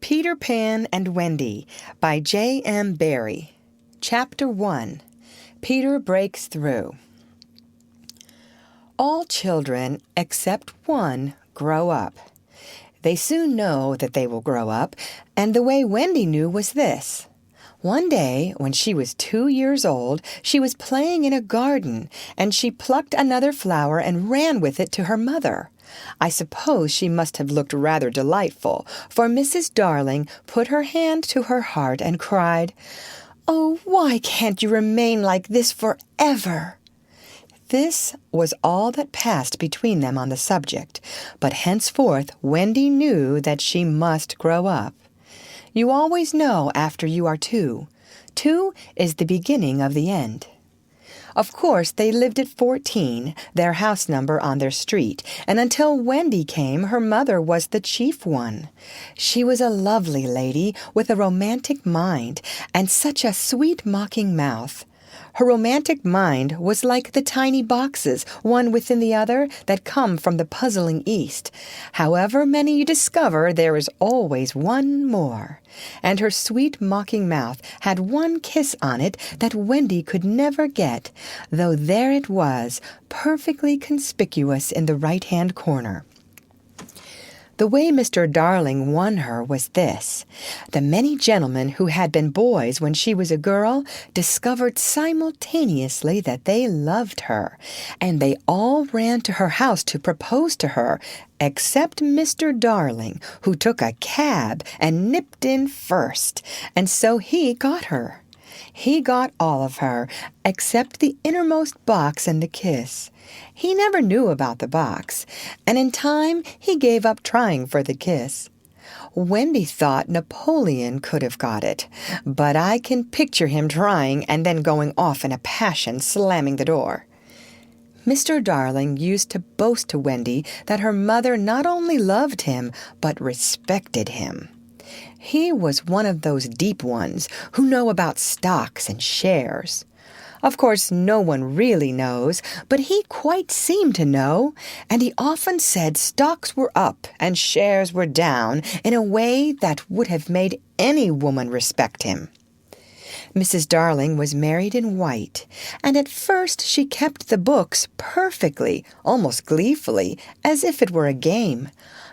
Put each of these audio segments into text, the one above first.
Peter Pan and Wendy by J.M. Barrie. Chapter 1. Peter Breaks Through. All children, except one, grow up. They soon know that they will grow up, and the way Wendy knew was this. One day, when she was 2 years old, she was playing in a garden, and she plucked another flower and ran with it to her mother. I suppose she must have looked rather delightful, for Mrs. Darling put her hand to her heart and cried, "Oh, why can't you remain like this forever?" This was all that passed between them on the subject, but henceforth Wendy knew that she must grow up. You always know after you are 2. 2 is the beginning of the end. Of course, they lived at 14, their house number on their street, and until Wendy came, her mother was the chief one. She was a lovely lady with a romantic mind and such a sweet mocking mouth. Her romantic mind was like the tiny boxes, one within the other, that come from the puzzling East. However many you discover, there is always one more. And her sweet mocking mouth had one kiss on it that Wendy could never get, though there it was, perfectly conspicuous in the right-hand corner. The way Mr. Darling won her was this. The many gentlemen who had been boys when she was a girl discovered simultaneously that they loved her, and they all ran to her house to propose to her, except Mr. Darling, who took a cab and nipped in first, and so he got her. He got all of her, except the innermost box and the kiss. He never knew about the box, and in time he gave up trying for the kiss. Wendy thought Napoleon could have got it, but I can picture him trying and then going off in a passion, slamming the door. Mr. Darling used to boast to Wendy that her mother not only loved him, but respected him. He was one of those deep ones who know about stocks and shares. Of course, no one really knows, but he quite seemed to know, and he often said stocks were up and shares were down in a way that would have made any woman respect him. Mrs. Darling was married in white, and at first she kept the books perfectly, almost gleefully, as if it were a game.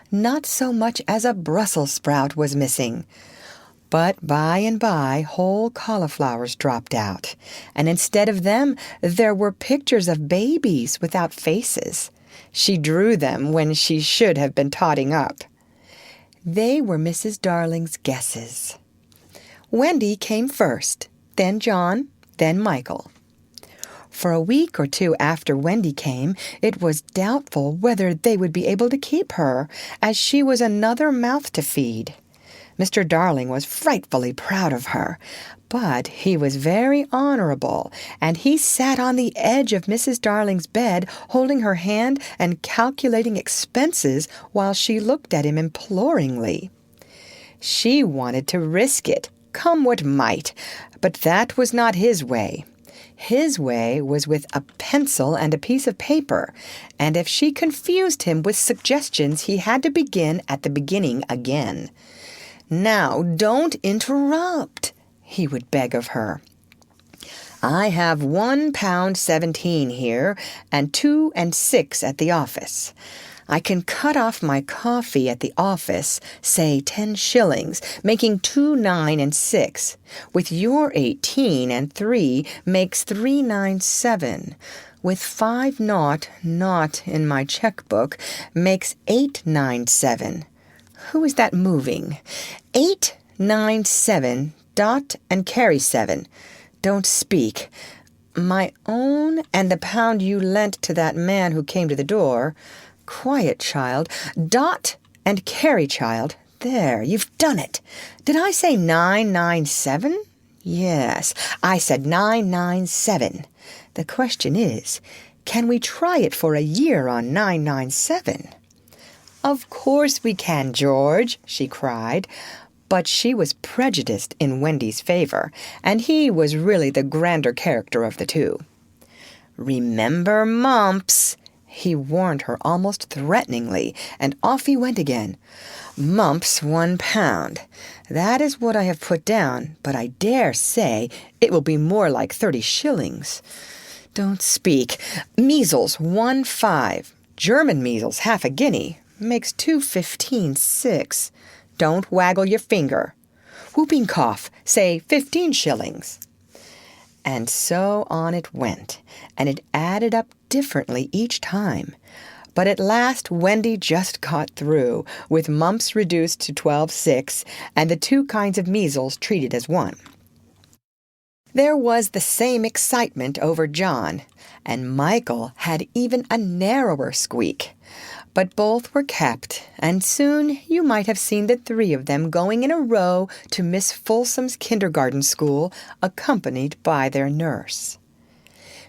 Not so much as a Brussels sprout was missing. But by and by whole cauliflowers dropped out, and instead of them there were pictures of babies without faces. She drew them when she should have been totting up. They were Mrs. Darling's guesses. Wendy came first, then John, then Michael. For a week or two after Wendy came, it was doubtful whether they would be able to keep her, as she was another mouth to feed. Mr. Darling was frightfully proud of her, but he was very honorable, and he sat on the edge of Mrs. Darling's bed, holding her hand and calculating expenses while she looked at him imploringly. She wanted to risk it, come what might, but that was not his way. His way was with a pencil and a piece of paper, and if she confused him with suggestions, he had to begin at the beginning again. "Now, don't interrupt," he would beg of her. "I have £1.17 here, and 2 and 6 at the office. I can cut off my coffee at the office, say 10 shillings, making 2, 9, and 6. With your 18 and 3 makes 397. With 5 naught in my checkbook makes 897. Who is that moving? 897, dot and carry 7. Don't speak. My own and the £1 you lent to that man who came to the door. Quiet, child. Dot and carry, child. There, you've done it. Did I say 997? Yes, I said 997. The question is, can we try it for a year on 997? "Of course we can, George," she cried. But she was prejudiced in Wendy's favor, and he was really the grander character of the two. "Remember Mumps," he warned her almost threateningly, and off he went again. "Mumps 1 pound. That is what I have put down, but I dare say it will be more like 30 shillings. Don't speak. Measles 1.5. German measles half a guinea. Makes 2.15 6. Don't waggle your finger. Whooping cough, say 15 shillings. And so on it went, and it added up differently each time. But at last Wendy just got through, with mumps reduced to 12.6 and the 2 kinds of measles treated as 1. There was the same excitement over John, and Michael had even a narrower squeak. But both were kept, and soon you might have seen the 3 of them going in a row to Miss Folsom's kindergarten school, accompanied by their nurse.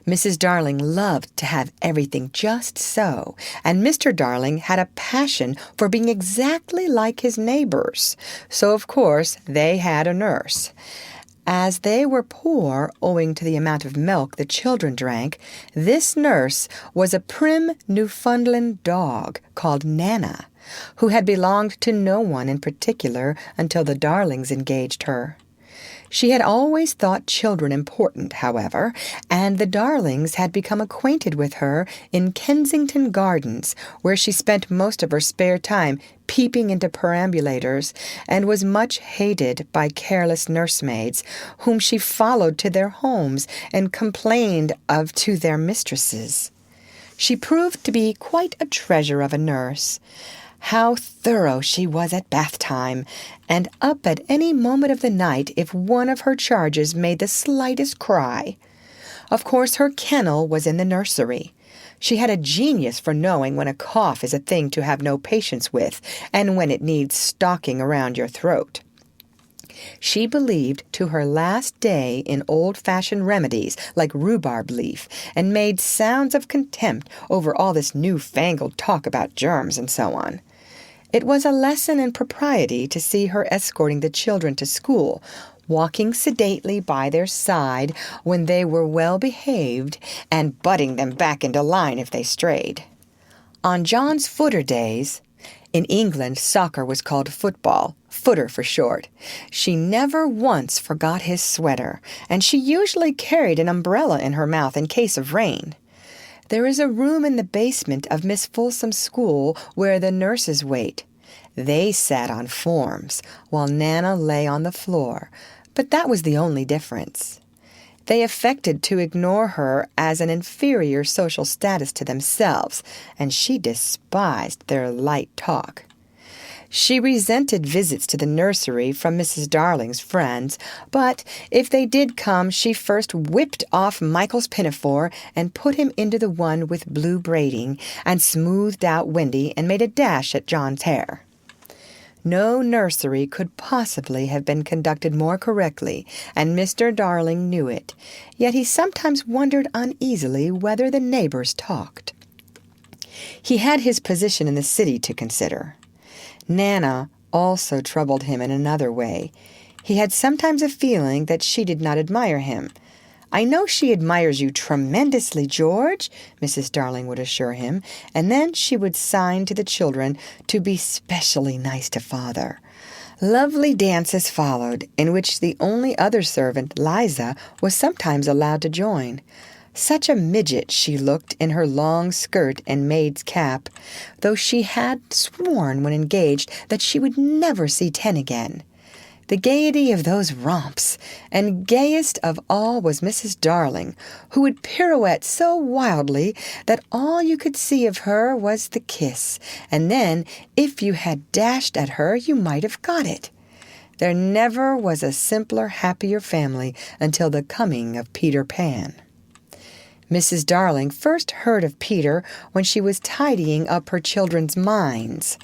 Mrs. Darling loved to have everything just so, and Mr. Darling had a passion for being exactly like his neighbors, so of course they had a nurse. As they were poor owing to the amount of milk the children drank, this nurse was a prim Newfoundland dog called Nana, who had belonged to no one in particular until the Darlings engaged her. She had always thought children important, however, and the Darlings had become acquainted with her in Kensington Gardens, where she spent most of her spare time peeping into perambulators, and was much hated by careless nursemaids, whom she followed to their homes and complained of to their mistresses. She proved to be quite a treasure of a nurse. How thorough she was at bath time, and up at any moment of the night if one of her charges made the slightest cry. Of course, her kennel was in the nursery. She had a genius for knowing when a cough is a thing to have no patience with, and when it needs stocking around your throat. She believed to her last day in old-fashioned remedies like rhubarb leaf, and made sounds of contempt over all this new-fangled talk about germs and so on. It was a lesson in propriety to see her escorting the children to school, walking sedately by their side when they were well behaved, and butting them back into line if they strayed. On John's footer days, in England soccer was called football, footer for short, she never once forgot his sweater, and she usually carried an umbrella in her mouth in case of rain. There is a room in the basement of Miss Folsom's school where the nurses wait. They sat on forms, while Nana lay on the floor, but that was the only difference. They affected to ignore her as an inferior social status to themselves, and she despised their light talk. She resented visits to the nursery from Mrs. Darling's friends, but if they did come, she first whipped off Michael's pinafore and put him into the one with blue braiding, and smoothed out Wendy and made a dash at John's hair. No nursery could possibly have been conducted more correctly, and Mr. Darling knew it, yet he sometimes wondered uneasily whether the neighbors talked. He had his position in the city to consider. Nana also troubled him in another way. He had sometimes a feeling that she did not admire him. "I know she admires you tremendously, George," Mrs. Darling would assure him, and then she would sign to the children to be specially nice to Father. Lovely dances followed, in which the only other servant, Liza, was sometimes allowed to join. Such a midget she looked in her long skirt and maid's cap, though she had sworn when engaged that she would never see 10 again. The gaiety of those romps, and gayest of all was Mrs. Darling, who would pirouette so wildly that all you could see of her was the kiss, and then, if you had dashed at her, you might have got it. There never was a simpler, happier family until the coming of Peter Pan. Mrs. Darling first heard of Peter when she was tidying up her children's minds.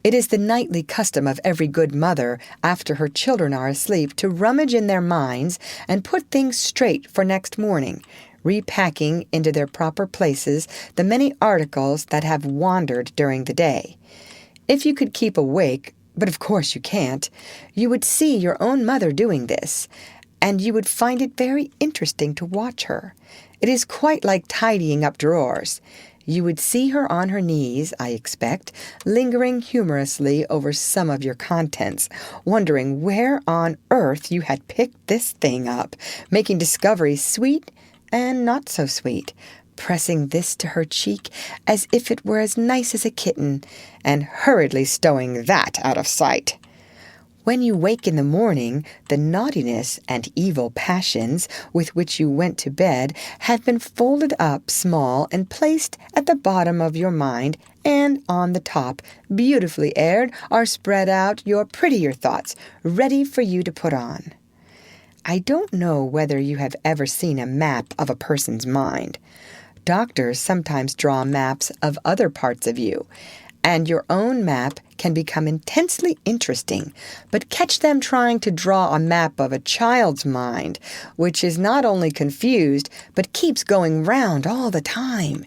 It is the nightly custom of every good mother, after her children are asleep, to rummage in their minds and put things straight for next morning, repacking into their proper places the many articles that have wandered during the day. If you could keep awake, but of course you can't, you would see your own mother doing this, and you would find it very interesting to watch her. It is quite like tidying up drawers. You would see her on her knees, I expect, lingering humorously over some of your contents, wondering where on earth you had picked this thing up, making discoveries sweet and not so sweet, pressing this to her cheek as if it were as nice as a kitten, and hurriedly stowing that out of sight. When you wake in the morning, the naughtiness and evil passions with which you went to bed have been folded up small and placed at the bottom of your mind, and on the top, beautifully aired, are spread out your prettier thoughts, ready for you to put on. I don't know whether you have ever seen a map of a person's mind. Doctors sometimes draw maps of other parts of you, and your own map can become intensely interesting, but catch them trying to draw a map of a child's mind, which is not only confused, but keeps going round all the time.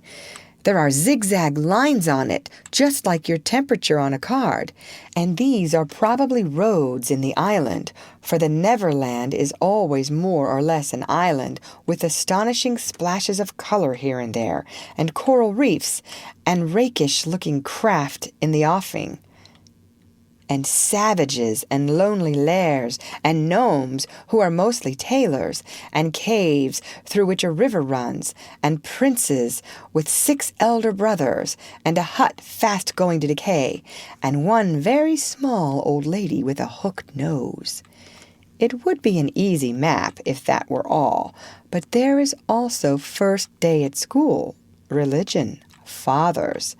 There are zigzag lines on it, just like your temperature on a card, and these are probably roads in the island, for the Neverland is always more or less an island, with astonishing splashes of color here and there, and coral reefs, and rakish-looking craft in the offing, and savages and lonely lairs, and gnomes who are mostly tailors, and caves through which a river runs, and princes with 6 elder brothers, and a hut fast going to decay, and one very small old lady with a hooked nose. It would be an easy map if that were all, but there is also first day at school, religion, fathers,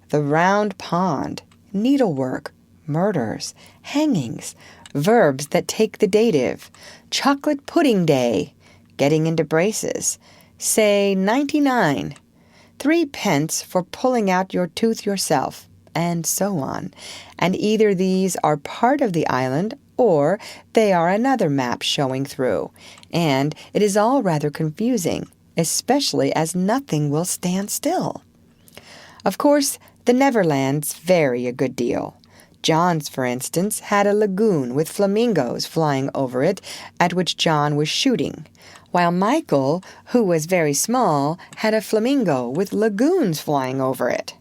the round pond, needlework, murders, hangings, verbs that take the dative, chocolate pudding day, getting into braces, say 99, 3 pence for pulling out your tooth yourself, and so on. And either these are part of the island or they are another map showing through, and it is all rather confusing, especially as nothing will stand still. Of course, the Neverlands vary a good deal. John's, for instance, had a lagoon with flamingos flying over it at which John was shooting, while Michael, who was very small, had a flamingo with lagoons flying over it.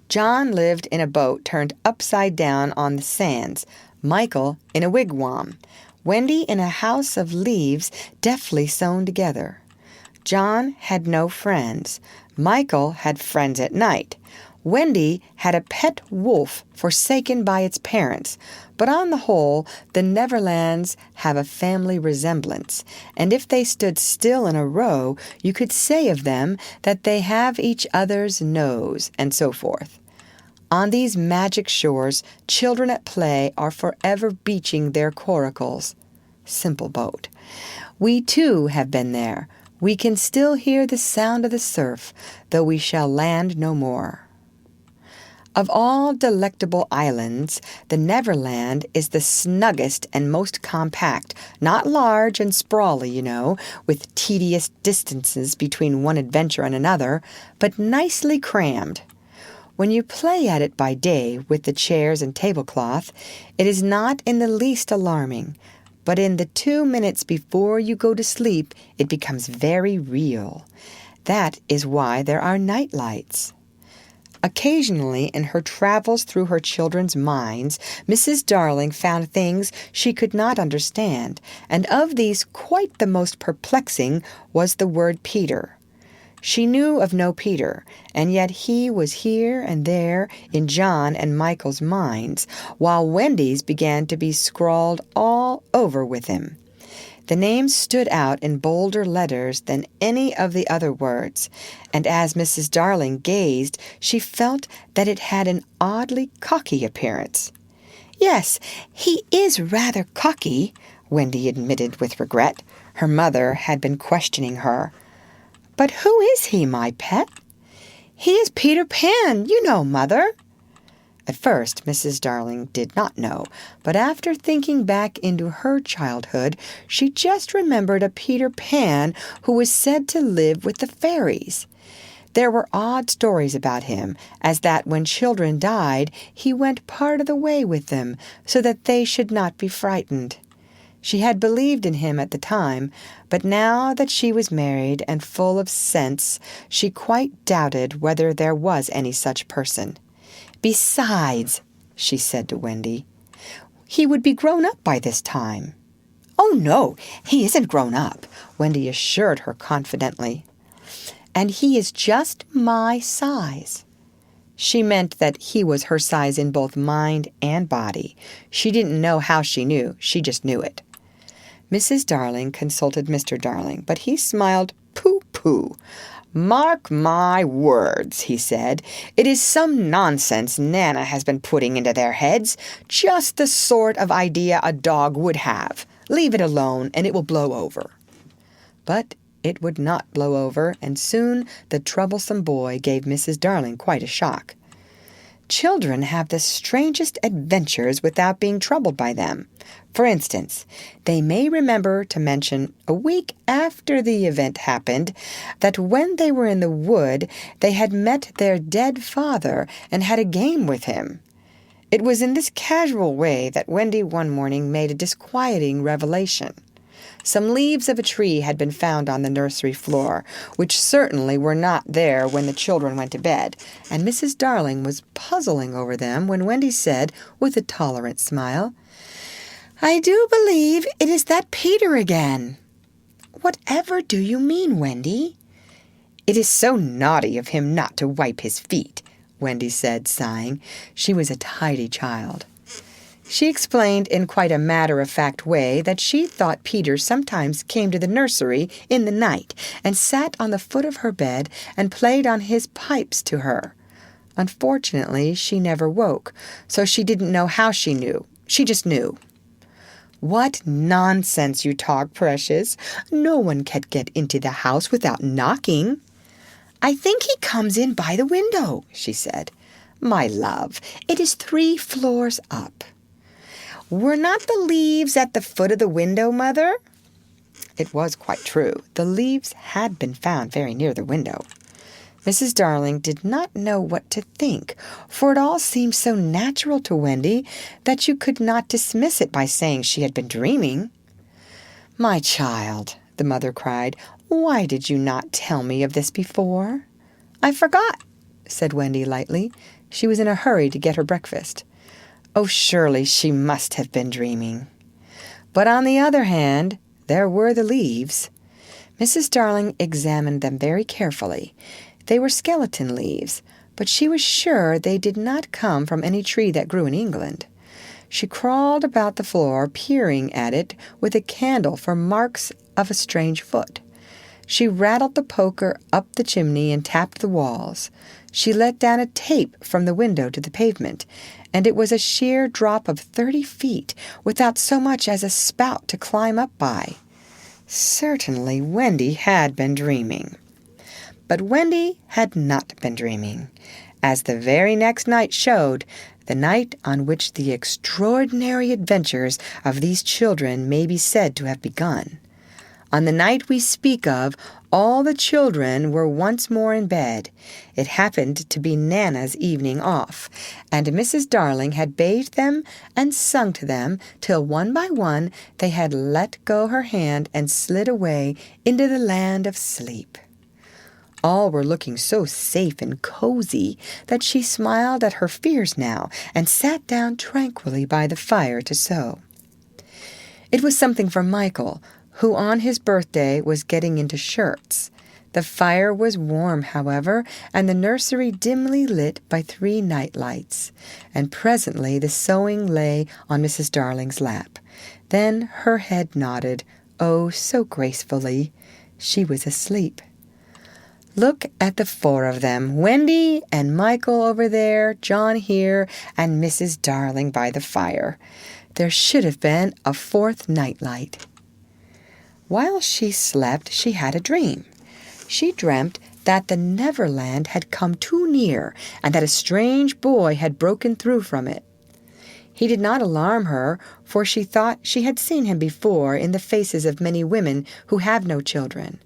John lived in a boat turned upside down on the sands, Michael in a wigwam, Wendy in a house of leaves deftly sewn together. John had no friends. Michael had friends at night. Wendy had a pet wolf forsaken by its parents, but on the whole, the Neverlands have a family resemblance, and if they stood still in a row, you could say of them that they have each other's nose, and so forth. On these magic shores, children at play are forever beaching their coracles. Simple boat. We, too, have been there. We can still hear the sound of the surf, though we shall land no more. Of all delectable islands, the Neverland is the snuggest and most compact, not large and sprawly, with tedious distances between one adventure and another, but nicely crammed. When you play at it by day with the chairs and tablecloth, it is not in the least alarming, but in the 2 minutes before you go to sleep, it becomes very real. That is why there are night lights. Occasionally, in her travels through her children's minds, Mrs. Darling found things she could not understand, and of these quite the most perplexing was the word Peter. She knew of no Peter, and yet he was here and there in John and Michael's minds, while Wendy's began to be scrawled all over with him. The name stood out in bolder letters than any of the other words, and as Mrs. Darling gazed, she felt that it had an oddly cocky appearance. "Yes, he is rather cocky," Wendy admitted with regret. Her mother had been questioning her. "But who is he, my pet?" "He is Peter Pan, you know, Mother." At first, Mrs. Darling did not know, but after thinking back into her childhood, she just remembered a Peter Pan who was said to live with the fairies. There were odd stories about him, as that when children died, he went part of the way with them, so that they should not be frightened. She had believed in him at the time, but now that she was married and full of sense, she quite doubted whether there was any such person. "Besides," she said to Wendy, "he would be grown up by this time." "Oh, no, he isn't grown up," Wendy assured her confidently. "And he is just my size." She meant that he was her size in both mind and body. She didn't know how she knew, she just knew it. Mrs. Darling consulted Mr. Darling, but he smiled pooh-pooh. "Mark my words," he said. "It is some nonsense Nana has been putting into their heads. Just the sort of idea a dog would have. Leave it alone, and it will blow over." But it would not blow over, and soon the troublesome boy gave Mrs. Darling quite a shock. Children have the strangest adventures without being troubled by them. For instance, they may remember to mention, a week after the event happened, that when they were in the wood they had met their dead father and had a game with him. It was in this casual way that Wendy one morning made a disquieting revelation. Some leaves of a tree had been found on the nursery floor, which certainly were not there when the children went to bed, and Mrs. Darling was puzzling over them when Wendy said, with a tolerant smile, "I do believe it is that Peter again." "Whatever do you mean, Wendy?" "It is so naughty of him not to wipe his feet," Wendy said, sighing. She was a tidy child. She explained in quite a matter-of-fact way that she thought Peter sometimes came to the nursery in the night and sat on the foot of her bed and played on his pipes to her. Unfortunately, she never woke, so she didn't know how she knew. She just knew. "What nonsense you talk, Precious. No one can get into the house without knocking." "I think he comes in by the window," she said. "My love, it is 3 floors up." "Were not the leaves at the foot of the window, Mother?" It was quite true. The leaves had been found very near the window. Mrs. Darling did not know what to think, for it all seemed so natural to Wendy that you could not dismiss it by saying she had been dreaming. "My child," the mother cried, "why did you not tell me of this before?" "I forgot," said Wendy lightly. She was in a hurry to get her breakfast. Oh, surely she must have been dreaming. But on the other hand, there were the leaves. Mrs. Darling examined them very carefully. They were skeleton leaves, but she was sure they did not come from any tree that grew in England. She crawled about the floor, peering at it with a candle for marks of a strange foot. She rattled the poker up the chimney and tapped the walls. She let down a tape from the window to the pavement, and it was a sheer drop of 30 feet, without so much as a spout to climb up by. Certainly Wendy had been dreaming. But Wendy had not been dreaming, as the very next night showed, the night on which the extraordinary adventures of these children may be said to have begun. On the night we speak of, all the children were once more in bed. It happened to be Nana's evening off, and Mrs. Darling had bathed them and sung to them till one by one they had let go her hand and slid away into the land of sleep. All were looking so safe and cozy that she smiled at her fears now and sat down tranquilly by the fire to sew. It was something for Michael, who on his birthday was getting into shirts. The fire was warm, however, and the nursery dimly lit by 3 night lights, and presently the sewing lay on Mrs. Darling's lap. Then her head nodded, oh, so gracefully. She was asleep. Look at the 4 of them, Wendy and Michael over there, John here, and Mrs. Darling by the fire. There should have been a 4th nightlight. While she slept, she had a dream. She dreamt that the Neverland had come too near and that a strange boy had broken through from it. He did not alarm her, for she thought she had seen him before in the faces of many women who have no children.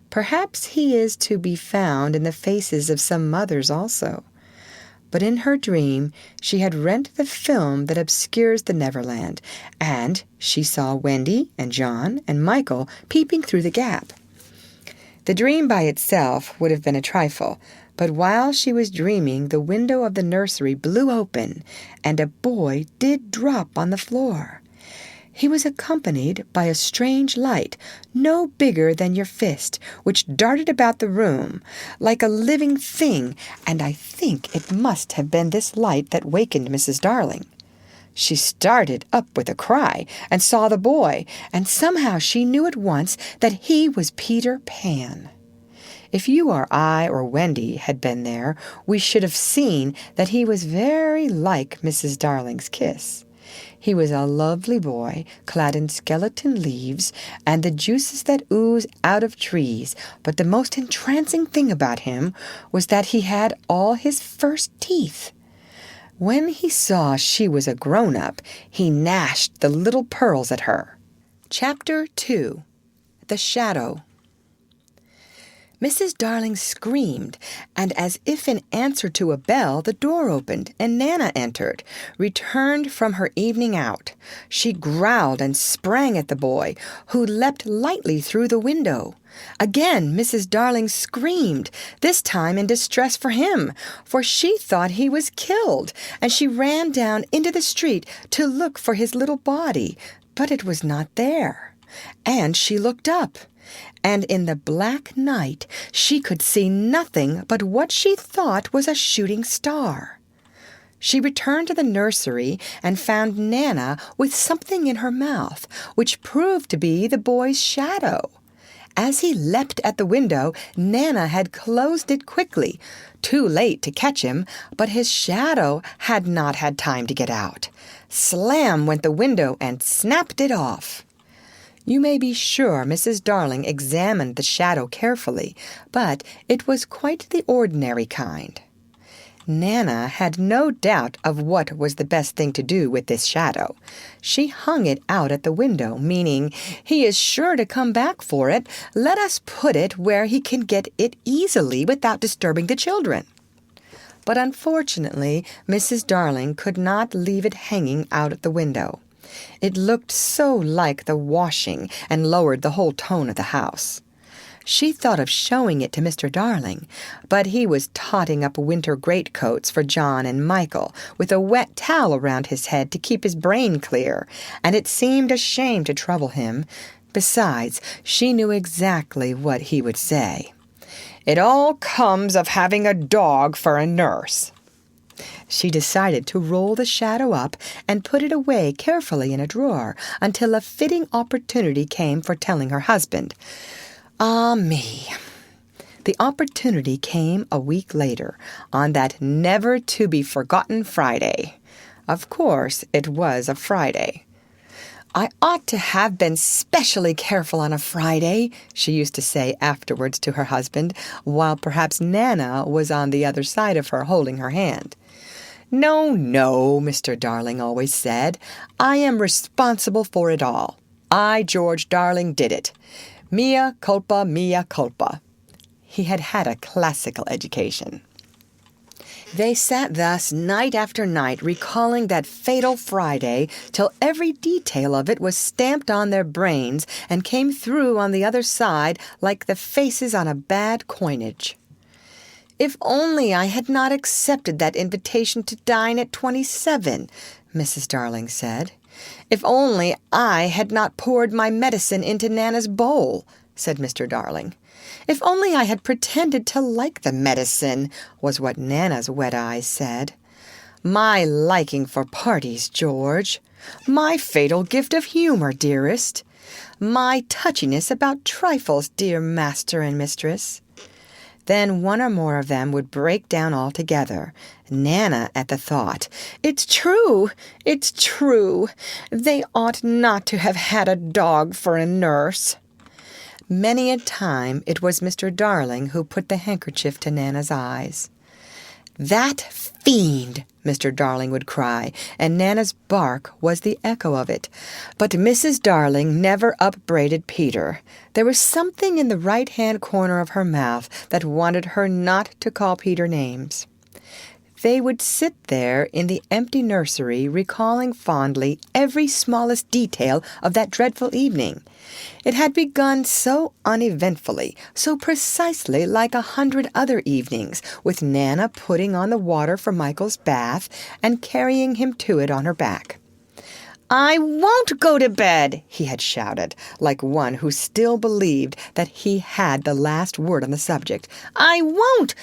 Perhaps he is to be found in the faces of some mothers also. But in her dream, she had rent the film that obscures the Neverland, and she saw Wendy and John and Michael peeping through the gap. The dream by itself would have been a trifle, but while she was dreaming, the window of the nursery blew open, and a boy did drop on the floor. He was accompanied by a strange light, no bigger than your fist, which darted about the room like a living thing, and I think it must have been this light that wakened Mrs. Darling. She started up with a cry and saw the boy, and somehow she knew at once that he was Peter Pan. If you or I or Wendy had been there, we should have seen that he was very like Mrs. Darling's kiss. He was a lovely boy, clad in skeleton leaves and the juices that ooze out of trees, but the most entrancing thing about him was that he had all his first teeth. When he saw she was a grown-up, he gnashed the little pearls at her. Chapter 2. The Shadow. Mrs. Darling screamed, and as if in answer to a bell, the door opened, and Nana entered, returned from her evening out. She growled and sprang at the boy, who leapt lightly through the window. Again Mrs. Darling screamed, this time in distress for him, for she thought he was killed, and she ran down into the street to look for his little body, but it was not there. And she looked up, and in the black night she could see nothing but what she thought was a shooting star. She returned to the nursery and found Nana with something in her mouth, which proved to be the boy's shadow. As he leapt at the window, Nana had closed it quickly, too late to catch him, but his shadow had not had time to get out. Slam went the window and snapped it off. You may be sure Mrs. Darling examined the shadow carefully, but it was quite the ordinary kind. Nana had no doubt of what was the best thing to do with this shadow. She hung it out at the window, meaning, "He is sure to come back for it. Let us put it where he can get it easily without disturbing the children." But unfortunately, Mrs. Darling could not leave it hanging out at the window. It looked so like the washing and lowered the whole tone of the house. She thought of showing it to Mr. Darling, but he was totting up winter greatcoats for John and Michael, with a wet towel around his head to keep his brain clear, and it seemed a shame to trouble him. Besides, she knew exactly what he would say. "It all comes of having a dog for a nurse." She decided to roll the shadow up and put it away carefully in a drawer until a fitting opportunity came for telling her husband. Ah me! The opportunity came a week later, on that never-to-be-forgotten Friday. Of course, it was a Friday. "I ought to have been specially careful on a Friday," she used to say afterwards to her husband, while perhaps Nana was on the other side of her holding her hand. "No, no," Mr. Darling always said. "I am responsible for it all. I, George Darling, did it. Mea culpa, mea culpa." He had had a classical education. They sat thus night after night, recalling that fatal Friday, till every detail of it was stamped on their brains and came through on the other side like the faces on a bad coinage. "If only I had not accepted that invitation to dine at 27, Mrs. Darling said. "If only I had not poured my medicine into Nana's bowl," said Mr. Darling. "If only I had pretended to like the medicine," was what Nana's wet eyes said. "My liking for parties, George. My fatal gift of humor, dearest. My touchiness about trifles, dear master and mistress." Then one or more of them would break down altogether. Nana at the thought, "It's true, it's true. They ought not to have had a dog for a nurse." Many a time it was Mr. Darling who put the handkerchief to Nana's eyes. "That fiend!" Mr. Darling would cry, and Nana's bark was the echo of it. But Mrs. Darling never upbraided Peter. There was something in the right-hand corner of her mouth that wanted her not to call Peter names. They would sit there in the empty nursery, recalling fondly every smallest detail of that dreadful evening. It had begun so uneventfully, so precisely like 100 other evenings, with Nana putting on the water for Michael's bath and carrying him to it on her back. "I won't go to bed," he had shouted, like one who still believed that he had the last word on the subject. I won't,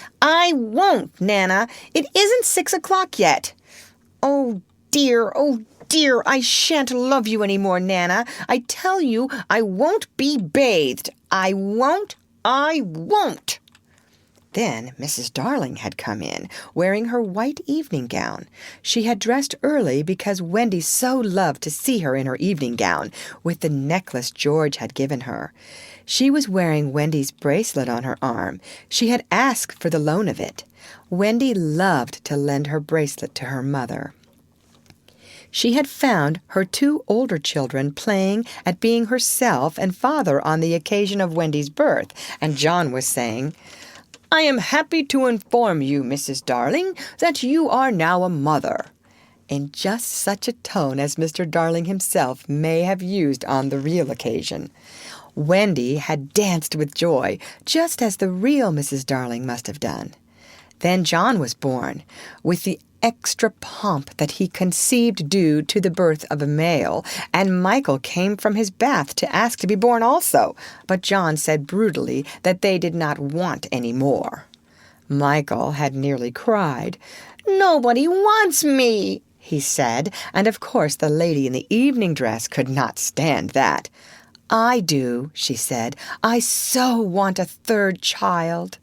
Nana. It isn't 6 o'clock yet." Oh dear, I shan't love you any more, Nana. I tell you, I won't be bathed. I won't. Then Mrs. Darling had come in, wearing her white evening gown. She had dressed early because Wendy so loved to see her in her evening gown, with the necklace George had given her. She was wearing Wendy's bracelet on her arm. She had asked for the loan of it. Wendy loved to lend her bracelet to her mother. She had found her 2 older children playing at being herself and father on the occasion of Wendy's birth, and John was saying, "I am happy to inform you, Mrs. Darling, that you are now a mother," in just such a tone as Mr. Darling himself may have used on the real occasion. Wendy had danced with joy, just as the real Mrs. Darling must have done. Then John was born, with the extra pomp that he conceived due to the birth of a male, and Michael came from his bath to ask to be born also, but John said brutally that they did not want any more. Michael had nearly cried. "Nobody wants me," he said, and of course the lady in the evening dress could not stand that. "I do," she said. "I so want a 3rd child."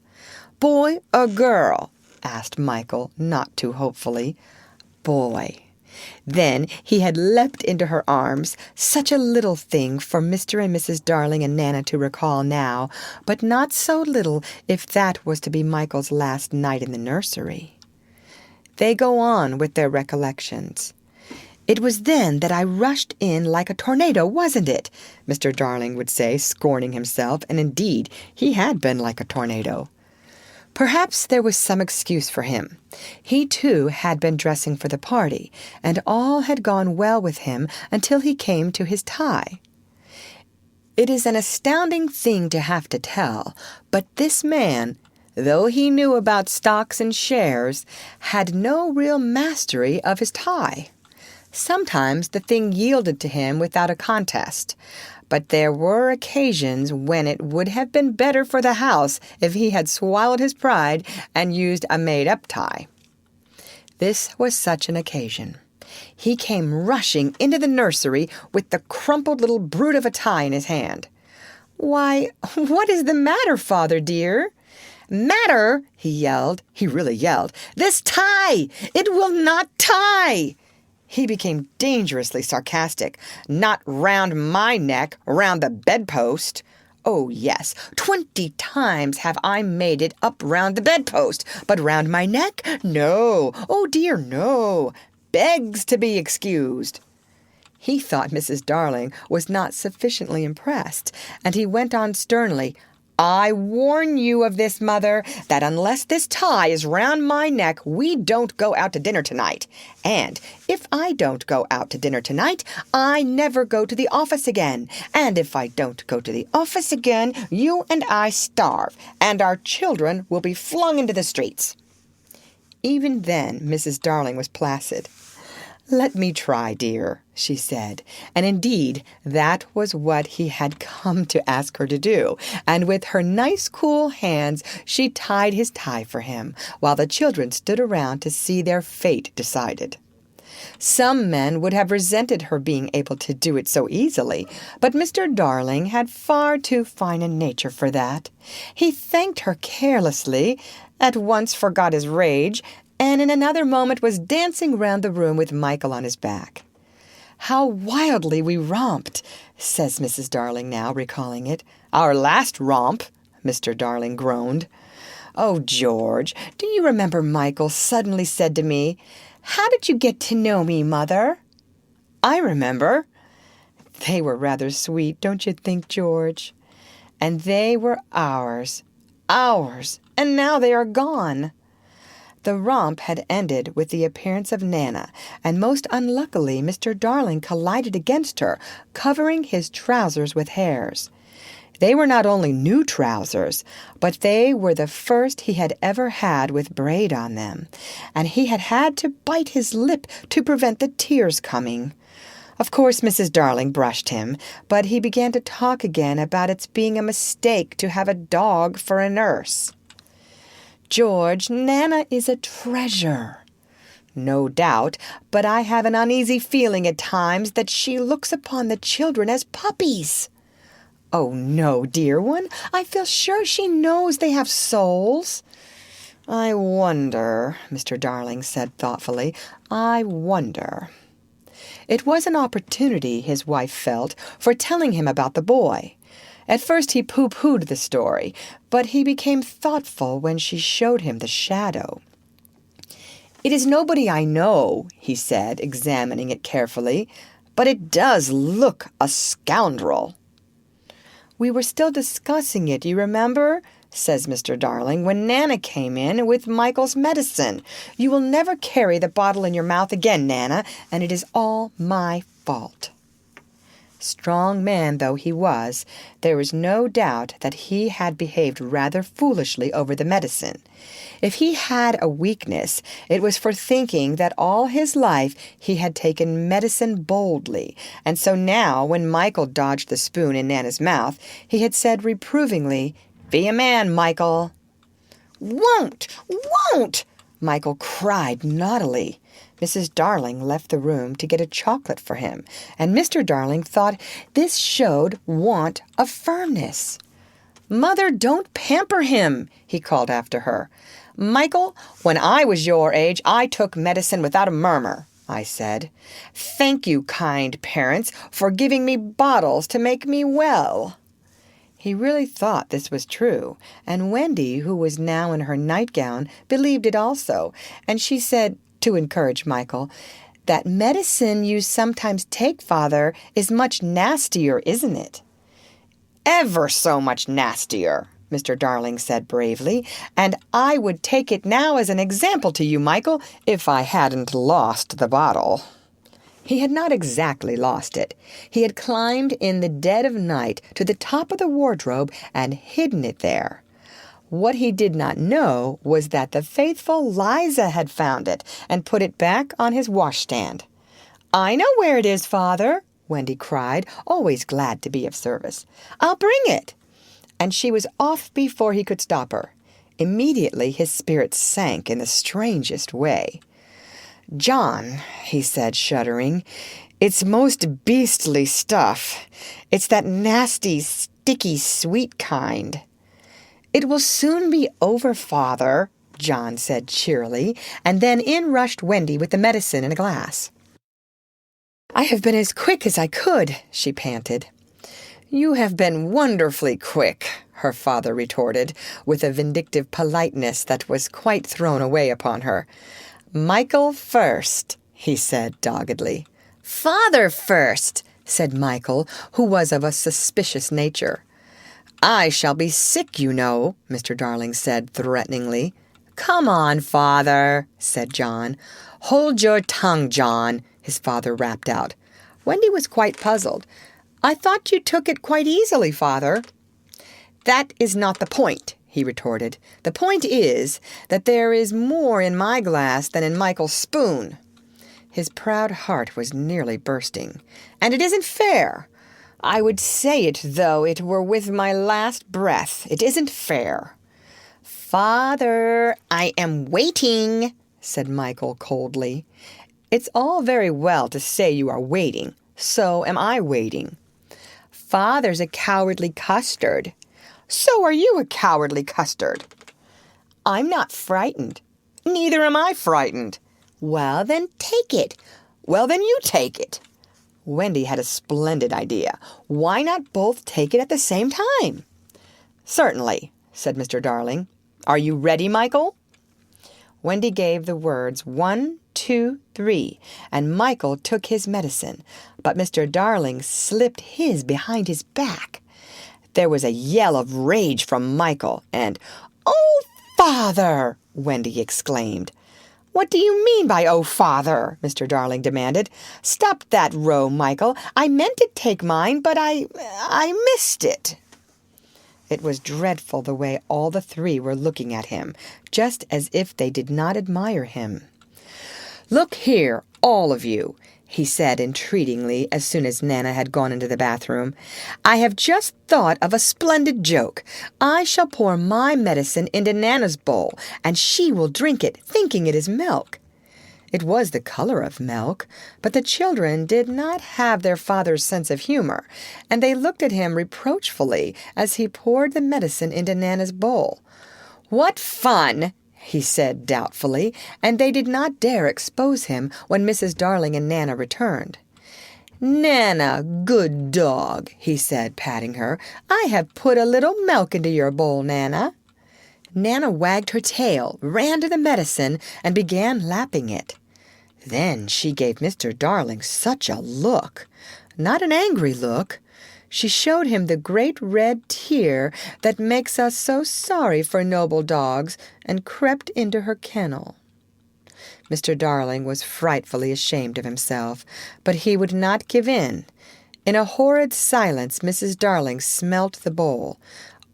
"Boy or girl?" asked Michael, not too hopefully. "Boy." Then he had leapt into her arms, such a little thing for Mr. and Mrs. Darling and Nana to recall now, but not so little if that was to be Michael's last night in the nursery. They go on with their recollections. "It was then that I rushed in like a tornado, wasn't it?" Mr. Darling would say, scorning himself, and indeed he had been like a tornado. Perhaps there was some excuse for him. He, too, had been dressing for the party, and all had gone well with him until he came to his tie. It is an astounding thing to have to tell, but this man, though he knew about stocks and shares, had no real mastery of his tie. Sometimes the thing yielded to him without a contest, but there were occasions when it would have been better for the house if he had swallowed his pride and used a made-up tie. This was such an occasion. He came rushing into the nursery with the crumpled little brute of a tie in his hand. "Why, what is the matter, Father dear?" "Matter?" he yelled. He really yelled. "This tie! It will not tie!" He became dangerously sarcastic. "Not round my neck, round the bedpost." "Oh, yes, 20 times have I made it up round the bedpost, but round my neck? No, oh dear, no. Begs to be excused." He thought Mrs. Darling was not sufficiently impressed, and he went on sternly, "I warn you of this, Mother, that unless this tie is round my neck, we don't go out to dinner tonight. And if I don't go out to dinner tonight, I never go to the office again. And if I don't go to the office again, you and I starve, and our children will be flung into the streets." Even then, Mrs. Darling was placid. "Let me try, dear," she said, and indeed that was what he had come to ask her to do, and with her nice cool hands she tied his tie for him, while the children stood around to see their fate decided. Some men would have resented her being able to do it so easily, but Mr. Darling had far too fine a nature for that. He thanked her carelessly, at once forgot his rage, and in another moment was dancing round the room with Michael on his back. "How wildly we romped," says Mrs. Darling now, recalling it. "Our last romp," Mr. Darling groaned. "Oh, George, do you remember Michael suddenly said to me, 'How did you get to know me, Mother?'" "I remember." They were rather sweet, don't you think, George? And they were ours, and now they are gone. The romp had ended with the appearance of Nana, and most unluckily Mr. Darling collided against her, covering his trousers with hairs. They were not only new trousers, but they were the first he had ever had with braid on them, and he had had to bite his lip to prevent the tears coming. Of course, Mrs. Darling brushed him, but he began to talk again about its being a mistake to have a dog for a nurse. "George, Nana is a treasure." "No doubt, but I have an uneasy feeling at times that she looks upon the children as puppies." "Oh, no, dear one. I feel sure she knows they have souls." "I wonder," Mr. Darling said thoughtfully, "I wonder." It was an opportunity, his wife felt, for telling him about the boy. At first he pooh-poohed the story, but he became thoughtful when she showed him the shadow. "It is nobody I know," he said, examining it carefully, "but it does look a scoundrel." "We were still discussing it, you remember?" says Mr. Darling, "when Nana came in with Michael's medicine. You will never carry the bottle in your mouth again, Nana, and it is all my fault." Strong man though he was, there was no doubt that he had behaved rather foolishly over the medicine. If he had a weakness, it was for thinking that all his life he had taken medicine boldly, and so now, when Michael dodged the spoon in Nana's mouth, he had said reprovingly, "Be a man, Michael." "Won't! Won't!" Michael cried naughtily. Mrs. Darling left the room to get a chocolate for him, and Mr. Darling thought this showed want of firmness. "Mother, don't pamper him," he called after her. "Michael, when I was your age, I took medicine without a murmur," I said. "Thank you, kind parents, for giving me bottles to make me well." He really thought this was true, and Wendy, who was now in her nightgown, believed it also, and she said, to encourage Michael, "That medicine you sometimes take, Father, is much nastier, isn't it?" "Ever so much nastier," Mr. Darling said bravely, "and I would take it now as an example to you, Michael, if I hadn't lost the bottle." He had not exactly lost it. He had climbed in the dead of night to the top of the wardrobe and hidden it there. What he did not know was that the faithful Liza had found it and put it back on his washstand. "I know where it is, Father," Wendy cried, always glad to be of service. "I'll bring it." And she was off before he could stop her. Immediately his spirits sank in the strangest way. "John," he said, shuddering, "it's most beastly stuff. It's that nasty, sticky, sweet kind." "It will soon be over, Father," John said cheerily, and then in rushed Wendy with the medicine in a glass. "I have been as quick as I could," she panted. "You have been wonderfully quick," her father retorted, with a vindictive politeness that was quite thrown away upon her. "Michael first," he said doggedly. "Father first," said Michael, who was of a suspicious nature. "I shall be sick, you know," Mr. Darling said threateningly. "Come on, Father," said John. "Hold your tongue, John," his father rapped out. Wendy was quite puzzled. "I thought you took it quite easily, Father." "That is not the point," he retorted. "The point is that there is more in my glass than in Michael's spoon." His proud heart was nearly bursting. "And it isn't fair. I would say it, though it were with my last breath. It isn't fair." "Father, I am waiting," said Michael coldly. "It's all very well to say you are waiting. So am I waiting." "Father's a cowardly custard." "So are you a cowardly custard." "I'm not frightened." "Neither am I frightened." "Well, then take it." "Well, then you take it." Wendy had a splendid idea. Why not both take it at the same time? "Certainly," said Mr. Darling. "Are you ready, Michael?" Wendy gave the words 1, 2, 3, and Michael took his medicine, but Mr. Darling slipped his behind his back. There was a yell of rage from Michael, and, "Oh, Father!" Wendy exclaimed. "What do you mean by 'oh, father'?" Mr. Darling demanded. "Stop that row, Michael. I meant to take mine, but I missed it." It was dreadful the way all the three were looking at him, just as if they did not admire him. "Look here, all of you," he said entreatingly as soon as Nana had gone into the bathroom. "I have just thought of a splendid joke. I shall pour my medicine into Nana's bowl, and she will drink it, thinking it is milk." It was the color of milk, but the children did not have their father's sense of humor, and they looked at him reproachfully as he poured the medicine into Nana's bowl. "What fun!" he said doubtfully, and they did not dare expose him when Mrs. Darling and Nana returned. "Nana, good dog," he said, patting her. "I have put a little milk into your bowl, Nana." Nana wagged her tail, ran to the medicine, and began lapping it. Then she gave Mr. Darling such a look. Not an angry look. She showed him the great red tear that makes us so sorry for noble dogs, and crept into her kennel. Mr. Darling was frightfully ashamed of himself, but he would not give in. In a horrid silence, Mrs. Darling smelt the bowl.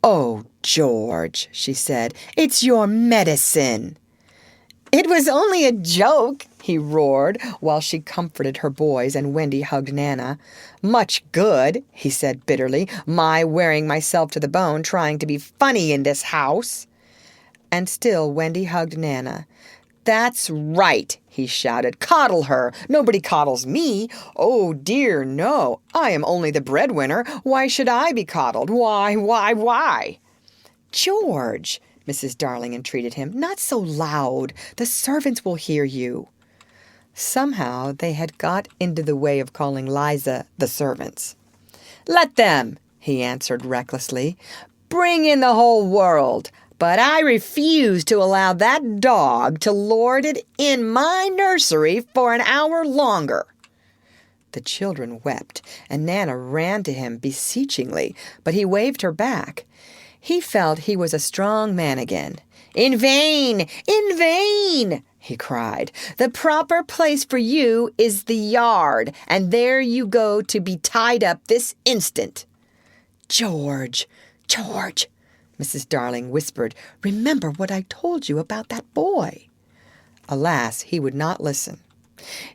"Oh, George," she said, "it's your medicine." "It was only a joke," he roared, while she comforted her boys and Wendy hugged Nana. "Much good," he said bitterly, "my wearing myself to the bone trying to be funny in this house." And still Wendy hugged Nana. "That's right," he shouted. "Coddle her. Nobody coddles me. Oh, dear, no. I am only the breadwinner. Why should I be coddled? Why? "George," Mrs. Darling entreated him, "not so loud. The servants will hear you." Somehow they had got into the way of calling Liza the servants. "Let them," he answered recklessly. "Bring in the whole world. But I refuse to allow that dog to lord it in my nursery for an hour longer." The children wept, and Nana ran to him beseechingly, but he waved her back. He felt he was a strong man again. "In vain! In vain!" he cried. "The proper place for you is the yard, and there you go to be tied up this instant." "George, George," Mrs. Darling whispered, "remember what I told you about that boy." Alas, he would not listen.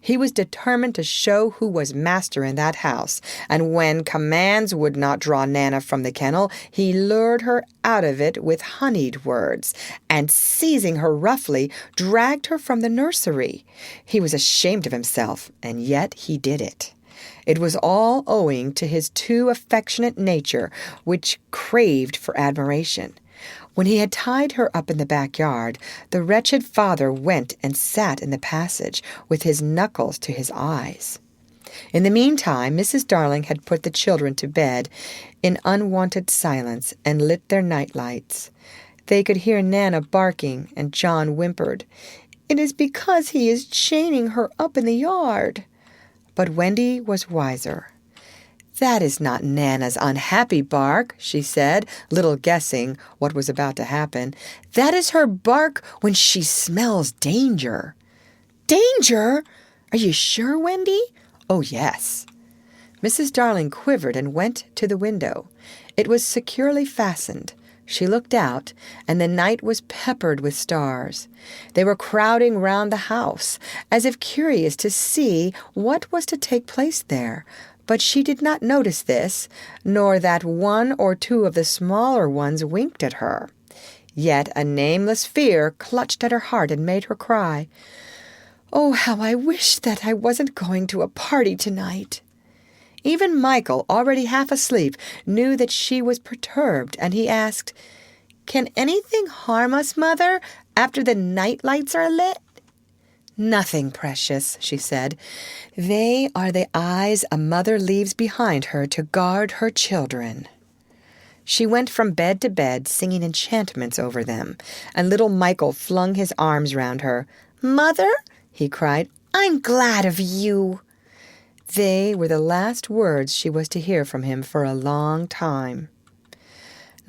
He was determined to show who was master in that house, and when commands would not draw Nana from the kennel, he lured her out of it with honeyed words, and seizing her roughly, dragged her from the nursery. He was ashamed of himself, and yet he did it. It was all owing to his too affectionate nature, which craved for admiration. When he had tied her up in the backyard, the wretched father went and sat in the passage with his knuckles to his eyes. In the meantime, Mrs. Darling had put the children to bed in unwonted silence and lit their night lights. They could hear Nana barking, and John whimpered, "It is because he is chaining her up in the yard." But Wendy was wiser. "That is not Nana's unhappy bark," she said, little guessing what was about to happen. "That is her bark when she smells danger." "Danger? Are you sure, Wendy?" "Oh, yes." Mrs. Darling quivered and went to the window. It was securely fastened. She looked out, and the night was peppered with stars. They were crowding round the house, as if curious to see what was to take place there. But she did not notice this, nor that one or two of the smaller ones winked at her. Yet a nameless fear clutched at her heart and made her cry, "Oh, how I wish that I wasn't going to a party tonight." Even Michael, already half asleep, knew that she was perturbed, and he asked, "Can anything harm us, Mother, after the night lights are lit?" "Nothing, precious," she said. "They are the eyes a mother leaves behind her to guard her children." She went from bed to bed, singing enchantments over them, and little Michael flung his arms round her. "Mother," he cried, "I'm glad of you." They were the last words she was to hear from him for a long time.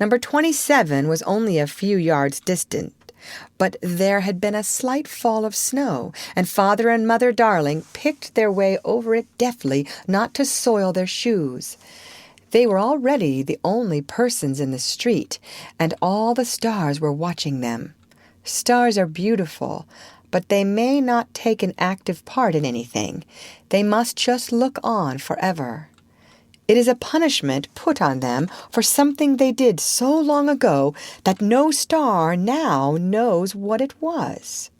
Number 27 was only a few yards distant, But there had been a slight fall of snow, and Father and Mother Darling picked their way over it deftly not to soil their shoes. They were already the only persons in the street, and all the stars were watching them. Stars are beautiful, but they may not take an active part in anything. They must just look on forever. It is a punishment put on them for something they did so long ago that no star now knows what it was.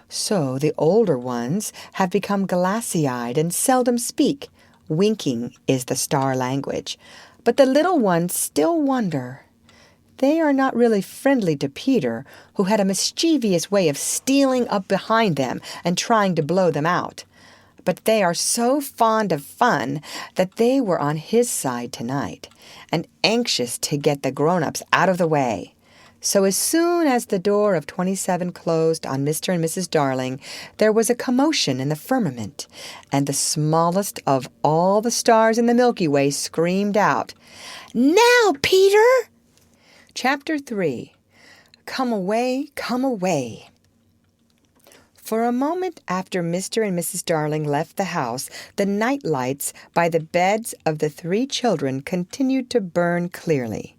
So the older ones have become glassy-eyed and seldom speak. Winking is the star language. But the little ones still wonder. They are not really friendly to Peter, who had a mischievous way of stealing up behind them and trying to blow them out. But they are so fond of fun that they were on his side tonight, and anxious to get the grown-ups out of the way. So as soon as the door of 27 closed on Mr. and Mrs. Darling, there was a commotion in the firmament, and the smallest of all the stars in the Milky Way screamed out, "Now, Peter!" Chapter 3. Come away, come away. For a moment after Mr. and Mrs. Darling left the house, the night lights by the beds of the 3 children continued to burn clearly.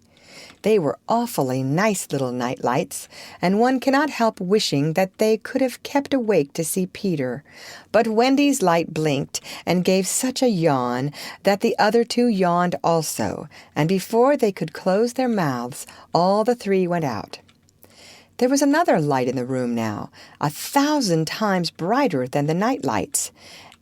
They were awfully nice little night lights, and one cannot help wishing that they could have kept awake to see Peter. But Wendy's light blinked and gave such a yawn that the other 2 yawned also, and before they could close their mouths, all the 3 went out. There was another light in the room now, 1,000 times brighter than the night lights.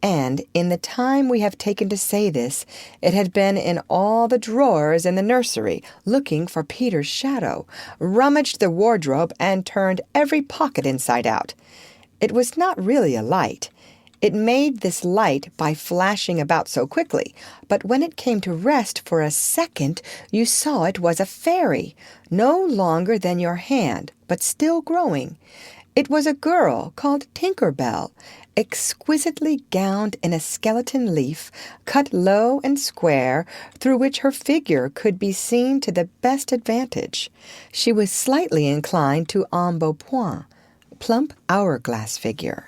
And in the time we have taken to say this, it had been in all the drawers in the nursery, looking for Peter's shadow, rummaged the wardrobe, and turned every pocket inside out. It was not really a light. It made this light by flashing about so quickly, but when it came to rest for a second, you saw it was a fairy, no longer than your hand, but still growing. It was a girl called Tinker Bell, exquisitely gowned in a skeleton leaf, cut low and square, through which her figure could be seen to the best advantage. She was slightly inclined to embonpoint, plump hourglass figure.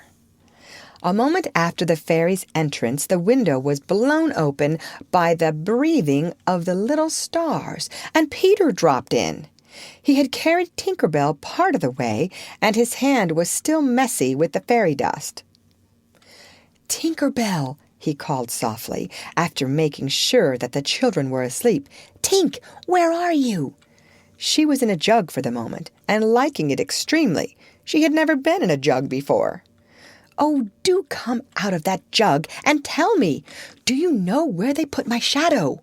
A moment after the fairy's entrance, the window was blown open by the breathing of the little stars, and Peter dropped in. He had carried Tinker Bell part of the way, and his hand was still messy with the fairy dust. "Tinker Bell," he called softly, after making sure that the children were asleep. "Tink, where are you?" She was in a jug for the moment, and liking it extremely. She had never been in a jug before. "Oh, do come out of that jug and tell me. Do you know where they put my shadow?"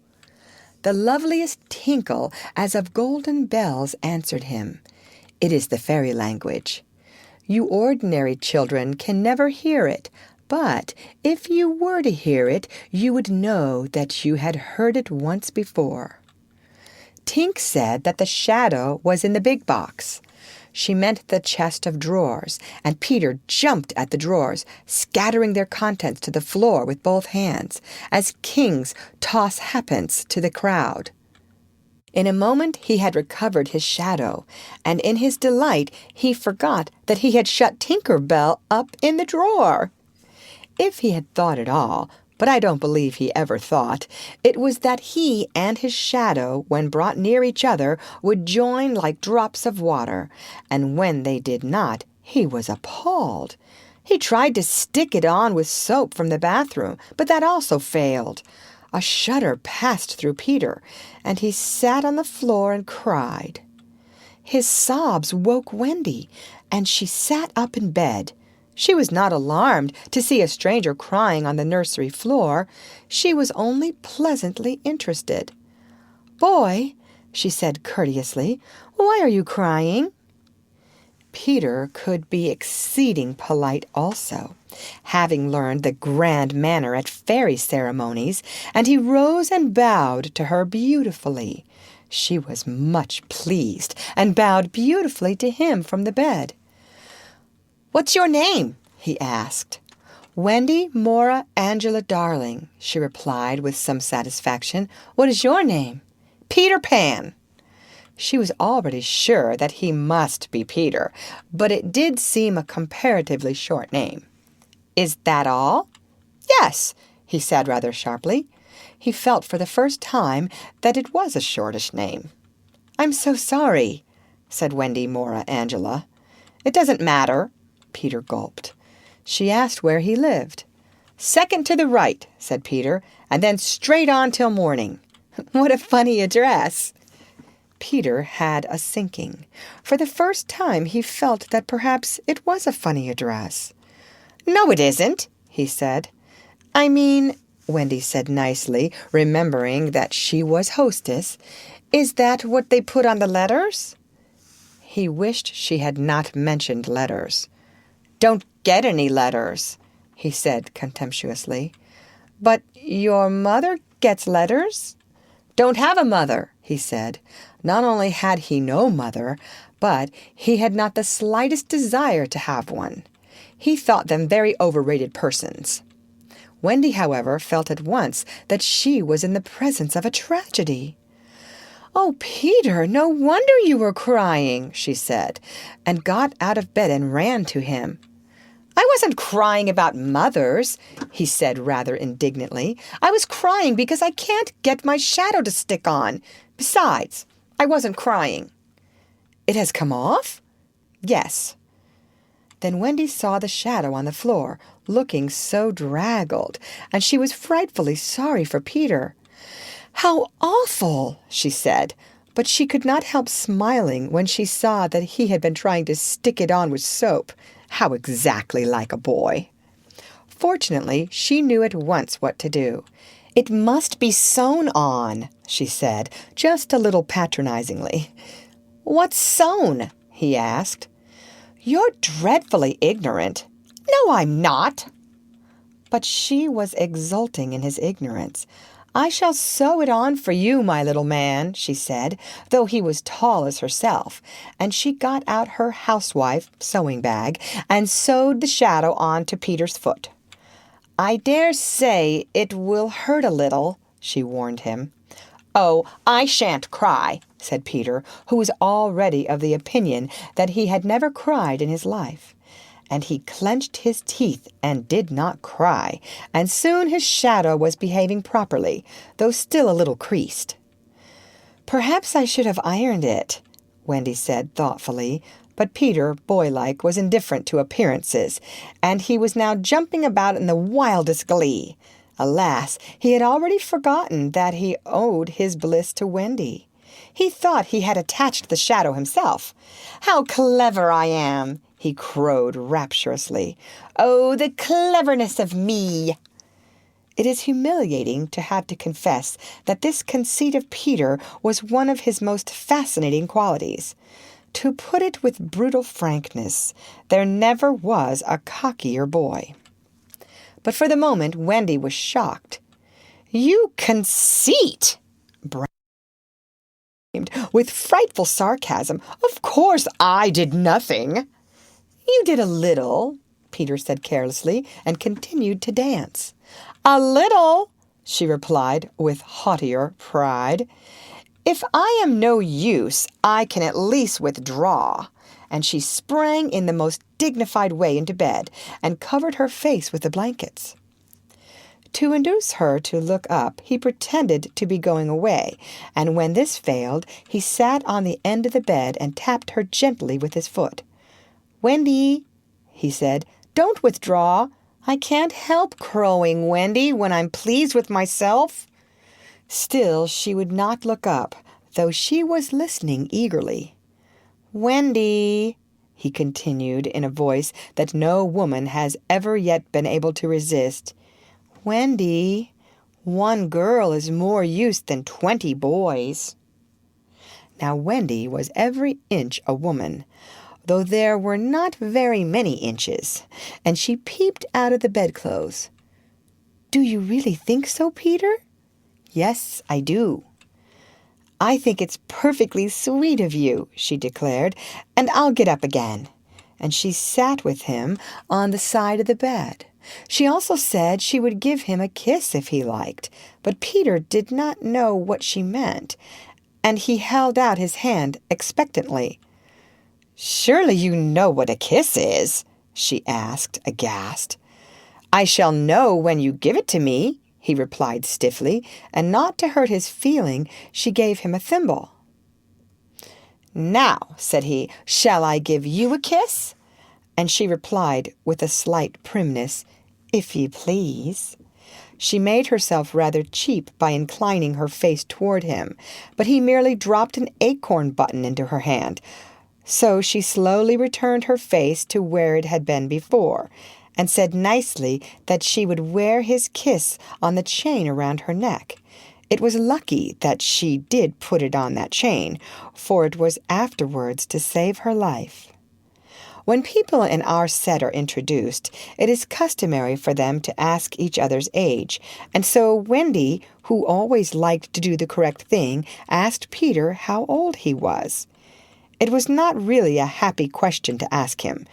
The loveliest tinkle as of golden bells answered him. It is the fairy language. You ordinary children can never hear it, but if you were to hear it, you would know that you had heard it once before. Tink said that the shadow was in the big box. She meant the chest of drawers, and Peter jumped at the drawers, scattering their contents to the floor with both hands, as kings toss halfpence to the crowd. In a moment he had recovered his shadow, and in his delight he forgot that he had shut Tinker Bell up in the drawer. If he had thought at all, but I don't believe he ever thought, it was that he and his shadow, when brought near each other, would join like drops of water, and when they did not, he was appalled. He tried to stick it on with soap from the bathroom, but that also failed. A shudder passed through Peter, and he sat on the floor and cried. His sobs woke Wendy, and she sat up in bed. She was not alarmed to see a stranger crying on the nursery floor. She was only pleasantly interested. "Boy," she said courteously, "why are you crying?" Peter could be exceeding polite also, having learned the grand manner at fairy ceremonies, and he rose and bowed to her beautifully. She was much pleased, and bowed beautifully to him from the bed. "What's your name?" he asked. "Wendy Mora Angela Darling," she replied with some satisfaction. "What is your name?" "Peter Pan." She was already sure that he must be Peter, but it did seem a comparatively short name. "Is that all?" "Yes," he said rather sharply. He felt for the first time that it was a shortish name. "I'm so sorry," said Wendy Mora Angela. "It doesn't matter," Peter gulped. She asked where he lived. "Second to the right," said Peter, "and then straight on till morning." "What a funny address." Peter had a sinking. For the first time he felt that perhaps it was a funny address. "No, it isn't," he said. "I mean," Wendy said nicely, remembering that she was hostess, "is that what they put on the letters?" He wished she had not mentioned letters. "Don't get any letters," he said contemptuously. "But your mother gets letters?" "Don't have a mother," he said. Not only had he no mother, but he had not the slightest desire to have one. He thought them very overrated persons. Wendy, however, felt at once that she was in the presence of a tragedy. "Oh, Peter, no wonder you were crying," she said, and got out of bed and ran to him. "I wasn't crying about mothers," he said rather indignantly. "I was crying because I can't get my shadow to stick on. Besides, I wasn't crying." "It has come off?" "Yes." Then Wendy saw the shadow on the floor, looking so draggled, and she was frightfully sorry for Peter. "How awful!" she said, but she could not help smiling when she saw that he had been trying to stick it on with soap. How exactly like a boy! Fortunately, she knew at once what to do. "It must be sewn on," she said, just a little patronizingly. "What's sewn?" he asked. "You're dreadfully ignorant." "No, I'm not." But she was exulting in his ignorance. "I shall sew it on for you, my little man," she said, though he was tall as herself, and she got out her housewife sewing bag and sewed the shadow on to Peter's foot. "I dare say it will hurt a little," she warned him. "Oh, I shan't cry," said Peter, who was already of the opinion that he had never cried in his life. And he clenched his teeth and did not cry, and soon his shadow was behaving properly, though still a little creased. "Perhaps I should have ironed it," Wendy said thoughtfully, but Peter, boylike, was indifferent to appearances, and he was now jumping about in the wildest glee. Alas, he had already forgotten that he owed his bliss to Wendy. He thought he had attached the shadow himself. "How clever I am!" he crowed rapturously. "Oh, the cleverness of me!" It is humiliating to have to confess that this conceit of Peter was one of his most fascinating qualities. To put it with brutal frankness, there never was a cockier boy. But for the moment, Wendy was shocked. "You conceit!" with frightful sarcasm. "Of course I did nothing." "You did a little," Peter said carelessly, and continued to dance. "A little," she replied with haughtier pride. "If I am no use, I can at least withdraw." And she sprang in the most dignified way into bed and covered her face with the blankets. To induce her to look up, he pretended to be going away, and when this failed, he sat on the end of the bed and tapped her gently with his foot. "Wendy," he said, "don't withdraw. I can't help crowing, Wendy, when I'm pleased with myself." Still she would not look up, though she was listening eagerly. "Wendy," he continued in a voice that no woman has ever yet been able to resist. "Wendy, one girl is more use than 20 boys." Now Wendy was every inch a woman, though there were not very many inches, and she peeped out of the bedclothes. "Do you really think so, Peter?" "Yes, I do." "I think it's perfectly sweet of you," she declared, "and I'll get up again." And she sat with him on the side of the bed. She also said she would give him a kiss if he liked, but Peter did not know what she meant, and he held out his hand expectantly. "Surely you know what a kiss is?" she asked, aghast. "I shall know when you give it to me," he replied stiffly, and not to hurt his feeling, she gave him a thimble. "Now," said he, "shall I give you a kiss?" And she replied with a slight primness, "If you please." She made herself rather cheap by inclining her face toward him, but he merely dropped an acorn button into her hand. So she slowly returned her face to where it had been before, and said nicely that she would wear his kiss on the chain around her neck. It was lucky that she did put it on that chain, for it was afterwards to save her life. When people in our set are introduced, it is customary for them to ask each other's age, and so Wendy, who always liked to do the correct thing, asked Peter how old he was. It was not really a happy question to ask him.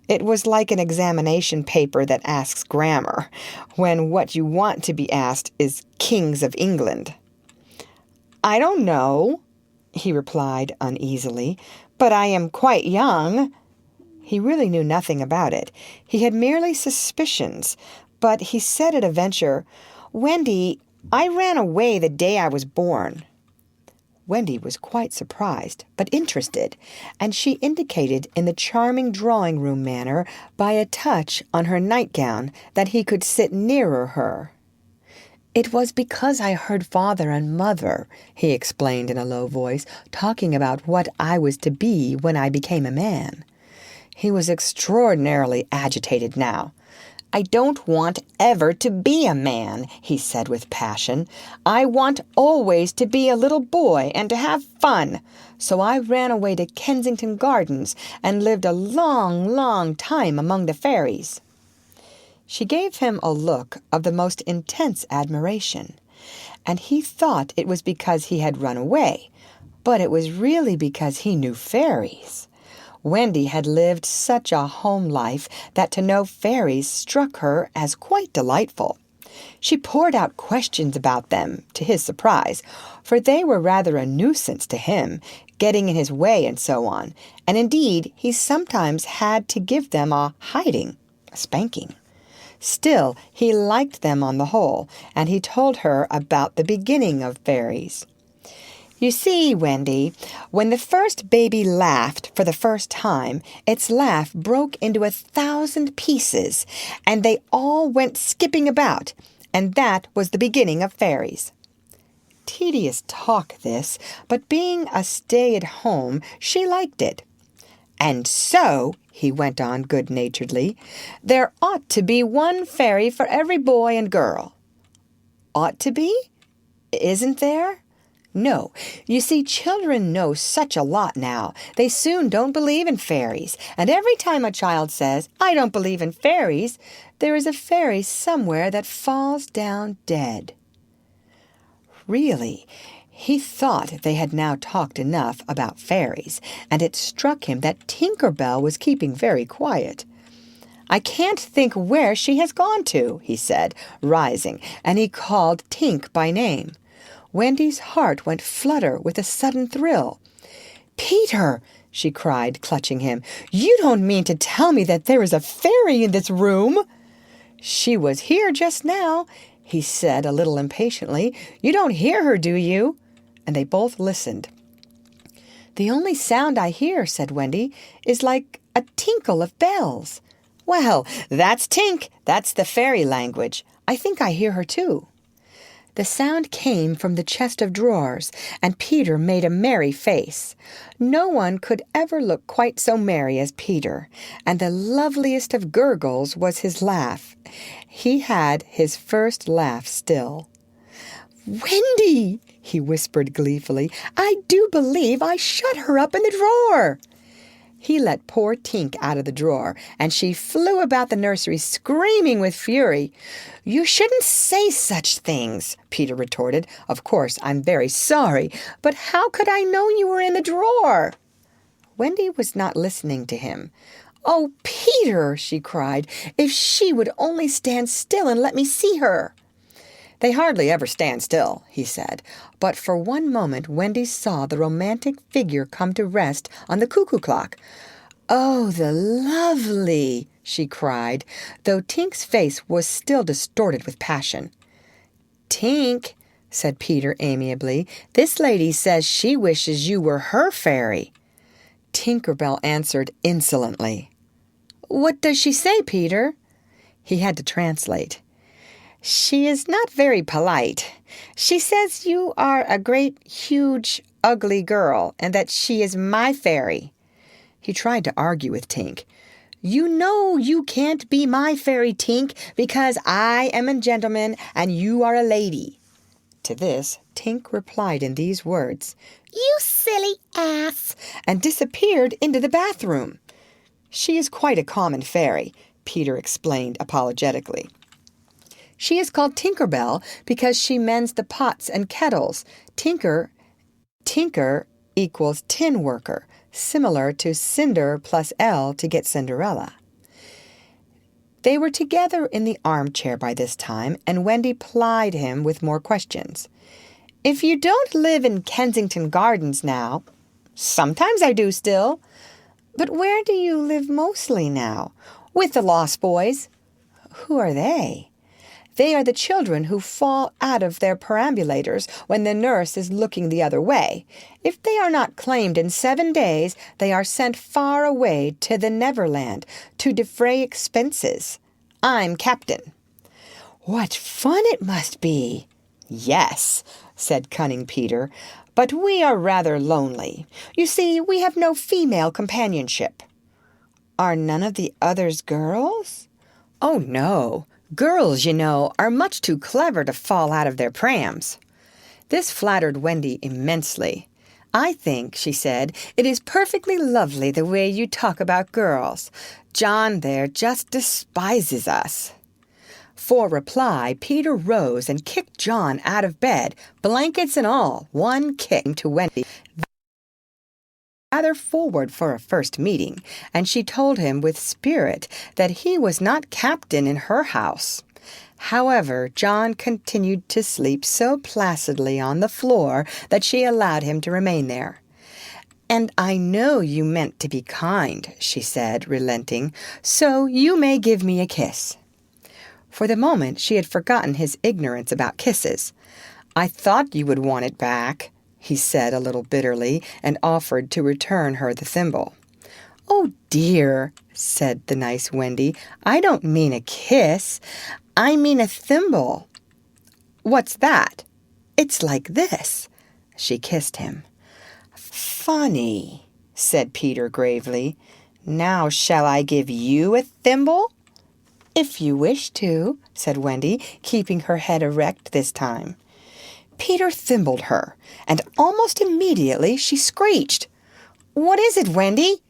It was like an examination paper that asks grammar, when what you want to be asked is Kings of England. "I don't know," he replied uneasily, "but I am quite young." He really knew nothing about it. He had merely suspicions, but he said at a venture, "Wendy, I ran away the day I was born." Wendy was quite surprised, but interested, and she indicated in the charming drawing-room manner by a touch on her nightgown that he could sit nearer her. "It was because I heard Father and Mother," he explained in a low voice, "talking about what I was to be when I became a man." He was extraordinarily agitated now. "I don't want ever to be a man," he said with passion. "I want always to be a little boy and to have fun. So I ran away to Kensington Gardens and lived a long, long time among the fairies." She gave him a look of the most intense admiration, and he thought it was because he had run away, but it was really because he knew fairies. Wendy had lived such a home life that to know fairies struck her as quite delightful. She poured out questions about them, to his surprise, for they were rather a nuisance to him, getting in his way and so on, and indeed he sometimes had to give them a hiding, a spanking. Still, he liked them on the whole, and he told her about the beginning of fairies. "You see, Wendy, when the first baby laughed for the first time, its laugh broke into 1,000 pieces, and they all went skipping about, and that was the beginning of fairies." Tedious talk, this, but being a stay-at-home, she liked it. "And so," he went on good-naturedly, "there ought to be one fairy for every boy and girl." "Ought to be? Isn't there?" "No. You see, children know such a lot now. They soon don't believe in fairies, and every time a child says, 'I don't believe in fairies,' there is a fairy somewhere that falls down dead." Really, he thought they had now talked enough about fairies, and it struck him that Tinker Bell was keeping very quiet. "I can't think where she has gone to," he said, rising, and he called Tink by name. Wendy's heart went flutter with a sudden thrill. "Peter!" she cried, clutching him. "You don't mean to tell me that there is a fairy in this room?" "She was here just now," he said a little impatiently. "You don't hear her, do you?" And they both listened. "The only sound I hear," said Wendy, "is like a tinkle of bells." "Well, that's Tink. That's the fairy language. I think I hear her too." The sound came from the chest of drawers, and Peter made a merry face. No one could ever look quite so merry as Peter, and the loveliest of gurgles was his laugh. He had his first laugh still. "Wendy!" he whispered gleefully. "I do believe I shut her up in the drawer." He let poor Tink out of the drawer, and she flew about the nursery screaming with fury. "You shouldn't say such things," Peter retorted. "Of course, I'm very sorry, but how could I know you were in the drawer?" Wendy was not listening to him. "Oh, Peter," she cried, "if she would only stand still and let me see her." "They hardly ever stand still," he said. But for one moment Wendy saw the romantic figure come to rest on the cuckoo clock. "Oh, the lovely!" she cried, though Tink's face was still distorted with passion. "Tink," said Peter amiably, "this lady says she wishes you were her fairy." Tinker Bell answered insolently. "What does she say, Peter?" He had to translate. "She is not very polite. She says you are a great, huge, ugly girl, and that she is my fairy." He tried to argue with Tink. "You know you can't be my fairy, Tink, because I am a gentleman and you are a lady." To this, Tink replied in these words, "You silly ass," and disappeared into the bathroom. "She is quite a common fairy," Peter explained apologetically. "She is called Tinker Bell because she mends the pots and kettles. Tinker equals tin worker, similar to cinder plus L to get Cinderella." They were together in the armchair by this time, and Wendy plied him with more questions. "If you don't live in Kensington Gardens now—" "Sometimes I do still." "But where do you live mostly now?" "With the Lost Boys." "Who are they?" "They are the children who fall out of their perambulators when the nurse is looking the other way. If they are not claimed in 7 days, they are sent far away to the Neverland to defray expenses. I'm captain." "What fun it must be!" "Yes," said cunning Peter, "but we are rather lonely. You see, we have no female companionship." "Are none of the others girls?" "Oh, no. Girls, you know, are much too clever to fall out of their prams." This flattered Wendy immensely. "I think," she said, "it is perfectly lovely the way you talk about girls. John there just despises us." For reply, Peter rose and kicked John out of bed, blankets and all, one kick to Wendy. Rather forward for a first meeting, and she told him with spirit that he was not captain in her house. However, John continued to sleep so placidly on the floor that she allowed him to remain there. "And I know you meant to be kind," she said, relenting, "so you may give me a kiss." For the moment she had forgotten his ignorance about kisses. "I thought you would want it back," he said a little bitterly, and offered to return her the thimble. "Oh, dear," said the nice Wendy, "I don't mean a kiss. I mean a thimble." "What's that?" "It's like this." She kissed him. "Funny," said Peter gravely. "Now shall I give you a thimble?" "If you wish to," said Wendy, keeping her head erect this time. Peter thimbled her, and almost immediately she screeched. "What is it, Wendy?"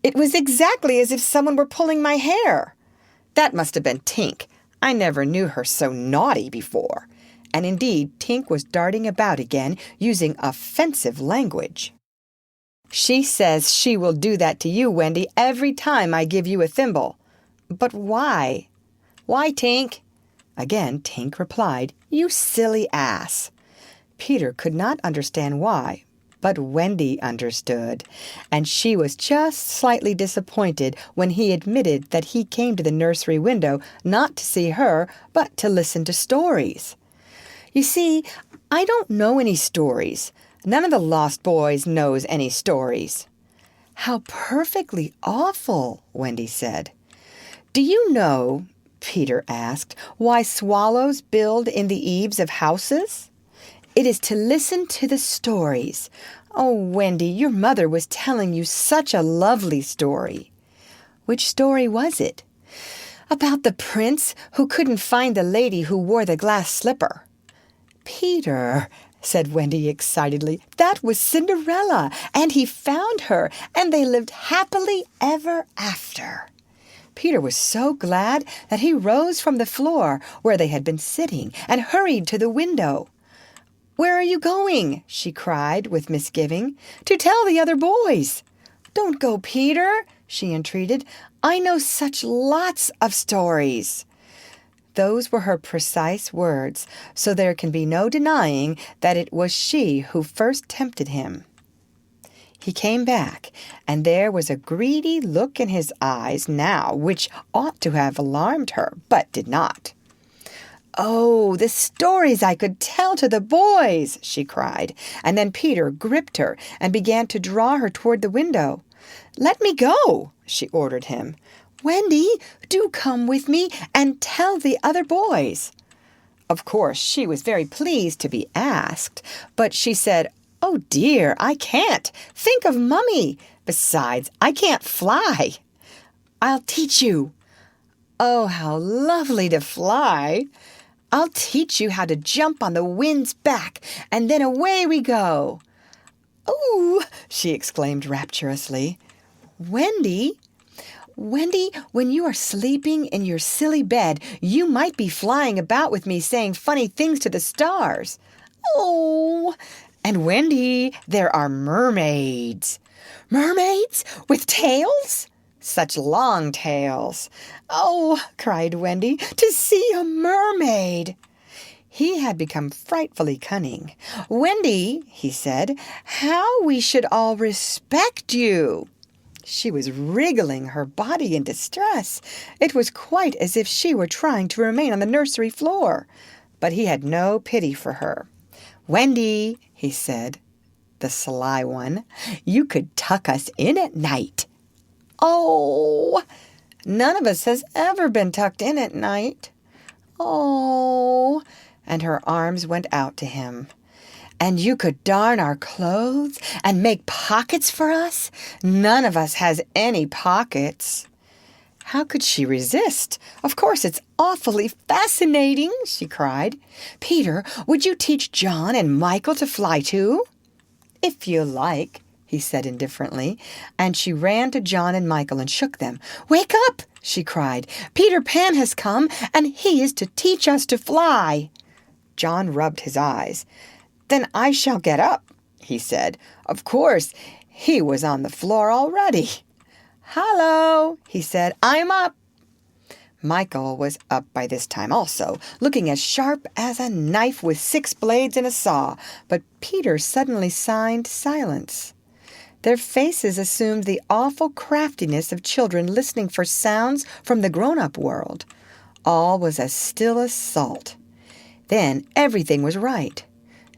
"It was exactly as if someone were pulling my hair." That must have been Tink. I never knew her so naughty before. And indeed, Tink was darting about again, using offensive language. "She says she will do that to you, Wendy, every time I give you a thimble." "But why?" "Why, Tink?" Again Tink replied, "You silly ass." Peter could not understand why, but Wendy understood, and she was just slightly disappointed when he admitted that he came to the nursery window not to see her, but to listen to stories. "You see, I don't know any stories. None of the Lost Boys knows any stories." "How perfectly awful," Wendy said. "Do you know," Peter asked, "why swallows build in the eaves of houses? It is to listen to the stories. Oh, Wendy, your mother was telling you such a lovely story." "Which story was it?" "About the prince who couldn't find the lady who wore the glass slipper." "Peter," said Wendy excitedly, "that was Cinderella, and he found her, and they lived happily ever after." Peter was so glad that he rose from the floor where they had been sitting and hurried to the window. "Where are you going?" she cried with misgiving. "To tell the other boys." "Don't go, Peter," she entreated. "I know such lots of stories." Those were her precise words, so there can be no denying that it was she who first tempted him. He came back, and there was a greedy look in his eyes now which ought to have alarmed her, but did not. "Oh, the stories I could tell to the boys!" she cried, and then Peter gripped her and began to draw her toward the window. "Let me go," she ordered him. "Wendy, do come with me and tell the other boys." Of course, she was very pleased to be asked, but she said, "Oh dear, I can't. Think of Mummy. Besides, I can't fly." "I'll teach you." "Oh, how lovely to fly." "I'll teach you how to jump on the wind's back, and then away we go." "Ooh!" she exclaimed rapturously. Wendy, when you are sleeping in your silly bed, you might be flying about with me saying funny things to the stars." "Oh!" "And Wendy, there are mermaids." "Mermaids? With tails?" "Such long tails." "Oh," cried Wendy, "to see a mermaid." He had become frightfully cunning. "Wendy," he said, "how we should all respect you." She was wriggling her body in distress. It was quite as if she were trying to remain on the nursery floor. But he had no pity for her. "Wendy," he said, the sly one, "you could tuck us in at night." "Oh!" "None of us has ever been tucked in at night." "Oh!" And her arms went out to him. "And you could darn our clothes and make pockets for us. None of us has any pockets." How could she resist? "Of course, it's awfully fascinating," she cried. "Peter, would you teach John and Michael to fly too?" "If you like," he said indifferently, and she ran to John and Michael and shook them. "Wake up!" she cried. "Peter Pan has come, and he is to teach us to fly." John rubbed his eyes. "Then I shall get up," he said. Of course, he was on the floor already. "Hallo," he said, "I'm up." Michael was up by this time also, looking as sharp as a knife with 6 blades and a saw, but Peter suddenly signed silence. Their faces assumed the awful craftiness of children listening for sounds from the grown-up world. All was as still as salt. Then everything was right.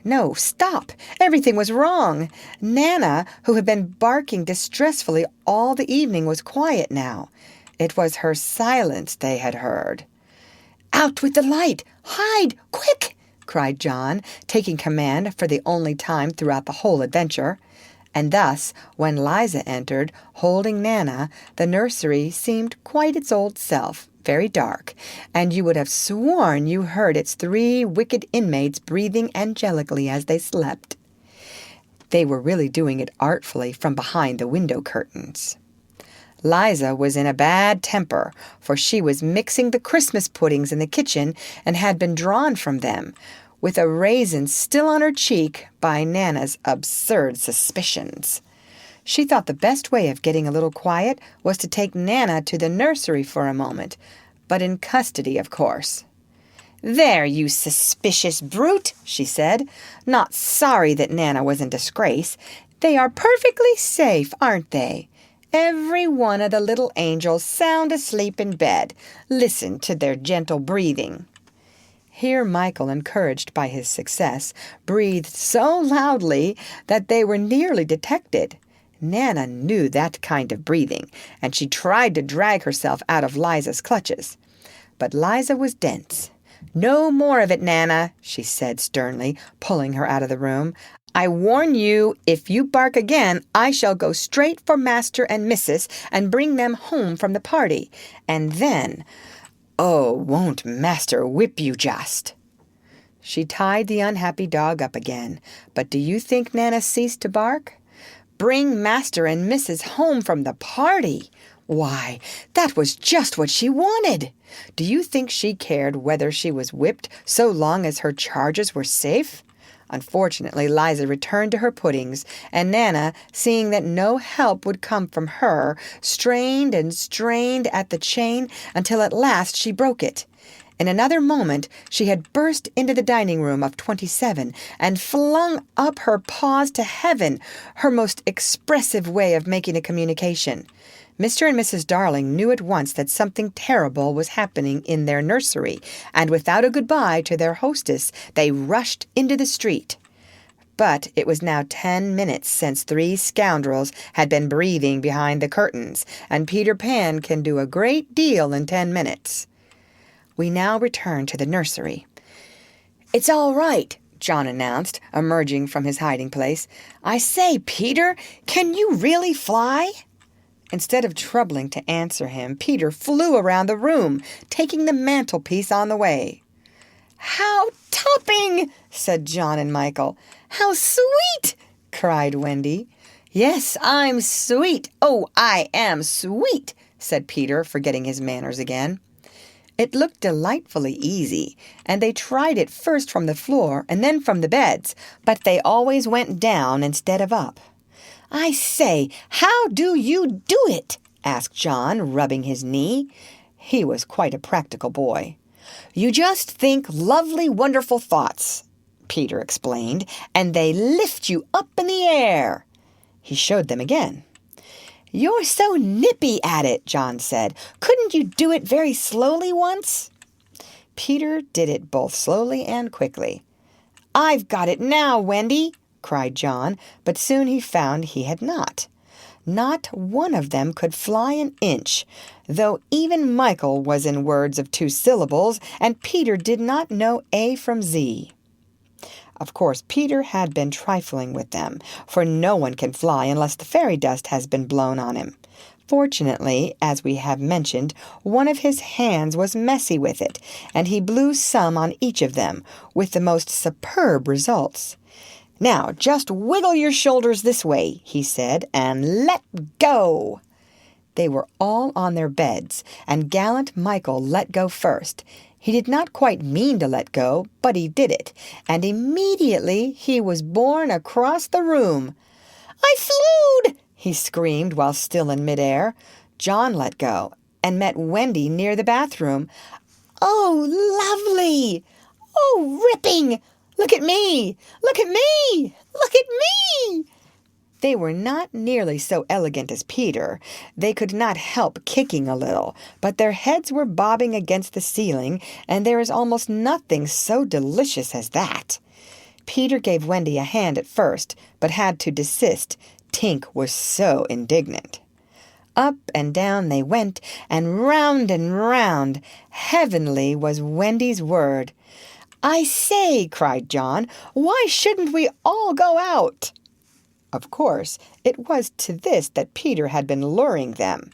No, stop! Everything was wrong. Nana, who had been barking distressfully all the evening, was quiet now. It was her silence they had heard. "Out with the light! Hide! Quick!" cried John, taking command for the only time throughout the whole adventure. And thus, when Liza entered, holding Nana, the nursery seemed quite its old self, very dark, and you would have sworn you heard its 3 wicked inmates breathing angelically as they slept. They were really doing it artfully from behind the window curtains. Liza was in a bad temper, for she was mixing the Christmas puddings in the kitchen and had been drawn from them, with a raisin still on her cheek by Nana's absurd suspicions. She thought the best way of getting a little quiet was to take Nana to the nursery for a moment, but in custody, of course. "There, you suspicious brute," she said, not sorry that Nana was in disgrace. "They are perfectly safe, aren't they? Every one of the little angels sound asleep in bed. Listen to their gentle breathing." Here Michael, encouraged by his success, breathed so loudly that they were nearly detected. Nana knew that kind of breathing, and she tried to drag herself out of Liza's clutches. But Liza was dense. "No more of it, Nana," she said sternly, pulling her out of the room. "I warn you, if you bark again, I shall go straight for Master and Missus and bring them home from the party. And then, oh, won't Master whip you just!" She tied the unhappy dog up again. But do you think Nana ceased to bark? Bring Master and Missus home from the party! Why, that was just what she wanted. Do you think she cared whether she was whipped so long as her charges were safe? Unfortunately, Liza returned to her puddings, and Nana, seeing that no help would come from her, strained and strained at the chain until at last she broke it. In another moment, she had burst into the dining room of 27 and flung up her paws to heaven, her most expressive way of making a communication. Mr. and Mrs. Darling knew at once that something terrible was happening in their nursery, and without a goodbye to their hostess, they rushed into the street. But it was now 10 minutes since 3 scoundrels had been breathing behind the curtains, and Peter Pan can do a great deal in 10 minutes. We now return to the nursery. "It's all right," John announced, emerging from his hiding place. "I say, Peter, can you really fly?" Instead of troubling to answer him, Peter flew around the room, taking the mantelpiece on the way. "How topping!" said John and Michael. "How sweet!" cried Wendy. "Yes, I'm sweet. Oh, I am sweet," said Peter, forgetting his manners again. It looked delightfully easy, and they tried it first from the floor and then from the beds, but they always went down instead of up. "I say, how do you do it?" asked John, rubbing his knee. He was quite a practical boy. "You just think lovely, wonderful thoughts," Peter explained, "and they lift you up in the air." He showed them again. "You're so nippy at it," John said. "Couldn't you do it very slowly once?" Peter did it both slowly and quickly. "I've got it now, Wendy," cried John, but soon he found he had not. Not one of them could fly an inch, though even Michael was in words of 2 syllables, and Peter did not know A from Z. Of course, Peter had been trifling with them, for no one can fly unless the fairy dust has been blown on him. Fortunately, as we have mentioned, one of his hands was messy with it, and he blew some on each of them, with the most superb results. "Now, just wiggle your shoulders this way," he said, "and let go." They were all on their beds, and gallant Michael let go first. He did not quite mean to let go, but he did it, and immediately he was borne across the room. "I flewed!" he screamed while still in midair. John let go and met Wendy near the bathroom. "Oh, lovely! Oh, ripping! Look at me! Look at me! Look at me!" They were not nearly so elegant as Peter. They could not help kicking a little, but their heads were bobbing against the ceiling, and there is almost nothing so delicious as that. Peter gave Wendy a hand at first, but had to desist. Tink was so indignant. Up and down they went, and round. Heavenly was Wendy's word. "I say," cried John, "why shouldn't we all go out?" Of course, it was to this that Peter had been luring them.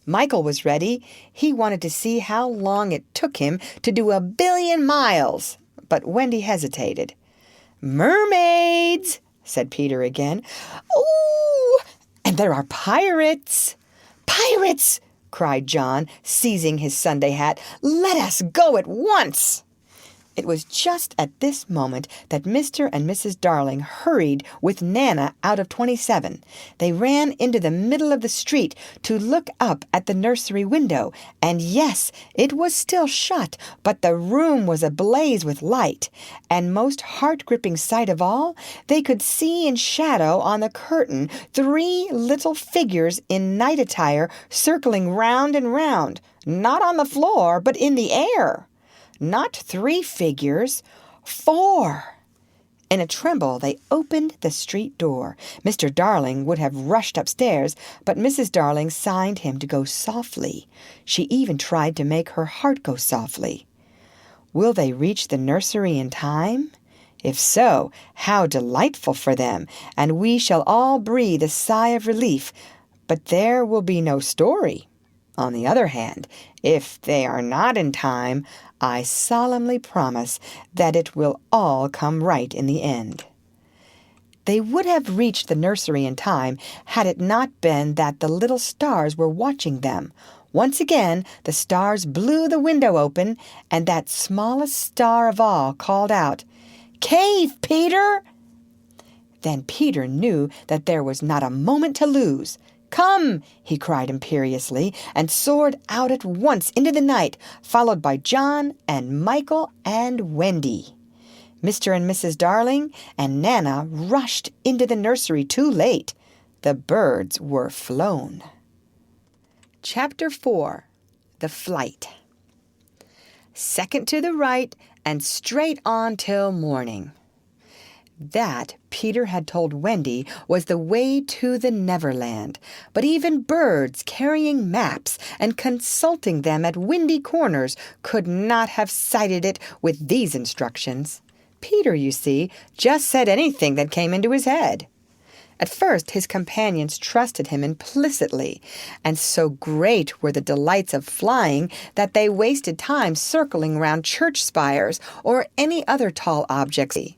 Michael was ready. He wanted to see how long it took him to do 1,000,000,000 miles. But Wendy hesitated. "Mermaids," said Peter again. "Ooh, and there are pirates." "Pirates!" cried John, seizing his Sunday hat. "Let us go at once." It was just at this moment that Mr. and Mrs. Darling hurried with Nana out of 27. They ran into the middle of the street to look up at the nursery window, and yes, it was still shut, but the room was ablaze with light, and most heart-gripping sight of all, they could see in shadow on the curtain 3 little figures in night attire circling round and round, not on the floor, but in the air. Not 3 figures, 4. In a tremble, they opened the street door. Mr. Darling would have rushed upstairs, but Mrs. Darling signed him to go softly. She even tried to make her heart go softly. Will they reach the nursery in time? If so, how delightful for them, and we shall all breathe a sigh of relief. But there will be no story. On the other hand, if they are not in time, I solemnly promise that it will all come right in the end. They would have reached the nursery in time had it not been that the little stars were watching them. Once again, the stars blew the window open, and that smallest star of all called out, "Cave, Peter!" Then Peter knew that there was not a moment to lose. "Come!" he cried imperiously, and soared out at once into the night, followed by John and Michael and Wendy. Mr. and Mrs. Darling and Nana rushed into the nursery too late. The birds were flown. Chapter 4. The Flight. Second to the right and straight on till morning. That, Peter had told Wendy, was the way to the Neverland, but even birds carrying maps and consulting them at windy corners could not have sighted it with these instructions. Peter, you see, just said anything that came into his head. At first his companions trusted him implicitly, and so great were the delights of flying that they wasted time circling round church spires or any other tall objects.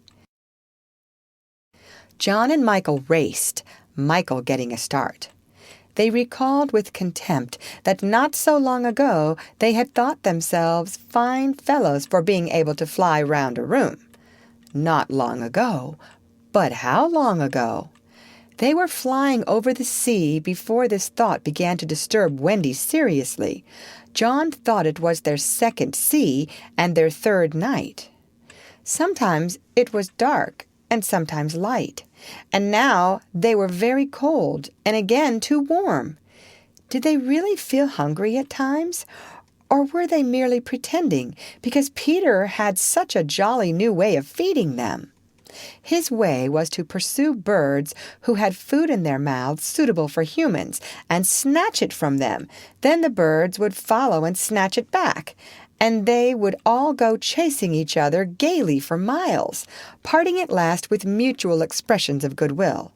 John and Michael raced, Michael getting a start. They recalled with contempt that not so long ago they had thought themselves fine fellows for being able to fly round a room. Not long ago, but how long ago? They were flying over the sea before this thought began to disturb Wendy seriously. John thought it was their second sea and their third night. Sometimes it was dark and sometimes light, and now they were very cold and again too warm. Did they really feel hungry at times? Or were they merely pretending because Peter had such a jolly new way of feeding them? His way was to pursue birds who had food in their mouths suitable for humans and snatch it from them. Then the birds would follow and snatch it back, and they would all go chasing each other gaily for miles, parting at last with mutual expressions of goodwill.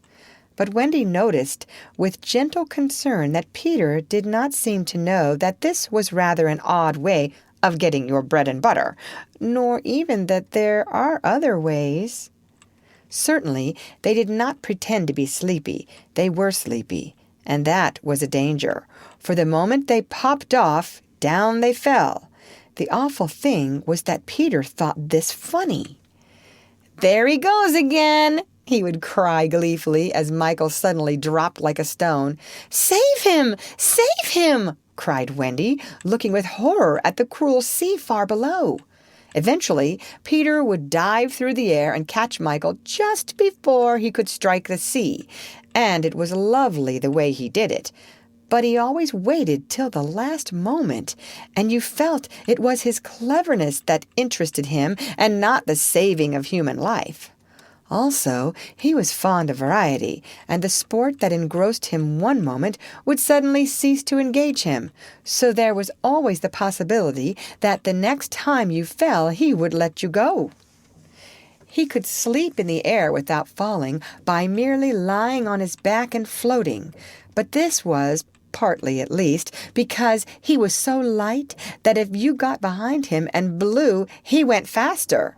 But Wendy noticed with gentle concern that Peter did not seem to know that this was rather an odd way of getting your bread and butter, nor even that there are other ways. Certainly, they did not pretend to be sleepy. They were sleepy, and that was a danger, for the moment they popped off, down they fell. The awful thing was that Peter thought this funny. "There he goes again!" he would cry gleefully as Michael suddenly dropped like a stone. "Save him! Save him!" cried Wendy, looking with horror at the cruel sea far below. Eventually, Peter would dive through the air and catch Michael just before he could strike the sea, and it was lovely the way he did it. But he always waited till the last moment, and you felt it was his cleverness that interested him and not the saving of human life. Also, he was fond of variety, and the sport that engrossed him one moment would suddenly cease to engage him, so there was always the possibility that the next time you fell he would let you go. He could sleep in the air without falling by merely lying on his back and floating, but this was, partly at least, because he was so light that if you got behind him and blew, he went faster.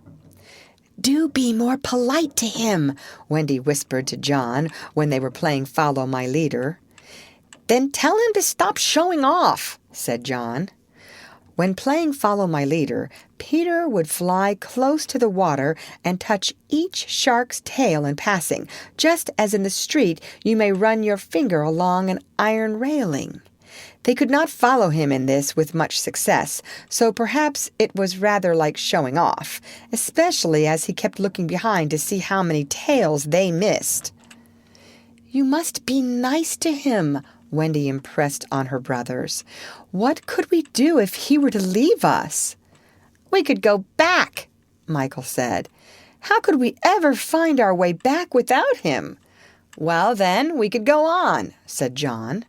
"Do be more polite to him," Wendy whispered to John when they were playing Follow My Leader. "Then tell him to stop showing off," said John. When playing Follow My Leader, Peter would fly close to the water and touch each shark's tail in passing, just as in the street you may run your finger along an iron railing. They could not follow him in this with much success, so perhaps it was rather like showing off, especially as he kept looking behind to see how many tails they missed. "You must be nice to him," Wendy impressed on her brothers. "What could we do if he were to leave us?" "We could go back," Michael said. "How could we ever find our way back without him?" "Well, then, we could go on," said John.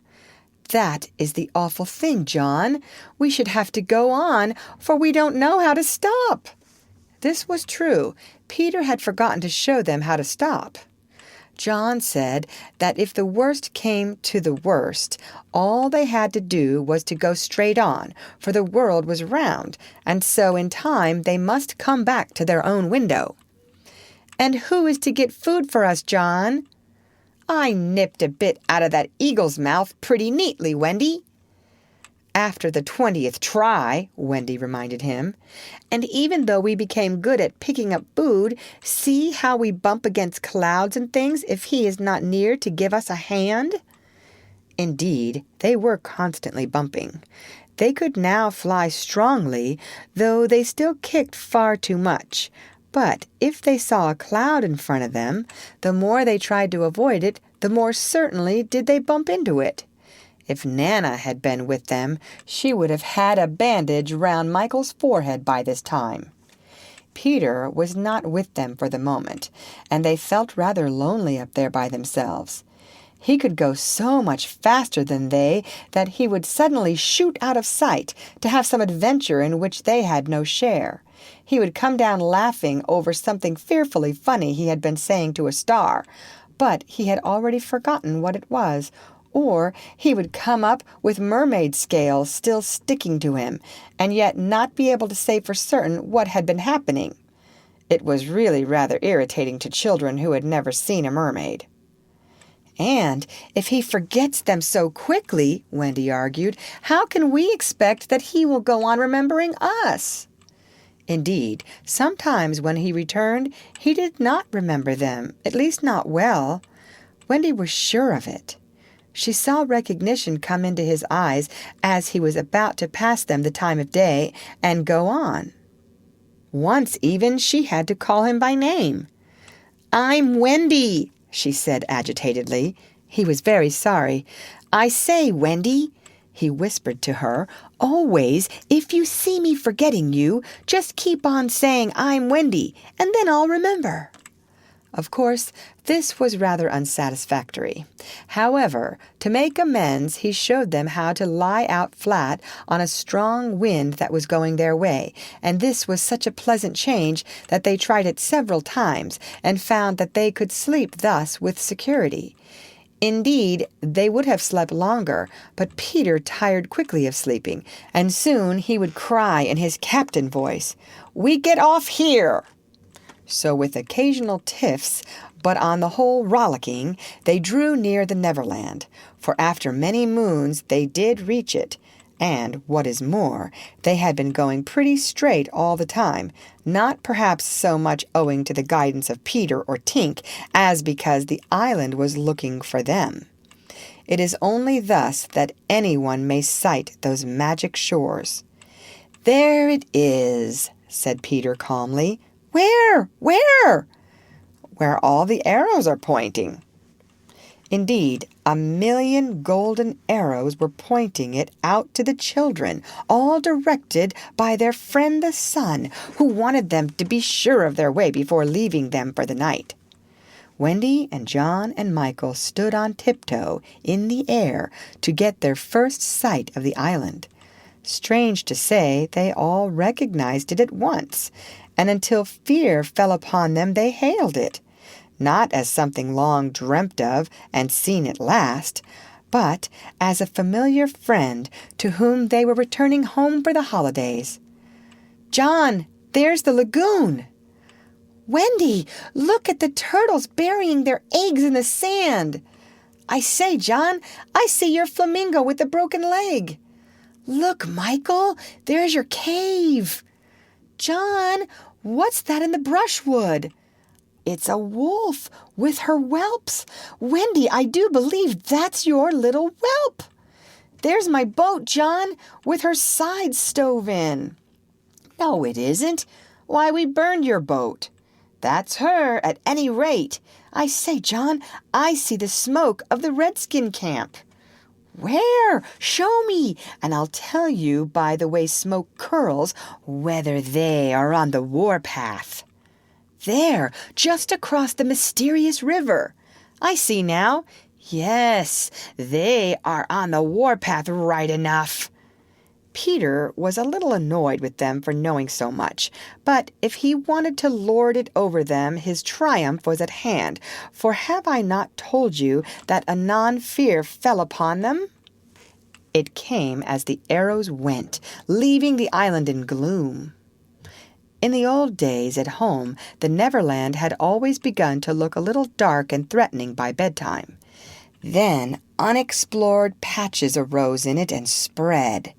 "That is the awful thing, John. We should have to go on, for we don't know how to stop." This was true. Peter had forgotten to show them how to stop. John said that if the worst came to the worst, all they had to do was to go straight on, for the world was round, and so in time they must come back to their own window. "And who is to get food for us, John?" "I nipped a bit out of that eagle's mouth pretty neatly, Wendy." "After the 20th try," Wendy reminded him. "And even though we became good at picking up food, see how we bump against clouds and things if he is not near to give us a hand?" Indeed, they were constantly bumping. They could now fly strongly, though they still kicked far too much. But if they saw a cloud in front of them, the more they tried to avoid it, the more certainly did they bump into it. If Nana had been with them, she would have had a bandage round Michael's forehead by this time. Peter was not with them for the moment, and they felt rather lonely up there by themselves. He could go so much faster than they that he would suddenly shoot out of sight to have some adventure in which they had no share. He would come down laughing over something fearfully funny he had been saying to a star, but he had already forgotten what it was, or he would come up with mermaid scales still sticking to him, and yet not be able to say for certain what had been happening. It was really rather irritating to children who had never seen a mermaid. And if he forgets them so quickly, Wendy argued, how can we expect that he will go on remembering us? Indeed, sometimes when he returned, he did not remember them, at least not well. Wendy was sure of it. She saw recognition come into his eyes as he was about to pass them the time of day and go on. Once even she had to call him by name. "I'm Wendy," she said agitatedly. He was very sorry. "I say, Wendy," he whispered to her, "always, if you see me forgetting you, just keep on saying I'm Wendy, and then I'll remember." Of course, this was rather unsatisfactory. However, to make amends, he showed them how to lie out flat on a strong wind that was going their way, and this was such a pleasant change that they tried it several times and found that they could sleep thus with security. Indeed, they would have slept longer, but Peter tired quickly of sleeping, and soon he would cry in his captain voice, "We get off here!" So with occasional tiffs, but on the whole rollicking, they drew near the Neverland, for after many moons they did reach it, and, what is more, they had been going pretty straight all the time, not perhaps so much owing to the guidance of Peter or Tink as because the island was looking for them. It is only thus that anyone may sight those magic shores. "There it is," said Peter calmly. "Where? Where?" "Where all the arrows are pointing." Indeed, 1,000,000 golden arrows were pointing it out to the children, all directed by their friend the sun, who wanted them to be sure of their way before leaving them for the night. Wendy and John and Michael stood on tiptoe in the air to get their first sight of the island. Strange to say, they all recognized it at once, and until fear fell upon them they hailed it, not as something long dreamt of and seen at last, but as a familiar friend to whom they were returning home for the holidays. "John, there's the lagoon!" "Wendy, look at the turtles burying their eggs in the sand!" "I say, John, I see your flamingo with the broken leg!" "Look, Michael, there's your cave!" "John, what's that in the brushwood?" "It's a wolf with her whelps. Wendy, I do believe that's your little whelp." "There's my boat, John, with her sides stove in." "No, it isn't. Why, we burned your boat." "That's her, at any rate. I say, John, I see the smoke of the redskin camp." "Where? Show me, and I'll tell you by the way smoke curls whether they are on the warpath." "There, just across the mysterious river." "I see now. Yes, they are on the warpath right enough." Peter was a little annoyed with them for knowing so much, but if he wanted to lord it over them, his triumph was at hand, for have I not told you that anon fear fell upon them? It came as the arrows went, leaving the island in gloom. In the old days at home, the Neverland had always begun to look a little dark and threatening by bedtime. Then unexplored patches arose in it and spread.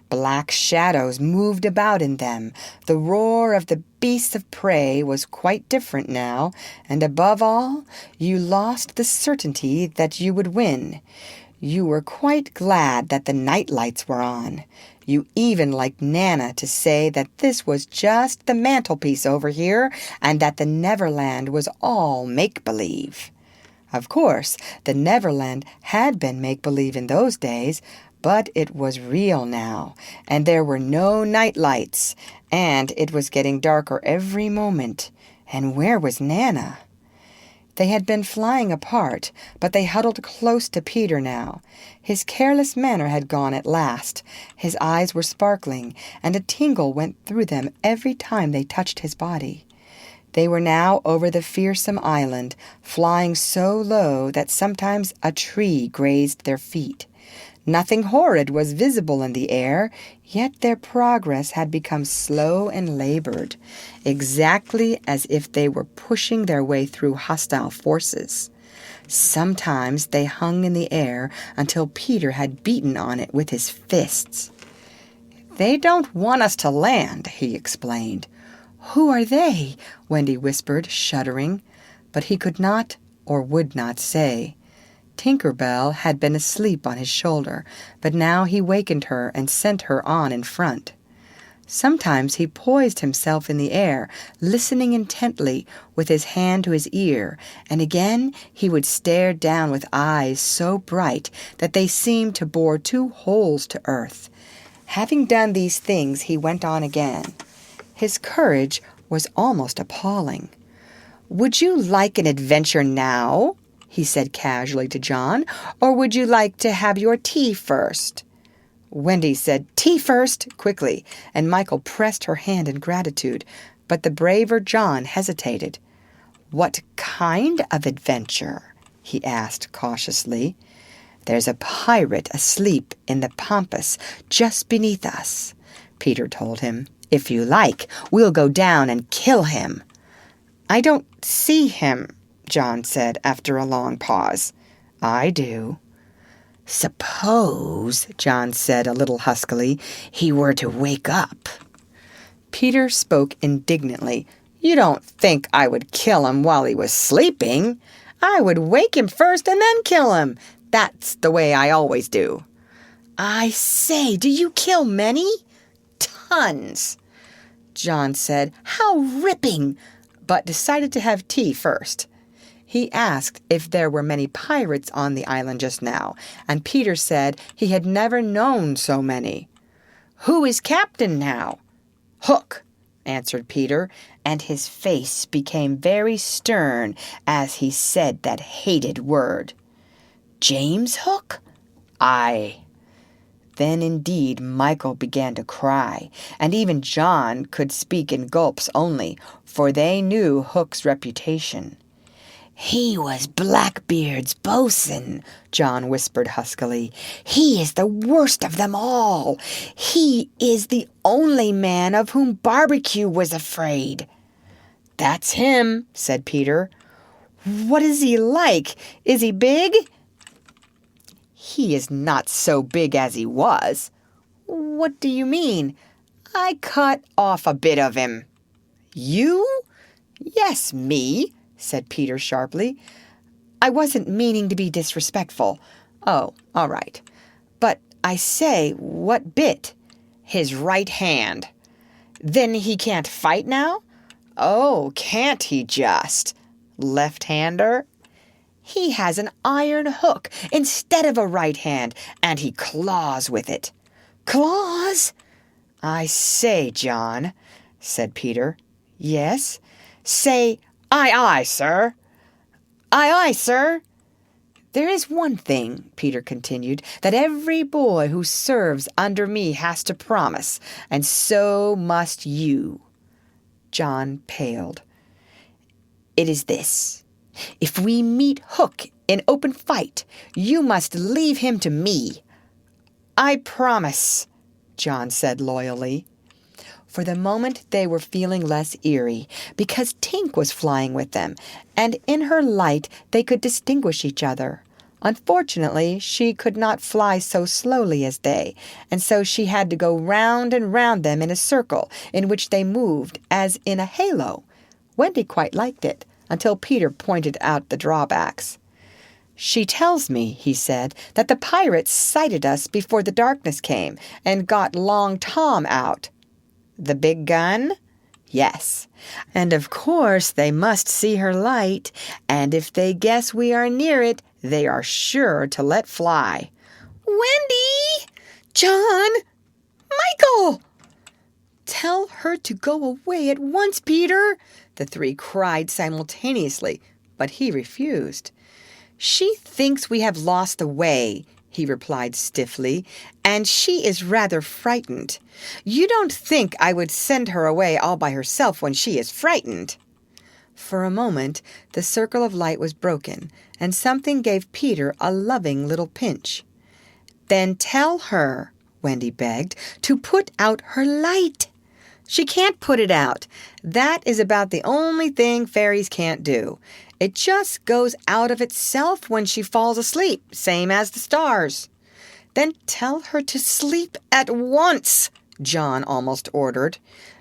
Black shadows moved about in them. The roar of the beasts of prey was quite different now, and above all, you lost the certainty that you would win. You were quite glad that the night lights were on. You even liked Nana to say that this was just the mantelpiece over here and that the Neverland was all make-believe. Of course, the Neverland had been make-believe in those days, but it was real now, and there were no night lights, and it was getting darker every moment. And where was Nana? They had been flying apart, but they huddled close to Peter now. His careless manner had gone at last. His eyes were sparkling, and a tingle went through them every time they touched his body. They were now over the fearsome island, flying so low that sometimes a tree grazed their feet. Nothing horrid was visible in the air, yet their progress had become slow and labored, exactly as if they were pushing their way through hostile forces. Sometimes they hung in the air until Peter had beaten on it with his fists. "They don't want us to land," he explained. "Who are they?" Wendy whispered, shuddering, but he could not or would not say. Tinker Bell had been asleep on his shoulder, but now he wakened her and sent her on in front. Sometimes he poised himself in the air, listening intently with his hand to his ear, and again he would stare down with eyes so bright that they seemed to bore two holes to earth. Having done these things, he went on again. His courage was almost appalling. "Would you like an adventure now?" he said casually to John, "or would you like to have your tea first?" Wendy said, "Tea first," quickly, and Michael pressed her hand in gratitude, but the braver John hesitated. "What kind of adventure?" he asked cautiously. "There's a pirate asleep in the pampas just beneath us," Peter told him. "If you like, we'll go down and kill him." "I don't see him," John said after a long pause. "I do." "Suppose," John said a little huskily, "he were to wake up." Peter spoke indignantly. "You don't think I would kill him while he was sleeping? I would wake him first and then kill him. That's the way I always do." "I say, do you kill many?" "Tons." John said, "How ripping!" but decided to have tea first. He asked if there were many pirates on the island just now, and Peter said he had never known so many. "Who is captain now?" "Hook," answered Peter, and his face became very stern as he said that hated word. "James Hook?" "Aye." Then indeed Michael began to cry, and even John could speak in gulps only, for they knew Hook's reputation. "He was Blackbeard's bosun," John whispered huskily. "He is the worst of them all. He is the only man of whom Barbecue was afraid." "That's him," said Peter. "What is he like? Is he big?" "He is not so big as he was." "What do you mean?" "I cut off a bit of him." "You?" "Yes, me," said Peter sharply. "I wasn't meaning to be disrespectful." "Oh, all right. But I say, what bit?" "His right hand." "Then he can't fight now?" "Oh, can't he just? Left-hander?" "He has an iron hook instead of a right hand, and he claws with it." "Claws?" "I say, John," said Peter. "Yes?" "Say, 'Aye, aye, sir.'" "Aye, aye, sir." "There is one thing," Peter continued, "that every boy who serves under me has to promise, and so must you." John paled. "It is this. If we meet Hook in open fight, you must leave him to me." "I promise," John said loyally. For the moment they were feeling less eerie, because Tink was flying with them, and in her light they could distinguish each other. Unfortunately, she could not fly so slowly as they, and so she had to go round and round them in a circle in which they moved as in a halo. Wendy quite liked it, until Peter pointed out the drawbacks. "She tells me," he said, "that the pirates sighted us before the darkness came and got Long Tom out." "The big gun?" "Yes. And of course they must see her light, and if they guess we are near it, they are sure to let fly." "Wendy! John! Michael!" "Tell her to go away at once, Peter," the three cried simultaneously, but he refused. "She thinks we have lost the way," he replied stiffly, "and she is rather frightened. You don't think I would send her away all by herself when she is frightened?" For a moment the circle of light was broken, and something gave Peter a loving little pinch. "Then tell her," Wendy begged, "to put out her light." "She can't put it out. That is about the only thing fairies can't do. It just goes out of itself when she falls asleep, same as the stars." "Then tell her to sleep at once," John almost ordered.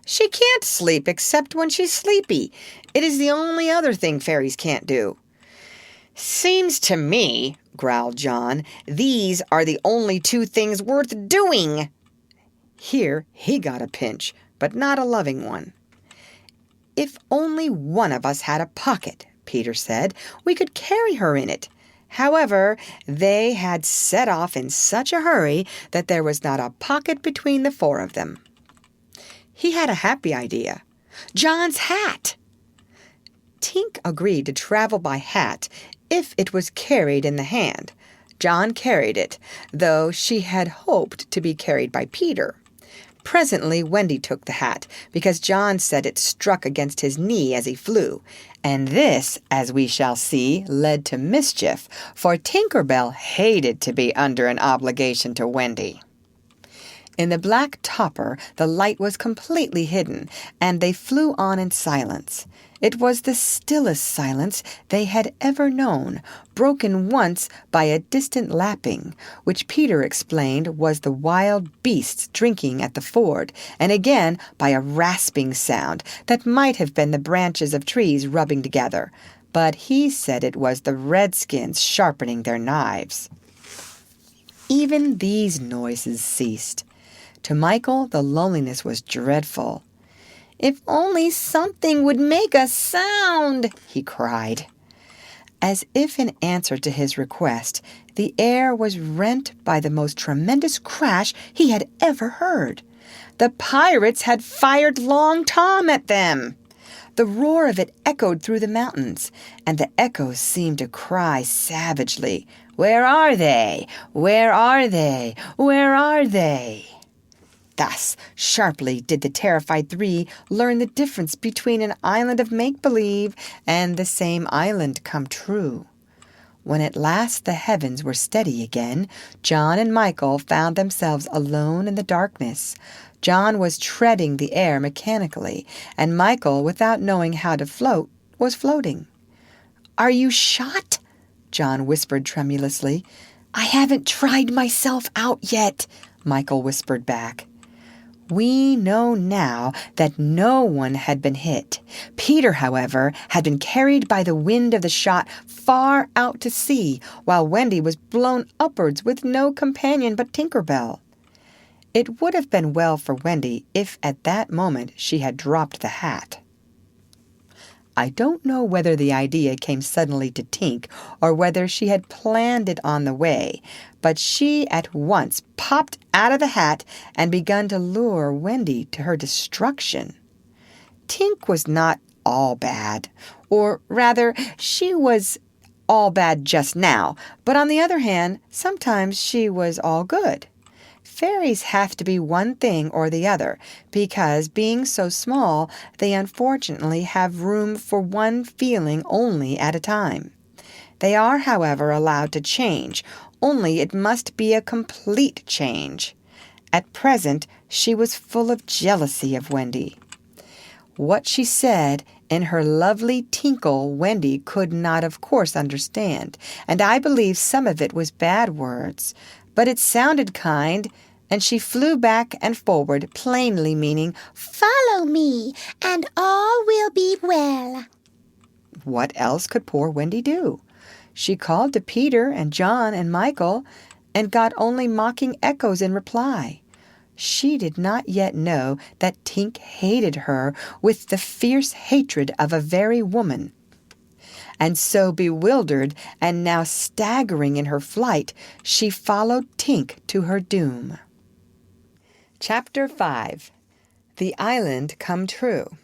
"She can't sleep except when she's sleepy. It is the only other thing fairies can't do." "Seems to me," growled John, "these are the only two things worth doing." Here he got a pinch, but not a loving one. "If only one of us had a pocket," Peter said, "we could carry her in it." However, they had set off in such a hurry that there was not a pocket between the four of them. He had a happy idea. John's hat! Tink agreed to travel by hat if it was carried in the hand. John carried it, though she had hoped to be carried by Peter. Presently Wendy took the hat, because John said it struck against his knee as he flew, and this, as we shall see, led to mischief, for Tinker Bell hated to be under an obligation to Wendy. In the black topper the light was completely hidden, and they flew on in silence. It was the stillest silence they had ever known, broken once by a distant lapping, which Peter explained was the wild beasts drinking at the ford, and again by a rasping sound that might have been the branches of trees rubbing together, but he said it was the redskins sharpening their knives. Even these noises ceased. To Michael, the loneliness was dreadful. "If only something would make a sound," he cried. As if in answer to his request, the air was rent by the most tremendous crash he had ever heard. The pirates had fired Long Tom at them. The roar of it echoed through the mountains, and the echoes seemed to cry savagely, "Where are they? Where are they? Where are they?" Thus sharply did the terrified three learn the difference between an island of make-believe and the same island come true. When at last the heavens were steady again, John and Michael found themselves alone in the darkness. John was treading the air mechanically, and Michael, without knowing how to float, was floating. "Are you shot?" John whispered tremulously. "I haven't tried myself out yet," Michael whispered back. We know now that no one had been hit. Peter, however, had been carried by the wind of the shot far out to sea, while Wendy was blown upwards with no companion but Tinker Bell. It would have been well for Wendy if at that moment she had dropped the hat. I don't know whether the idea came suddenly to Tink or whether she had planned it on the way, but she at once popped out of the hat and begun to lure Wendy to her destruction. Tink was not all bad, or rather, she was all bad just now, but on the other hand, sometimes she was all good. Fairies have to be one thing or the other, because, being so small, they unfortunately have room for one feeling only at a time. They are, however, allowed to change, only it must be a complete change. At present, she was full of jealousy of Wendy. What she said in her lovely tinkle Wendy could not, of course, understand, and I believe some of it was bad words, but it sounded kind, and she flew back and forward, plainly meaning, "Follow me, and all will be well." What else could poor Wendy do? She called to Peter and John and Michael and got only mocking echoes in reply. She did not yet know that Tink hated her with the fierce hatred of a very woman. And so bewildered and now staggering in her flight, she followed Tink to her doom. Chapter 5. The Island Come True.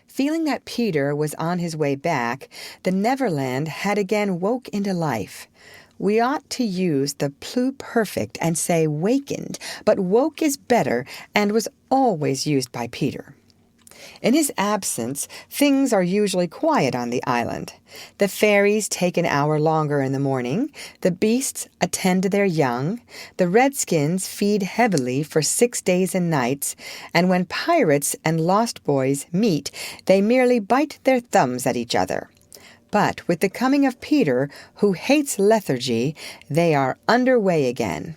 Feeling that Peter was on his way back, the Neverland had again woke into life. We ought to use the pluperfect and say wakened, but woke is better and was always used by Peter. In his absence, things are usually quiet on the island. The fairies take an hour longer in the morning, the beasts attend to their young, the redskins feed heavily for 6 days and nights, and when pirates and lost boys meet, they merely bite their thumbs at each other. But with the coming of Peter, who hates lethargy, they are underway again.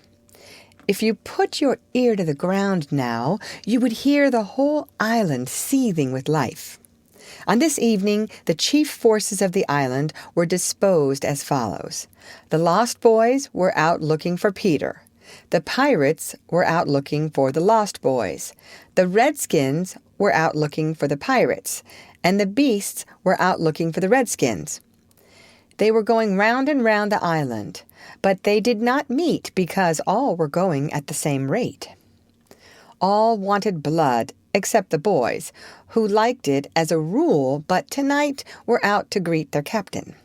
If you put your ear to the ground now, you would hear the whole island seething with life. On this evening, the chief forces of the island were disposed as follows. The Lost Boys were out looking for Peter. The pirates were out looking for the Lost Boys. The redskins were out looking for the pirates. And the beasts were out looking for the redskins. They were going round and round the island, but they did not meet because all were going at the same rate. All wanted blood except the boys, who liked it as a rule, but tonight were out to greet their captain.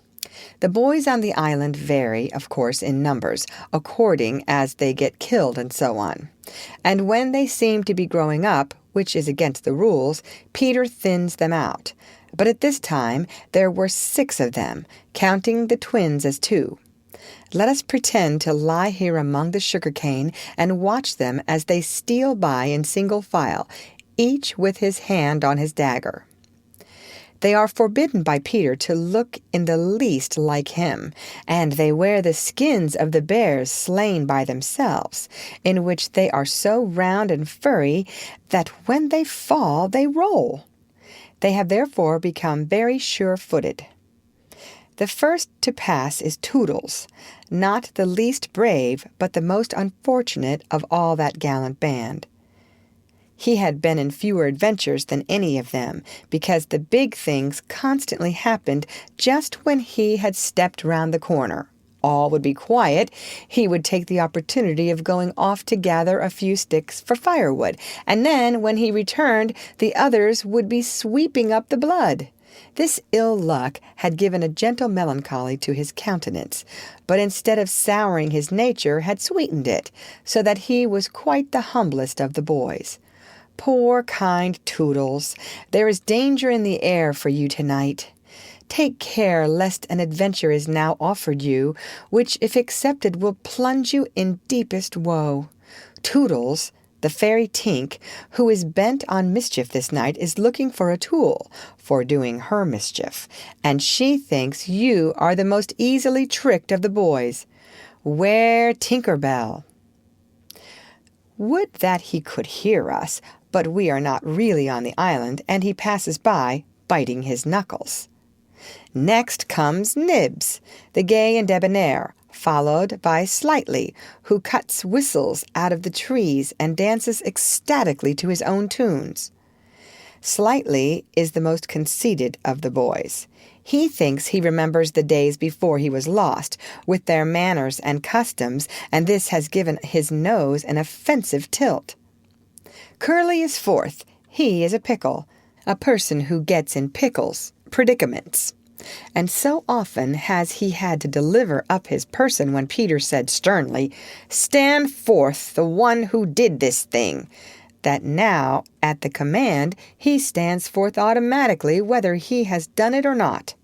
The boys on the island vary, of course, in numbers, according as they get killed and so on. And when they seem to be growing up, which is against the rules, Peter thins them out. But at this time there were 6 of them, counting the twins as 2. Let us pretend to lie here among the sugarcane and watch them as they steal by in single file, each with his hand on his dagger. They are forbidden by Peter to look in the least like him, and they wear the skins of the bears slain by themselves, in which they are so round and furry that when they fall they roll. They have therefore become very sure-footed. The first to pass is Toodles, not the least brave, but the most unfortunate of all that gallant band. He had been in fewer adventures than any of them, because the big things constantly happened just when he had stepped round the corner. All would be quiet. He would take the opportunity of going off to gather a few sticks for firewood, and then, when he returned, the others would be sweeping up the blood. This ill luck had given a gentle melancholy to his countenance, but instead of souring his nature, had sweetened it, so that he was quite the humblest of the boys. Poor, kind Toodles, there is danger in the air for you tonight. Take care lest an adventure is now offered you, which, if accepted, will plunge you in deepest woe. Toodles, the fairy Tink, who is bent on mischief this night, is looking for a tool for doing her mischief, and she thinks you are the most easily tricked of the boys. 'Ware Tinker Bell. Would that he could hear us, but we are not really on the island, and he passes by, biting his knuckles. Next comes Nibs, the gay and debonair, followed by Slightly, who cuts whistles out of the trees and dances ecstatically to his own tunes. Slightly is the most conceited of the boys. He thinks he remembers the days before he was lost, with their manners and customs, and this has given his nose an offensive tilt. Curly is fourth. He is a pickle, a person who gets in pickles, predicaments. And so often has he had to deliver up his person when Peter said sternly, "Stand forth, the one who did this thing," that now, at the command, he stands forth automatically whether he has done it or not.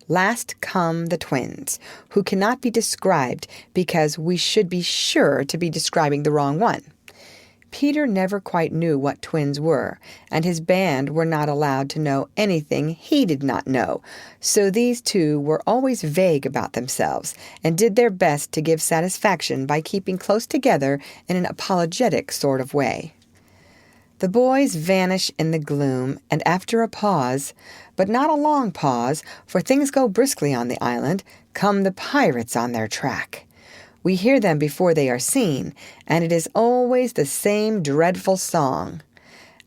Last come the twins, who cannot be described because we should be sure to be describing the wrong one. Peter never quite knew what twins were, and his band were not allowed to know anything he did not know, so these two were always vague about themselves, and did their best to give satisfaction by keeping close together in an apologetic sort of way. The boys vanish in the gloom, and after a pause, but not a long pause, for things go briskly on the island, come the pirates on their track. We hear them before they are seen, and it is always the same dreadful song.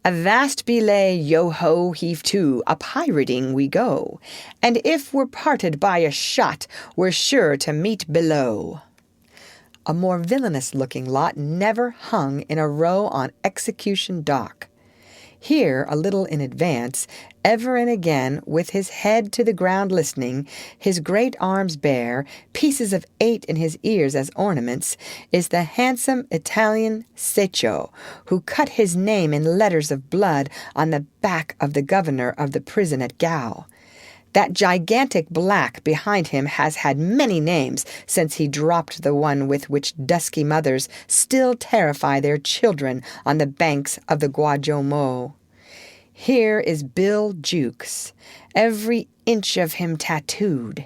Avast belay, yo-ho, heave-to, a-pirating we go, and if we're parted by a shot, we're sure to meet below. A more villainous-looking lot never hung in a row on execution dock. Here, a little in advance, ever and again, with his head to the ground listening, his great arms bare, pieces of 8 in his ears as ornaments, is the handsome Italian Secco, who cut his name in letters of blood on the back of the governor of the prison at Gao. That gigantic black behind him has had many names since he dropped the one with which dusky mothers still terrify their children on the banks of the Guajomo. Here is Bill Jukes, every inch of him tattooed.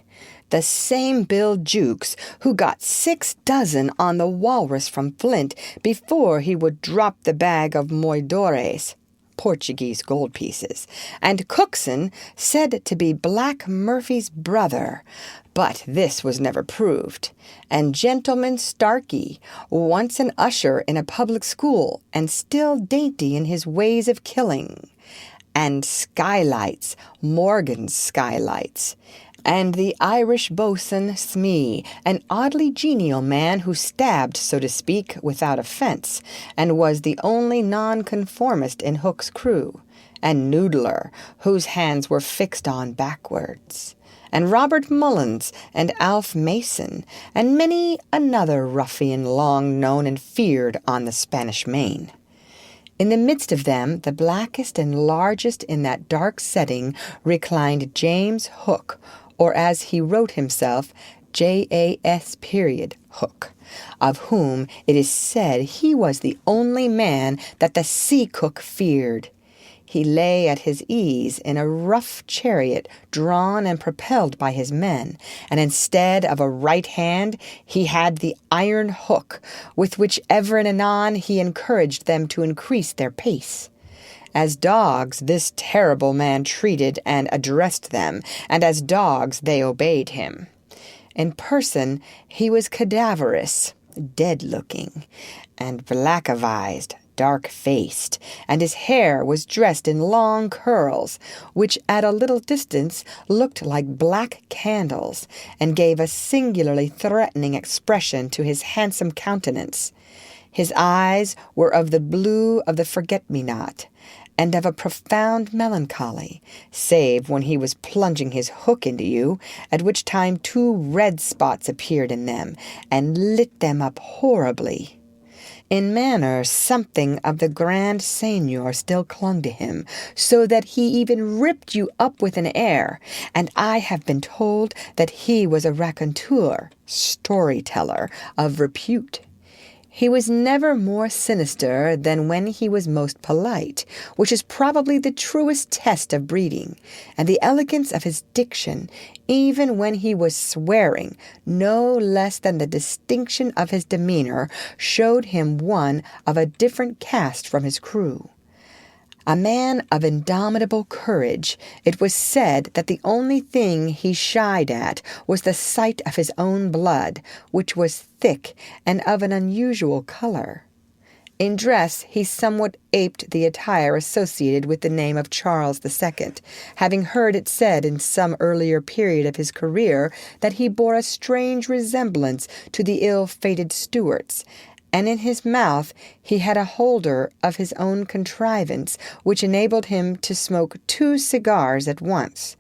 The same Bill Jukes who got 6 dozen on the walrus from Flint before he would drop the bag of moidores, Portuguese gold pieces, and Cookson said to be Black Murphy's brother, but this was never proved. And Gentleman Starkey, once an usher in a public school, and still dainty in his ways of killing. And Skylights, Morgan's Skylights, and the Irish boatswain Smee, an oddly genial man who stabbed, so to speak, without offense, and was the only nonconformist in Hook's crew, and Noodler, whose hands were fixed on backwards, and Robert Mullins, and Alf Mason, and many another ruffian long known and feared on the Spanish Main. In the midst of them, the blackest and largest in that dark setting, reclined James Hook, or as he wrote himself, Jas. Hook, of whom it is said he was the only man that the sea cook feared. He lay at his ease in a rough chariot drawn and propelled by his men, and instead of a right hand he had the iron hook, with which ever and anon he encouraged them to increase their pace. As dogs this terrible man treated and addressed them, and as dogs they obeyed him. In person he was cadaverous, dead-looking, and black-avised, dark-faced, and his hair was dressed in long curls, which at a little distance looked like black candles, and gave a singularly threatening expression to his handsome countenance. His eyes were of the blue of the forget-me-not, and of a profound melancholy, save when he was plunging his hook into you, at which time 2 red spots appeared in them, and lit them up horribly. In manner, something of the grand seigneur still clung to him, so that he even ripped you up with an air, and I have been told that he was a raconteur, storyteller, of repute. He was never more sinister than when he was most polite, which is probably the truest test of breeding, and the elegance of his diction, even when he was swearing, no less than the distinction of his demeanor, showed him one of a different caste from his crew. A man of indomitable courage, it was said that the only thing he shied at was the sight of his own blood, which was thick and of an unusual color. In dress he somewhat aped the attire associated with the name of Charles II, having heard it said in some earlier period of his career that he bore a strange resemblance to the ill-fated Stuarts, and in his mouth he had a holder of his own contrivance, which enabled him to smoke 2 cigars at once.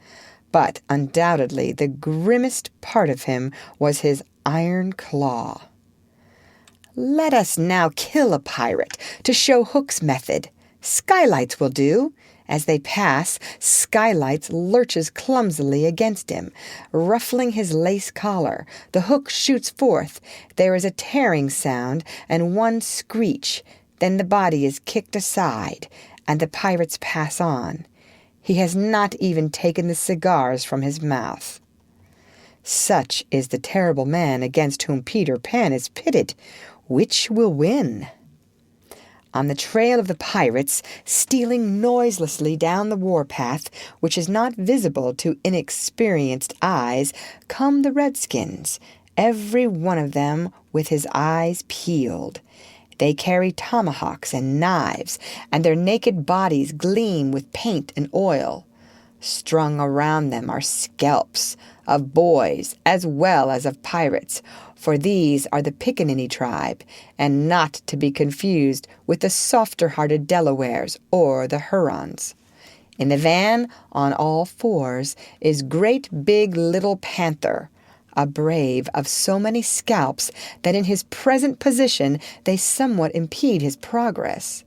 But undoubtedly the grimmest part of him was his iron claw. Let us now kill a pirate, to show Hook's method. Skylights will do. As they pass, Skylights lurches clumsily against him, ruffling his lace collar. The hook shoots forth. There is a tearing sound and 1 screech. Then the body is kicked aside, and the pirates pass on. He has not even taken the cigars from his mouth. Such is the terrible man against whom Peter Pan is pitted. Which will win? On the trail of the pirates, stealing noiselessly down the warpath, which is not visible to inexperienced eyes, come the redskins, every one of them with his eyes peeled. They carry tomahawks and knives, and their naked bodies gleam with paint and oil. Strung around them are scalps of boys as well as of pirates, for these are the Pickaninny tribe, and not to be confused with the softer-hearted Delawares or the Hurons. In the van, on all fours, is Great Big Little Panther, a brave of so many scalps that in his present position they somewhat impede his progress.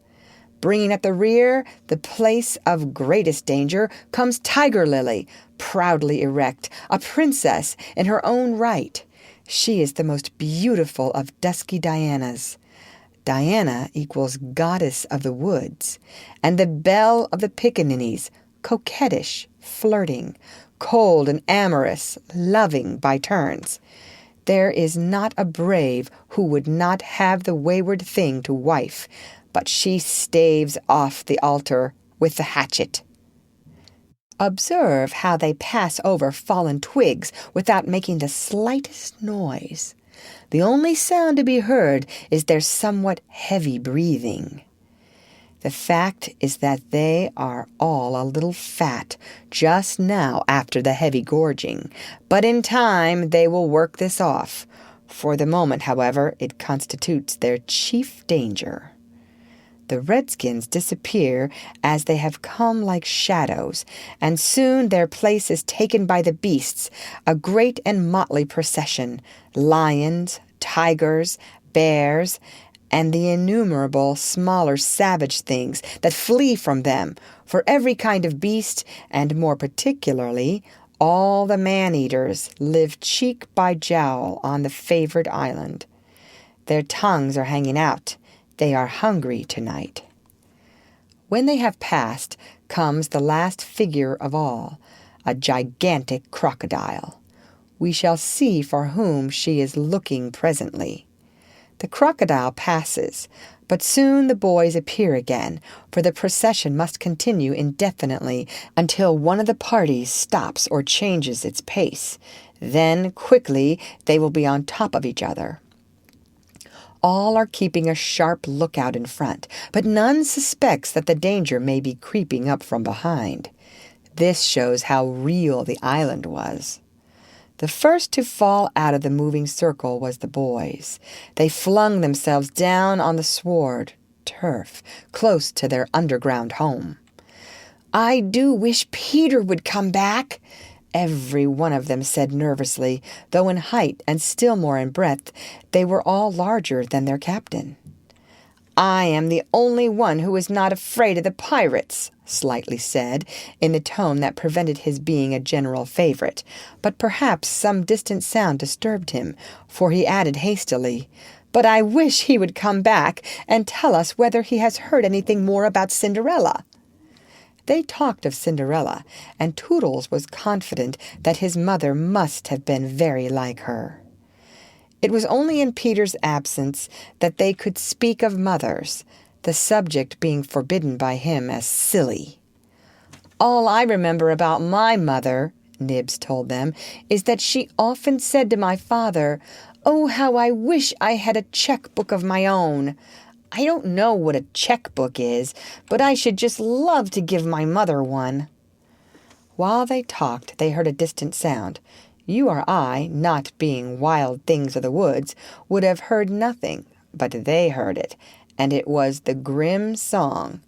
Bringing at the rear, the place of greatest danger, comes Tiger Lily, proudly erect, a princess in her own right. She is the most beautiful of dusky Dianas. Diana equals goddess of the woods, and the belle of the Pickaninnies, coquettish, flirting, cold and amorous, loving by turns. There is not a brave who would not have the wayward thing to wife, but she staves off the altar with the hatchet. Observe how they pass over fallen twigs without making the slightest noise. The only sound to be heard is their somewhat heavy breathing. The fact is that they are all a little fat just now after the heavy gorging, but in time they will work this off. For the moment, however, it constitutes their chief danger. The redskins disappear as they have come like shadows, and soon their place is taken by the beasts, a great and motley procession, lions, tigers, bears, and the innumerable smaller savage things that flee from them, for every kind of beast, and more particularly all the man-eaters, live cheek by jowl on the favored island. Their tongues are hanging out. They are hungry tonight. When they have passed, comes the last figure of all, a gigantic crocodile. We shall see for whom she is looking presently. The crocodile passes, but soon the boys appear again, for the procession must continue indefinitely until one of the parties stops or changes its pace. Then, quickly, they will be on top of each other. All are keeping a sharp lookout in front, but none suspects that the danger may be creeping up from behind. This shows how real the island was. The first to fall out of the moving circle was the boys. They flung themselves down on the sward, turf, close to their underground home. "I do wish Peter would come back," every one of them said nervously, though in height and still more in breadth they were all larger than their captain. "I am the only one who is not afraid of the pirates," Slightly said, in the tone that prevented his being a general favorite, but perhaps some distant sound disturbed him, for he added hastily, "But I wish he would come back and tell us whether he has heard anything more about Cinderella." They talked of Cinderella, and Toodles was confident that his mother must have been very like her. It was only in Peter's absence that they could speak of mothers, the subject being forbidden by him as silly. "All I remember about my mother," Nibs told them, "is that she often said to my father, 'Oh, how I wish I had a checkbook of my own.' I don't know what a checkbook is, but I should just love to give my mother one." While they talked, they heard a distant sound. You or I, not being wild things of the woods, would have heard nothing, but they heard it, and it was the grim song.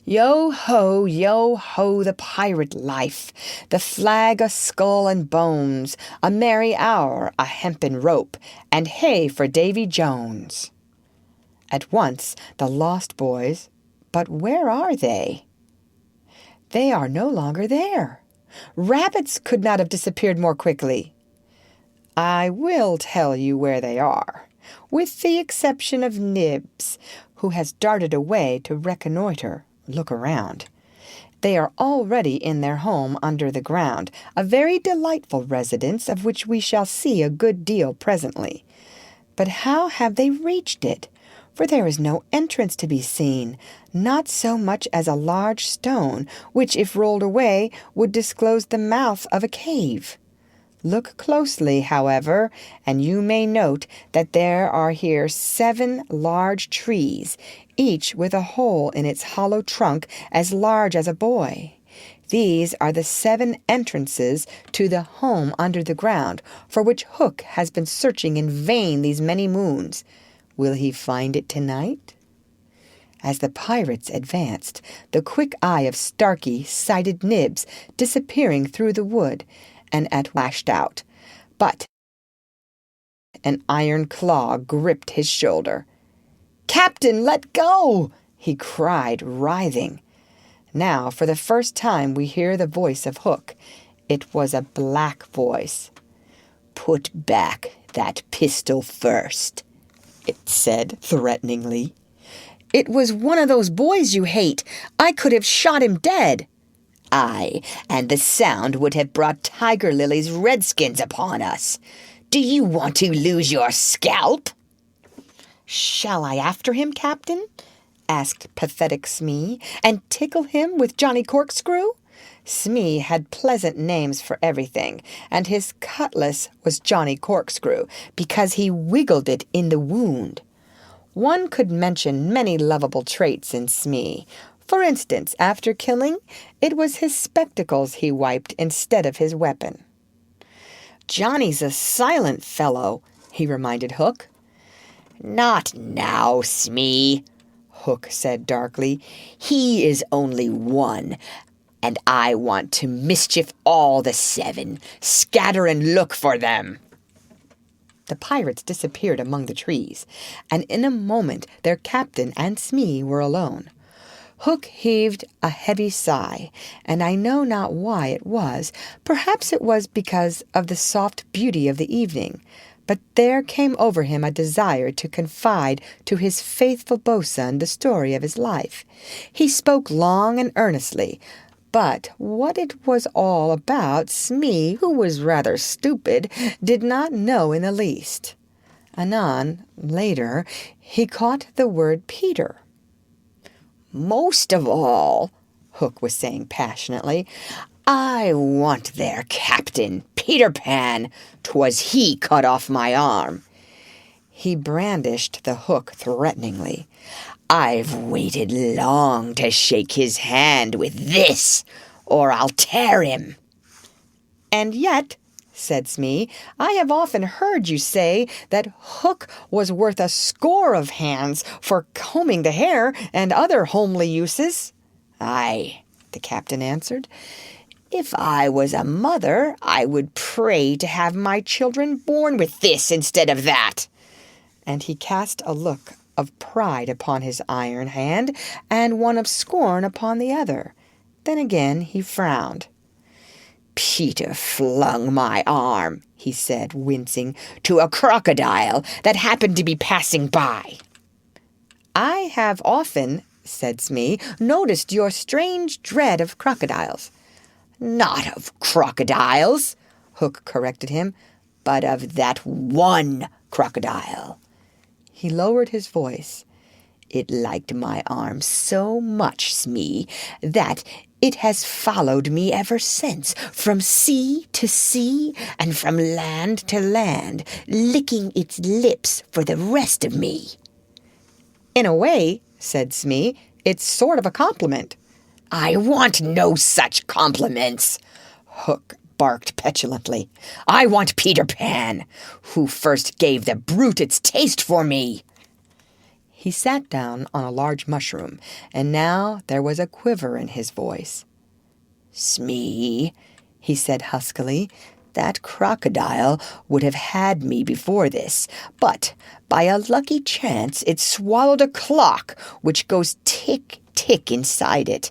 Yo-ho, the pirate life, the flag o' skull and bones, a merry hour, a hempen rope, and hey for Davy Jones. At once the lost boys, but where are they? They are no longer there. Rabbits could not have disappeared more quickly. I will tell you where they are, with the exception of Nibs, who has darted away to reconnoiter, look around. They are already in their home under the ground, a very delightful residence of which we shall see a good deal presently. But how have they reached it? for there is no entrance to be seen, not so much as a large stone, which, if rolled away, would disclose the mouth of a cave. Look closely, however, and you may note that there are here 7 large trees, each with a hole in its hollow trunk as large as a boy. These are the 7 entrances to the home under the ground, for which Hook has been searching in vain these many moons. Will he find it tonight? As the pirates advanced, the quick eye of Starkey sighted Nibs disappearing through the wood, and lashed out. But an iron claw gripped his shoulder. "Captain, let go!" he cried, writhing. Now, for the first time, we hear the voice of Hook. It was a black voice. "Put back that pistol first," it said threateningly. "It was one of those boys you hate. I could have shot him dead." "Aye, and the sound would have brought Tiger Lily's redskins upon us. Do you want to lose your scalp?" "Shall I after him, Captain?" asked pathetic Smee, "and tickle him with Johnny Corkscrew?" Smee had pleasant names for everything, and his cutlass was Johnny Corkscrew, because he wiggled it in the wound. One could mention many lovable traits in Smee. For instance, after killing, it was his spectacles he wiped instead of his weapon. "Johnny's a silent fellow," he reminded Hook. "Not now, Smee," Hook said darkly. "He is only one, and I want to mischief all the 7. Scatter and look for them." The pirates disappeared among the trees, and in a moment their captain and Smee were alone. Hook heaved a heavy sigh, and I know not why it was. Perhaps it was because of the soft beauty of the evening, but there came over him a desire to confide to his faithful boatswain the story of his life. He spoke long and earnestly, but what it was all about, Smee, who was rather stupid, did not know in the least. Anon, later, he caught the word Peter. "Most of all," Hook was saying passionately, "I want their captain, Peter Pan. 'Twas he cut off my arm." He brandished the hook threateningly. "I've waited long to shake his hand with this, or I'll tear him." "And yet," said Smee, "I have often heard you say that Hook was worth a score of hands for combing the hair and other homely uses." "Aye," the captain answered. "If I was a mother, I would pray to have my children born with this instead of that." And he cast a look of pride upon his iron hand and one of scorn upon the other. Then again he frowned. "Peter flung my arm," he said, wincing, "to a crocodile that happened to be passing by." "I have often," said Smee, "noticed your strange dread of crocodiles." "Not of crocodiles," Hook corrected him, "but of that one crocodile." He lowered his voice. "It liked my arm so much, Smee, that it has followed me ever since, from sea to sea and from land to land, licking its lips for the rest of me." "In a way," said Smee, "it's sort of a compliment." "I want no such compliments," Hook barked petulantly. "I want Peter Pan, who first gave the brute its taste for me." He sat down on a large mushroom, and now there was a quiver in his voice. "Smee," he said huskily, "that crocodile would have had me before this, but by a lucky chance it swallowed a clock which goes tick-tick inside it,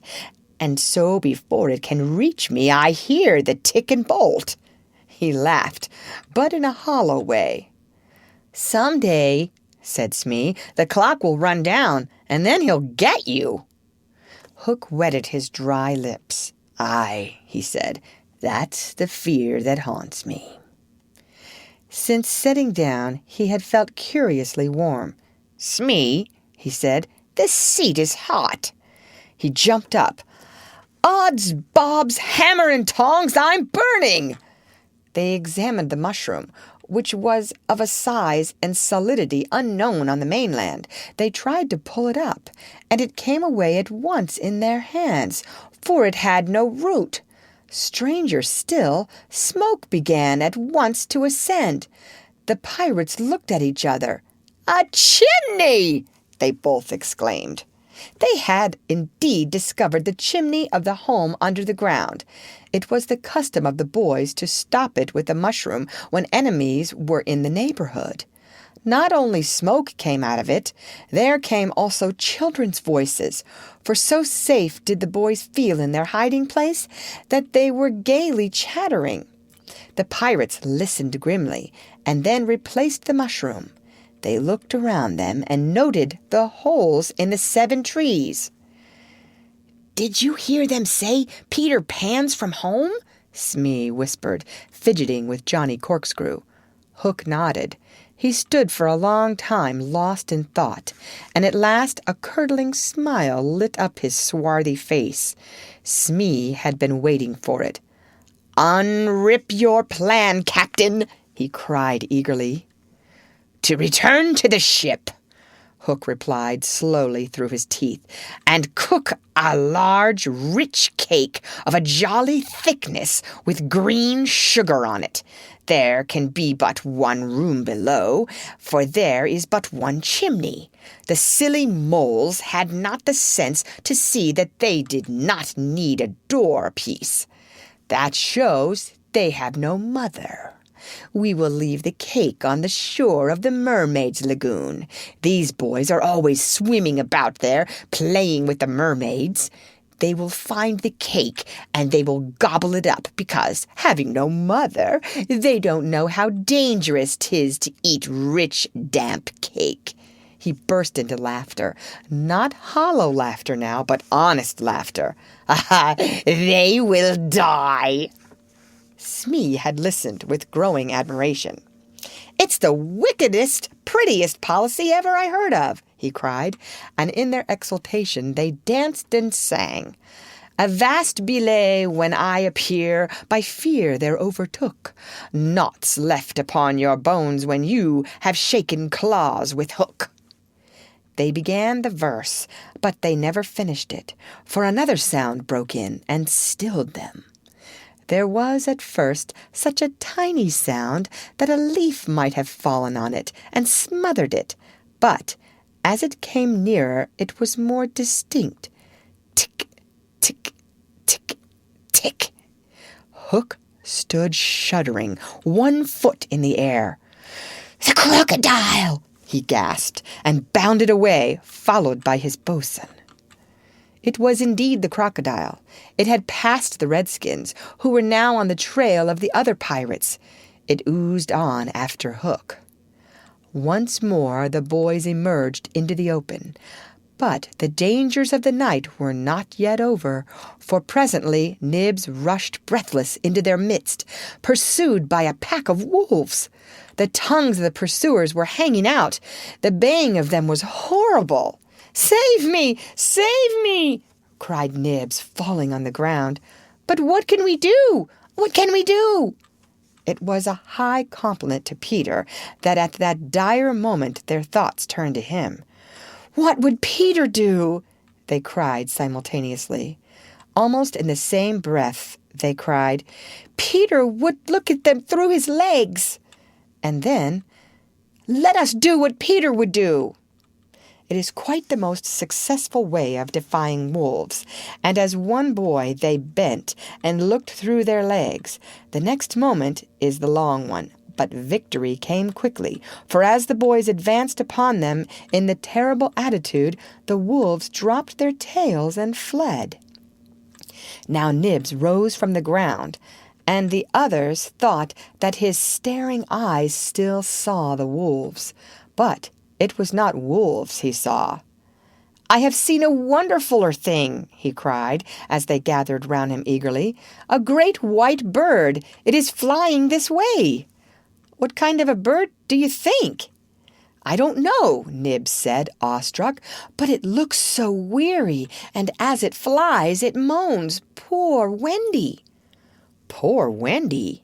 and so before it can reach me I hear the tick and bolt." He laughed, but in a hollow way. "Some day," said Smee, "the clock will run down, and then he'll get you." Hook wetted his dry lips. "Aye," he said, "that's the fear that haunts me." Since sitting down, he had felt curiously warm. "Smee," he said. "This seat is hot." He jumped up. "Odds bobs, hammer and tongs, I'm burning!" They examined the mushroom, which was of a size and solidity unknown on the mainland. They tried to pull it up, and it came away at once in their hands, for it had no root. Stranger still, smoke began at once to ascend. The pirates looked at each other. "A chimney!" they both exclaimed. They had indeed discovered the chimney of the home under the ground. It was the custom of the boys to stop it with a mushroom when enemies were in the neighborhood. Not only smoke came out of it, there came also children's voices, for so safe did the boys feel in their hiding place that they were gaily chattering. The pirates listened grimly, and then replaced the mushroom. They looked around them and noted the holes in the 7 trees. "Did you hear them say Peter Pan's from home?" Smee whispered, fidgeting with Johnny Corkscrew. Hook nodded. He stood for a long time lost in thought, and at last a curdling smile lit up his swarthy face. Smee had been waiting for it. "Unrip your plan, Captain," he cried eagerly. "To return to the ship," Hook replied slowly through his teeth, "and cook a large, rich cake of a jolly thickness with green sugar on it. There can be but one room below, for there is but one chimney. The silly moles had not the sense to see that they did not need a door piece. That shows they have no mother. We will leave the cake on the shore of the mermaids' lagoon. These boys are always swimming about there, playing with the mermaids. They will find the cake, and they will gobble it up, because, having no mother, they don't know how dangerous 'tis to eat rich, damp cake." He burst into laughter, not hollow laughter now, but honest laughter. "Ah, they will die!" Smee had listened with growing admiration. "It's the wickedest, prettiest policy ever I heard of," he cried, and in their exultation they danced and sang. "Avast belay when I appear, by fear they're overtook. Naught's left upon your bones when you have shaken claws with Hook." They began the verse, but they never finished it, for another sound broke in and stilled them. There was at first such a tiny sound that a leaf might have fallen on it and smothered it, but as it came nearer it was more distinct. Tick, tick, tick, tick. Hook stood shuddering, 1 foot in the air. "The crocodile!" he gasped, and bounded away, followed by his bo'sun. It was indeed the crocodile. It had passed the redskins, who were now on the trail of the other pirates. It oozed on after Hook. Once more the boys emerged into the open. But the dangers of the night were not yet over, for presently Nibs rushed breathless into their midst, pursued by a pack of wolves. The tongues of the pursuers were hanging out. The baying of them was horrible. "Save me! Save me!" cried Nibs, falling on the ground. "But what can we do? What can we do?" It was a high compliment to Peter that at that dire moment their thoughts turned to him. "What would Peter do?" they cried simultaneously. Almost in the same breath they cried, "Peter would look at them through his legs." And then, "Let us do what Peter would do." It is quite the most successful way of defying wolves, and as one boy they bent and looked through their legs. The next moment is the long one, but victory came quickly, for as the boys advanced upon them in the terrible attitude, the wolves dropped their tails and fled. Now Nibs rose from the ground, and the others thought that his staring eyes still saw the wolves, but it was not wolves he saw. "I have seen a wonderfuler thing," he cried, as they gathered round him eagerly. "A great white bird. It is flying this way." "What kind of a bird do you think?" "I don't know," Nib said, awestruck, "but it looks so weary, and as it flies, it moans, 'Poor Wendy!'" "Poor Wendy?"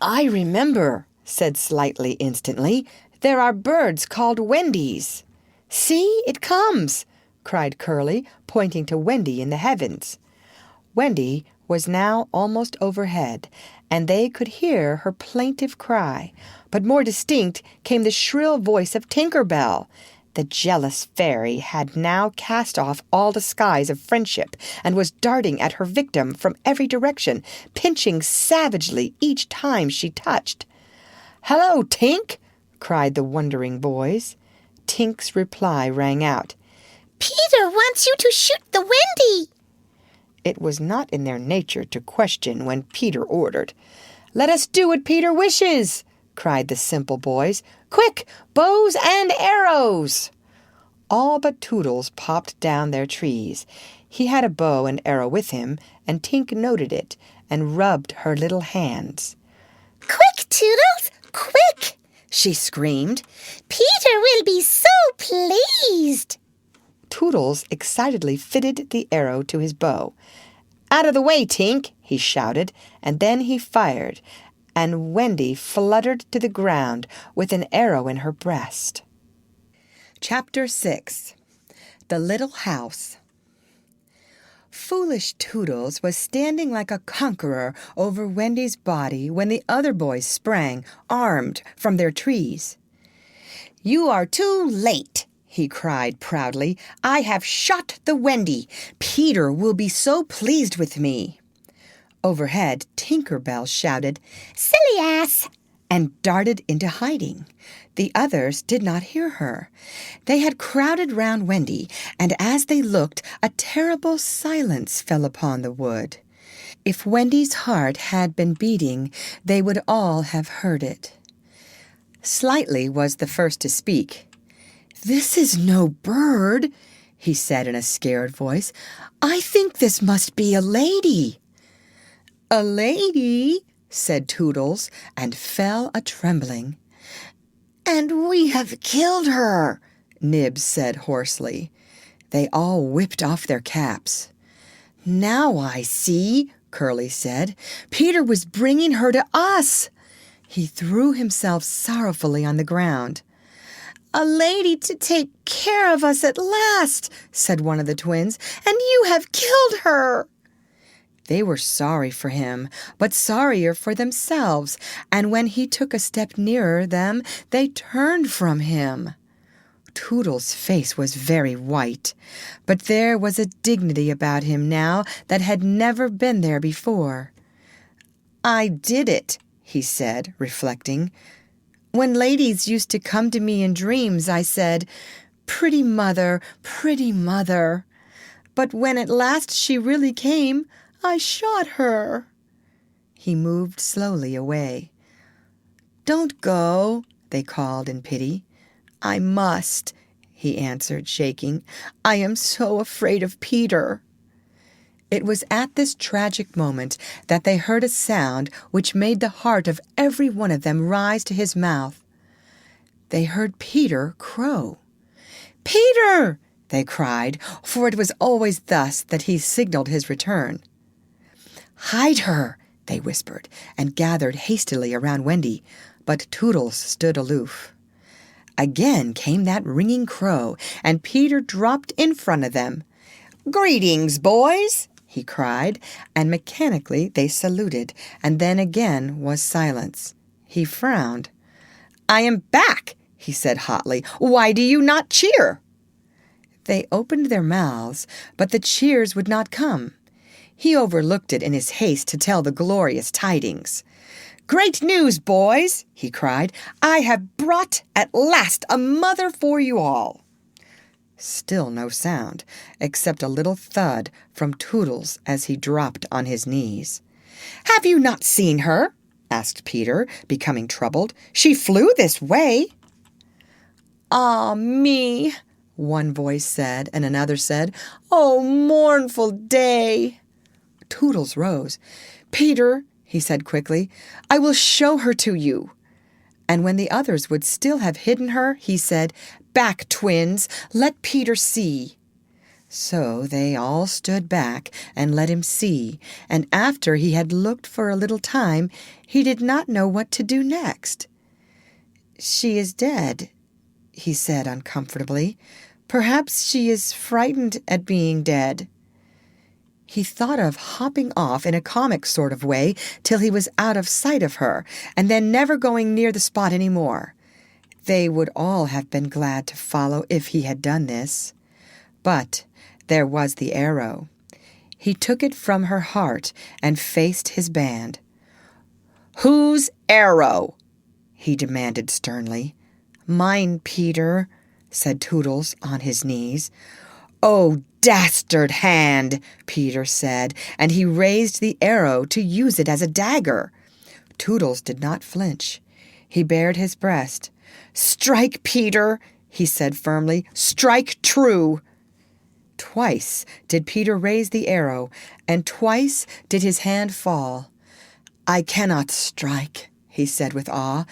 "I remember," said Slightly instantly. "There are birds called Wendies." "See, it comes!" cried Curly, pointing to Wendy in the heavens. Wendy was now almost overhead, and they could hear her plaintive cry, but more distinct came the shrill voice of Tinker Bell. The jealous fairy had now cast off all disguise of friendship and was darting at her victim from every direction, pinching savagely each time she touched. "Hello, Tink!" cried the wondering boys. Tink's reply rang out, "Peter wants you to shoot the Wendy." It was not in their nature to question when Peter ordered. "Let us do what Peter wishes!" cried the simple boys. "Quick, bows and arrows!" All but Toodles popped down their trees. He had a bow and arrow with him, and Tink noted it and rubbed her little hands. "Quick, Toodles, quick!" she screamed. "Peter will be so pleased." Toodles excitedly fitted the arrow to his bow. "Out of the way, Tink!" he shouted, and then he fired, and Wendy fluttered to the ground with an arrow in her breast. Chapter 6. The Little House. Foolish Toodles was standing like a conqueror over Wendy's body when the other boys sprang, armed, from their trees. "You are too late!" he cried proudly. "I have shot the Wendy. Peter will be so pleased with me." Overhead, Tinker Bell shouted, "Silly ass!" and darted into hiding. The others did not hear her. They had crowded round Wendy, and as they looked, a terrible silence fell upon the wood. If Wendy's heart had been beating, they would all have heard it. Slightly was the first to speak. "This is no bird," he said in a scared voice. "I think this must be a lady." "A lady?" said Toodles, and fell a-trembling. "And we have killed her," Nib said hoarsely. They all whipped off their caps. "Now I see," Curly said. "Peter was bringing her to us." He threw himself sorrowfully on the ground. "A lady to take care of us at last," said one of the twins, "and you have killed her." They were sorry for him, but sorrier for themselves, and when he took a step nearer them, they turned from him. Toodles' face was very white, but there was a dignity about him now that had never been there before. "I did it," he said, reflecting. "When ladies used to come to me in dreams, I said, 'Pretty mother, pretty mother.' But when at last she really came, I shot her." He moved slowly away. "Don't go," they called in pity. "I must," he answered, shaking. "I am so afraid of Peter." It was at this tragic moment that they heard a sound which made the heart of every one of them rise to his mouth. They heard Peter crow. "Peter!" they cried, for it was always thus that he signaled his return. "Hide her," they whispered, and gathered hastily around Wendy, but Toodles stood aloof. Again came that ringing crow, and Peter dropped in front of them. "Greetings, boys!" he cried, and mechanically they saluted, and then again was silence. He frowned. "I am back," he said hotly. "Why do you not cheer?" They opened their mouths, but the cheers would not come. He overlooked it in his haste to tell the glorious tidings. "Great news, boys!" he cried. "I have brought at last a mother for you all." Still no sound, except a little thud from Toodles as he dropped on his knees. "Have you not seen her?" asked Peter, becoming troubled. "She flew this way." "Ah, me!" one voice said, and another said, "Oh, mournful day!" Toodles rose. "Peter," he said quickly, "I will show her to you." and when the others would still have hidden her, he said, "Back, twins, let Peter see." So they all stood back and let him see, and after he had looked for a little time, he did not know what to do next. "She is dead," he said uncomfortably. "Perhaps she is frightened at being dead." He thought of hopping off in a comic sort of way till he was out of sight of her, and then never going near the spot any more. They would all have been glad to follow if he had done this. But there was the arrow. He took it from her heart and faced his band. "Whose arrow?" he demanded sternly. "Mine, Peter," said Toodles on his knees. "Oh, dastard hand," Peter said, and he raised the arrow to use it as a dagger. Toodles did not flinch. He bared his breast. "Strike, Peter," he said firmly. "Strike true." Twice did Peter raise the arrow, and twice did his hand fall. "I cannot strike," he said with awe.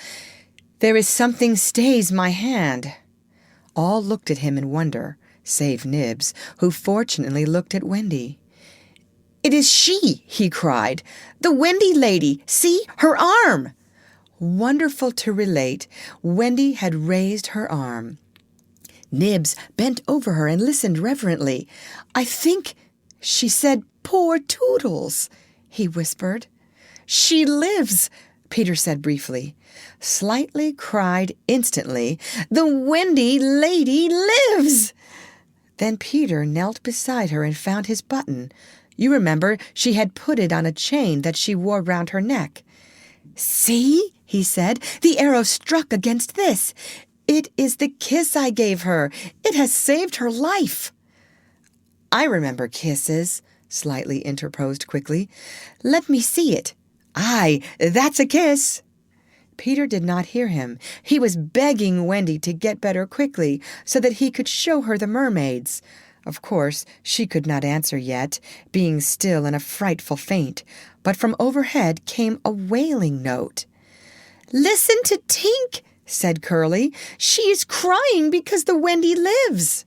"There is something stays my hand." All looked at him in wonder, save Nibs, who fortunately looked at Wendy. "It is she," he cried. "The Wendy lady. See, her arm!" Wonderful to relate, Wendy had raised her arm. Nibs bent over her and listened reverently. "I think she said, 'Poor Toodles,'" he whispered. "She lives," Peter said briefly. Slightly cried instantly, "The Wendy lady lives!" Then Peter knelt beside her and found his button. You remember, she had put it on a chain that she wore round her neck. "See," he said, "the arrow struck against this. It is the kiss I gave her. It has saved her life." "I remember kisses," Slightly interposed quickly. "Let me see it. Aye, that's a kiss." Peter did not hear him. He was begging Wendy to get better quickly so that he could show her the mermaids. Of course, she could not answer yet, being still in a frightful faint, but from overhead came a wailing note. "Listen to Tink," said Curly. "She is crying because the Wendy lives."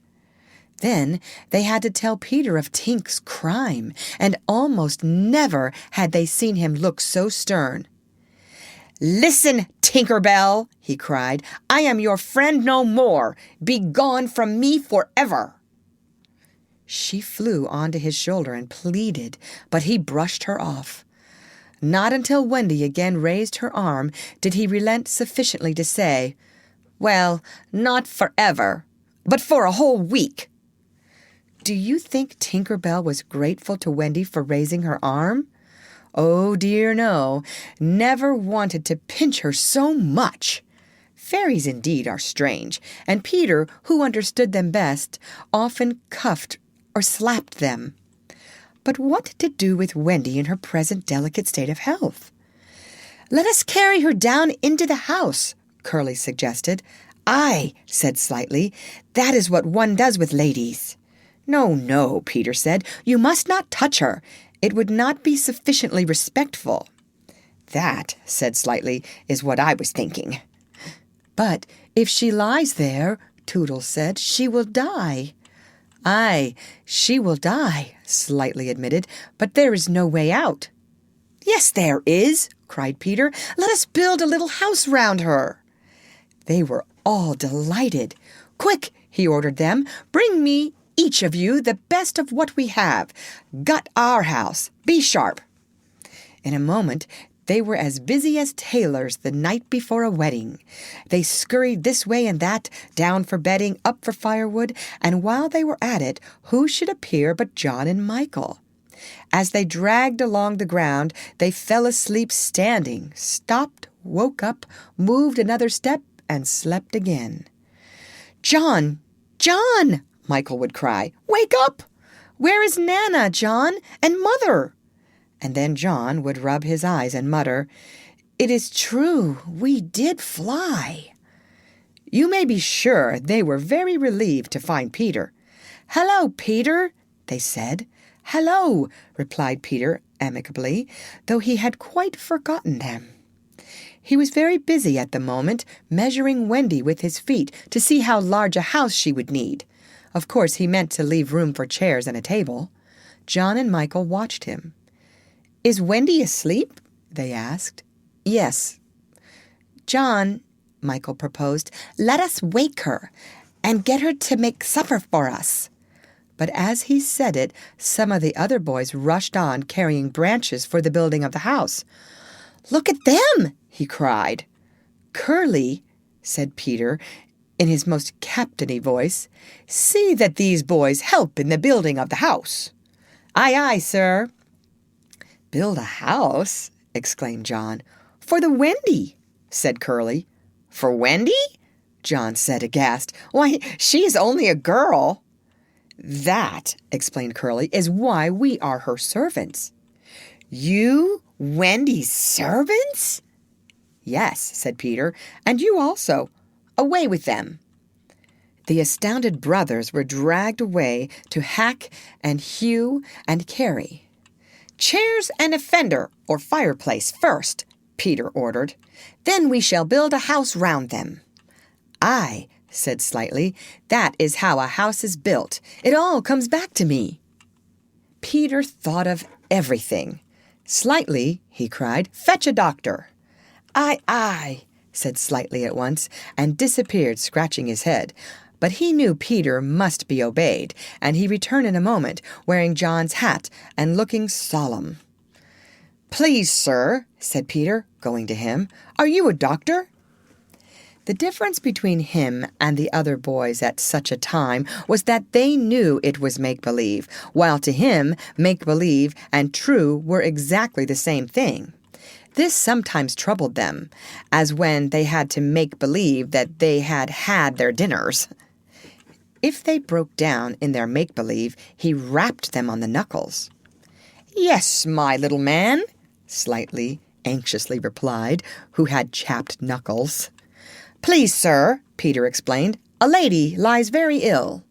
Then they had to tell Peter of Tink's crime, and almost never had they seen him look so stern. "Listen, Tinkerbell," he cried. "I am your friend no more. Be gone from me forever." She flew onto his shoulder and pleaded, but he brushed her off. Not until Wendy again raised her arm did he relent sufficiently to say, "Well, not forever, but for a whole week." Do you think Tinker Bell was grateful to Wendy for raising her arm? Oh dear no, never wanted to pinch her so much. Fairies indeed are strange, and Peter, who understood them best, often cuffed or slapped them. But what to do with Wendy in her present delicate state of health? "Let us carry her down into the house," Curly suggested. "Aye," said Slightly, "that is what one does with ladies." "No, no," Peter said, "you must not touch her. It would not be sufficiently respectful." "That," said Slightly, "is what I was thinking." "But if she lies there," Toodles said, "she will die." "Aye, she will die," Slightly admitted, "but there is no way out." "Yes, there is," cried Peter. "Let us build a little house round her." They were all delighted. "Quick," he ordered them, "bring me, each of you, the best of what we have. Gut our house. Be sharp." In a moment, they were as busy as tailors the night before a wedding. They scurried this way and that, down for bedding, up for firewood, and while they were at it, who should appear but John and Michael? As they dragged along the ground, they fell asleep standing, stopped, woke up, moved another step, and slept again. "John! John!" Michael would cry. "Wake up! Where is Nana, John, and Mother?" And then John would rub his eyes and mutter, "It is true, we did fly." You may be sure they were very relieved to find Peter. "Hello, Peter," they said. "Hello," replied Peter amicably, though he had quite forgotten them. He was very busy at the moment, measuring Wendy with his feet to see how large a house she would need. Of course, he meant to leave room for chairs and a table. John and Michael watched him. "Is Wendy asleep?" they asked. "Yes." "John," Michael proposed, "let us wake her and get her to make supper for us." But as he said it, some of the other boys rushed on carrying branches for the building of the house. "Look at them!" he cried. "Curly," said Peter, in his most captainy voice, "see that these boys help in the building of the house." "Aye, aye, sir." "Build a house?" exclaimed John. "For the Wendy," said Curly. "For Wendy?" John said aghast. "Why, she is only a girl." "That," explained Curly, "is why we are her servants." "You Wendy's servants?" "Yes," said Peter, "and you also. Away with them." The astounded brothers were dragged away to hack and hew and carry. "Chairs and a fender or fireplace first," Peter ordered. "Then we shall build a house round them." "Aye," said Slightly, "that is how a house is built. It all comes back to me." Peter thought of everything. "Slightly," he cried, "fetch a doctor." "Aye, aye," said Slightly at once, and disappeared scratching his head. But he knew Peter must be obeyed, and he returned in a moment, wearing John's hat and looking solemn. "Please, sir," said Peter, going to him, "are you a doctor?" The difference between him and the other boys at such a time was that they knew it was make-believe, while to him make-believe and true were exactly the same thing. This sometimes troubled them, as when they had to make believe that they had had their dinners. If they broke down in their make-believe, he rapped them on the knuckles. "Yes, my little man," Slightly anxiously replied, who had chapped knuckles. "Please, sir," Peter explained, "a lady lies very ill."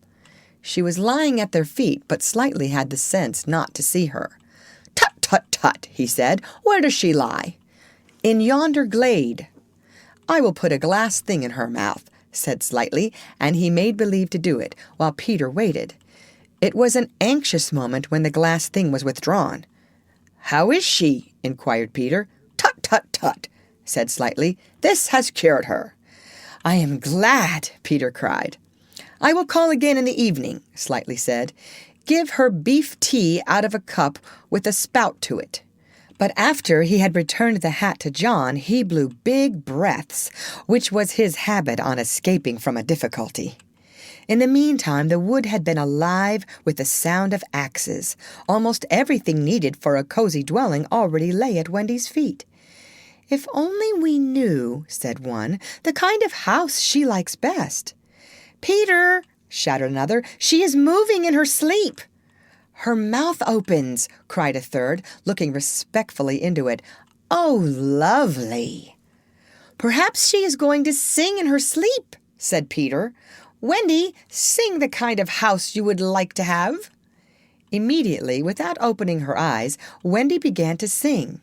She was lying at their feet, but Slightly had the sense not to see her. "Tut, tut, tut," he said. "Where does she lie?" "In yonder glade." "I will put a glass thing in her mouth," said Slightly, and he made believe to do it, while Peter waited. It was an anxious moment when the glass thing was withdrawn. "How is she?" inquired Peter. "Tut, tut, tut," said Slightly. "This has cured her." "I am glad," Peter cried. "I will call again in the evening," Slightly said. "Give her beef tea out of a cup with a spout to it." But after he had returned the hat to John, he blew big breaths, which was his habit on escaping from a difficulty. In the meantime, the wood had been alive with the sound of axes. Almost everything needed for a cozy dwelling already lay at Wendy's feet. "If only we knew," said one, "the kind of house she likes best." "Peter," shouted another, "she is moving in her sleep." "Her mouth opens," cried a third, looking respectfully into it. "Oh, lovely." "Perhaps she is going to sing in her sleep," said Peter. "Wendy, sing the kind of house you would like to have." Immediately, without opening her eyes, Wendy began to sing.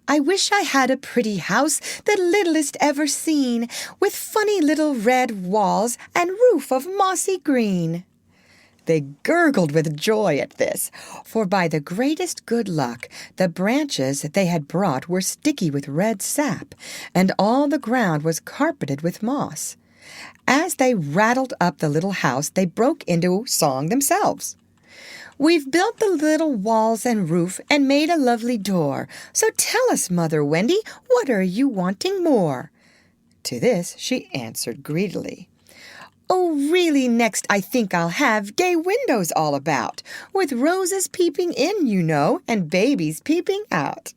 "I wish I had a pretty house, the littlest ever seen, with funny little red walls and roof of mossy green." They gurgled with joy at this, for by the greatest good luck, the branches they had brought were sticky with red sap, and all the ground was carpeted with moss. As they rattled up the little house, they broke into song themselves. "We've built the little walls and roof and made a lovely door. So tell us, Mother Wendy, what are you wanting more?" To this she answered greedily, "Oh, really, next I think I'll have gay windows all about, with roses peeping in, you know, and babies peeping out."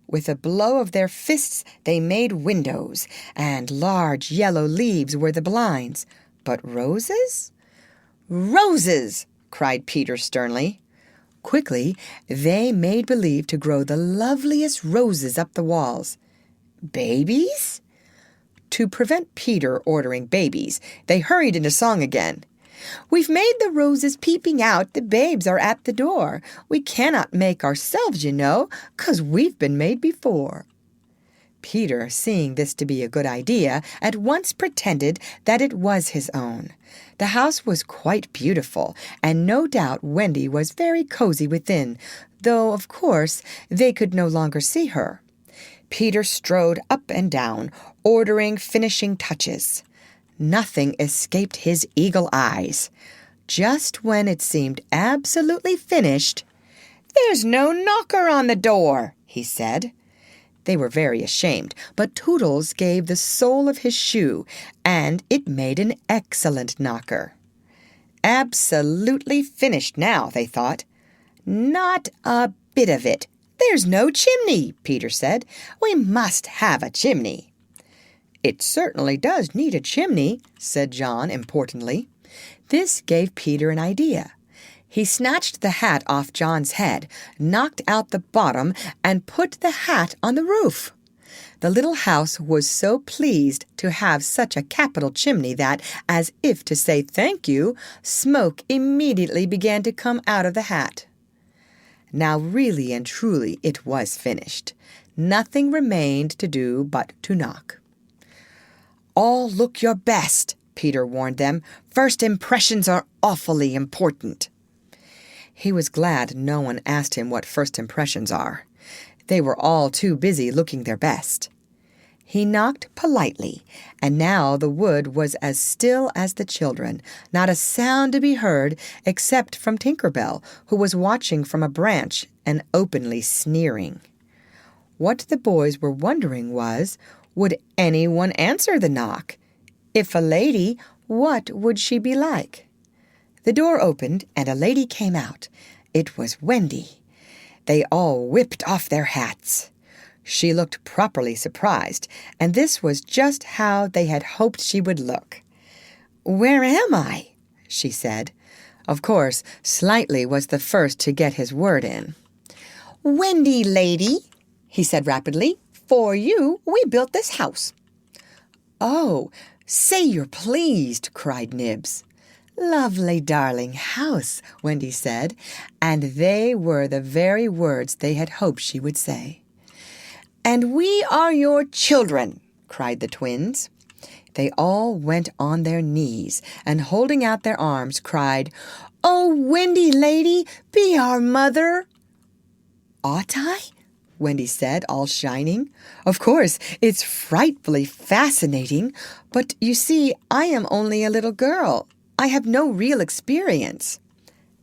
With a blow of their fists they made windows, and large yellow leaves were the blinds. But roses? "Roses!" cried Peter sternly. Quickly they made believe to grow the loveliest roses up the walls. "Babies?" To prevent Peter ordering babies, they hurried into song again. "We've made the roses peeping out, the babes are at the door. We cannot make ourselves, you know, 'cause we've been made before." Peter, seeing this to be a good idea, at once pretended that it was his own. The house was quite beautiful, and no doubt Wendy was very cozy within, though, of course, they could no longer see her. Peter strode up and down, ordering finishing touches. Nothing escaped his eagle eyes. Just when it seemed absolutely finished, "There's no knocker on the door," he said. They were very ashamed, but Toodles gave the sole of his shoe, and it made an excellent knocker. Absolutely finished now, they thought. Not a bit of it. "There's no chimney," Peter said. "We must have a chimney." "It certainly does need a chimney," said John importantly. This gave Peter an idea. He snatched the hat off John's head, knocked out the bottom, and put the hat on the roof. The little house was so pleased to have such a capital chimney that, as if to say thank you, smoke immediately began to come out of the hat. Now really and truly it was finished. Nothing remained to do but to knock. "All look your best," Peter warned them. "First impressions are awfully important." He was glad no one asked him what first impressions are. They were all too busy looking their best. He knocked politely, and now the wood was as still as the children, not a sound to be heard except from Tinker Bell, who was watching from a branch and openly sneering. What the boys were wondering was, would anyone answer the knock? If a lady, what would she be like? The door opened, and a lady came out. It was Wendy. They all whipped off their hats. She looked properly surprised, and this was just how they had hoped she would look. "Where am I?" she said. Of course, Slightly was the first to get his word in. "Wendy, lady," he said rapidly. "For you, we built this house." "Oh, say you're pleased," cried Nibs. "Lovely, darling house," Wendy said, and they were the very words they had hoped she would say. "And we are your children," cried the twins. They all went on their knees and, holding out their arms, cried, "Oh, Wendy, lady, be our mother." "Ought I?" Wendy said, all shining. "Of course, it's frightfully fascinating, but you see, I am only a little girl. I have no real experience."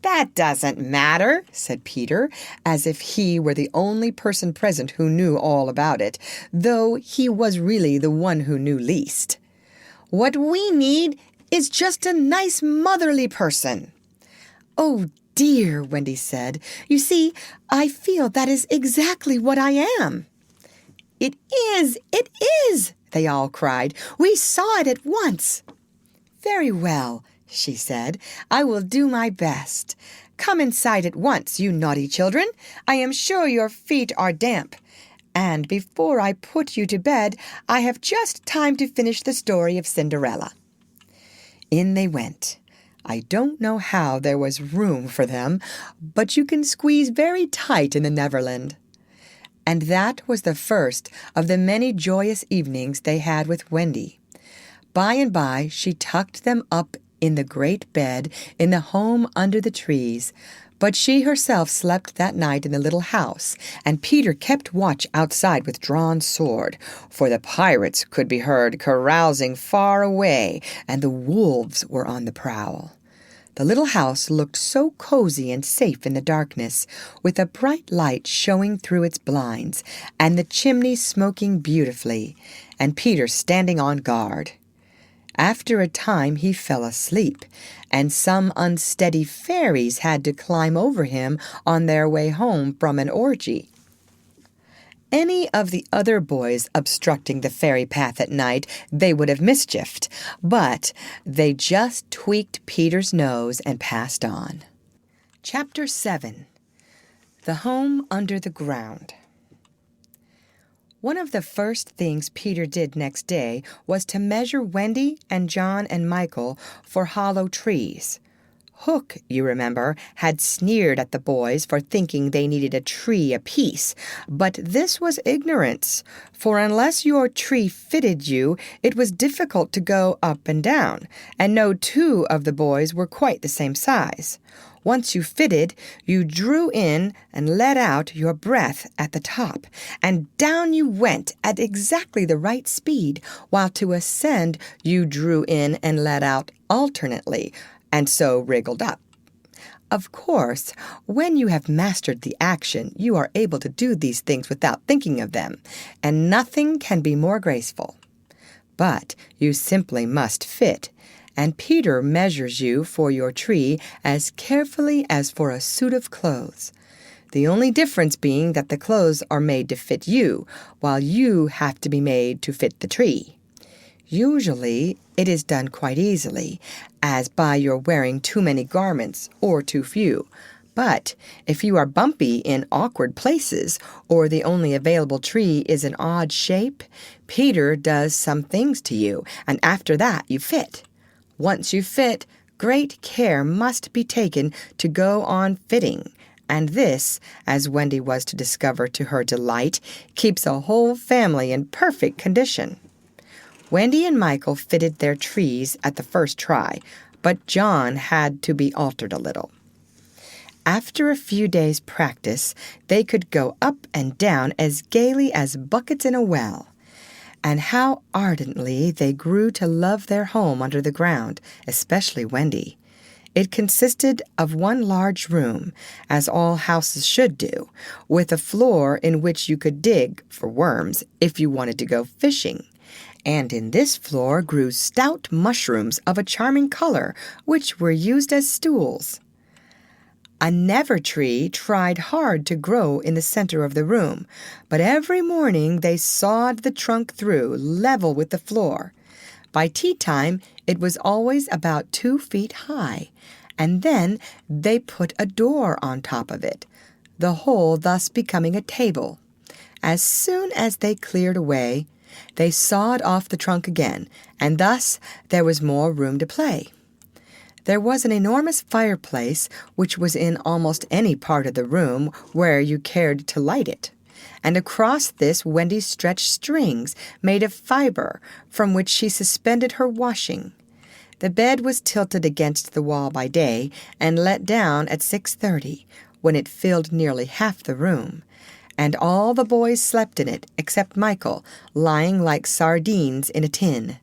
"That doesn't matter," said Peter, as if he were the only person present who knew all about it, though he was really the one who knew least. "What we need is just a nice motherly person." "Oh, dear," Wendy said. "You see, I feel that is exactly what I am." It is, they all cried. "We saw it at once." "Very well," she said. "I will do my best. Come inside at once, you naughty children. I am sure your feet are damp. And before I put you to bed, I have just time to finish the story of Cinderella." In they went. I don't know how there was room for them, but you can squeeze very tight in the Neverland. And that was the first of the many joyous evenings they had with Wendy. By and by she tucked them up in the great bed in the home under the trees, but she herself slept that night in the little house, and Peter kept watch outside with drawn sword, for the pirates could be heard carousing far away, and the wolves were on the prowl. The little house looked so cozy and safe in the darkness, with a bright light showing through its blinds, and the chimney smoking beautifully, and Peter standing on guard. After a time he fell asleep, and some unsteady fairies had to climb over him on their way home from an orgy. Any of the other boys obstructing the fairy path at night they would have mischiefed, but they just tweaked Peter's nose and passed on. Chapter 7. The Home Under the Ground. One of the first things Peter did next day was to measure Wendy and John and Michael for hollow trees. Hook, you remember, had sneered at the boys for thinking they needed a tree apiece, but this was ignorance, for unless your tree fitted you, it was difficult to go up and down, and no two of the boys were quite the same size. Once you fitted, you drew in and let out your breath at the top, and down you went at exactly the right speed, while to ascend you drew in and let out alternately, and so wriggled up. Of course, when you have mastered the action, you are able to do these things without thinking of them, and nothing can be more graceful. But you simply must fit, and Peter measures you for your tree as carefully as for a suit of clothes. The only difference being that the clothes are made to fit you, while you have to be made to fit the tree. Usually, it is done quite easily, as by your wearing too many garments or too few. But if you are bumpy in awkward places, or the only available tree is an odd shape, Peter does some things to you, and after that you fit. Once you fit, great care must be taken to go on fitting, and this, as Wendy was to discover to her delight, keeps a whole family in perfect condition. Wendy and Michael fitted their trees at the first try, but John had to be altered a little. After a few days' practice, they could go up and down as gaily as buckets in a well. And how ardently they grew to love their home under the ground, especially Wendy. It consisted of one large room, as all houses should do, with a floor in which you could dig for worms if you wanted to go fishing. And in this floor grew stout mushrooms of a charming color, which were used as stools. A never tree tried hard to grow in the center of the room, but every morning they sawed the trunk through, level with the floor. By tea time, it was always about 2 feet high, and then they put a door on top of it, the whole thus becoming a table. As soon as they cleared away, they sawed off the trunk again, and thus there was more room to play. There was an enormous fireplace which was in almost any part of the room where you cared to light it, and across this Wendy stretched strings made of fiber from which she suspended her washing. The bed was tilted against the wall by day and let down at 6:30, when it filled nearly half the room, and all the boys slept in it except Michael, lying like sardines in a tin.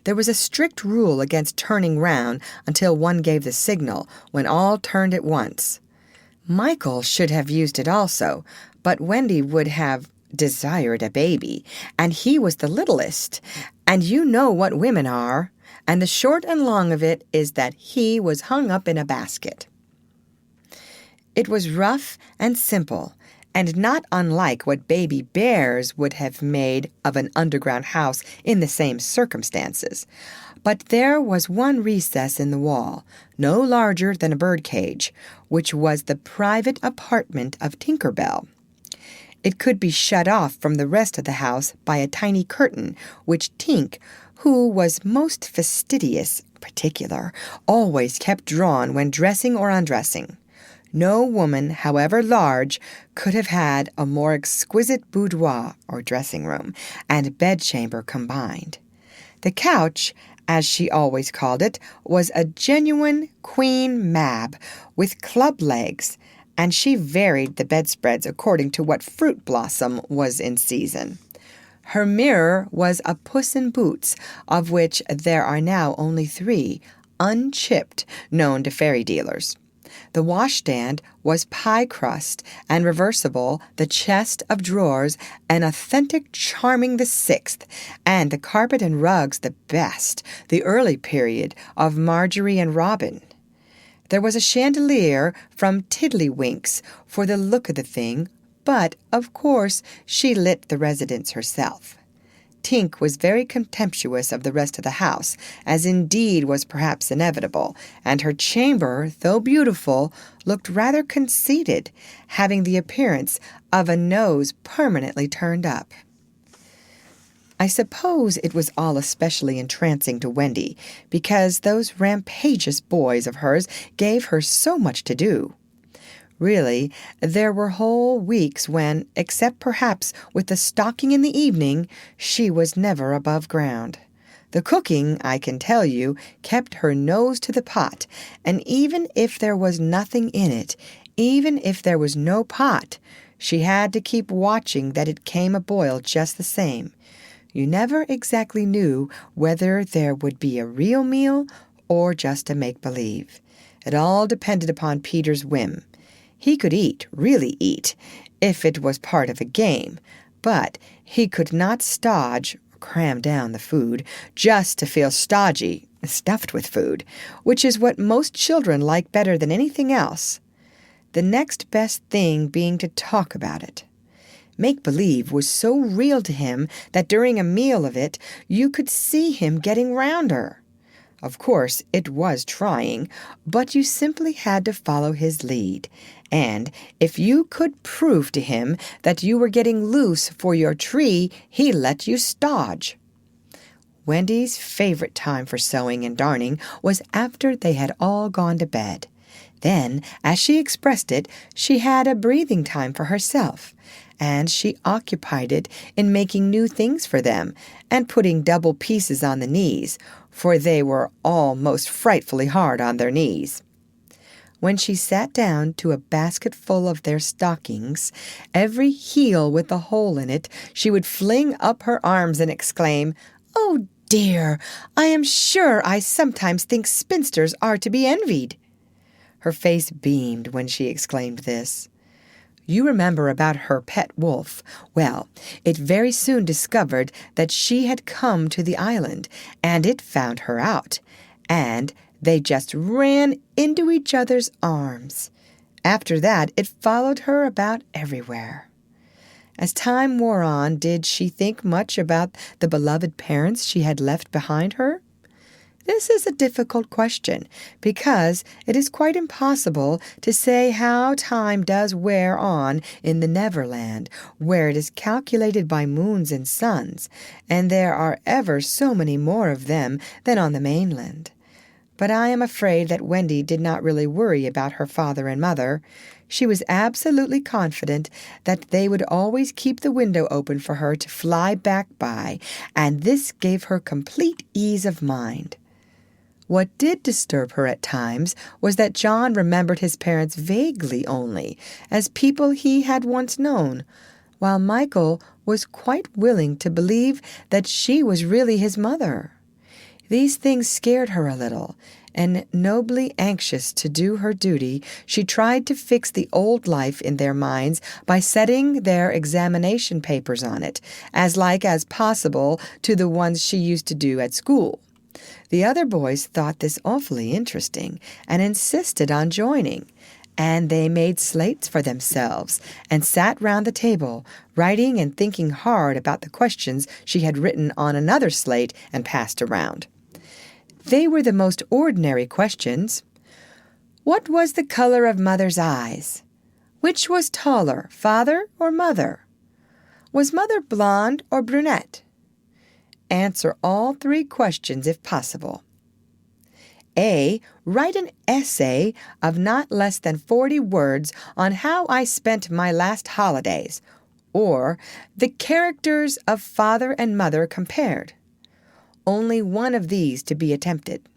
There was a strict rule against turning round until one gave the signal, when all turned at once. Michael should have used it also, but Wendy would have desired a baby, and he was the littlest, and you know what women are, and the short and long of it is that he was hung up in a basket. It was rough and simple, and not unlike what baby bears would have made of an underground house in the same circumstances. But there was one recess in the wall, no larger than a birdcage, which was the private apartment of Tinker Bell. It could be shut off from the rest of the house by a tiny curtain, which Tink, who was most fastidious, particular, always kept drawn when dressing or undressing. No woman, however large, could have had a more exquisite boudoir or dressing-room and bedchamber combined. The couch, as she always called it, was a genuine Queen Mab with club legs, and she varied the bedspreads according to what fruit blossom was in season. Her mirror was a Puss in Boots, of which there are now only 3, unchipped, known to fairy dealers. The washstand was pie crust, and reversible, the chest of drawers, an authentic Charming VI, and the carpet and rugs the best, the early period of Marjorie and Robin. There was a chandelier from Tiddlywinks for the look of the thing, but, of course, she lit the residence herself. Tink was very contemptuous of the rest of the house, as indeed was perhaps inevitable, and her chamber, though beautiful, looked rather conceited, having the appearance of a nose permanently turned up. I suppose it was all especially entrancing to Wendy, because those rampageous boys of hers gave her so much to do. Really, there were whole weeks when, except perhaps with the stocking in the evening, she was never above ground. The cooking, I can tell you, kept her nose to the pot, and even if there was nothing in it, even if there was no pot, she had to keep watching that it came a boil just the same. You never exactly knew whether there would be a real meal or just a make-believe. It all depended upon Peter's whim. He could eat, really eat, if it was part of a game, but he could not stodge, cram down the food, just to feel stodgy, stuffed with food, which is what most children like better than anything else. The next best thing being to talk about it. Make-believe was so real to him that during a meal of it, you could see him getting rounder. Of course, it was trying, but you simply had to follow his lead. And if you could prove to him that you were getting loose for your tree, he let you stodge. Wendy's favorite time for sewing and darning was after they had all gone to bed. Then, as she expressed it, she had a breathing time for herself, and she occupied it in making new things for them and putting double pieces on the knees, for they were all most frightfully hard on their knees. When she sat down to a basket full of their stockings, every heel with a hole in it, she would fling up her arms and exclaim, "Oh dear, I am sure I sometimes think spinsters are to be envied." Her face beamed when she exclaimed this. You remember about her pet wolf. Well, it very soon discovered that she had come to the island, and it found her out, and they just ran into each other's arms. After that, it followed her about everywhere. As time wore on, did she think much about the beloved parents she had left behind her? This is a difficult question, because it is quite impossible to say how time does wear on in the Neverland, where it is calculated by moons and suns, and there are ever so many more of them than on the mainland. But I am afraid that Wendy did not really worry about her father and mother. She was absolutely confident that they would always keep the window open for her to fly back by, and this gave her complete ease of mind. What did disturb her at times was that John remembered his parents vaguely only, as people he had once known, while Michael was quite willing to believe that she was really his mother. These things scared her a little, and nobly anxious to do her duty, she tried to fix the old life in their minds by setting their examination papers on it, as like as possible to the ones she used to do at school. The other boys thought this awfully interesting and insisted on joining, and they made slates for themselves and sat round the table, writing and thinking hard about the questions she had written on another slate and passed around. They were the most ordinary questions. What was the color of Mother's eyes? Which was taller, father or mother? Was Mother blonde or brunette? Answer all three questions if possible. A. Write an essay of not less than 40 words on how I spent my last holidays, or the characters of father and mother compared. Only one of these to be attempted.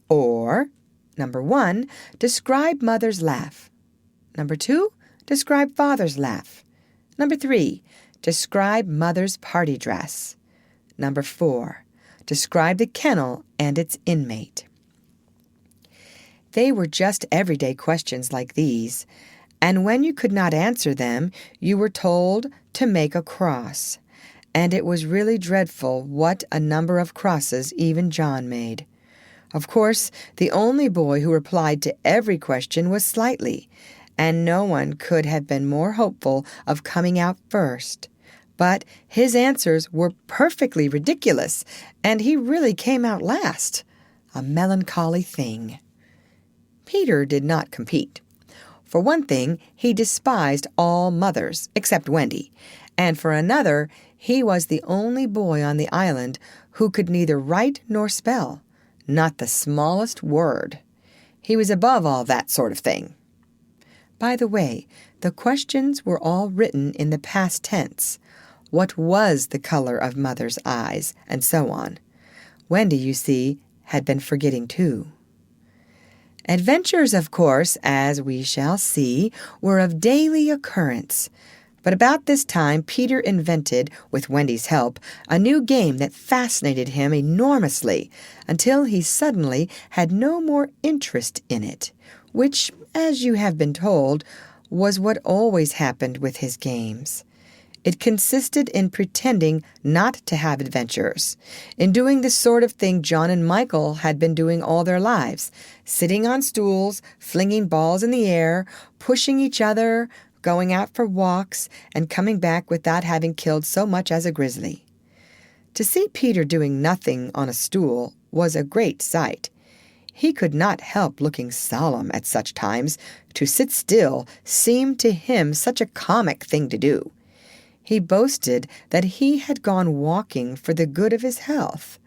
Or, number 1, describe mother's laugh. Number 2, describe father's laugh. Number 3, describe mother's party dress. Number 4, describe the kennel and its inmate. They were just everyday questions like these, and when you could not answer them, you were told to make a cross, and it was really dreadful what a number of crosses even John made. Of course, the only boy who replied to every question was Slightly, and no one could have been more hopeful of coming out first. But his answers were perfectly ridiculous, and he really came out last. A melancholy thing. Peter did not compete. For one thing, he despised all mothers, except Wendy, and for another, He was the only boy on the island who could neither write nor spell, not the smallest word. He was above all that sort of thing. By the way, the questions were all written in the past tense. What was the color of Mother's eyes, and so on. Wendy, you see, had been forgetting too. Adventures, of course, as we shall see, were of daily occurrence. But about this time, Peter invented, with Wendy's help, a new game that fascinated him enormously, until he suddenly had no more interest in it, which, as you have been told, was what always happened with his games. It consisted in pretending not to have adventures, in doing the sort of thing John and Michael had been doing all their lives, sitting on stools, flinging balls in the air, pushing each other, going out for walks, and coming back without having killed so much as a grizzly. To see Peter doing nothing on a stool was a great sight. He could not help looking solemn at such times. To sit still seemed to him such a comic thing to do. He boasted that he had gone walking for the good of his health.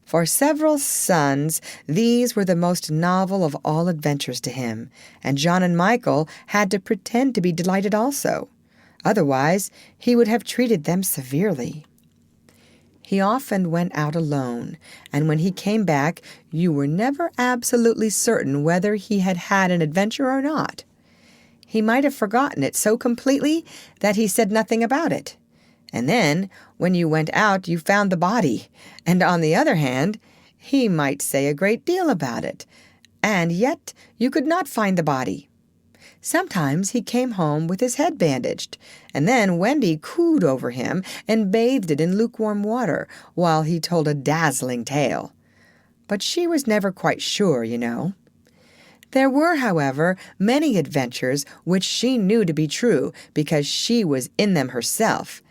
For several suns, these were the most novel of all adventures to him, and John and Michael had to pretend to be delighted also. Otherwise, he would have treated them severely. He often went out alone, and when he came back, you were never absolutely certain whether he had had an adventure or not. He might have forgotten it so completely that he said nothing about it. And then, when you went out, you found the body. And on the other hand, he might say a great deal about it. And yet you could not find the body. Sometimes he came home with his head bandaged, and then Wendy cooed over him and bathed it in lukewarm water while he told a dazzling tale. But she was never quite sure, you know. There were, however, many adventures which she knew to be true because she was in them herself,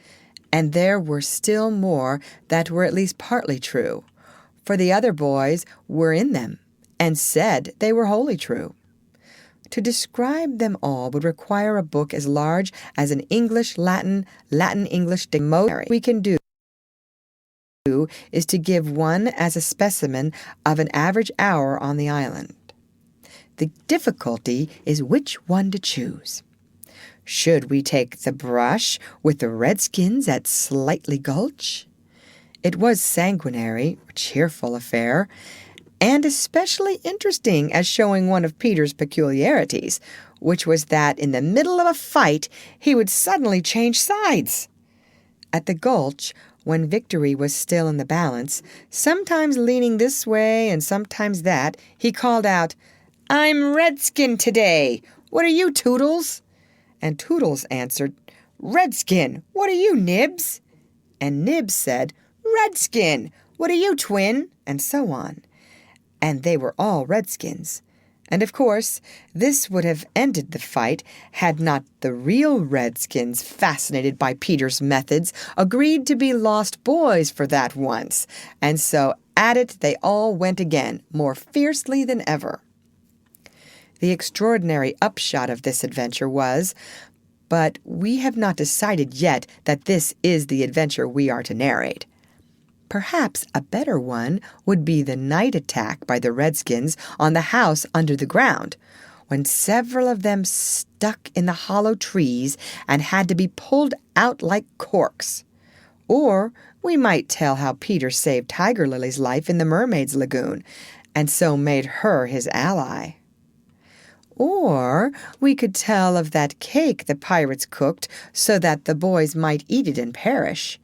and there were still more that were at least partly true, for the other boys were in them and said they were wholly true. To describe them all would require a book as large as an English-Latin, Latin-English dictionary. We can do is to give one as a specimen of an average hour on the island. The difficulty is which one to choose. Should we take the brush with the Redskins at Slightly Gulch? It was sanguinary, a cheerful affair, and especially interesting as showing one of Peter's peculiarities, which was that in the middle of a fight he would suddenly change sides. At the Gulch, when victory was still in the balance, sometimes leaning this way and sometimes that, he called out, "I'm Redskin today. What are you, Toodles?" And Toodles answered, "Redskin, what are you, Nibs?" And Nibs said, "Redskin, what are you, Twin?" And so on. And they were all Redskins. And of course, this would have ended the fight had not the real Redskins, fascinated by Peter's methods, agreed to be lost boys for that once. And so at it they all went again, more fiercely than ever. The extraordinary upshot of this adventure was, but we have not decided yet that this is the adventure we are to narrate. Perhaps a better one would be the night attack by the Redskins on the house under the ground, when several of them stuck in the hollow trees and had to be pulled out like corks. Or we might tell how Peter saved Tiger Lily's life in the Mermaid's Lagoon, and so made her his ally. Or we could tell of that cake the pirates cooked so that the boys might eat it and perish,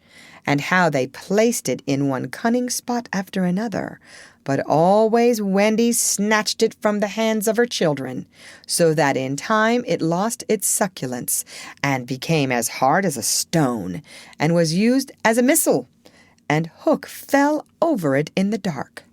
and how they placed it in one cunning spot after another, but always Wendy snatched it from the hands of her children, so that in time it lost its succulence and became as hard as a stone, and was used as a missile, and Hook fell over it in the dark.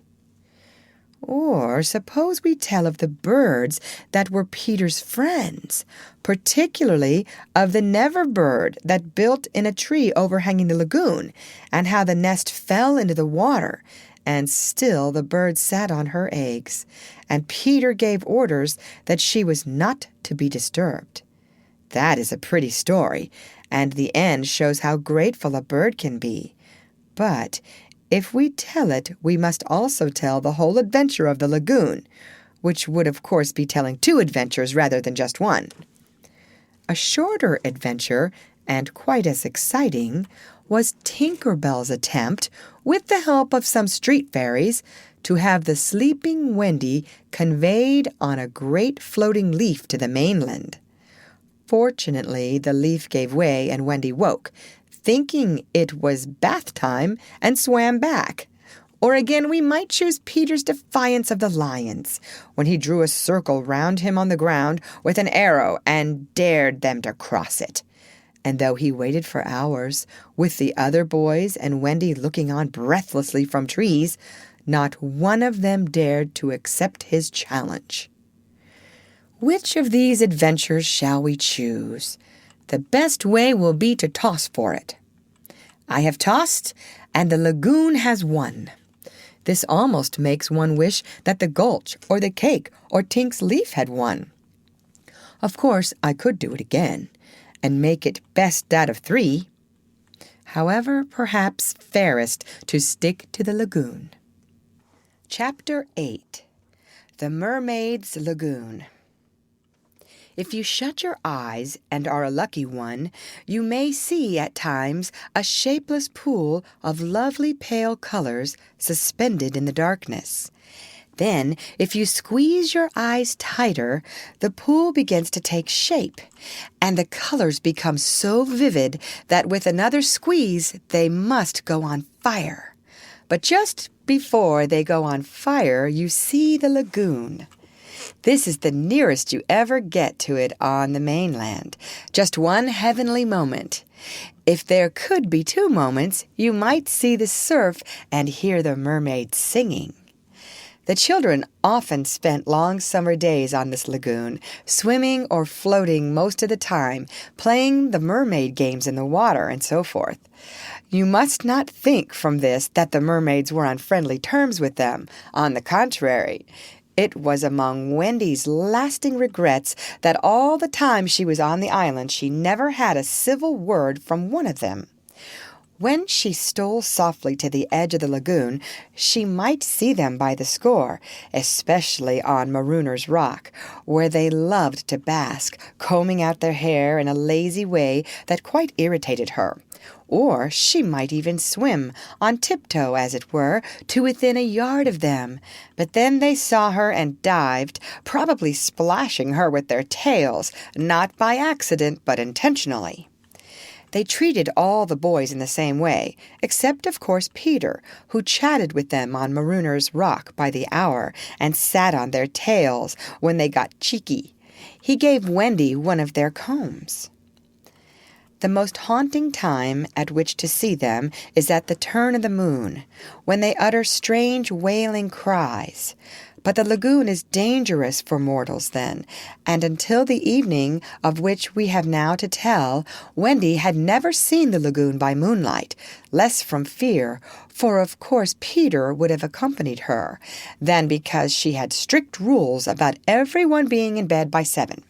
Or suppose we tell of the birds that were Peter's friends, particularly of the never bird that built in a tree overhanging the lagoon, and how the nest fell into the water, and still the bird sat on her eggs, and Peter gave orders that she was not to be disturbed. That is a pretty story, and the end shows how grateful a bird can be. But if we tell it, we must also tell the whole adventure of the lagoon, which would of course be telling 2 adventures rather than just one. A shorter adventure, and quite as exciting, was Tinker Bell's attempt, with the help of some street fairies, to have the sleeping Wendy conveyed on a great floating leaf to the mainland. Fortunately, the leaf gave way and Wendy woke, thinking it was bath time, and swam back. Or again, we might choose Peter's defiance of the lions, when he drew a circle round him on the ground with an arrow and dared them to cross it. And though he waited for hours, with the other boys and Wendy looking on breathlessly from trees, not one of them dared to accept his challenge. Which of these adventures shall we choose? The best way will be to toss for it. I have tossed, and the lagoon has won. This almost makes one wish that the gulch or the cake or Tink's leaf had won. Of course, I could do it again, and make it best out of 3. However, perhaps fairest to stick to the lagoon. Chapter 8. The Mermaid's Lagoon. If you shut your eyes and are a lucky one, you may see at times a shapeless pool of lovely pale colors suspended in the darkness. Then, if you squeeze your eyes tighter, the pool begins to take shape, and the colors become so vivid that with another squeeze they must go on fire. But just before they go on fire, you see the lagoon. This is the nearest you ever get to it on the mainland. Just one heavenly moment. If there could be 2 moments, you might see the surf and hear the mermaids singing. The children often spent long summer days on this lagoon, swimming or floating most of the time, playing the mermaid games in the water, and so forth. You must not think from this that the mermaids were on friendly terms with them. On the contrary, it was among Wendy's lasting regrets that all the time she was on the island she never had a civil word from one of them. When she stole softly to the edge of the lagoon, she might see them by the score, especially on Marooner's Rock, where they loved to bask, combing out their hair in a lazy way that quite irritated her. Or she might even swim, on tiptoe as it were, to within a yard of them. But then they saw her and dived, probably splashing her with their tails, not by accident but intentionally. They treated all the boys in the same way, except, of course, Peter, who chatted with them on Marooner's Rock by the hour and sat on their tails when they got cheeky. He gave Wendy one of their combs. The most haunting time at which to see them is at the turn of the moon, when they utter strange wailing cries. But the lagoon is dangerous for mortals then, and until the evening of which we have now to tell, Wendy had never seen the lagoon by moonlight, less from fear, for of course Peter would have accompanied her, than because she had strict rules about everyone being in bed by 7.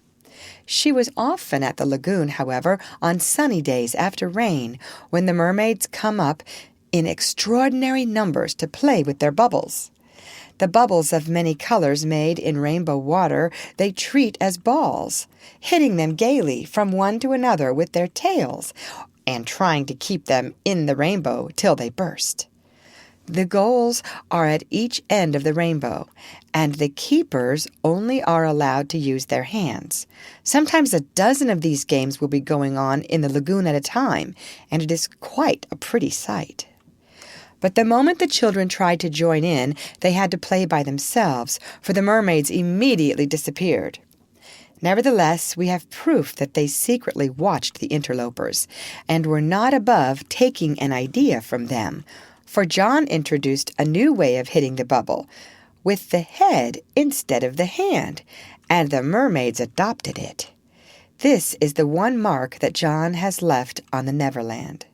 She was often at the lagoon, however, on sunny days after rain, when the mermaids come up in extraordinary numbers to play with their bubbles. The bubbles of many colors made in rainbow water they treat as balls, hitting them gaily from one to another with their tails, and trying to keep them in the rainbow till they burst. The goals are at each end of the rainbow, and the keepers only are allowed to use their hands. Sometimes a dozen of these games will be going on in the lagoon at a time, and it is quite a pretty sight. But the moment the children tried to join in, they had to play by themselves, for the mermaids immediately disappeared. Nevertheless, we have proof that they secretly watched the interlopers, and were not above taking an idea from them, for John introduced a new way of hitting the bubble, with the head instead of the hand, and the mermaids adopted it. This is the one mark that John has left on the Neverland.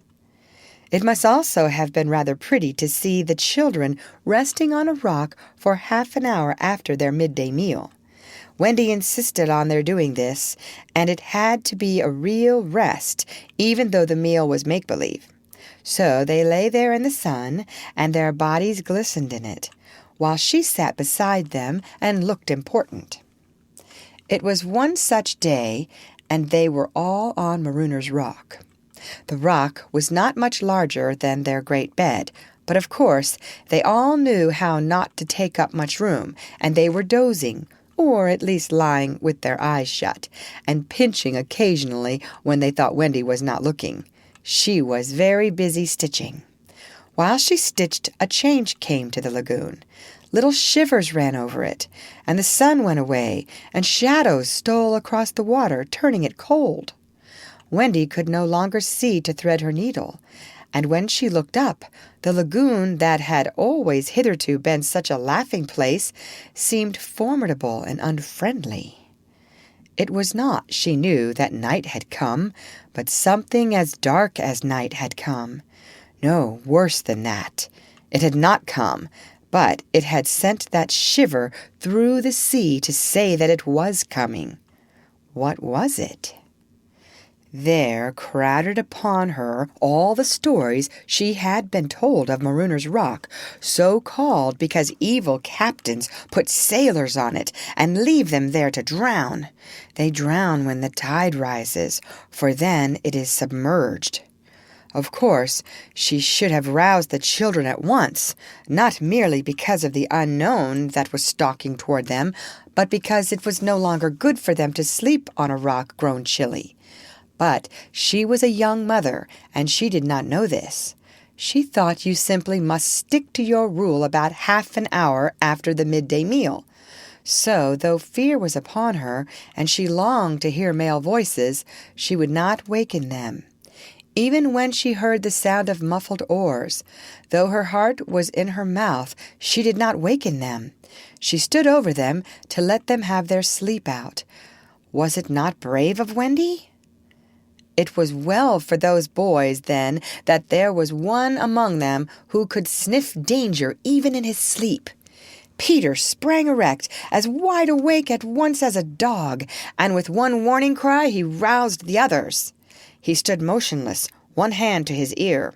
It must also have been rather pretty to see the children resting on a rock for half an hour after their midday meal. Wendy insisted on their doing this, and it had to be a real rest, even though the meal was make-believe. So they lay there in the sun, and their bodies glistened in it, while she sat beside them and looked important. It was one such day, and they were all on Marooner's Rock. The rock was not much larger than their great bed, but of course they all knew how not to take up much room, and they were dozing, or at least lying with their eyes shut, and pinching occasionally when they thought Wendy was not looking. She was very busy stitching. While she stitched, a change came to the lagoon. Little shivers ran over it, and the sun went away, and shadows stole across the water, turning it cold. Wendy could no longer see to thread her needle, and when she looked up, the lagoon that had always hitherto been such a laughing place seemed formidable and unfriendly. It was not, she knew, that night had come, but something as dark as night had come. No, worse than that. It had not come, but it had sent that shiver through the sea to say that it was coming. What was it? There crowded upon her all the stories she had been told of Marooner's Rock, so called because evil captains put sailors on it and leave them there to drown. They drown when the tide rises, for then it is submerged. Of course, she should have roused the children at once, not merely because of the unknown that was stalking toward them, but because it was no longer good for them to sleep on a rock grown chilly. But she was a young mother, and she did not know this. She thought you simply must stick to your rule about half an hour after the midday meal. So, though fear was upon her, and she longed to hear male voices, she would not waken them. Even when she heard the sound of muffled oars, though her heart was in her mouth, she did not waken them. She stood over them to let them have their sleep out. Was it not brave of Wendy? It was well for those boys, then, that there was one among them who could sniff danger even in his sleep. Peter sprang erect, as wide awake at once as a dog, and with one warning cry he roused the others. He stood motionless, one hand to his ear.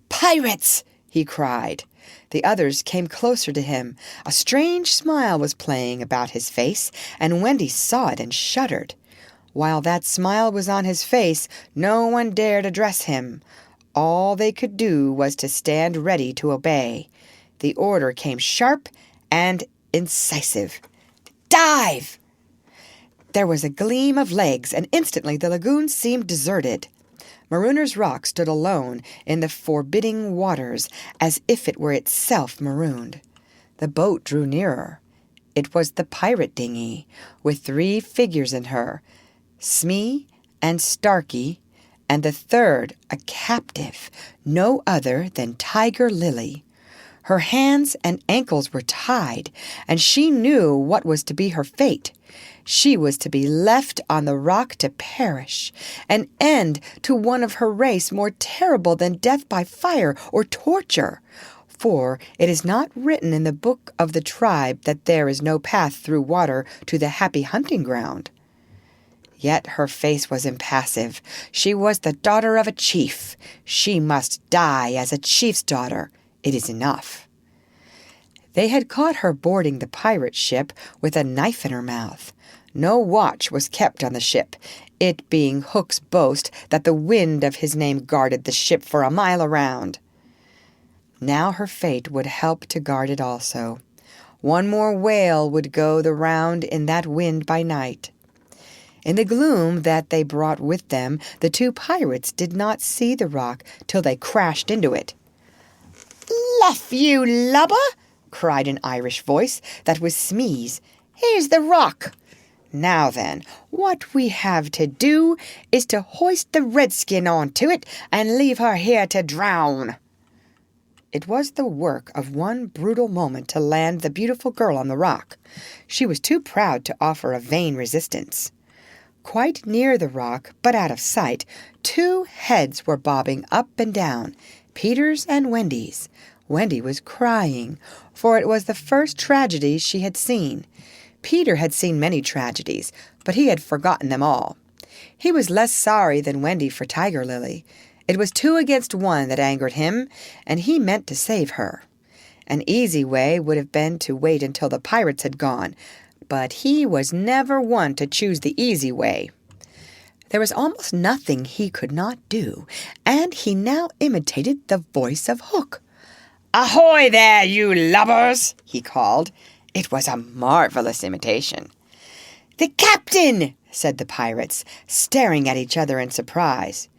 "Pirates!" he cried. The others came closer to him. A strange smile was playing about his face, and Wendy saw it and shuddered. While that smile was on his face, no one dared address him. All they could do was to stand ready to obey. The order came sharp and incisive. "Dive!" There was a gleam of legs, and instantly the lagoon seemed deserted. Marooner's Rock stood alone in the forbidding waters, as if it were itself marooned. The boat drew nearer. It was the pirate dinghy, with 3 figures in her, Smee and Starkey, and the third a captive, no other than Tiger Lily. Her hands and ankles were tied, and she knew what was to be her fate. She was to be left on the rock to perish, an end to one of her race more terrible than death by fire or torture. For it is not written in the book of the tribe that there is no path through water to the happy hunting ground. Yet her face was impassive. She was the daughter of a chief. She must die as a chief's daughter. It is enough. They had caught her boarding the pirate ship with a knife in her mouth. No watch was kept on the ship, it being Hook's boast that the wind of his name guarded the ship for a mile around. Now her fate would help to guard it also. One more whale would go the round in that wind by night. In the gloom that they brought with them, the 2 pirates did not see the rock till they crashed into it. "Luff, you lubber!" cried an Irish voice that was Smee's. "Here's the rock. Now then, what we have to do is to hoist the redskin onto it and leave her here to drown." It was the work of one brutal moment to land the beautiful girl on the rock. She was too proud to offer a vain resistance. Quite near the rock, but out of sight, 2 heads were bobbing up and down, Peter's and Wendy's. Wendy was crying, for it was the first tragedy she had seen. Peter had seen many tragedies, but he had forgotten them all. He was less sorry than Wendy for Tiger Lily. It was 2 against 1 that angered him, and he meant to save her. An easy way would have been to wait until the pirates had gone, but he was never one to choose the easy way. There was almost nothing he could not do, and he now imitated the voice of Hook. "Ahoy there, you lubbers!" he called. It was a marvelous imitation. "The captain!" said the pirates, staring at each other in surprise.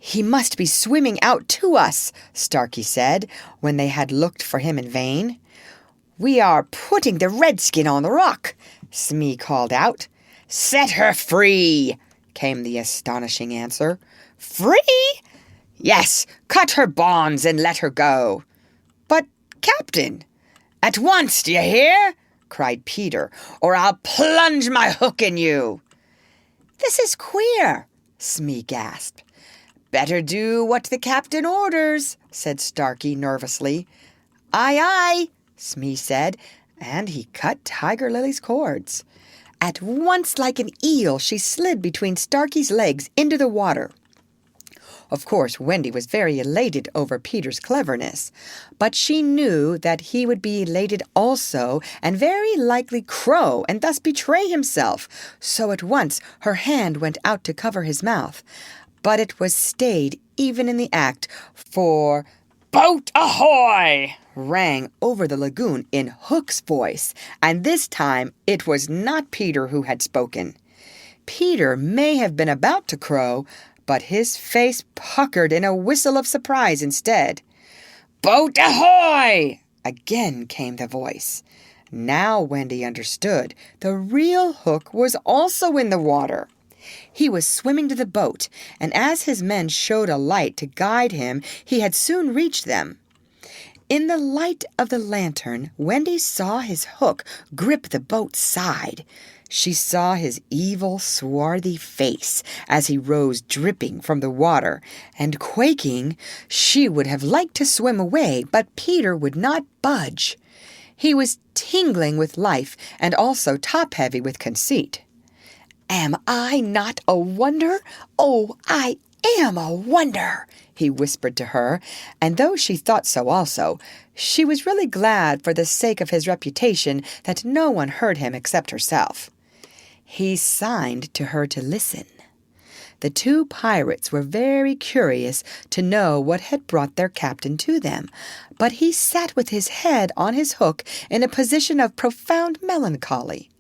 "He must be swimming out to us," Starkey said, when they had looked for him in vain. "We are putting the redskin on the rock," Smee called out. "Set her free," came the astonishing answer. "Free?" "Yes, cut her bonds and let her go." "But, Captain—" "At once, d'ye hear?" cried Peter, "or I'll plunge my hook in you." "This is queer," Smee gasped. "Better do what the captain orders," said Starkey nervously. "Aye, aye," Smee said, and he cut Tiger Lily's cords. At once, like an eel, she slid between Starkey's legs into the water. Of course, Wendy was very elated over Peter's cleverness, but she knew that he would be elated also and very likely crow and thus betray himself, so at once her hand went out to cover his mouth. But it was stayed even in the act, for "Boat ahoy!" rang over the lagoon in Hook's voice, and this time it was not Peter who had spoken. Peter may have been about to crow, but his face puckered in a whistle of surprise instead. "Boat ahoy!" again came the voice. Now Wendy understood. The real Hook was also in the water. He was swimming to the boat, and as his men showed a light to guide him, he had soon reached them. In the light of the lantern, Wendy saw his hook grip the boat's side. She saw his evil, swarthy face as he rose dripping from the water, and quaking, she would have liked to swim away, but Peter would not budge. He was tingling with life and also top-heavy with conceit. "Am I not a wonder? Oh, I am a wonder," he whispered to her, and though she thought so also, she was really glad for the sake of his reputation that no one heard him except herself. He signed to her to listen. The 2 pirates were very curious to know what had brought their captain to them, but he sat with his head on his hook in a position of profound melancholy.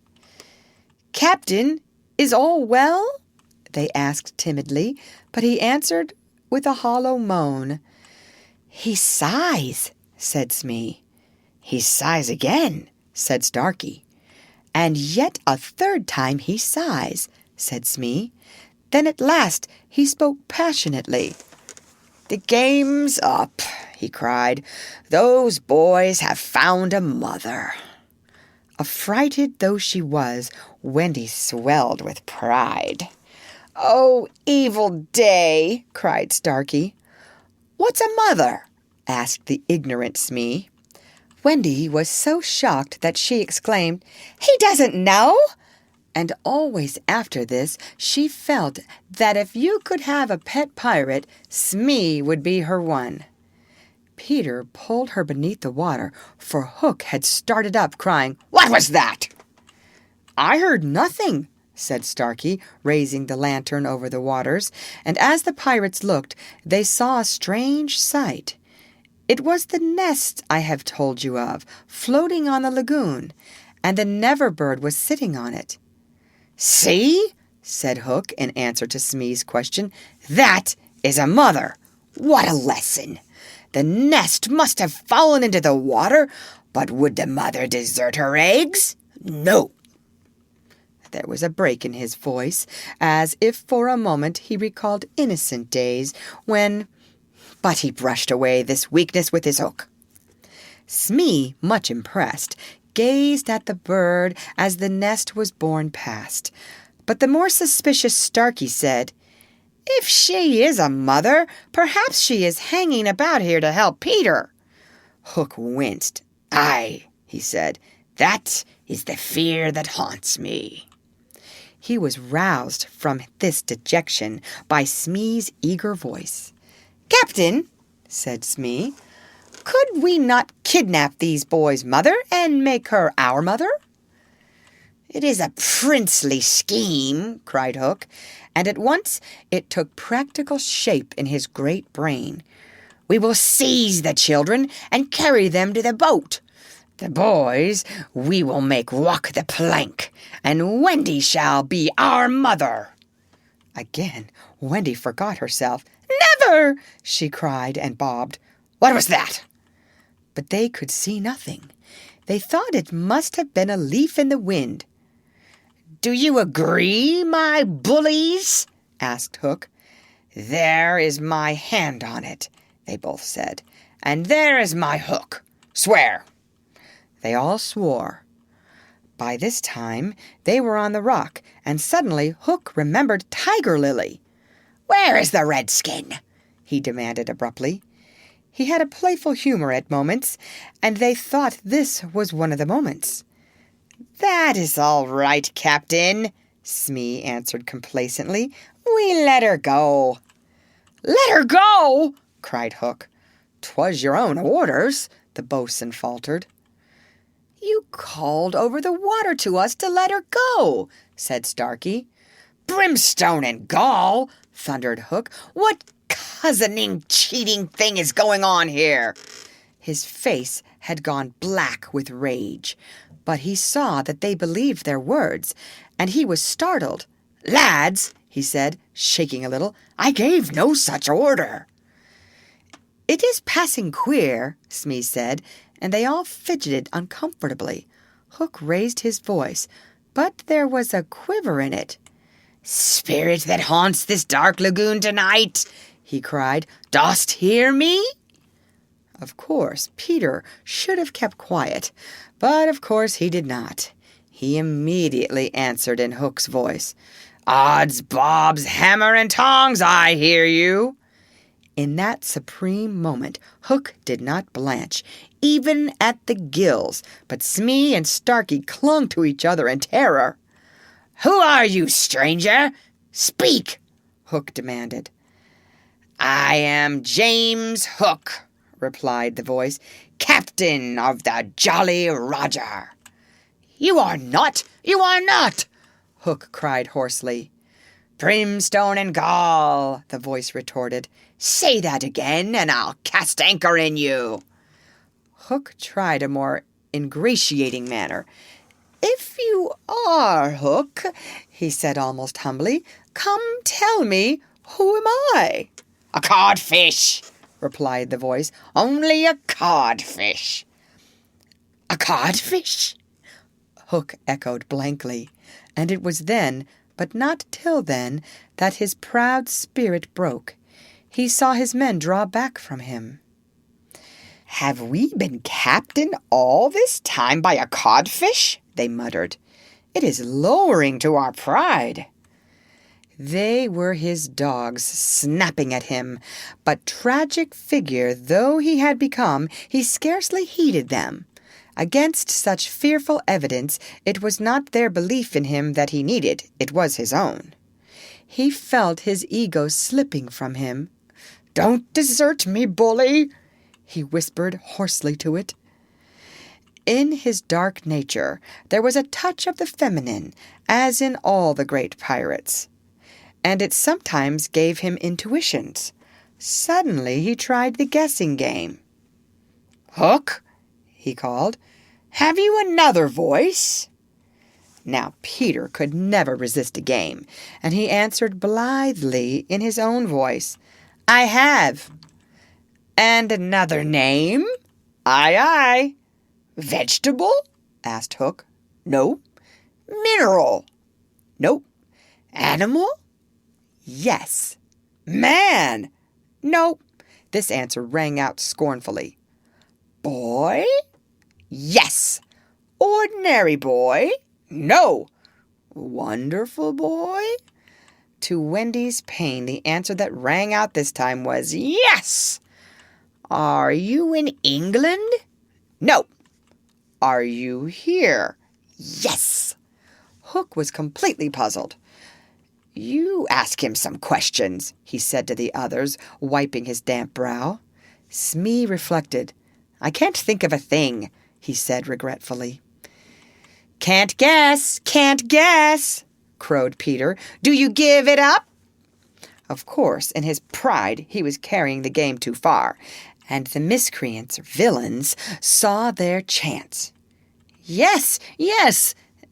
"Captain, is all well?" they asked timidly, but he answered with a hollow moan. "He sighs," said Smee. "He sighs again," said Starkey. "And yet a 3rd time he sighs," said Smee. Then at last he spoke passionately. "The game's up," he cried. "Those boys have found a mother." Affrighted though she was, Wendy swelled with pride. "Oh, evil day!" cried Starkey. "What's a mother?" asked the ignorant Smee. Wendy was so shocked that she exclaimed, "He doesn't know!" And always after this she felt that if you could have a pet pirate, Smee would be her one. Peter pulled her beneath the water, for Hook had started up, crying, "What was that?" "I heard nothing," said Starkey, raising the lantern over the waters, and as the pirates looked, they saw a strange sight. It was the nest I have told you of, floating on the lagoon, and the Never-bird was sitting on it. "See," said Hook in answer to Smee's question, "that is a mother. What a lesson! The nest must have fallen into the water, but would the mother desert her eggs? No." There was a break in his voice, as if for a moment he recalled innocent days when... But he brushed away this weakness with his hook. Smee, much impressed, gazed at the bird as the nest was borne past. But the more suspicious Starkey said, "If she is a mother, perhaps she is hanging about here to help Peter." Hook winced. "Aye," he said, That is the fear that haunts me." He was roused from this dejection by Smee's eager voice. "Captain," said Smee, "could we not kidnap these boys' mother and make her our mother?" "It is a princely scheme," cried Hook, and at once it took practical shape in his great brain. "We will seize the children and carry them to the boat. The boys we will make walk the plank, and Wendy shall be our mother." Again, Wendy forgot herself. Never! She cried and bobbed. "What was that?" But they could see nothing. They thought it must have been a leaf in the wind. "Do you agree, my bullies?" asked Hook. "There is my hand on it," they both said, "and there is my hook. Swear." They all swore. By this time, they were on the rock, and suddenly Hook remembered Tiger Lily. "Where is the redskin?" he demanded abruptly. He had a playful humor at moments, and they thought this was one of the moments. "That is all right, Captain," Smee answered complacently. "We let her go." "Let her go!" cried Hook. "'Twas your own orders," the boatswain faltered. "You called over the water to us to let her go," said Starkey. "Brimstone and gall!" thundered Hook. "What cousining, cheating thing is going on here?" His face had gone black with rage, but he saw that they believed their words, and he was startled. "Lads," he said, shaking a little, "I gave no such order." "It is passing queer," Smee said, and they all fidgeted uncomfortably. Hook raised his voice, but there was a quiver in it. "Spirit that haunts this dark lagoon tonight," he cried, "dost hear me?" Of course, Peter should have kept quiet, but of course he did not. He immediately answered in Hook's voice. "Odds bobs, hammer and tongs, I hear you." In that supreme moment, Hook did not blanch, even at the gills, but Smee and Starkey clung to each other in terror. "Who are you, stranger? Speak," Hook demanded. "I am James Hook," replied the voice, "captain of the Jolly Roger." "You are not! You are not!" Hook cried hoarsely. "Brimstone and gall," the voice retorted. "Say that again, and I'll cast anchor in you." Hook tried a more ingratiating manner. "If you are Hook," he said almost humbly, "come tell me, who am I?" "A codfish," replied the voice. "Only a codfish." "A codfish?" Hook echoed blankly, and it was then, but not till then, that his proud spirit broke. He saw his men draw back from him. "Have we been captained all this time by a codfish?" they muttered. "It is lowering to our pride." They were his dogs snapping at him, but tragic figure though he had become, he scarcely heeded them. Against such fearful evidence, it was not their belief in him that he needed, it was his own. He felt his ego slipping from him. "Don't desert me, bully," he whispered hoarsely to it. In his dark nature there was a touch of the feminine, as in all the great pirates, and it sometimes gave him intuitions. Suddenly he tried the guessing game. "Hook," he called, "have you another voice?" Now Peter could never resist a game, and he answered blithely in his own voice, "I have." "And another name?" "Aye, aye." "Vegetable?" asked Hook. "No." "Mineral?" "Nope." "Animal?" "Yes." "Man?" "Nope." This answer rang out scornfully. "Boy?" "Yes." "Ordinary boy?" "No." "Wonderful boy?" To Wendy's pain, the answer that rang out this time was "Yes." "Are you in England?" "No." are you here?" Yes! Hook was completely puzzled. "You ask him some questions," he said to the others, wiping his damp brow. Smee reflected. "I can't think of a thing," he said regretfully. Can't guess, crowed Peter. "Do you give it up?" Of course, in his pride, he was carrying the game too far, and the miscreants, or villains, saw their chance. Yes,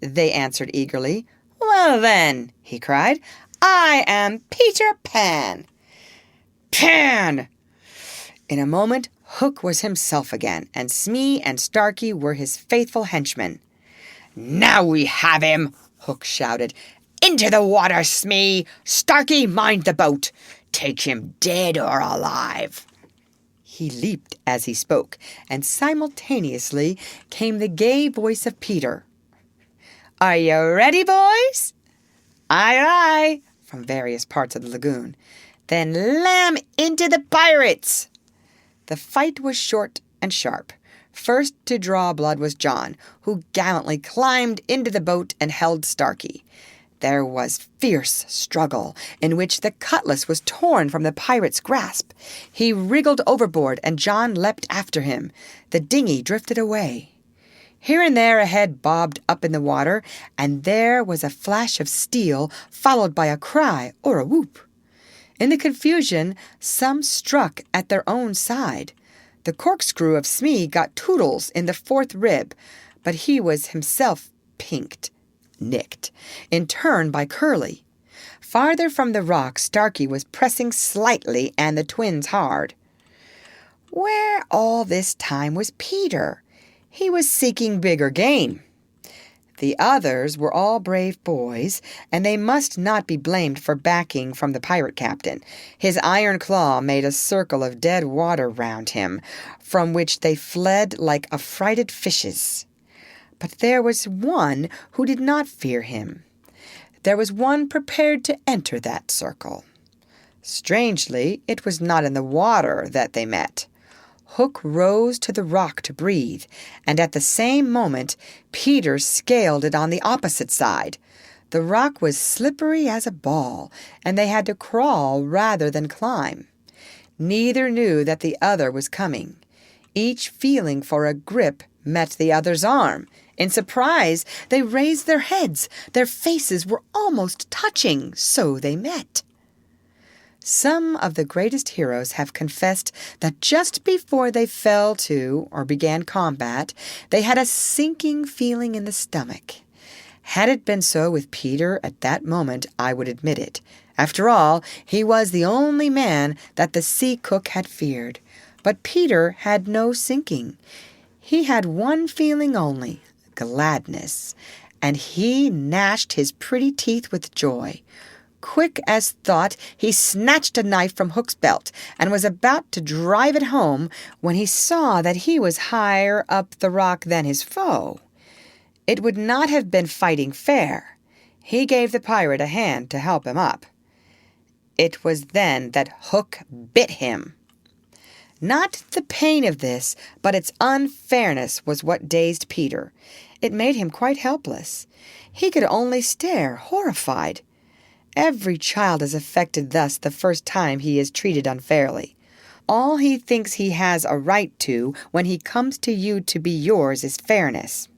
they answered eagerly. "Well then," he cried, "I am Peter Pan." Pan! In a moment, Hook was himself again, and Smee and Starkey were his faithful henchmen. "Now we have him!" Hook shouted. "Into the water, Smee! Starkey, mind the boat! Take him dead or alive!" He leaped as he spoke, and simultaneously came the gay voice of Peter. "Are you ready, boys?" "Aye, aye," from various parts of the lagoon. "Then lam into the pirates!" The fight was short and sharp. First to draw blood was John, who gallantly climbed into the boat and held Starkey. There was fierce struggle, in which the cutlass was torn from the pirate's grasp. He wriggled overboard, and John leapt after him. The dinghy drifted away. Here and there a head bobbed up in the water, and there was a flash of steel, followed by a cry or a whoop. In the confusion, some struck at their own side. The corkscrew of Smee got Toodles in the fourth rib, but he was himself nicked, in turn by Curly. Farther from the rock, Starkey was pressing slightly and the twins hard. Where all this time was Peter? He was seeking bigger game. The others were all brave boys, and they must not be blamed for backing from the pirate captain. His iron claw made a circle of dead water round him, from which they fled like affrighted fishes. But there was one who did not fear him. There was one prepared to enter that circle. Strangely, it was not in the water that they met. Hook rose to the rock to breathe, and at the same moment Peter scaled it on the opposite side. The rock was slippery as a ball, and they had to crawl rather than climb. Neither knew that the other was coming. Each feeling for a grip met the other's arm. In surprise, they raised their heads. Their faces were almost touching, so they met. Some of the greatest heroes have confessed that just before they fell to or began combat, they had a sinking feeling in the stomach. Had it been so with Peter at that moment, I would admit it. After all, he was the only man that the sea cook had feared. But Peter had no sinking. He had one feeling only, gladness, and he gnashed his pretty teeth with joy. Quick as thought, he snatched a knife from Hook's belt and was about to drive it home when he saw that he was higher up the rock than his foe. It would not have been fighting fair. He gave the pirate a hand to help him up. It was then that Hook bit him. Not the pain of this, but its unfairness was what dazed Peter. It made him quite helpless. He could only stare, horrified. Every child is affected thus the first time he is treated unfairly. All he thinks he has a right to when he comes to you to be yours is fairness.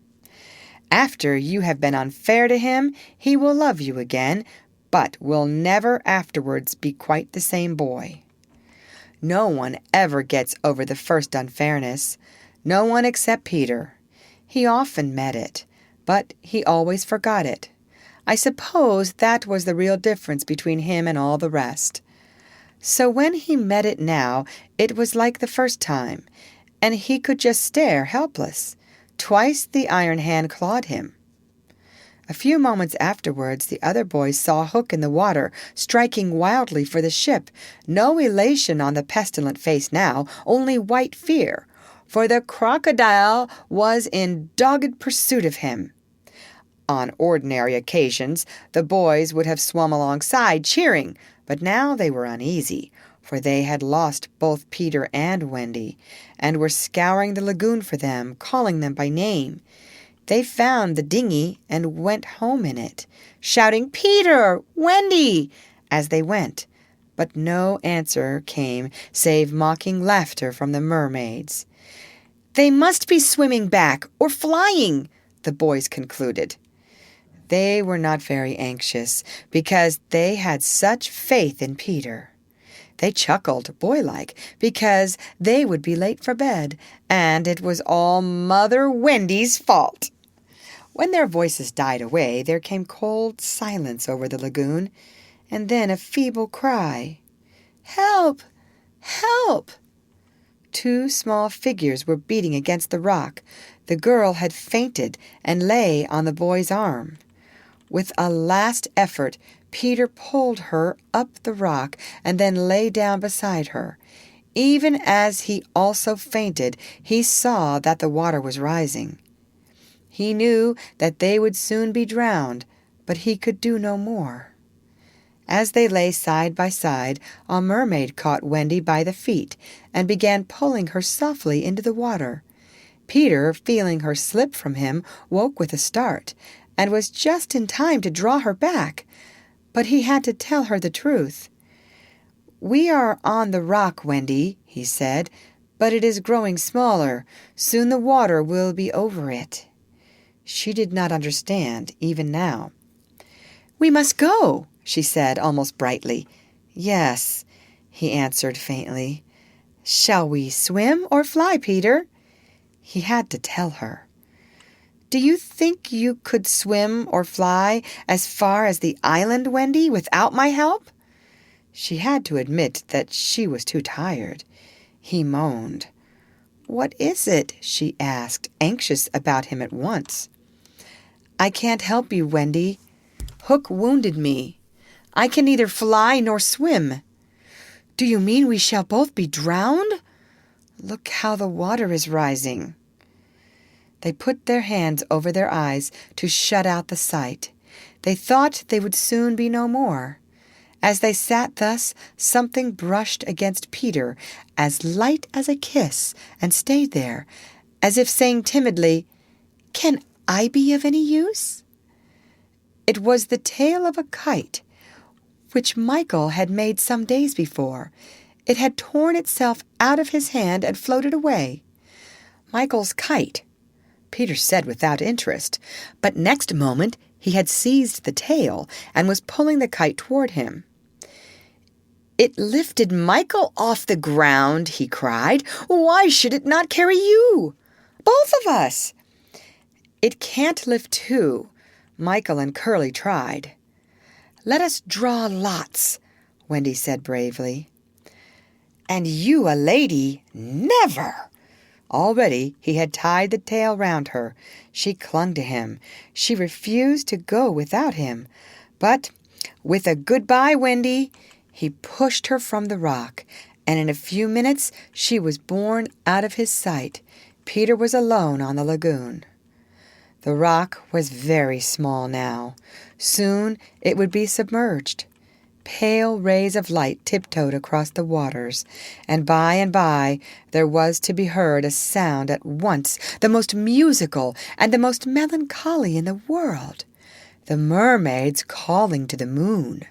After you have been unfair to him, he will love you again, but will never afterwards be quite the same boy. No one ever gets over the first unfairness. No one except Peter. He often met it, but he always forgot it. I suppose that was the real difference between him and all the rest. So when he met it now, it was like the first time, and he could just stare helpless. Twice the iron hand clawed him. A few moments afterwards, the other boys saw Hook in the water, striking wildly for the ship. No elation on the pestilent face now, only white fear, for the crocodile was in dogged pursuit of him. On ordinary occasions, the boys would have swum alongside, cheering, but now they were uneasy, for they had lost both Peter and Wendy, and were scouring the lagoon for them, calling them by name. They found the dinghy and went home in it, shouting, "Peter! Wendy!" as they went. But no answer came save mocking laughter from the mermaids. "They must be swimming back or flying," the boys concluded. They were not very anxious because they had such faith in Peter. They chuckled, boy-like, because they would be late for bed, and it was all Mother Wendy's fault. When their voices died away, there came cold silence over the lagoon, and then a feeble cry. "Help! Help!" Two small figures were beating against the rock. The girl had fainted and lay on the boy's arm. With a last effort, Peter pulled her up the rock and then lay down beside her. Even as he also fainted, he saw that the water was rising. He knew that they would soon be drowned, but he could do no more. As they lay side by side, a mermaid caught Wendy by the feet and began pulling her softly into the water. Peter, feeling her slip from him, woke with a start, and was just in time to draw her back. But he had to tell her the truth. "We are on the rock, Wendy," he said, "but it is growing smaller. Soon the water will be over it." She did not understand, even now. "We must go," she said, almost brightly. "Yes," he answered faintly. "Shall we swim or fly, Peter?" He had to tell her. "Do you think you could swim or fly as far as the island, Wendy, without my help?" She had to admit that she was too tired. He moaned. "What is it?" she asked, anxious about him at once. "I can't help you, Wendy. Hook wounded me. I can neither fly nor swim." "Do you mean we shall both be drowned? Look how the water is rising." They put their hands over their eyes to shut out the sight. They thought they would soon be no more. As they sat thus, something brushed against Peter, as light as a kiss, and stayed there, as if saying timidly, "Can I be of any use?" It was the tail of a kite, which Michael had made some days before. It had torn itself out of his hand and floated away. "Michael's kite," Peter said without interest, but next moment he had seized the tail and was pulling the kite toward him. "It lifted Michael off the ground," he cried. "Why should it not carry you? Both of us." "It can't lift two," Michael and Curly tried. "Let us draw lots," Wendy said bravely. "And you a lady? Never!" Already he had tied the tail round her. She clung to him. She refused to go without him. But with a "Goodbye, Wendy," he pushed her from the rock, and in a few minutes she was borne out of his sight. Peter was alone on the lagoon. The rock was very small now. Soon it would be submerged. Pale rays of light tiptoed across the waters, and by there was to be heard a sound at once the most musical and the most melancholy in the world, the mermaids calling to the moon.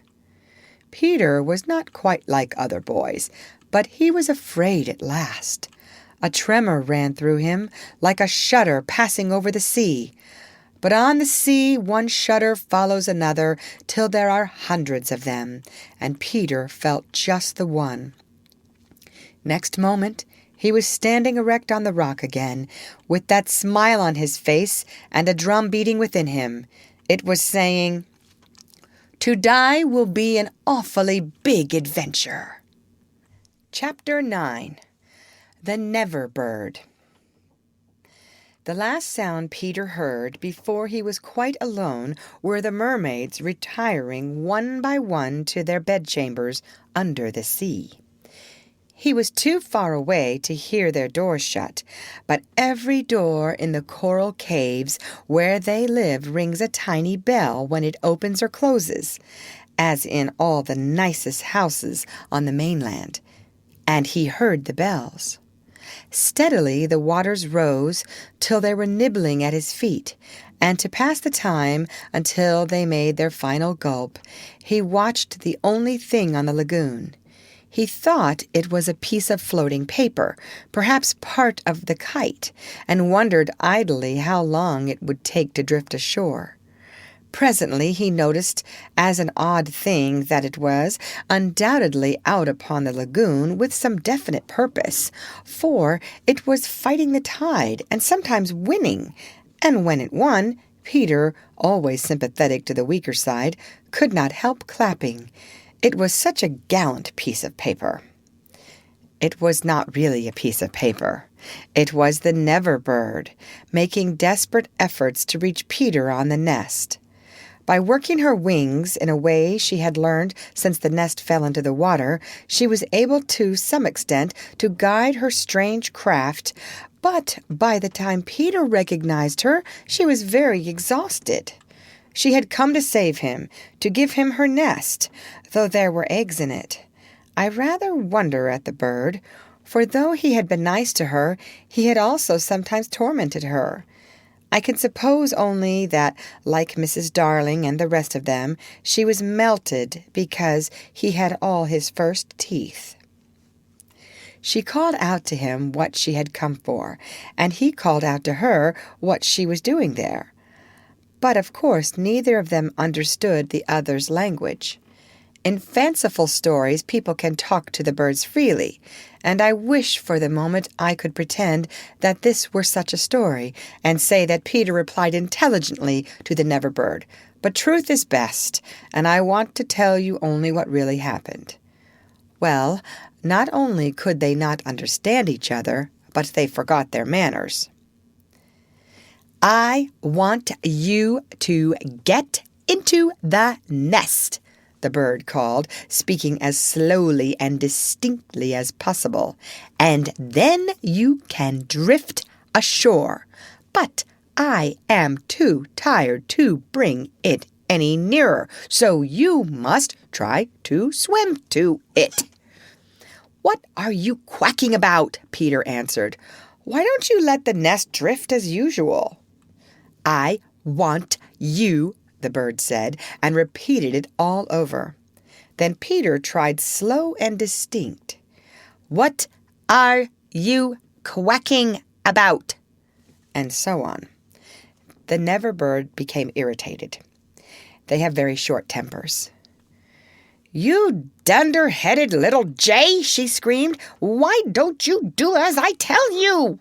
Peter was not quite like other boys, but he was afraid at last. A tremor ran through him, like a shudder passing over the sea. But on the sea one shudder follows another till there are hundreds of them, and Peter felt just the one. Next moment he was standing erect on the rock again, with that smile on his face and a drum beating within him. It was saying, "To die will be an awfully big adventure." Chapter 9. The Never Bird. The last sound Peter heard before he was quite alone were the mermaids retiring one by one to their bedchambers under the sea. He was too far away to hear their doors shut, but every door in the coral caves where they live rings a tiny bell when it opens or closes, as in all the nicest houses on the mainland, and he heard the bells. Steadily the waters rose till they were nibbling at his feet, and to pass the time until they made their final gulp, he watched the only thing on the lagoon. He thought it was a piece of floating paper, perhaps part of the kite, and wondered idly how long it would take to drift ashore. Presently he noticed as an odd thing that it was undoubtedly out upon the lagoon with some definite purpose, for it was fighting the tide and sometimes winning, and when it won, Peter, always sympathetic to the weaker side, could not help clapping. It was such a gallant piece of paper. It was not really a piece of paper. It was the Never Bird, making desperate efforts to reach Peter on the nest. By working her wings in a way she had learned since the nest fell into the water, she was able to some extent to guide her strange craft, but by the time Peter recognized her, she was very exhausted. She had come to save him, to give him her nest, though there were eggs in it. I rather wonder at the bird, for though he had been nice to her, he had also sometimes tormented her. I can suppose only that, like Mrs. Darling and the rest of them, she was melted because he had all his first teeth. She called out to him what she had come for, and he called out to her what she was doing there. But of course neither of them understood the other's language. In fanciful stories people can talk to the birds freely, and I wish for the moment I could pretend that this were such a story, and say that Peter replied intelligently to the Never Bird. But truth is best, and I want to tell you only what really happened. Well, not only could they not understand each other, but they forgot their manners. "I want you to get into the nest," the bird called, speaking as slowly and distinctly as possible, "and then you can drift ashore. But I am too tired to bring it any nearer, so you must try to swim to it." "What are you quacking about?" Peter answered. "Why don't you let the nest drift as usual?" "I want you," the bird said, and repeated it all over. Then Peter tried slow and distinct. "What are you quacking about?" And so on. The Never Bird became irritated. They have very short tempers. "You dunder-headed little jay," she screamed. "Why don't you do as I tell you?"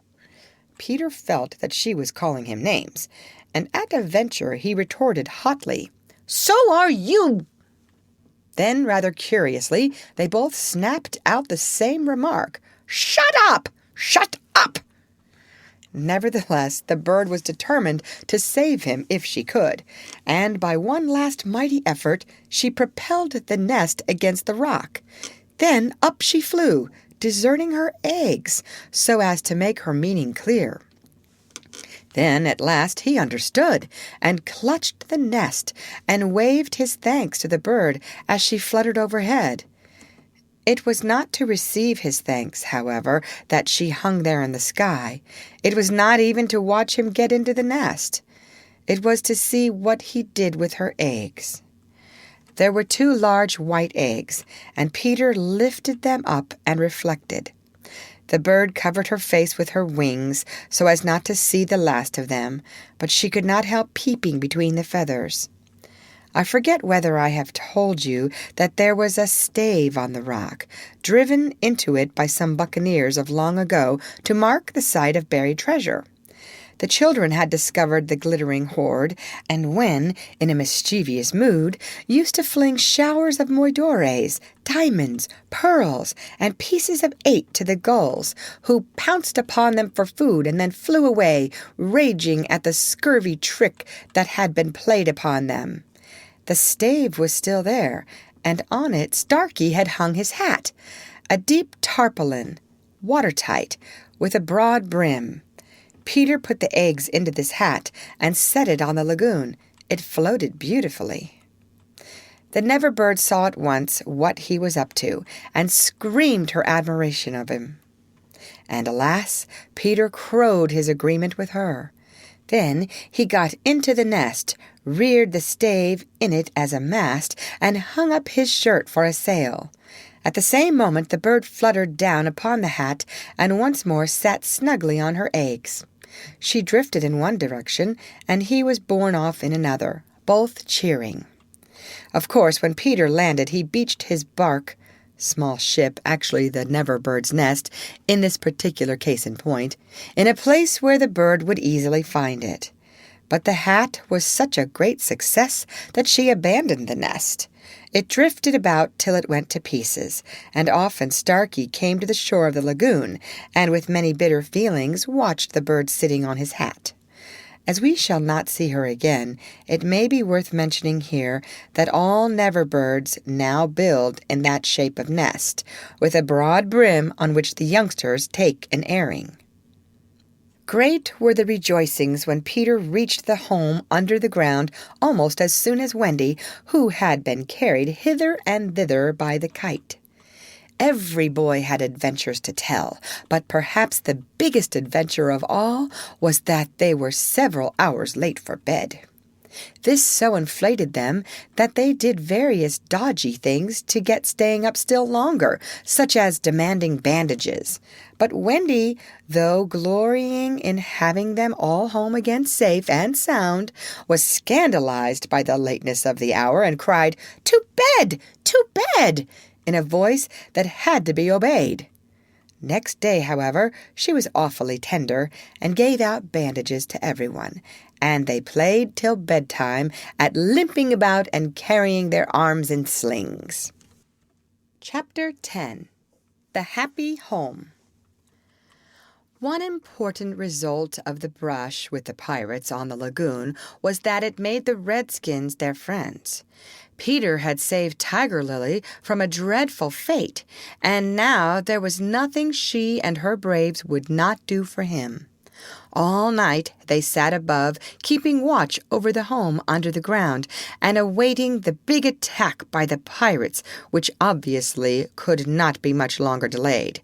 Peter felt that she was calling him names, and at a venture he retorted hotly, "So are you!" Then, rather curiously, they both snapped out the same remark, "Shut up! Shut up!" Nevertheless, the bird was determined to save him if she could, and by one last mighty effort she propelled the nest against the rock. Then up she flew, deserting her eggs, so as to make her meaning clear. Then at last he understood, and clutched the nest, and waved his thanks to the bird as she fluttered overhead. It was not to receive his thanks, however, that she hung there in the sky. It was not even to watch him get into the nest. It was to see what he did with her eggs. There were 2 large white eggs, and Peter lifted them up and reflected. The bird covered her face with her wings so as not to see the last of them, but she could not help peeping between the feathers. I forget whether I have told you that there was a stave on the rock, driven into it by some buccaneers of long ago to mark the site of buried treasure. The children had discovered the glittering hoard, and when, in a mischievous mood, used to fling showers of moidores, diamonds, pearls, and pieces of 8 to the gulls, who pounced upon them for food and then flew away, raging at the scurvy trick that had been played upon them. The stave was still there, and on it Starkey had hung his hat, a deep tarpaulin, watertight, with a broad brim. Peter put the eggs into this hat and set it on the lagoon. It floated beautifully. The Never Bird saw at once what he was up to, and screamed her admiration of him. And alas, Peter crowed his agreement with her. Then he got into the nest, reared the stave in it as a mast, and hung up his shirt for a sail. At the same moment the bird fluttered down upon the hat and once more sat snugly on her eggs. She drifted in one direction, and he was borne off in another, both cheering. Of course, when Peter landed, he beached his bark, small ship, actually the Never Bird's nest, in this particular case in point, in a place where the bird would easily find it. But the hat was such a great success that she abandoned the nest. It drifted about till it went to pieces, and often Starkey came to the shore of the lagoon, and with many bitter feelings watched the bird sitting on his hat. As we shall not see her again, it may be worth mentioning here that all Never Birds now build in that shape of nest, with a broad brim on which the youngsters take an airing. Great were the rejoicings when Peter reached the home under the ground almost as soon as Wendy, who had been carried hither and thither by the kite. Every boy had adventures to tell, but perhaps the biggest adventure of all was that they were several hours late for bed. This so inflated them that they did various dodgy things to get staying up still longer, such as demanding bandages. But Wendy, though glorying in having them all home again safe and sound, was scandalized by the lateness of the hour and cried, "To bed! To bed!" in a voice that had to be obeyed. Next day, however, she was awfully tender and gave out bandages to everyone, and they played till bedtime at limping about and carrying their arms in slings. Chapter 10. The Happy Home. One important result of the brush with the pirates on the lagoon was that it made the redskins their friends. Peter had saved Tiger Lily from a dreadful fate, and now there was nothing she and her braves would not do for him. All night they sat above, keeping watch over the home under the ground, and awaiting the big attack by the pirates, which obviously could not be much longer delayed.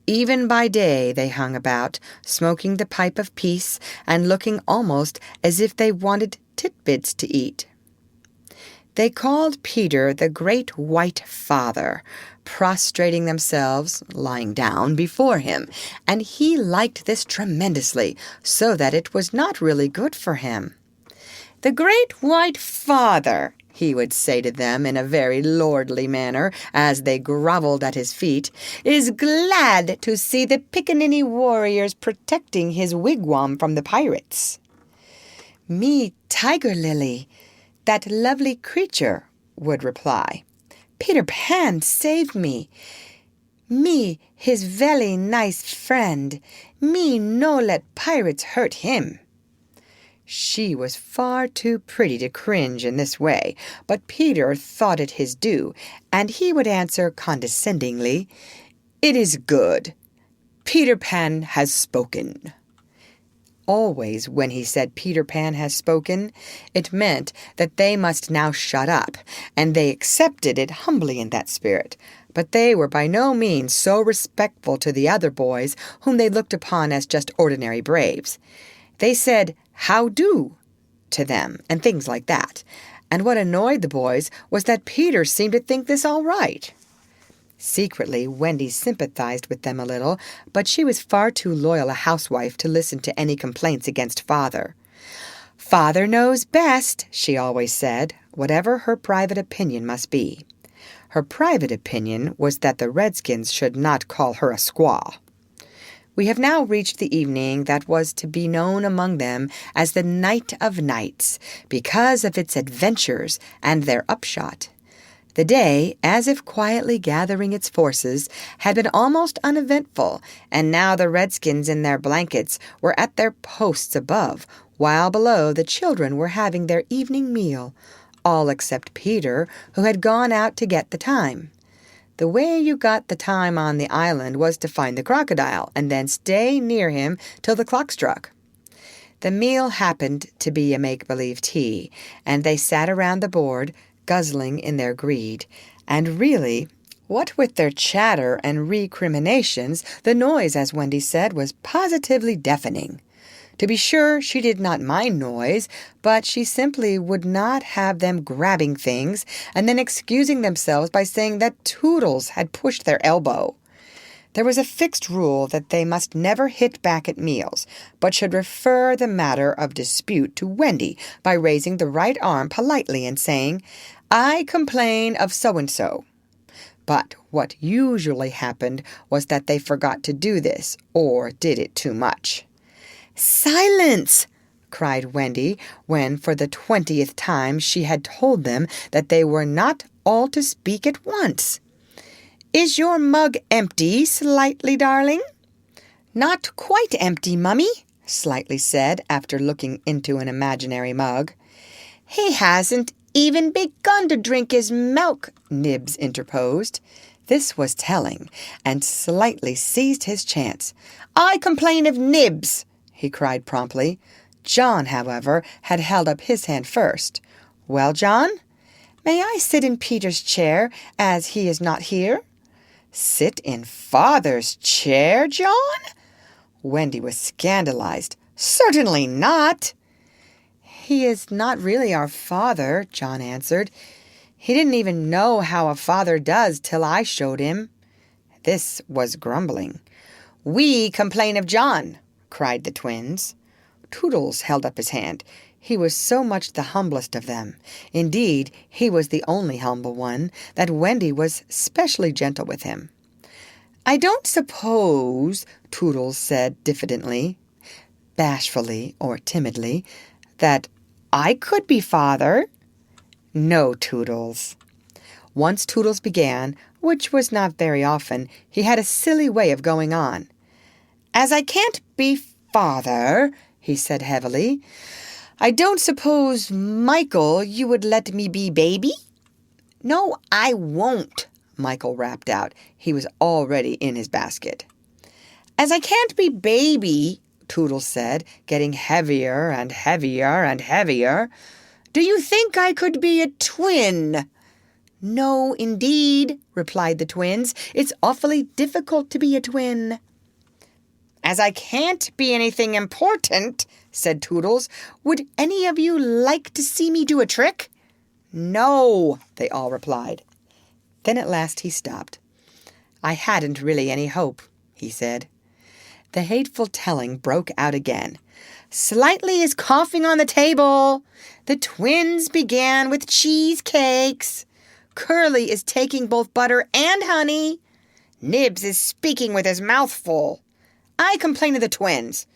Even by day they hung about, smoking the pipe of peace and looking almost as if they wanted titbits to eat. They called Peter the Great White Father, prostrating themselves, lying down, before him, and he liked this tremendously, so that it was not really good for him. "The Great White Father," he would say to them in a very lordly manner, as they grovelled at his feet, "is glad to see the Pickaninny warriors protecting his wigwam from the pirates." "Me, Tiger Lily, that lovely creature," would reply. "Peter Pan saved me. Me, his very nice friend. Me no let pirates hurt him." She was far too pretty to cringe in this way, but Peter thought it his due, and he would answer condescendingly, "It is good. Peter Pan has spoken." Always when he said Peter Pan has spoken, it meant that they must now shut up, and they accepted it humbly in that spirit. But they were by no means so respectful to the other boys, whom they looked upon as just ordinary braves. They said, "How do?" to them, and things like that. And what annoyed the boys was that Peter seemed to think this all right. Secretly, Wendy sympathized with them a little, but she was far too loyal a housewife to listen to any complaints against Father. "Father knows best," she always said, whatever her private opinion must be. Her private opinion was that the redskins should not call her a squaw. We have now reached the evening that was to be known among them as the Night of Nights, because of its adventures and their upshot. The day, as if quietly gathering its forces, had been almost uneventful, and now the redskins in their blankets were at their posts above, while below the children were having their evening meal, all except Peter, who had gone out to get the time. The way you got the time on the island was to find the crocodile, and then stay near him till the clock struck. The meal happened to be a make-believe tea, and they sat around the board, guzzling in their greed. And really, what with their chatter and recriminations, the noise, as Wendy said, was positively deafening. To be sure, she did not mind noise, but she simply would not have them grabbing things and then excusing themselves by saying that Toodles had pushed their elbow. There was a fixed rule that they must never hit back at meals, but should refer the matter of dispute to Wendy by raising the right arm politely and saying, "I complain of so-and-so." But what usually happened was that they forgot to do this, or did it too much. "Silence!" cried Wendy, when for the 20th time she had told them that they were not all to speak at once. "Is your mug empty, Slightly, darling?" "Not quite empty, Mummy," Slightly said, after looking into an imaginary mug. "He hasn't even begun to drink his milk," Nibs interposed. This was telling, and Slightly seized his chance. "I complain of Nibs!" he cried promptly. John, however, had held up his hand first. "Well, John, may I sit in Peter's chair, as he is not here?" "Sit in Father's chair, John?" Wendy was scandalized. "Certainly not." "He is not really our father," John answered. "He didn't even know how a father does till I showed him." This was grumbling. "We complain of John," cried the twins. Toodles held up his hand. He was so much the humblest of them. Indeed, he was the only humble one, that Wendy was specially gentle with him. "I don't suppose," Toodles said diffidently, bashfully or timidly, "that I could be father." "No, Toodles." Once Toodles began, which was not very often, he had a silly way of going on. "As I can't be father," he said heavily, "I don't suppose, Michael, you would let me be baby?" "No, I won't," Michael rapped out. He was already in his basket. "As I can't be baby," Toodles said, getting heavier and heavier and heavier, "do you think I could be a twin?" "No, indeed," replied the twins. "It's awfully difficult to be a twin." "As I can't be anything important," said Toodles, "would any of you like to see me do a trick?" "No," they all replied. Then at last he stopped. "I hadn't really any hope," he said. The hateful telling broke out again. "Slightly is coughing on the table. The twins began with cheesecakes. Curly is taking both butter and honey. Nibs is speaking with his mouth full. I complain of the twins.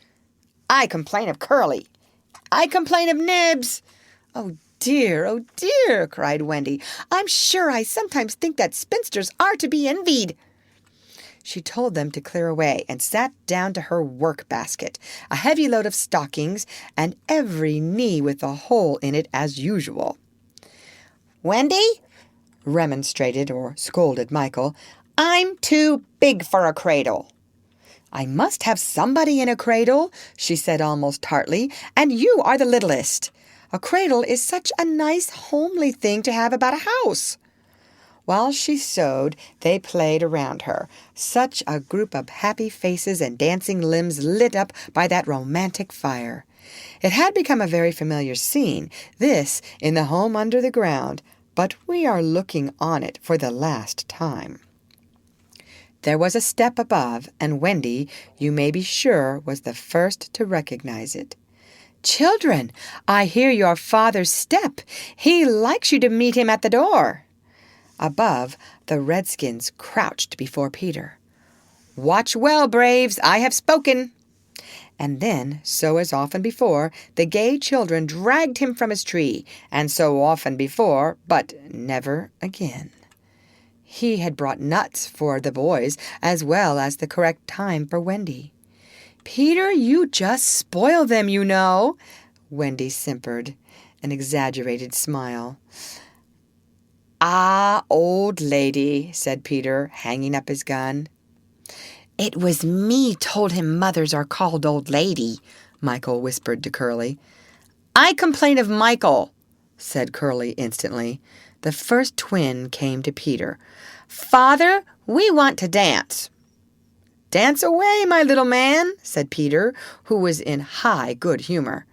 I complain of Curly. I complain of Nibs." Oh, dear, cried Wendy. "I'm sure I sometimes think that spinsters are to be envied." She told them to clear away and sat down to her work basket, a heavy load of stockings, and every knee with a hole in it as usual. "Wendy," remonstrated or scolded Michael, "I'm too big for a cradle." "I must have somebody in a cradle," she said almost tartly, "and you are the littlest. A cradle is such a nice, homely thing to have about a house." While she sewed, they played around her, such a group of happy faces and dancing limbs lit up by that romantic fire. It had become a very familiar scene, this in the home under the ground, but we are looking on it for the last time. There was a step above, and Wendy, you may be sure, was the first to recognize it. "Children, I hear your father's step. He likes you to meet him at the door." Above, the redskins crouched before Peter. "Watch well, braves, I have spoken." And then, so as often before, the gay children dragged him from his tree, and so often before, but never again. He had brought nuts for the boys, as well as the correct time for Wendy. "Peter, you just spoil them, you know," Wendy simpered, an exaggerated smile. "Ah, old lady," said Peter, hanging up his gun. "It was me told him mothers are called old lady," Michael whispered to Curly. "I complain of Michael," said Curly instantly. The first twin came to Peter. "Father, we want to dance." "Dance away, my little man," said Peter, who was in high good humor.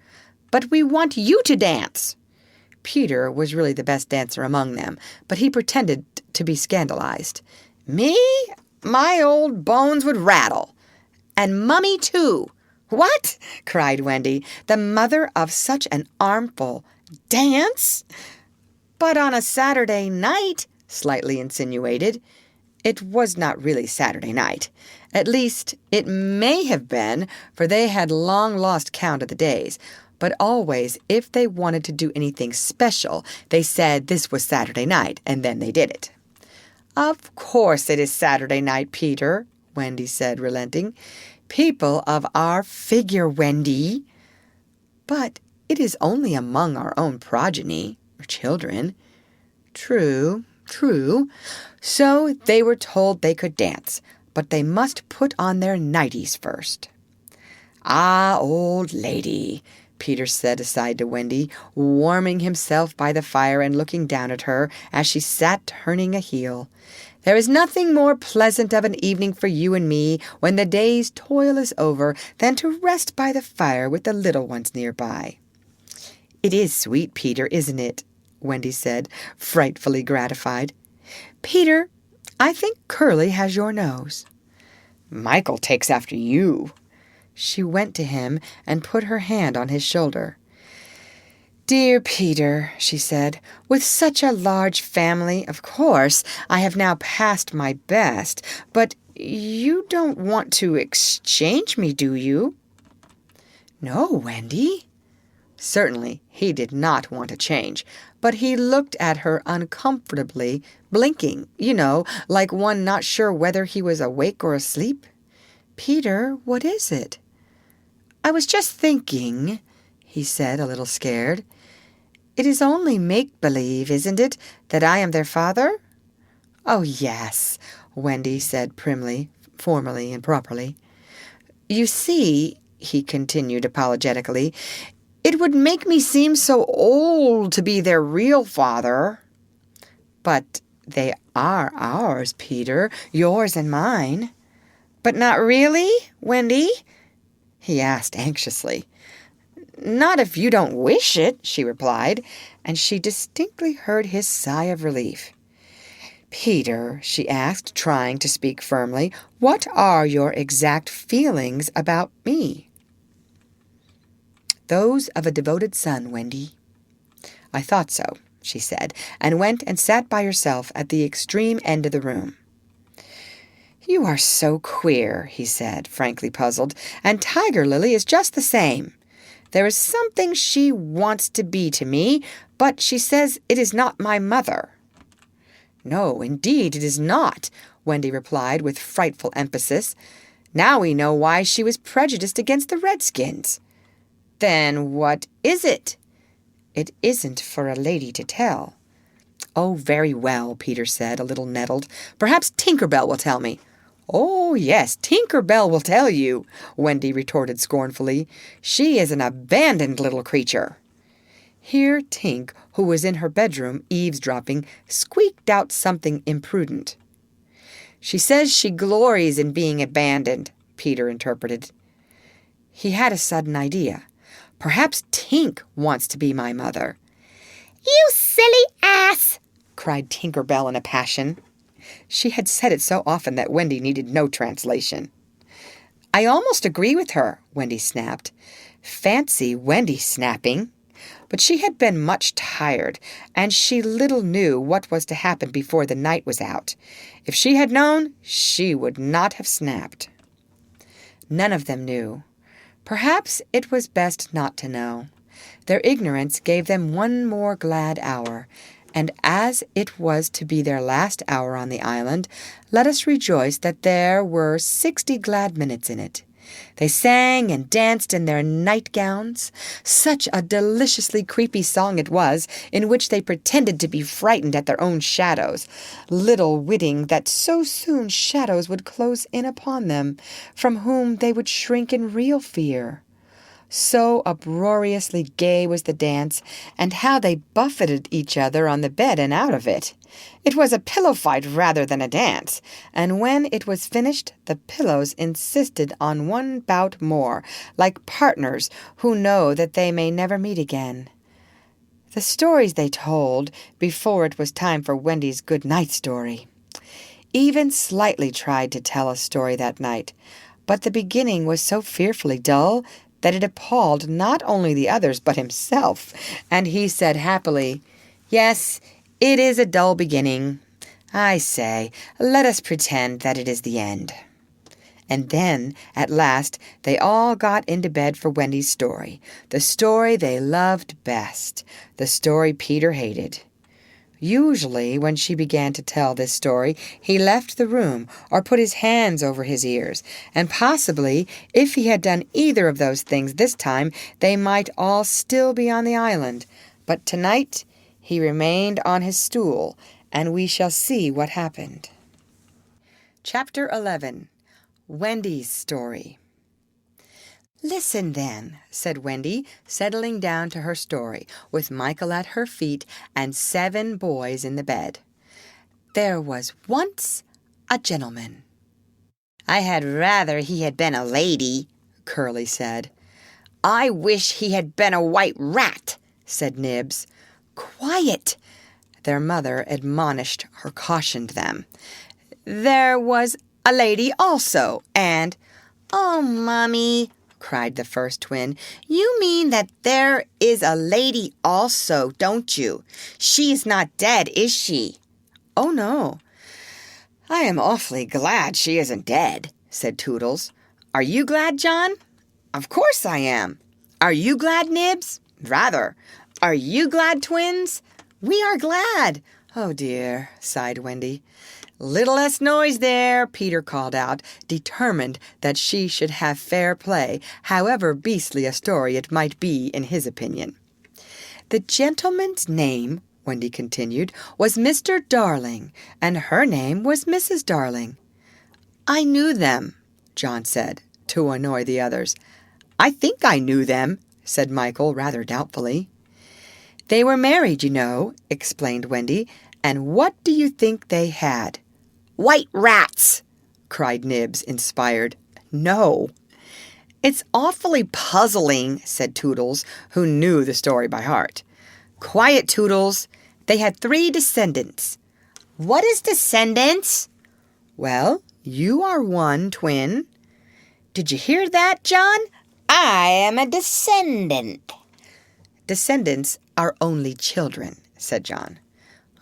"But we want you to dance." Peter was really the best dancer among them, but he pretended to be scandalized. "Me? My old bones would rattle. And Mummy, too." "What?" cried Wendy, the mother of such an armful. "Dance?" "But on a Saturday night," slightly insinuated. It was not really Saturday night. At least, it may have been, for they had long lost count of the days. But always, if they wanted to do anything special, they said this was Saturday night, and then they did it. "Of course it is Saturday night, Peter," Wendy said, relenting. "People of our figure, Wendy." "But it is only among our own progeny, or children." "True, true." So they were told they could dance, but they must put on their nighties first. "Ah, old lady," Peter said aside to Wendy, warming himself by the fire and looking down at her as she sat turning a heel. "There is nothing more pleasant of an evening for you and me when the day's toil is over than to rest by the fire with the little ones nearby." "It is sweet, Peter, isn't it?" Wendy said, frightfully gratified. "Peter, I think Curly has your nose." "Michael takes after you." She went to him and put her hand on his shoulder. "Dear Peter," she said, "with such a large family, of course, I have now passed my best, but you don't want to exchange me, do you?" "No, Wendy." Certainly, he did not want to change, but he looked at her uncomfortably, blinking, like one not sure whether he was awake or asleep. "Peter, what is it?" "I was just thinking," he said, a little scared. "It is only make-believe, isn't it, that I am their father?" "Oh, yes," Wendy said primly, formally and properly. "You see," he continued apologetically, "it would make me seem so old to be their real father." "But they are ours, Peter, yours and mine." "But not really, Wendy?" he asked anxiously. "Not if you don't wish it," she replied, and she distinctly heard his sigh of relief. "Peter," she asked, trying to speak firmly, "what are your exact feelings about me?" "Those of a devoted son, Wendy." "I thought so," she said, and went and sat by herself at the extreme end of the room. "You are so queer," he said, frankly puzzled, "and Tiger Lily is just the same. There is something she wants to be to me, but she says it is not my mother." "No, indeed it is not," Wendy replied with frightful emphasis. "Now we know why she was prejudiced against the Redskins." "Then what is it?" "It isn't for a lady to tell." "Oh, very well," Peter said, a little nettled. "Perhaps Tinker Bell will tell me." "Oh, yes, Tinker Bell will tell you," Wendy retorted scornfully. "She is an abandoned little creature." Here Tink, who was in her bedroom eavesdropping, squeaked out something imprudent. "She says she glories in being abandoned," Peter interpreted. He had a sudden idea. "Perhaps Tink wants to be my mother." "You silly ass!" cried Tinker Bell in a passion. She had said it so often that Wendy needed no translation. "I almost agree with her," Wendy snapped. Fancy Wendy snapping! But she had been much tired, and she little knew what was to happen before the night was out. If she had known, she would not have snapped. None of them knew. Perhaps it was best not to know. Their ignorance gave them one more glad hour, and as it was to be their last hour on the island, let us rejoice that there were 60 glad minutes in it. They sang and danced in their nightgowns. Such a deliciously creepy song it was, in which they pretended to be frightened at their own shadows, little witting that so soon shadows would close in upon them, from whom they would shrink in real fear. So uproariously gay was the dance, and how they buffeted each other on the bed and out of it. It was a pillow fight rather than a dance, and when it was finished, the pillows insisted on one bout more, like partners who know that they may never meet again. The stories they told before it was time for Wendy's good night story. Even Slightly tried to tell a story that night, but the beginning was so fearfully dull that it appalled not only the others but himself, and he said happily, "Yes, it is a dull beginning. I say, let us pretend that it is the end." And then, at last, they all got into bed for Wendy's story, the story they loved best, the story Peter hated. Usually, when she began to tell this story, he left the room or put his hands over his ears, and possibly, if he had done either of those things this time, they might all still be on the island. But tonight he remained on his stool, and we shall see what happened. Chapter 11. Wendy's Story. "Listen, then," said Wendy, settling down to her story, with Michael at her feet and 7 boys in the bed. "There was once a gentleman." "I had rather he had been a lady," Curly said. "I wish he had been a white rat," said Nibs. "Quiet!" their mother admonished or cautioned them. "There was a lady also, and—" "Oh, Mommy," cried the first twin, "you mean that there is a lady also, don't you? She is not dead, is she?" "Oh, no." "I am awfully glad she isn't dead," said Toodles. "Are you glad, John?" "Of course I am." "Are you glad, Nibs?" "Rather." "Are you glad, twins?" "We are glad." "Oh, dear," sighed Wendy. "Little less noise there," Peter called out, determined that she should have fair play, however beastly a story it might be in his opinion. "The gentleman's name," Wendy continued, "was Mr. Darling, and her name was Mrs. Darling." "I knew them," John said, to annoy the others. "I think I knew them," said Michael, rather doubtfully. "They were married, you know," explained Wendy, "and what do you think they had?" "White rats!" cried Nibs, inspired. "No." "It's awfully puzzling," said Toodles, who knew the story by heart. "Quiet, Toodles. They had 3 descendants." "What is descendants?" "Well, you are one, twin." "Did you hear that, John? I am a descendant." "Descendants are only children," said John.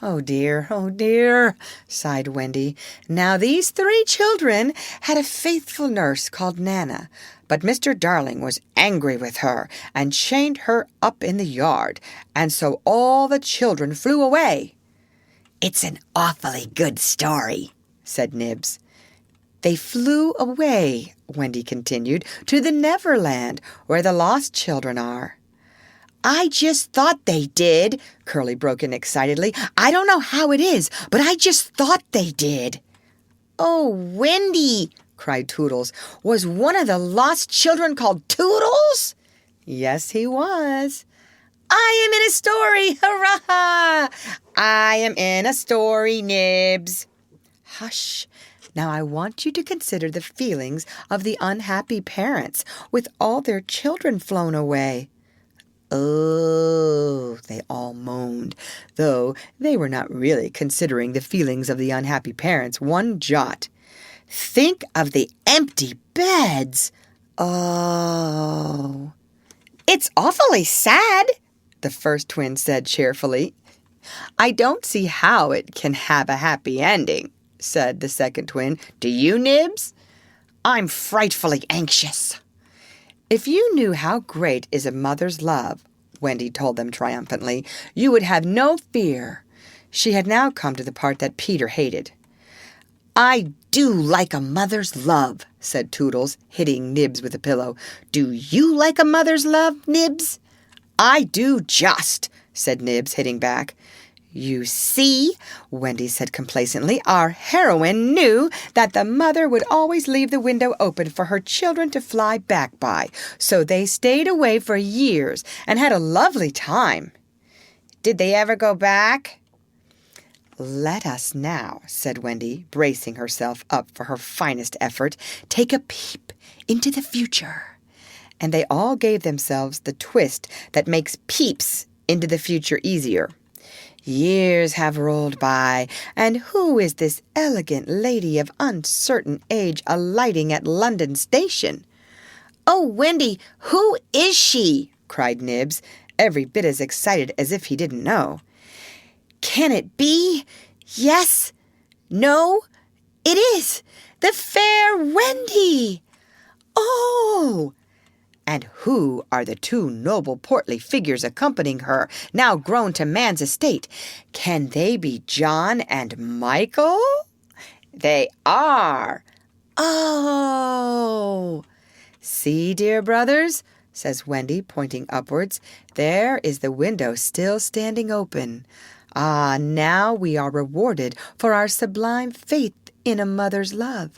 "Oh, dear," sighed Wendy. "Now these 3 children had a faithful nurse called Nana, but Mr. Darling was angry with her and chained her up in the yard, and so all the children flew away." "It's an awfully good story," said Nibs. "They flew away," Wendy continued, "to the Neverland, where the lost children are." "I just thought they did," Curly broke in excitedly. "I don't know how it is, but I just thought they did." "Oh, Wendy," cried Toodles, "was one of the lost children called Toodles?" "Yes, he was." "I am in a story, hurrah! I am in a story, Nibs." "Hush. Now I want you to consider the feelings of the unhappy parents with all their children flown away." "Oh," they all moaned, though they were not really considering the feelings of the unhappy parents one jot. "Think of the empty beds." "Oh." "It's awfully sad," the first twin said cheerfully. "I don't see how it can have a happy ending," said the second twin. "Do you, Nibs?" "I'm frightfully anxious." "If you knew how great is a mother's love," Wendy told them triumphantly, "you would have no fear." She had now come to the part that Peter hated. "I do like a mother's love," said Toodles, hitting Nibs with a pillow. "Do you like a mother's love, Nibs?" "I do just," said Nibs, hitting back. "You see," Wendy said complacently, "our heroine knew that the mother would always leave the window open for her children to fly back by, so they stayed away for years and had a lovely time." "Did they ever go back?" "Let us now," said Wendy, bracing herself up for her finest effort, "take a peep into the future." And they all gave themselves the twist that makes peeps into the future easier. Years have rolled by, and who is this elegant lady of uncertain age alighting at London Station? Oh, Wendy, who is she? Cried Nibs, every bit as excited as if he didn't know. Can it be? Yes? No? It is! The fair Wendy! Oh! And who are the two noble portly figures accompanying her, now grown to man's estate? Can they be John and Michael? They are. Oh! See, dear brothers, says Wendy, pointing upwards, there is the window still standing open. Ah, now we are rewarded for our sublime faith in a mother's love.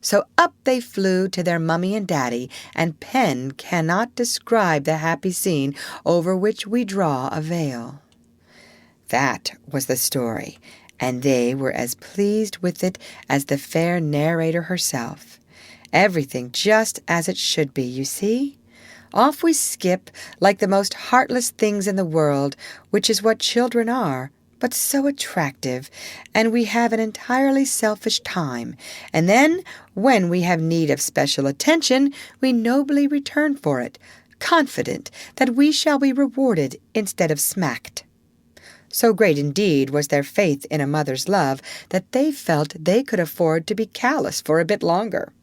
So up they flew to their mummy and daddy, and pen cannot describe the happy scene over which we draw a veil. That was the story, and they were as pleased with it as the fair narrator herself. Everything just as it should be, you see. Off we skip like the most heartless things in the world, which is what children are, but so attractive, and we have an entirely selfish time, and then, when we have need of special attention, we nobly return for it, confident that we shall be rewarded instead of smacked. So great indeed was their faith in a mother's love that they felt they could afford to be callous for a bit longer.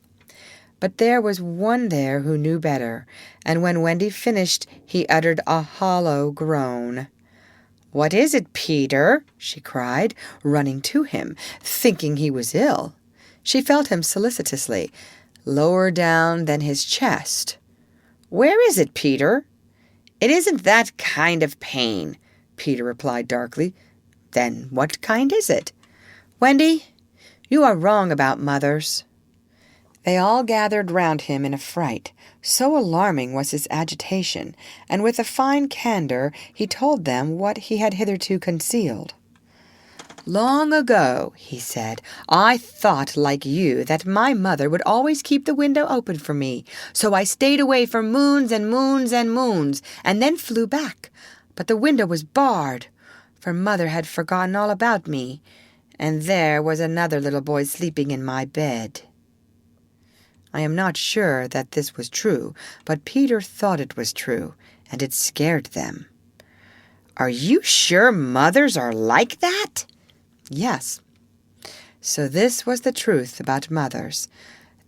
But there was one there who knew better, and when Wendy finished, he uttered a hollow groan. "What is it, Peter?" she cried, running to him, thinking he was ill. She felt him solicitously, lower down than his chest. "Where is it, Peter?" "It isn't that kind of pain," Peter replied darkly. "Then what kind is it?" "Wendy, you are wrong about mothers." They all gathered round him in a fright. So alarming was his agitation, and with a fine candor he told them what he had hitherto concealed. "Long ago," he said, "I thought, like you, that my mother would always keep the window open for me, so I stayed away for moons and moons and moons, and then flew back. But the window was barred, for mother had forgotten all about me, and there was another little boy sleeping in my bed." I am not sure that this was true, but Peter thought it was true, and it scared them. "Are you sure mothers are like that?" "Yes." So this was the truth about mothers.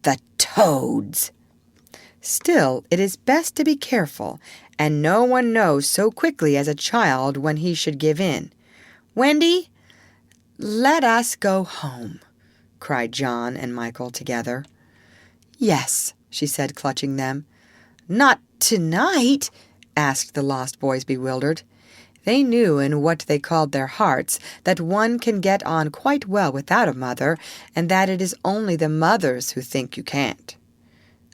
The toads! Still, it is best to be careful, and no one knows so quickly as a child when he should give in. "Wendy, let us go home," cried John and Michael together. "Yes," she said, clutching them. "Not tonight?" asked the lost boys, bewildered. They knew in what they called their hearts that one can get on quite well without a mother, and that it is only the mothers who think you can't.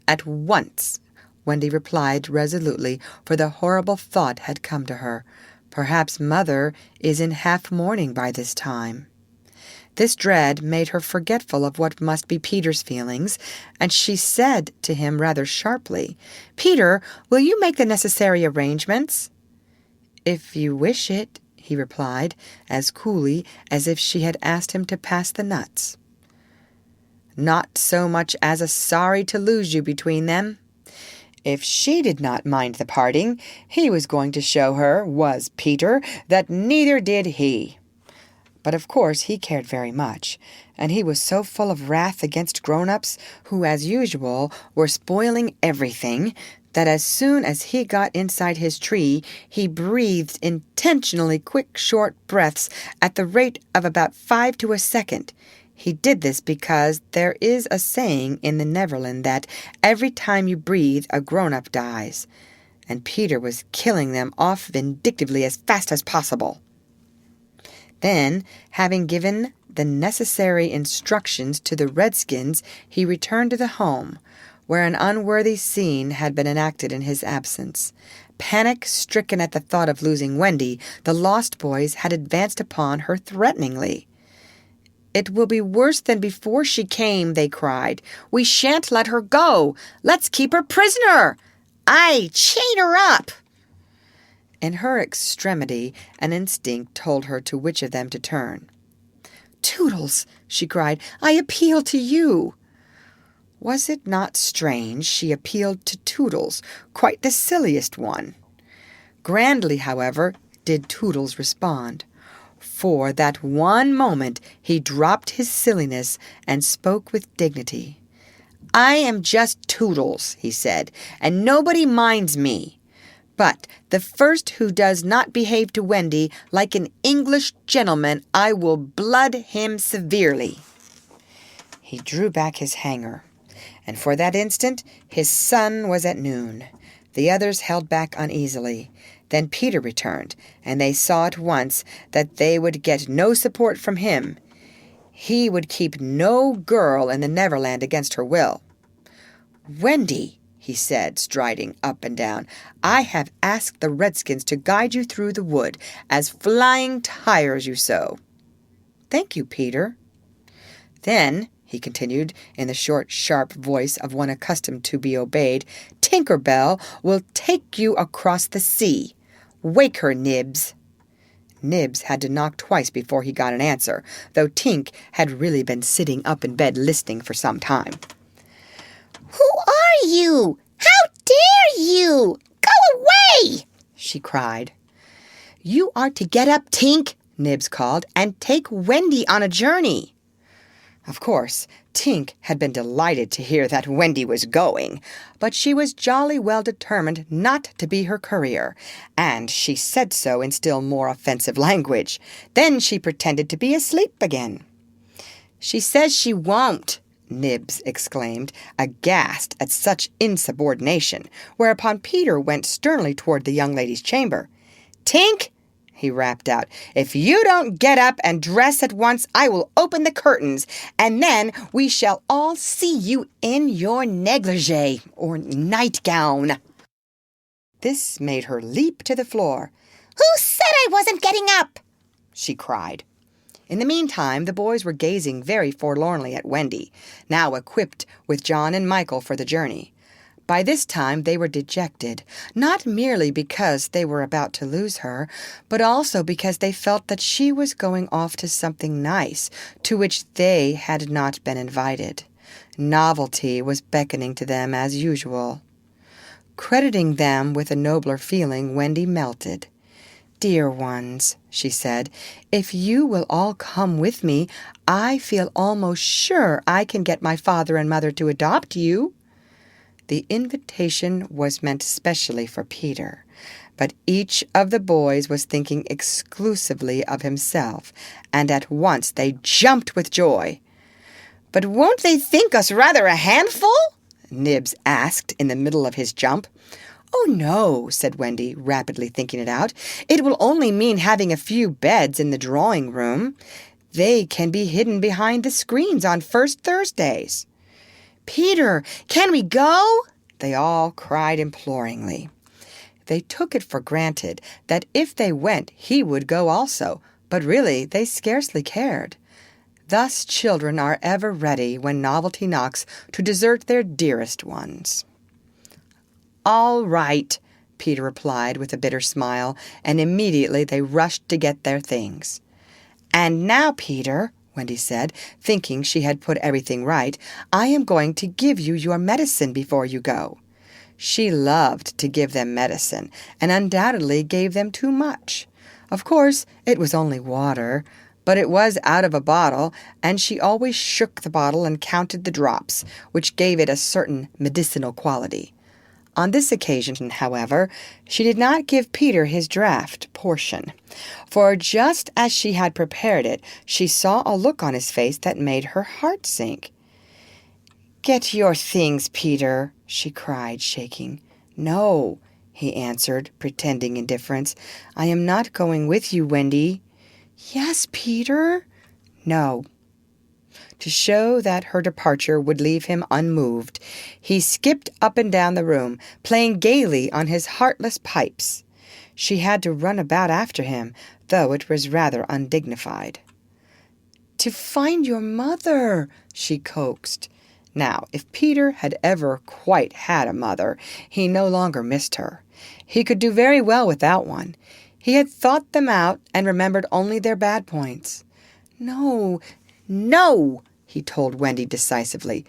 "At once," Wendy replied resolutely, for the horrible thought had come to her. Perhaps mother is in half mourning by this time. This dread made her forgetful of what must be Peter's feelings, and she said to him rather sharply, "Peter, will you make the necessary arrangements?" "If you wish it," he replied, as coolly as if she had asked him to pass the nuts. Not so much as a sorry to lose you between them. If she did not mind the parting, he was going to show her, was Peter, that neither did he. But of course he cared very much, and he was so full of wrath against grown-ups, who as usual were spoiling everything, that as soon as he got inside his tree, he breathed intentionally quick, short breaths at the rate of about 5 to a second. He did this because there is a saying in the Neverland that every time you breathe, a grown-up dies, and Peter was killing them off vindictively as fast as possible. Then, having given the necessary instructions to the redskins, he returned to the home, where an unworthy scene had been enacted in his absence. Panic-stricken at the thought of losing Wendy, the Lost Boys had advanced upon her threateningly. "It will be worse than before she came," they cried. "We shan't let her go. Let's keep her prisoner. Aye, chain her up." In her extremity, an instinct told her to which of them to turn. "Toodles," she cried, "I appeal to you." Was it not strange she appealed to Toodles, quite the silliest one? Grandly, however, did Toodles respond. For that one moment he dropped his silliness and spoke with dignity. "I am just Toodles," he said, "and nobody minds me. But the first who does not behave to Wendy like an English gentleman, I will blood him severely." He drew back his hanger, and for that instant his sun was at noon. The others held back uneasily. Then Peter returned, and they saw at once that they would get no support from him. He would keep no girl in the Neverland against her will. "Wendy," he said, striding up and down, "I have asked the redskins to guide you through the wood, as flying tires you so." "Thank you, Peter." "Then," he continued, in the short, sharp voice of one accustomed to be obeyed, "Tinker Bell will take you across the sea. Wake her, Nibs." Nibs had to knock twice before he got an answer, though Tink had really been sitting up in bed listening for some time. "Who are you? How dare you? Go away!" she cried. "You are to get up, Tink," Nibs called, "and take Wendy on a journey." Of course, Tink had been delighted to hear that Wendy was going, but she was jolly well determined not to be her courier, and she said so in still more offensive language. Then she pretended to be asleep again. "She says she won't," Nibs exclaimed, aghast at such insubordination, whereupon Peter went sternly toward the young lady's chamber. "Tink," he rapped out, "if you don't get up and dress at once, I will open the curtains, and then we shall all see you in your negligee, or nightgown." This made her leap to the floor. "Who said I wasn't getting up?" she cried. In the meantime, the boys were gazing very forlornly at Wendy, now equipped with John and Michael for the journey. By this time they were dejected, not merely because they were about to lose her, but also because they felt that she was going off to something nice, to which they had not been invited. Novelty was beckoning to them as usual. Crediting them with a nobler feeling, Wendy melted. "Dear ones," she said, "if you will all come with me, I feel almost sure I can get my father and mother to adopt you." The invitation was meant specially for Peter, but each of the boys was thinking exclusively of himself, and at once they jumped with joy. "But won't they think us rather a handful?" Nibs asked in the middle of his jump. "Oh, no," said Wendy, rapidly thinking it out. "It will only mean having a few beds in the drawing-room. They can be hidden behind the screens on first Thursdays." "Peter, can we go?" they all cried imploringly. They took it for granted that if they went he would go also, but really they scarcely cared. Thus children are ever ready, when novelty knocks, to desert their dearest ones. "All right," Peter replied with a bitter smile, and immediately they rushed to get their things. "And now, Peter," Wendy said, thinking she had put everything right, "I am going to give you your medicine before you go." She loved to give them medicine, and undoubtedly gave them too much. Of course, it was only water, but it was out of a bottle, and she always shook the bottle and counted the drops, which gave it a certain medicinal quality. On this occasion, however, she did not give Peter his draught portion, for just as she had prepared it, she saw a look on his face that made her heart sink. "Get your things, Peter," she cried, shaking. "No," he answered, pretending indifference. "I am not going with you, Wendy." Yes, Peter. No. To show that her departure would leave him unmoved, he skipped up and down the room, playing gaily on his heartless pipes. She had to run about after him, though it was rather undignified. "To find your mother," she coaxed. Now, if Peter had ever quite had a mother, he no longer missed her. He could do very well without one. He had thought them out and remembered only their bad points. "No, no," he told Wendy decisively.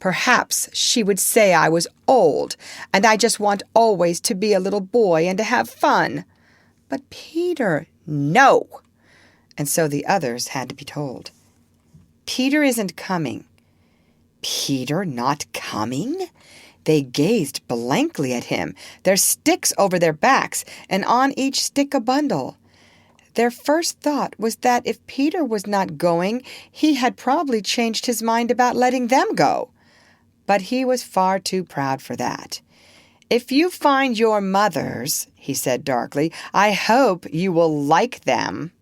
"Perhaps she would say I was old, and I just want always to be a little boy and to have fun. But Peter, no." And so the others had to be told. "Peter isn't coming." Peter not coming? They gazed blankly at him, their sticks over their backs, and on each stick a bundle. Their first thought was that if Peter was not going, he had probably changed his mind about letting them go. But he was far too proud for that. "If you find your mothers," he said darkly, "I hope you will like them."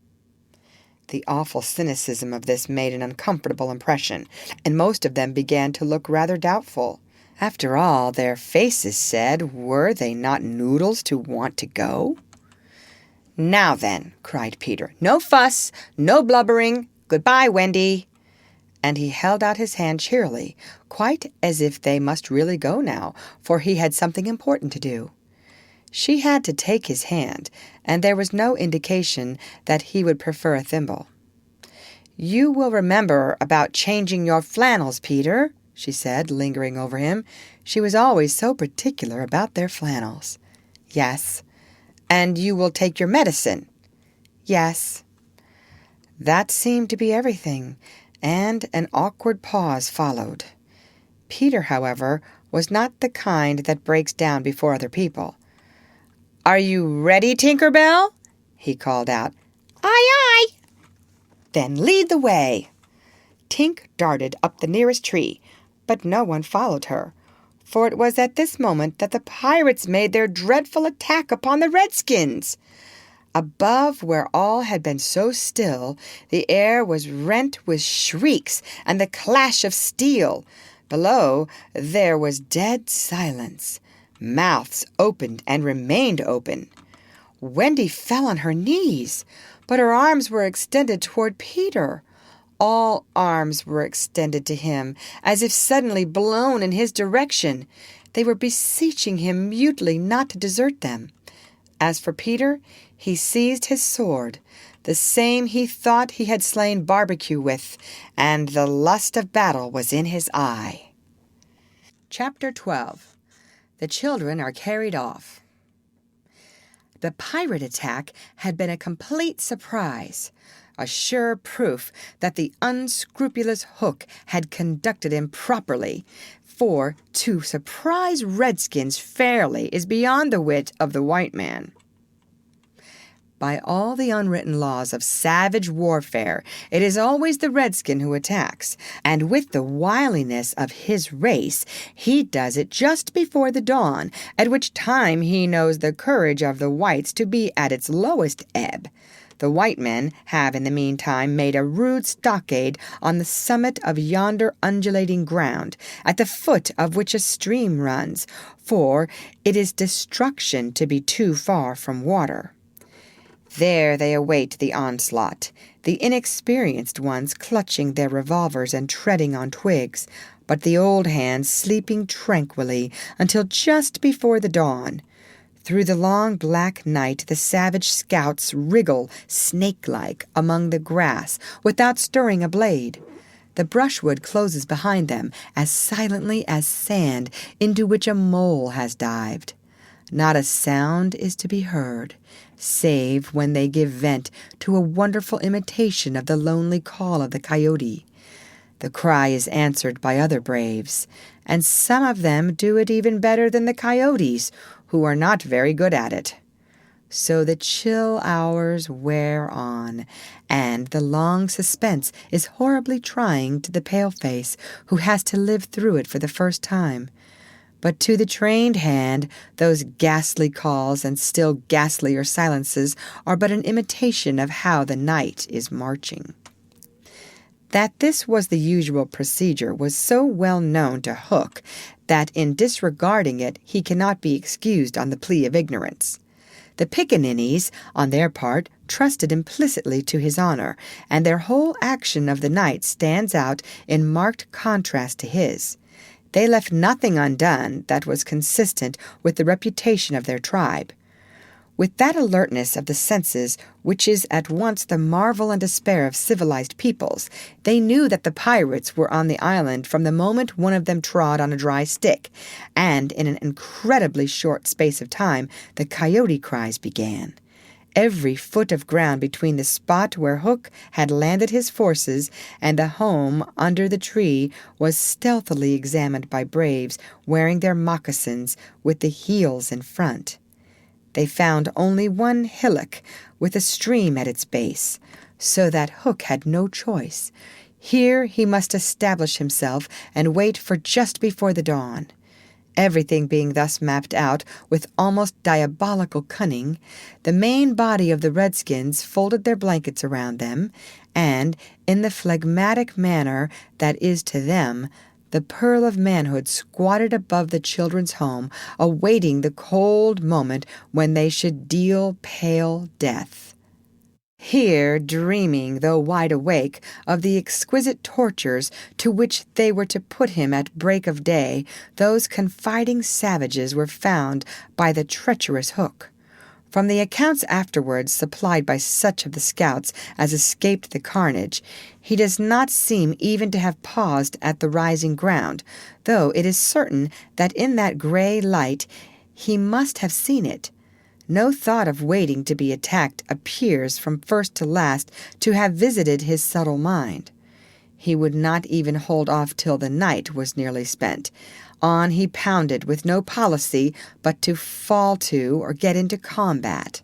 The awful cynicism of this made an uncomfortable impression, and most of them began to look rather doubtful. After all, their faces said, were they not noodles to want to go? "Now then," cried Peter, "no fuss, no blubbering. Goodbye, Wendy." And he held out his hand cheerily, quite as if they must really go now, for he had something important to do. She had to take his hand, and there was no indication that he would prefer a thimble. "You will remember about changing your flannels, Peter," she said, lingering over him. She was always so particular about their flannels. "Yes." "And you will take your medicine." "Yes." That seemed to be everything, and an awkward pause followed. Peter, however, was not the kind that breaks down before other people. "Are you ready, Tinker Bell?" he called out. Aye, aye. "Then lead the way." Tink darted up the nearest tree, but no one followed her, for it was at this moment that the pirates made their dreadful attack upon the redskins. Above, where all had been so still, the air was rent with shrieks and the clash of steel. Below, there was dead silence. Mouths opened and remained open. Wendy fell on her knees, but her arms were extended toward Peter. All arms were extended to him, as if suddenly blown in his direction. They were beseeching him mutely not to desert them. As for Peter, he seized his sword, the same he thought he had slain Barbecue with, and the lust of battle was in his eye. Chapter 12. The children are carried off. The pirate attack had been a complete surprise, a sure proof that the unscrupulous Hook had conducted improperly, for to surprise redskins fairly is beyond the wit of the white man. By all the unwritten laws of savage warfare, it is always the redskin who attacks, and with the wiliness of his race, he does it just before the dawn, at which time he knows the courage of the whites to be at its lowest ebb. The white men have in the meantime made a rude stockade on the summit of yonder undulating ground, at the foot of which a stream runs, for it is destruction to be too far from water. There they await the onslaught, the inexperienced ones clutching their revolvers and treading on twigs, but the old hands sleeping tranquilly until just before the dawn. Through the long black night the savage scouts wriggle snake-like among the grass without stirring a blade. The brushwood closes behind them as silently as sand into which a mole has dived. Not a sound is to be heard, save when they give vent to a wonderful imitation of the lonely call of the coyote. The cry is answered by other braves, and some of them do it even better than the coyotes, who are not very good at it. So the chill hours wear on, and the long suspense is horribly trying to the paleface who has to live through it for the first time. But to the trained hand, those ghastly calls and still ghastlier silences are but an imitation of how the night is marching. That this was the usual procedure was so well known to Hook that in disregarding it he cannot be excused on the plea of ignorance. The pickaninnies, on their part, trusted implicitly to his honor, and their whole action of the night stands out in marked contrast to his. They left nothing undone that was consistent with the reputation of their tribe. With that alertness of the senses which is at once the marvel and despair of civilized peoples, they knew that the pirates were on the island from the moment one of them trod on a dry stick, and in an incredibly short space of time the coyote cries began. Every foot of ground between the spot where Hook had landed his forces and the home under the tree was stealthily examined by braves wearing their moccasins with the heels in front. They found only one hillock with a stream at its base, so that Hook had no choice. Here he must establish himself and wait for just before the dawn. Everything being thus mapped out with almost diabolical cunning, the main body of the redskins folded their blankets around them, and, in the phlegmatic manner that is to them, the pearl of manhood squatted above the children's home, awaiting the cold moment when they should deal pale death. Here, dreaming, though wide awake, of the exquisite tortures to which they were to put him at break of day, those confiding savages were found by the treacherous Hook. From the accounts afterwards supplied by such of the scouts as escaped the carnage, he does not seem even to have paused at the rising ground, though it is certain that in that gray light he must have seen it. No thought of waiting to be attacked appears from first to last to have visited his subtle mind. He would not even hold off till the night was nearly spent. On he pounded with no policy but to fall to or get into combat.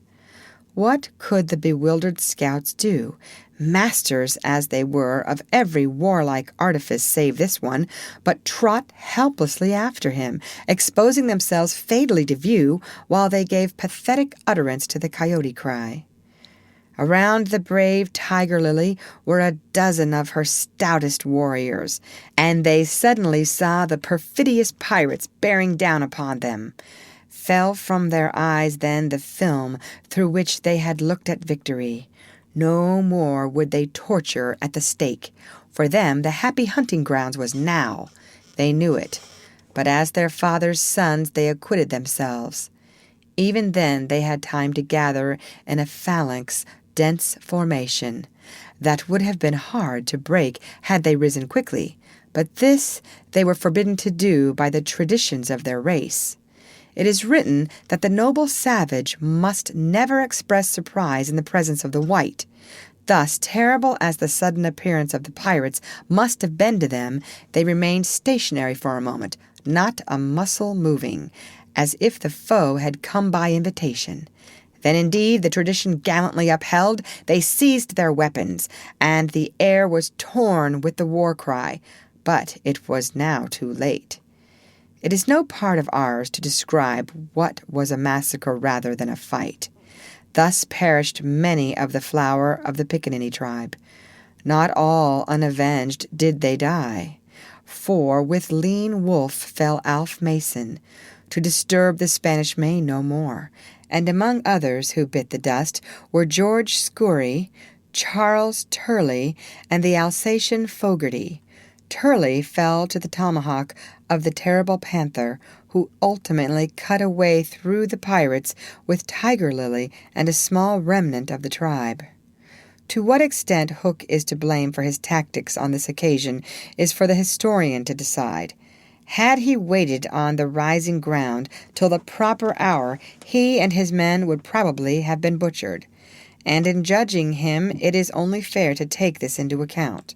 What could the bewildered scouts do, masters as they were of every warlike artifice save this one, but trot helplessly after him, exposing themselves fatally to view while they gave pathetic utterance to the coyote cry? Around the brave Tiger Lily were a dozen of her stoutest warriors, and they suddenly saw the perfidious pirates bearing down upon them. Fell from their eyes then the film through which they had looked at victory. No more would they torture at the stake. For them the happy hunting grounds was now. They knew it, but as their father's sons they acquitted themselves. Even then they had time to gather in a phalanx dense formation that would have been hard to break had they risen quickly, but this they were forbidden to do by the traditions of their race. It is written that the noble savage must never express surprise in the presence of the white. Thus, terrible as the sudden appearance of the pirates must have been to them, they remained stationary for a moment, not a muscle moving, as if the foe had come by invitation. Then indeed, the tradition gallantly upheld, they seized their weapons, and the air was torn with the war cry. But it was now too late. It is no part of ours to describe what was a massacre rather than a fight. Thus perished many of the flower of the Pickaninny tribe. Not all unavenged did they die, for with Lean Wolf fell Alf Mason, to disturb the Spanish Main no more, and among others who bit the dust were George Scurry, Charles Turley, and the Alsatian Fogarty. Turley fell to the tomahawk of the terrible Panther, who ultimately cut a way through the pirates with Tiger Lily and a small remnant of the tribe. To what extent Hook is to blame for his tactics on this occasion is for the historian to decide. Had he waited on the rising ground till the proper hour, he and his men would probably have been butchered, and in judging him it is only fair to take this into account.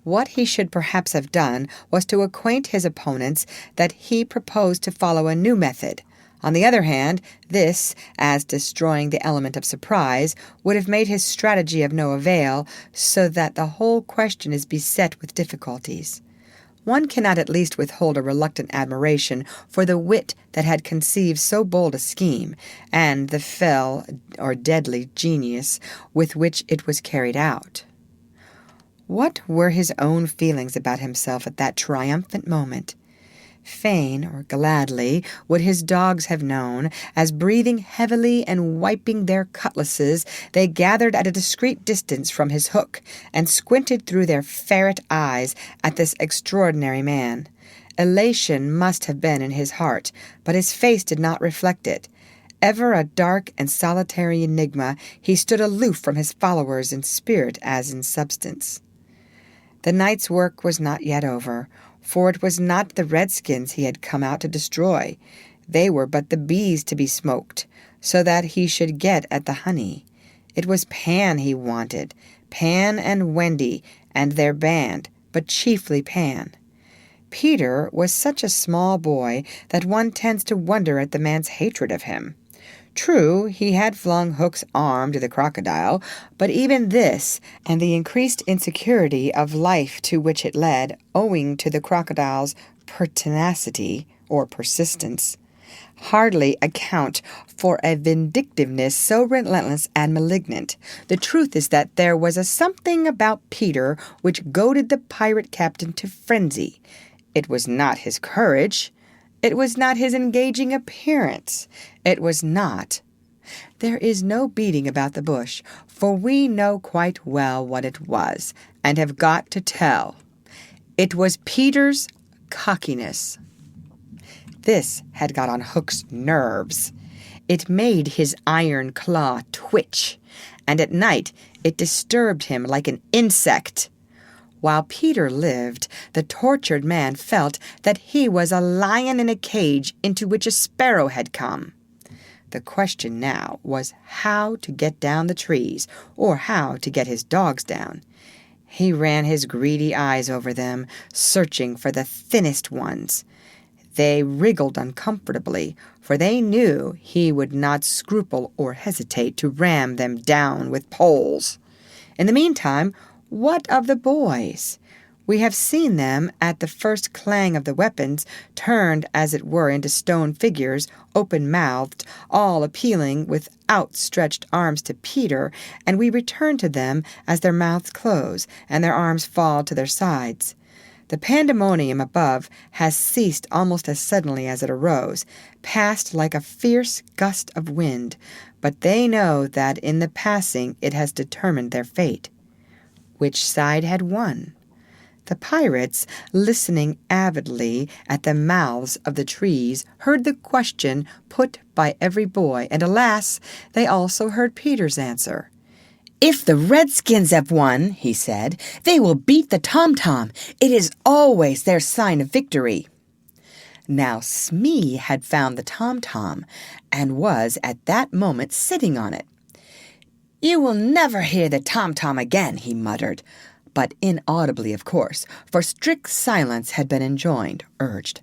What he should perhaps have done was to acquaint his opponents that he proposed to follow a new method. On the other hand, this, as destroying the element of surprise, would have made his strategy of no avail, so that the whole question is beset with difficulties. one cannot at least withhold a reluctant admiration for the wit that had conceived so bold a scheme, and the fell or deadly genius with which it was carried out. What were his own feelings about himself at that triumphant moment? Fain or gladly would his dogs have known, as breathing heavily and wiping their cutlasses, they gathered at a discreet distance from his hook and squinted through their ferret eyes at this extraordinary man. Elation must have been in his heart, but his face did not reflect it. Ever a dark and solitary enigma, he stood aloof from his followers in spirit as in substance. The night's work was not yet over, for it was not the redskins he had come out to destroy. They were but the bees to be smoked, so that he should get at the honey. It was Pan he wanted, Pan and Wendy and their band, but chiefly Pan. Peter was such a small boy that one tends to wonder at the man's hatred of him. True, he had flung Hook's arm to the crocodile, but even this, and the increased insecurity of life to which it led, owing to the crocodile's pertinacity, or persistence, hardly account for a vindictiveness so relentless and malignant. The truth is that there was a something about Peter which goaded the pirate captain to frenzy. It was not his courage. It was not his engaging appearance. It was not. There is no beating about the bush, for we know quite well what it was, and have got to tell. It was Peter's cockiness. This had got on Hook's nerves. It made his iron claw twitch, and at night it disturbed him like an insect. While Peter lived, the tortured man felt that he was a lion in a cage into which a sparrow had come. The question now was how to get down the trees, or how to get his dogs down. He ran his greedy eyes over them, searching for the thinnest ones. They wriggled uncomfortably, for they knew he would not scruple or hesitate to ram them down with poles. In the meantime, what of the boys? We have seen them, at the first clang of the weapons, turned as it were into stone figures, open-mouthed, all appealing with outstretched arms to Peter, and we return to them as their mouths close and their arms fall to their sides. The pandemonium above has ceased almost as suddenly as it arose, passed like a fierce gust of wind, but they know that in the passing it has determined their fate. Which side had won? The pirates, listening avidly at the mouths of the trees, heard the question put by every boy, and alas, they also heard Peter's answer. "If the redskins have won," he said, "they will beat the tom-tom. It is always their sign of victory." Now Smee had found the tom-tom, and was at that moment sitting on it. "You will never hear the tom-tom again," he muttered, but inaudibly, of course, for strict silence had been urged.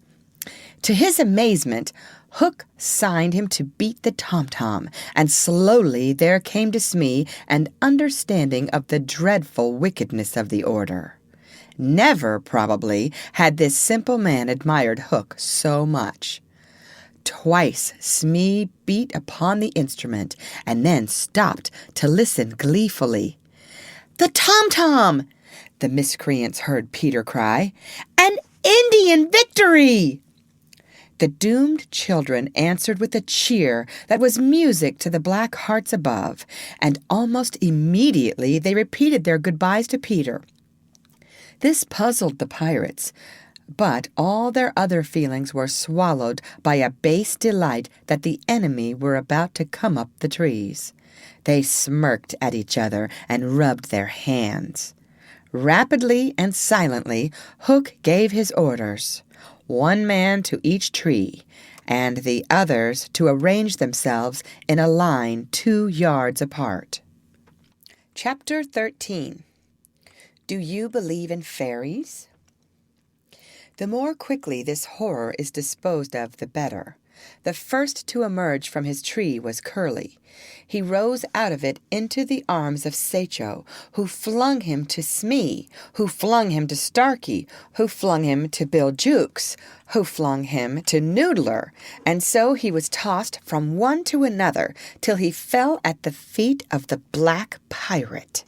To his amazement, Hook signed him to beat the tom-tom, and slowly there came to Smee an understanding of the dreadful wickedness of the order. Never, probably, had this simple man admired Hook so much. Twice Smee beat upon the instrument, and then stopped to listen gleefully. "The tom-tom!" the miscreants heard Peter cry. "An Indian victory!" The doomed children answered with a cheer that was music to the black hearts above, and almost immediately they repeated their goodbyes to Peter. This puzzled the pirates, but all their other feelings were swallowed by a base delight that the enemy were about to come up the trees. They smirked at each other and rubbed their hands. Rapidly and silently, Hook gave his orders, one man to each tree, and the others to arrange themselves in a line 2 yards apart. Chapter 13. Do you believe in fairies? The more quickly this horror is disposed of, the better. The first to emerge from his tree was Curly. He rose out of it into the arms of Sachio, who flung him to Smee, who flung him to Starkey, who flung him to Bill Jukes, who flung him to Noodler, and so he was tossed from one to another till he fell at the feet of the Black Pirate.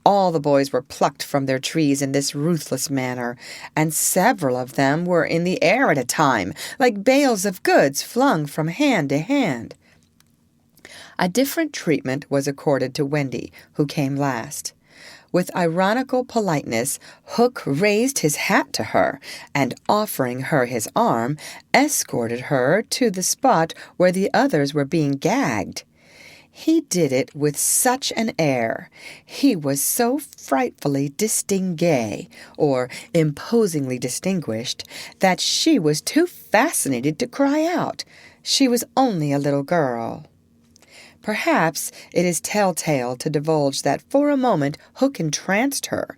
All the boys were plucked from their trees in this ruthless manner, and several of them were in the air at a time, like bales of goods flung from hand to hand. A different treatment was accorded to Wendy, who came last. With ironical politeness, Hook raised his hat to her, and offering her his arm, escorted her to the spot where the others were being gagged. He did it with such an air, he was so frightfully distingué, or imposingly distinguished, that she was too fascinated to cry out. She was only a little girl. Perhaps it is telltale to divulge that for a moment Hook entranced her,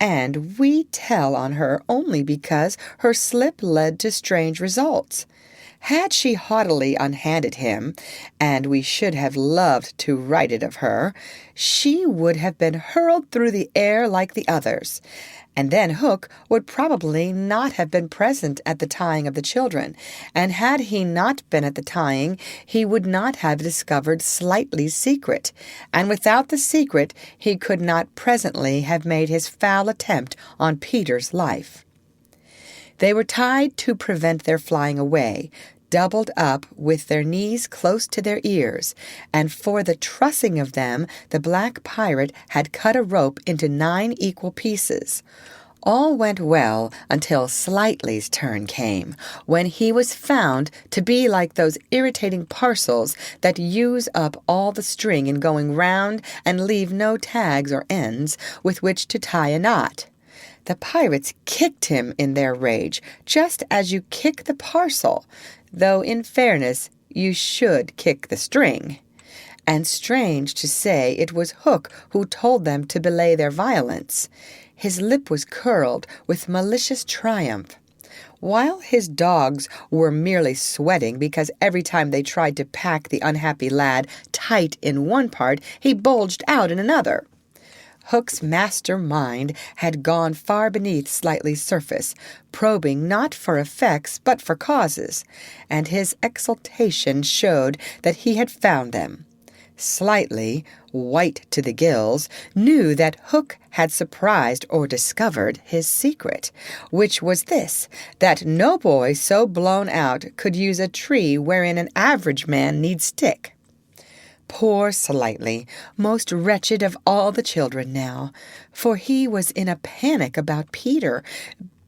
and we tell on her only because her slip led to strange results. Had she haughtily unhanded him, and we should have loved to write it of her, she would have been hurled through the air like the others, and then Hook would probably not have been present at the tying of the children, and had he not been at the tying, he would not have discovered Slightly's secret, and without the secret he could not presently have made his foul attempt on Peter's life. They were tied to prevent their flying away, doubled up with their knees close to their ears, and for the trussing of them the Black Pirate had cut a rope into 9 equal pieces. All went well until Slightly's turn came, when he was found to be like those irritating parcels that use up all the string in going round and leave no tags or ends with which to tie a knot. The pirates kicked him in their rage, just as you kick the parcel, though in fairness you should kick the string. And strange to say, it was Hook who told them to belay their violence. His lip was curled with malicious triumph, while his dogs were merely sweating because every time they tried to pack the unhappy lad tight in one part, he bulged out in another. Hook's master mind had gone far beneath Slightly's surface, probing not for effects but for causes, and his exultation showed that he had found them. Slightly, white to the gills, knew that Hook had surprised or discovered his secret, which was this, that no boy so blown out could use a tree wherein an average man need stick. Poor Slightly, most wretched of all the children now, for he was in a panic about Peter,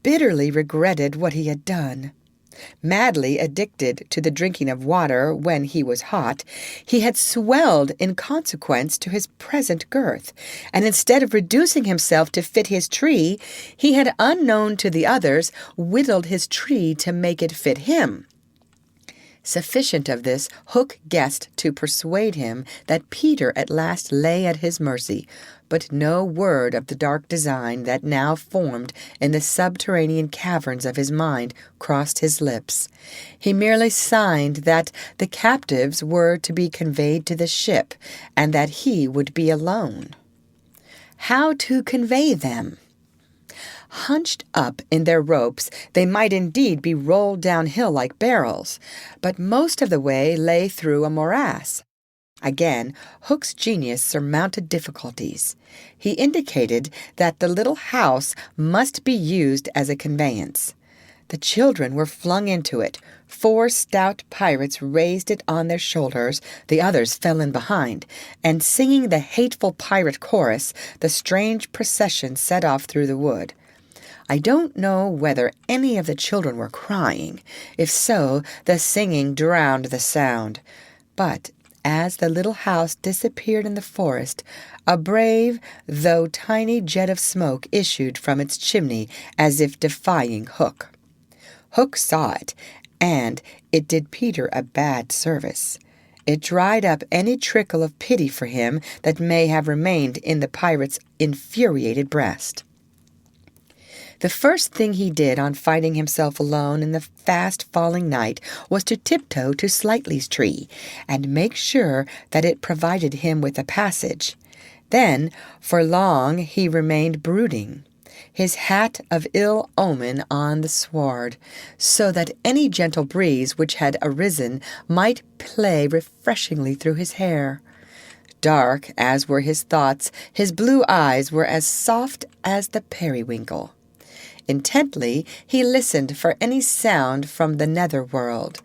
bitterly regretted what he had done. Madly addicted to the drinking of water when he was hot, he had swelled in consequence to his present girth, and instead of reducing himself to fit his tree, he had, unknown to the others, whittled his tree to make it fit him. Sufficient of this, Hook guessed to persuade him that Peter at last lay at his mercy, but no word of the dark design that now formed in the subterranean caverns of his mind crossed his lips. He merely signed that the captives were to be conveyed to the ship, and that he would be alone. How to convey them? Hunched up in their ropes, they might indeed be rolled downhill like barrels, but most of the way lay through a morass. Again, Hook's genius surmounted difficulties. He indicated that the little house must be used as a conveyance. The children were flung into it. 4 stout pirates raised it on their shoulders, the others fell in behind, and singing the hateful pirate chorus, the strange procession set off through the wood. I don't know whether any of the children were crying. If so, the singing drowned the sound. But as the little house disappeared in the forest, a brave, though tiny jet of smoke issued from its chimney as if defying Hook. Hook saw it, and it did Peter a bad service. It dried up any trickle of pity for him that may have remained in the pirate's infuriated breast. The first thing he did on finding himself alone in the fast-falling night was to tiptoe to Slightly's tree and make sure that it provided him with a passage. Then, for long, he remained brooding, his hat of ill omen on the sward, so that any gentle breeze which had arisen might play refreshingly through his hair. Dark as were his thoughts, his blue eyes were as soft as the periwinkle. Intently he listened for any sound from the nether world,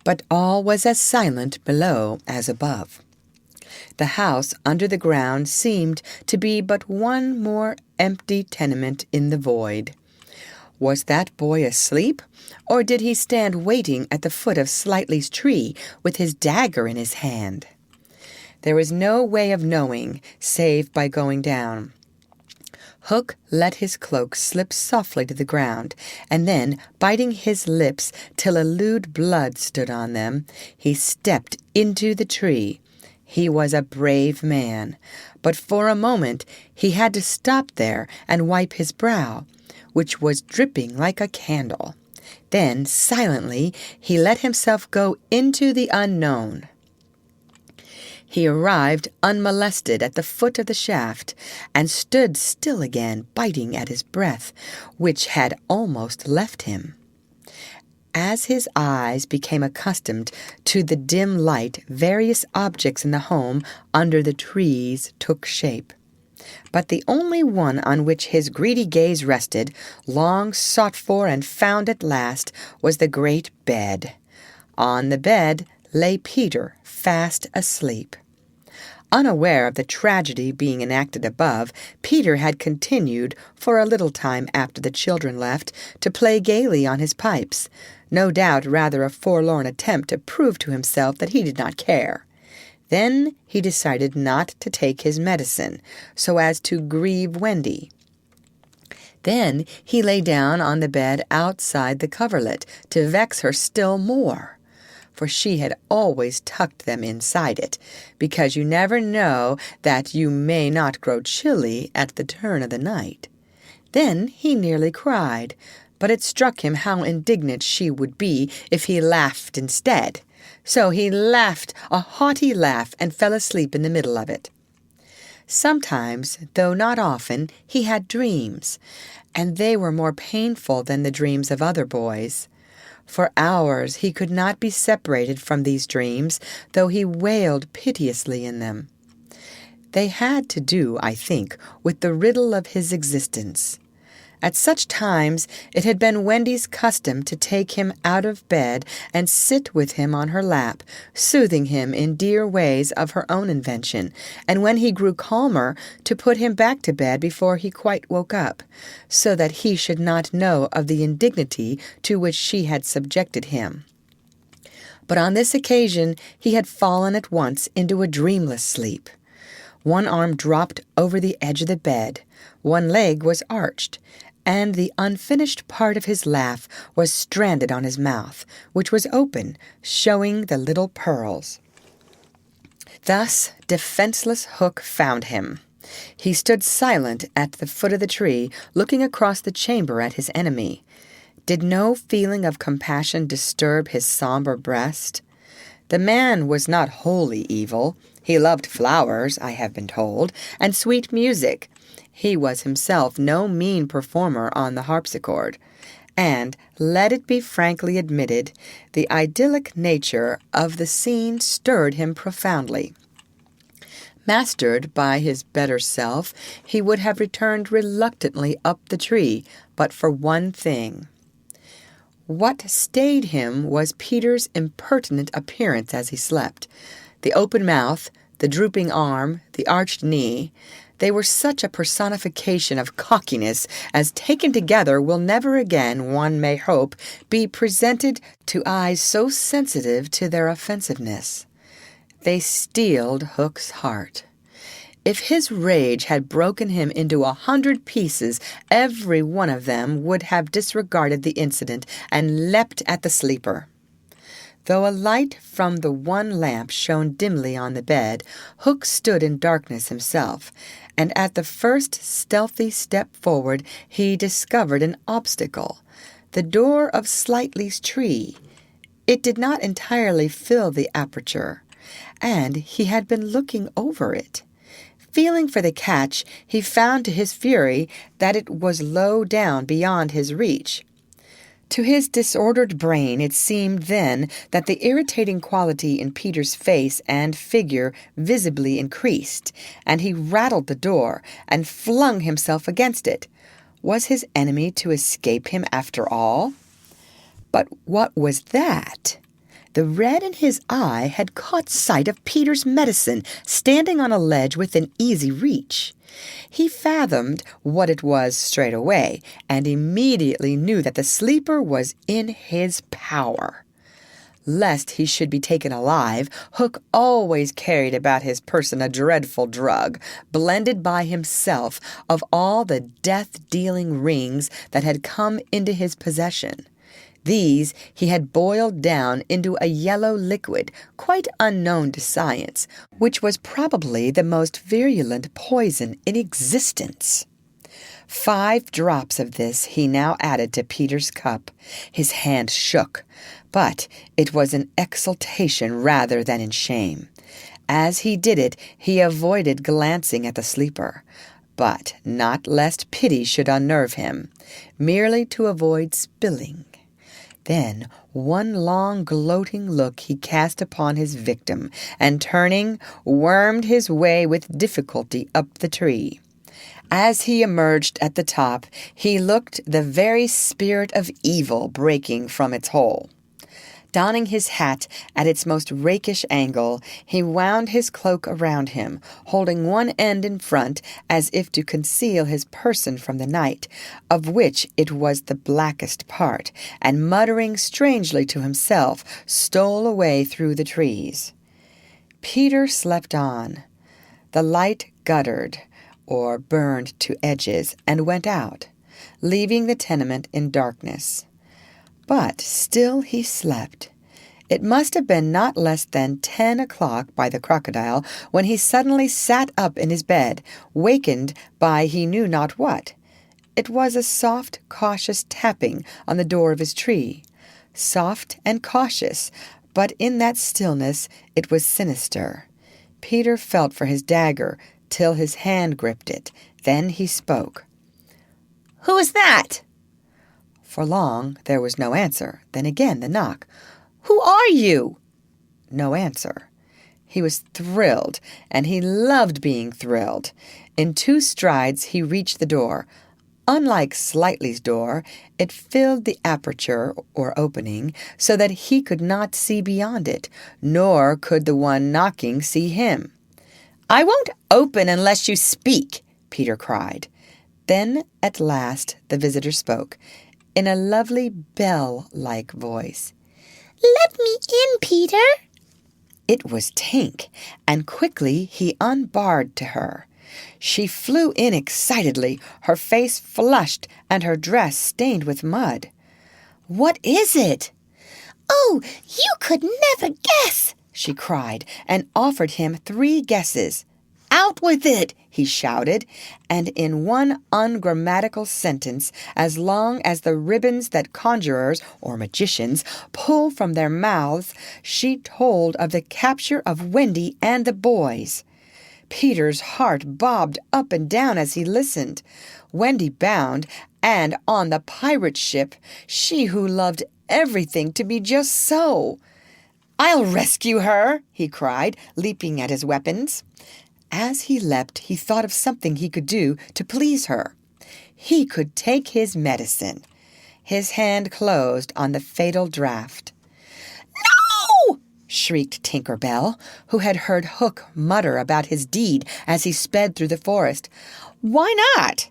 but all was as silent below as above. The house under the ground seemed to be but one more empty tenement in the void. Was that boy asleep, or did he stand waiting at the foot of Slightly's tree with his dagger in his hand? There was no way of knowing, save by going down. Hook let his cloak slip softly to the ground, and then, biting his lips till a lewd blood stood on them, he stepped into the tree. He was a brave man, but for a moment he had to stop there and wipe his brow, which was dripping like a candle. Then, silently, he let himself go into the unknown. He arrived unmolested at the foot of the shaft, and stood still again, biting at his breath, which had almost left him. As his eyes became accustomed to the dim light, various objects in the home under the trees took shape. But the only one on which his greedy gaze rested, long sought for and found at last, was the great bed. On the bed lay Peter, fast asleep. Unaware of the tragedy being enacted above, Peter had continued, for a little time after the children left, to play gaily on his pipes, no doubt rather a forlorn attempt to prove to himself that he did not care. Then he decided not to take his medicine, so as to grieve Wendy. Then he lay down on the bed outside the coverlet, to vex her still more, for she had always tucked them inside it, because you never know that you may not grow chilly at the turn of the night. Then he nearly cried, but it struck him how indignant she would be if he laughed instead. So he laughed a haughty laugh and fell asleep in the middle of it. Sometimes, though not often, he had dreams, and they were more painful than the dreams of other boys. For hours he could not be separated from these dreams, though he wailed piteously in them. They had to do, I think, with the riddle of his existence. At such times it had been Wendy's custom to take him out of bed and sit with him on her lap, soothing him in dear ways of her own invention, and when he grew calmer, to put him back to bed before he quite woke up, so that he should not know of the indignity to which she had subjected him. But on this occasion he had fallen at once into a dreamless sleep. One arm dropped over the edge of the bed, one leg was arched, and the unfinished part of his laugh was stranded on his mouth, which was open, showing the little pearls. Thus defenseless Hook found him. He stood silent at the foot of the tree, looking across the chamber at his enemy. Did no feeling of compassion disturb his somber breast? The man was not wholly evil. He loved flowers, I have been told, and sweet music. He was himself no mean performer on the harpsichord, and, let it be frankly admitted, the idyllic nature of the scene stirred him profoundly. Mastered by his better self, he would have returned reluctantly up the tree, but for one thing. What stayed him was Peter's impertinent appearance as he slept. The open mouth, the drooping arm, the arched knee, they were such a personification of cockiness as taken together will never again, one may hope, be presented to eyes so sensitive to their offensiveness. They steeled Hook's heart. If his rage had broken him into 100 pieces, every one of them would have disregarded the incident and leapt at the sleeper. Though a light from the one lamp shone dimly on the bed, Hook stood in darkness himself, and at the first stealthy step forward he discovered an obstacle, the door of Slightly's tree. It did not entirely fill the aperture, and he had been looking over it. Feeling for the catch, he found to his fury that it was low down beyond his reach. To his disordered brain it seemed then that the irritating quality in Peter's face and figure visibly increased, and he rattled the door and flung himself against it. Was his enemy to escape him after all? But what was that? The red in his eye had caught sight of Peter's medicine standing on a ledge within easy reach. He fathomed what it was straight away, and immediately knew that the sleeper was in his power. Lest he should be taken alive, Hook always carried about his person a dreadful drug, blended by himself of all the death-dealing rings that had come into his possession. These he had boiled down into a yellow liquid, quite unknown to science, which was probably the most virulent poison in existence. 5 drops of this he now added to Peter's cup. His hand shook, but it was in exultation rather than in shame. As he did it, he avoided glancing at the sleeper, but not lest pity should unnerve him, merely to avoid spilling. Then one long gloating look he cast upon his victim, and turning, wormed his way with difficulty up the tree. As he emerged at the top, he looked the very spirit of evil breaking from its hole. Donning his hat at its most rakish angle, he wound his cloak around him, holding one end in front as if to conceal his person from the night, of which it was the blackest part, and muttering strangely to himself, stole away through the trees. Peter slept on. The light guttered, or burned to edges, and went out, leaving the tenement in darkness. But still he slept. It must have been not less than 10 o'clock by the crocodile when he suddenly sat up in his bed, wakened by he knew not what. It was a soft, cautious tapping on the door of his tree. Soft and cautious, but in that stillness it was sinister. Peter felt for his dagger till his hand gripped it. Then he spoke. Who is that? For long there was no answer. Then again the knock. "Who are you?" No answer. He was thrilled, and he loved being thrilled. In 2 strides he reached the door. Unlike Slightly's door, it filled the aperture or opening so that he could not see beyond it, nor could the one knocking see him. "I won't open unless you speak," Peter cried. Then at last the visitor spoke, in a lovely bell-like voice. Let me in, Peter. It was Tink, and quickly he unbarred to her. She flew in excitedly, her face flushed and her dress stained with mud. "What is it?" "Oh, you could never guess," she cried, and offered him 3 guesses. "Out with it!" he shouted, and in one ungrammatical sentence, as long as the ribbons that conjurers or magicians pull from their mouths, she told of the capture of Wendy and the boys. Peter's heart bobbed up and down as he listened. Wendy bound, and on the pirate ship, she who loved everything to be just so. "I'll rescue her!" he cried, leaping at his weapons. As he leapt, he thought of something he could do to please her. He could take his medicine. His hand closed on the fatal draught. "No!" shrieked Tinker Bell, who had heard Hook mutter about his deed as he sped through the forest. "Why not?"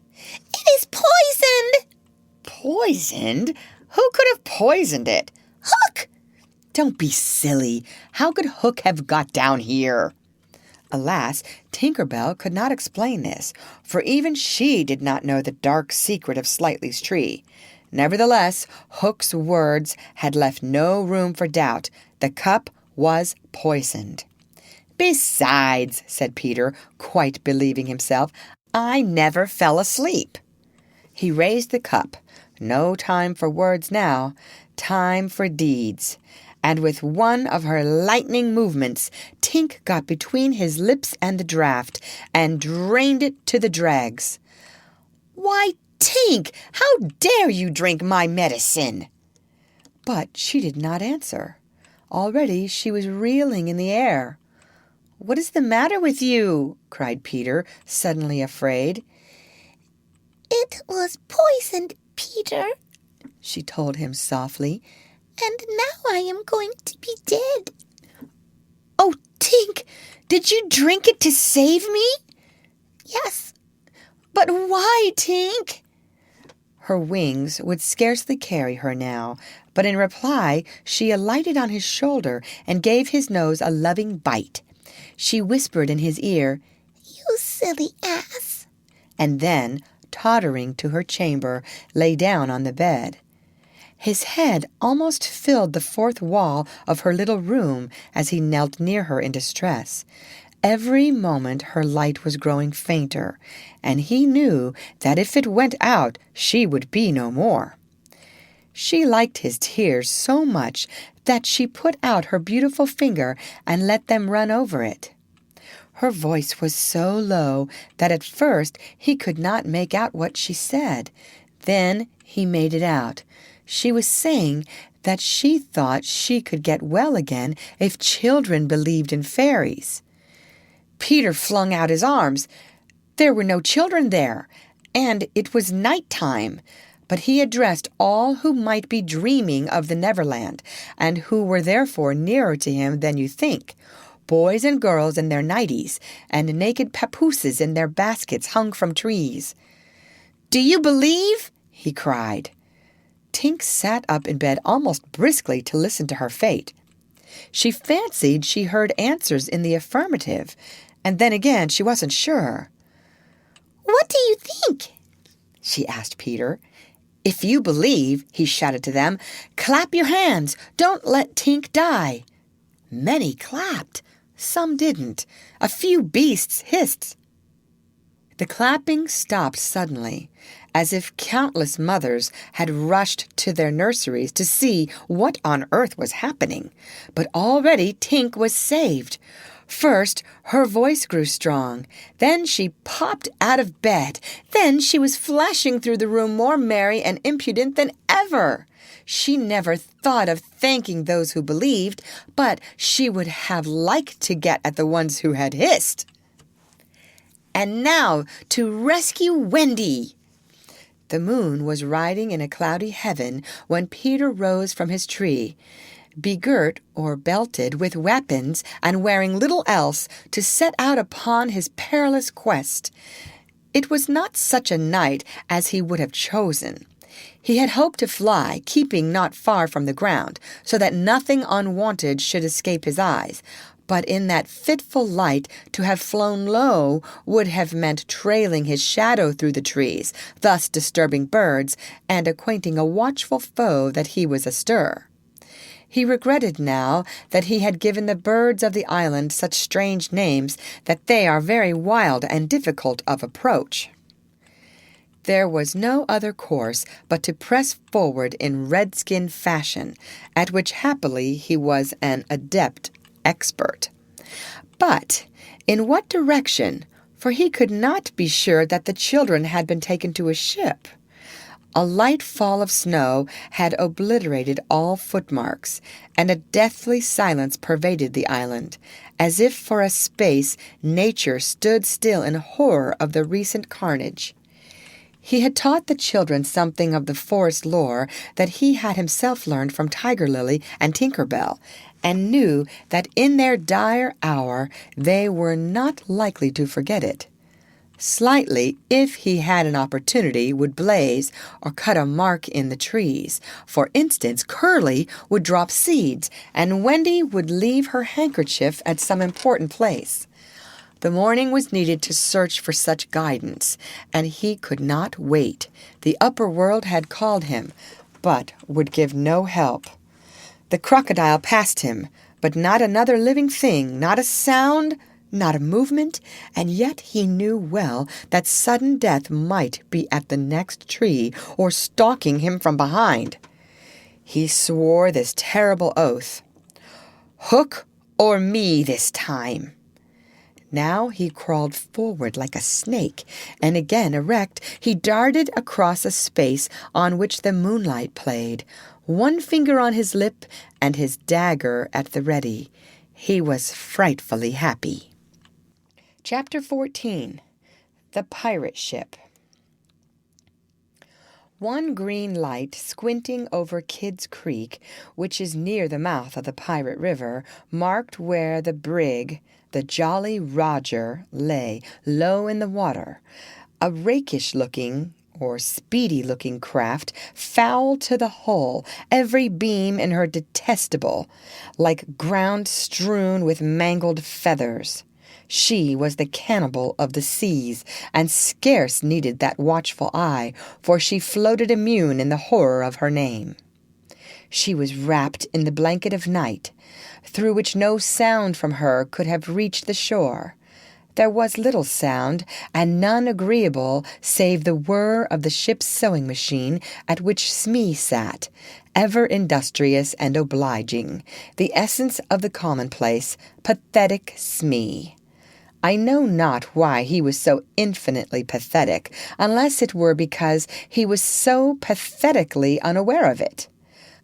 "It is poisoned." "Poisoned? Who could have poisoned it?" "Hook!" "Don't be silly. How could Hook have got down here?" Alas, Tinker Bell could not explain this, for even she did not know the dark secret of Slightly's tree. Nevertheless, Hook's words had left no room for doubt. The cup was poisoned. "Besides," said Peter, quite believing himself, "I never fell asleep." He raised the cup. No time for words now, time for deeds. And with one of her lightning movements, Tink got between his lips and the draught and drained it to the dregs. "Why, Tink, how dare you drink my medicine?" But she did not answer. Already she was reeling in the air. "What is the matter with you?" cried Peter, suddenly afraid. It was poisoned, Peter, she told him softly. and now I am going to be dead. "Oh, Tink, did you drink it to save me?" Yes, "But why, Tink?" Her wings would scarcely carry her now, but in reply she alighted on his shoulder and gave his nose a loving bite. She whispered in his ear, you silly ass. and then, tottering to her chamber, lay down on the bed. His head almost filled the fourth wall of her little room as he knelt near her in distress. Every moment her light was growing fainter, and he knew that if it went out she would be no more. She liked his tears so much that she put out her beautiful finger and let them run over it. Her voice was so low that at first he could not make out what she said. Then he made it out. She was saying that she thought she could get well again if children believed in fairies. Peter flung out his arms. There were no children there, and it was night time. But he addressed all who might be dreaming of the Neverland, and who were therefore nearer to him than you think. Boys and girls in their nighties, and naked papooses in their baskets hung from trees. "Do you believe?" he cried. Tink sat up in bed almost briskly to listen to her fate. She fancied she heard answers in the affirmative, and then again she wasn't sure. What do you think? She asked Peter. "If you believe," he shouted to them, "clap your hands. Don't let Tink die." Many clapped. Some didn't. A few beasts hissed. The clapping stopped suddenly, as if countless mothers had rushed to their nurseries to see what on earth was happening. But already Tink was saved. First, her voice grew strong. Then she popped out of bed. Then she was flashing through the room more merry and impudent than ever. She never thought of thanking those who believed, but she would have liked to get at the ones who had hissed. "And now to rescue Wendy!" The moon was riding in a cloudy heaven when Peter rose from his tree, begirt or belted with weapons and wearing little else, to set out upon his perilous quest. It was not such a night as he would have chosen. He had hoped to fly, keeping not far from the ground, so that nothing unwanted should escape his eyes. But in that fitful light, to have flown low would have meant trailing his shadow through the trees, thus disturbing birds, and acquainting a watchful foe that he was astir. He regretted now that he had given the birds of the island such strange names that they are very wild and difficult of approach. There was no other course but to press forward in redskin fashion, at which happily he was an adept expert. But in what direction? For he could not be sure that the children had been taken to a ship. A light fall of snow had obliterated all footmarks, and a deathly silence pervaded the island, as if for a space nature stood still in horror of the recent carnage. He had taught the children something of the forest lore that he had himself learned from Tiger Lily and Tinker Bell, and knew that in their dire hour they were not likely to forget it. Slightly, if he had an opportunity, would blaze or cut a mark in the trees. For instance, Curly would drop seeds, and Wendy would leave her handkerchief at some important place. The morning was needed to search for such guidance, and he could not wait. The upper world had called him, but would give no help. The crocodile passed him, but not another living thing, not a sound, not a movement, and yet he knew well that sudden death might be at the next tree or stalking him from behind. He swore this terrible oath, "Hook or me this time." Now he crawled forward like a snake, and again erect, he darted across a space on which the moonlight played, one finger on his lip and his dagger at the ready. He was frightfully happy. Chapter 14. The Pirate Ship. One green light squinting over Kidd's Creek, which is near the mouth of the Pirate River, marked where the brig, the Jolly Roger, lay low in the water, a rakish-looking or speedy-looking craft, foul to the hull, every beam in her detestable, like ground strewn with mangled feathers. She was the cannibal of the seas, and scarce needed that watchful eye, for she floated immune in the horror of her name. She was wrapped in the blanket of night, through which no sound from her could have reached the shore. There was little sound, and none agreeable, save the whir of the ship's sewing machine at which Smee sat, ever industrious and obliging, the essence of the commonplace, pathetic Smee. I know not why he was so infinitely pathetic, unless it were because he was so pathetically unaware of it.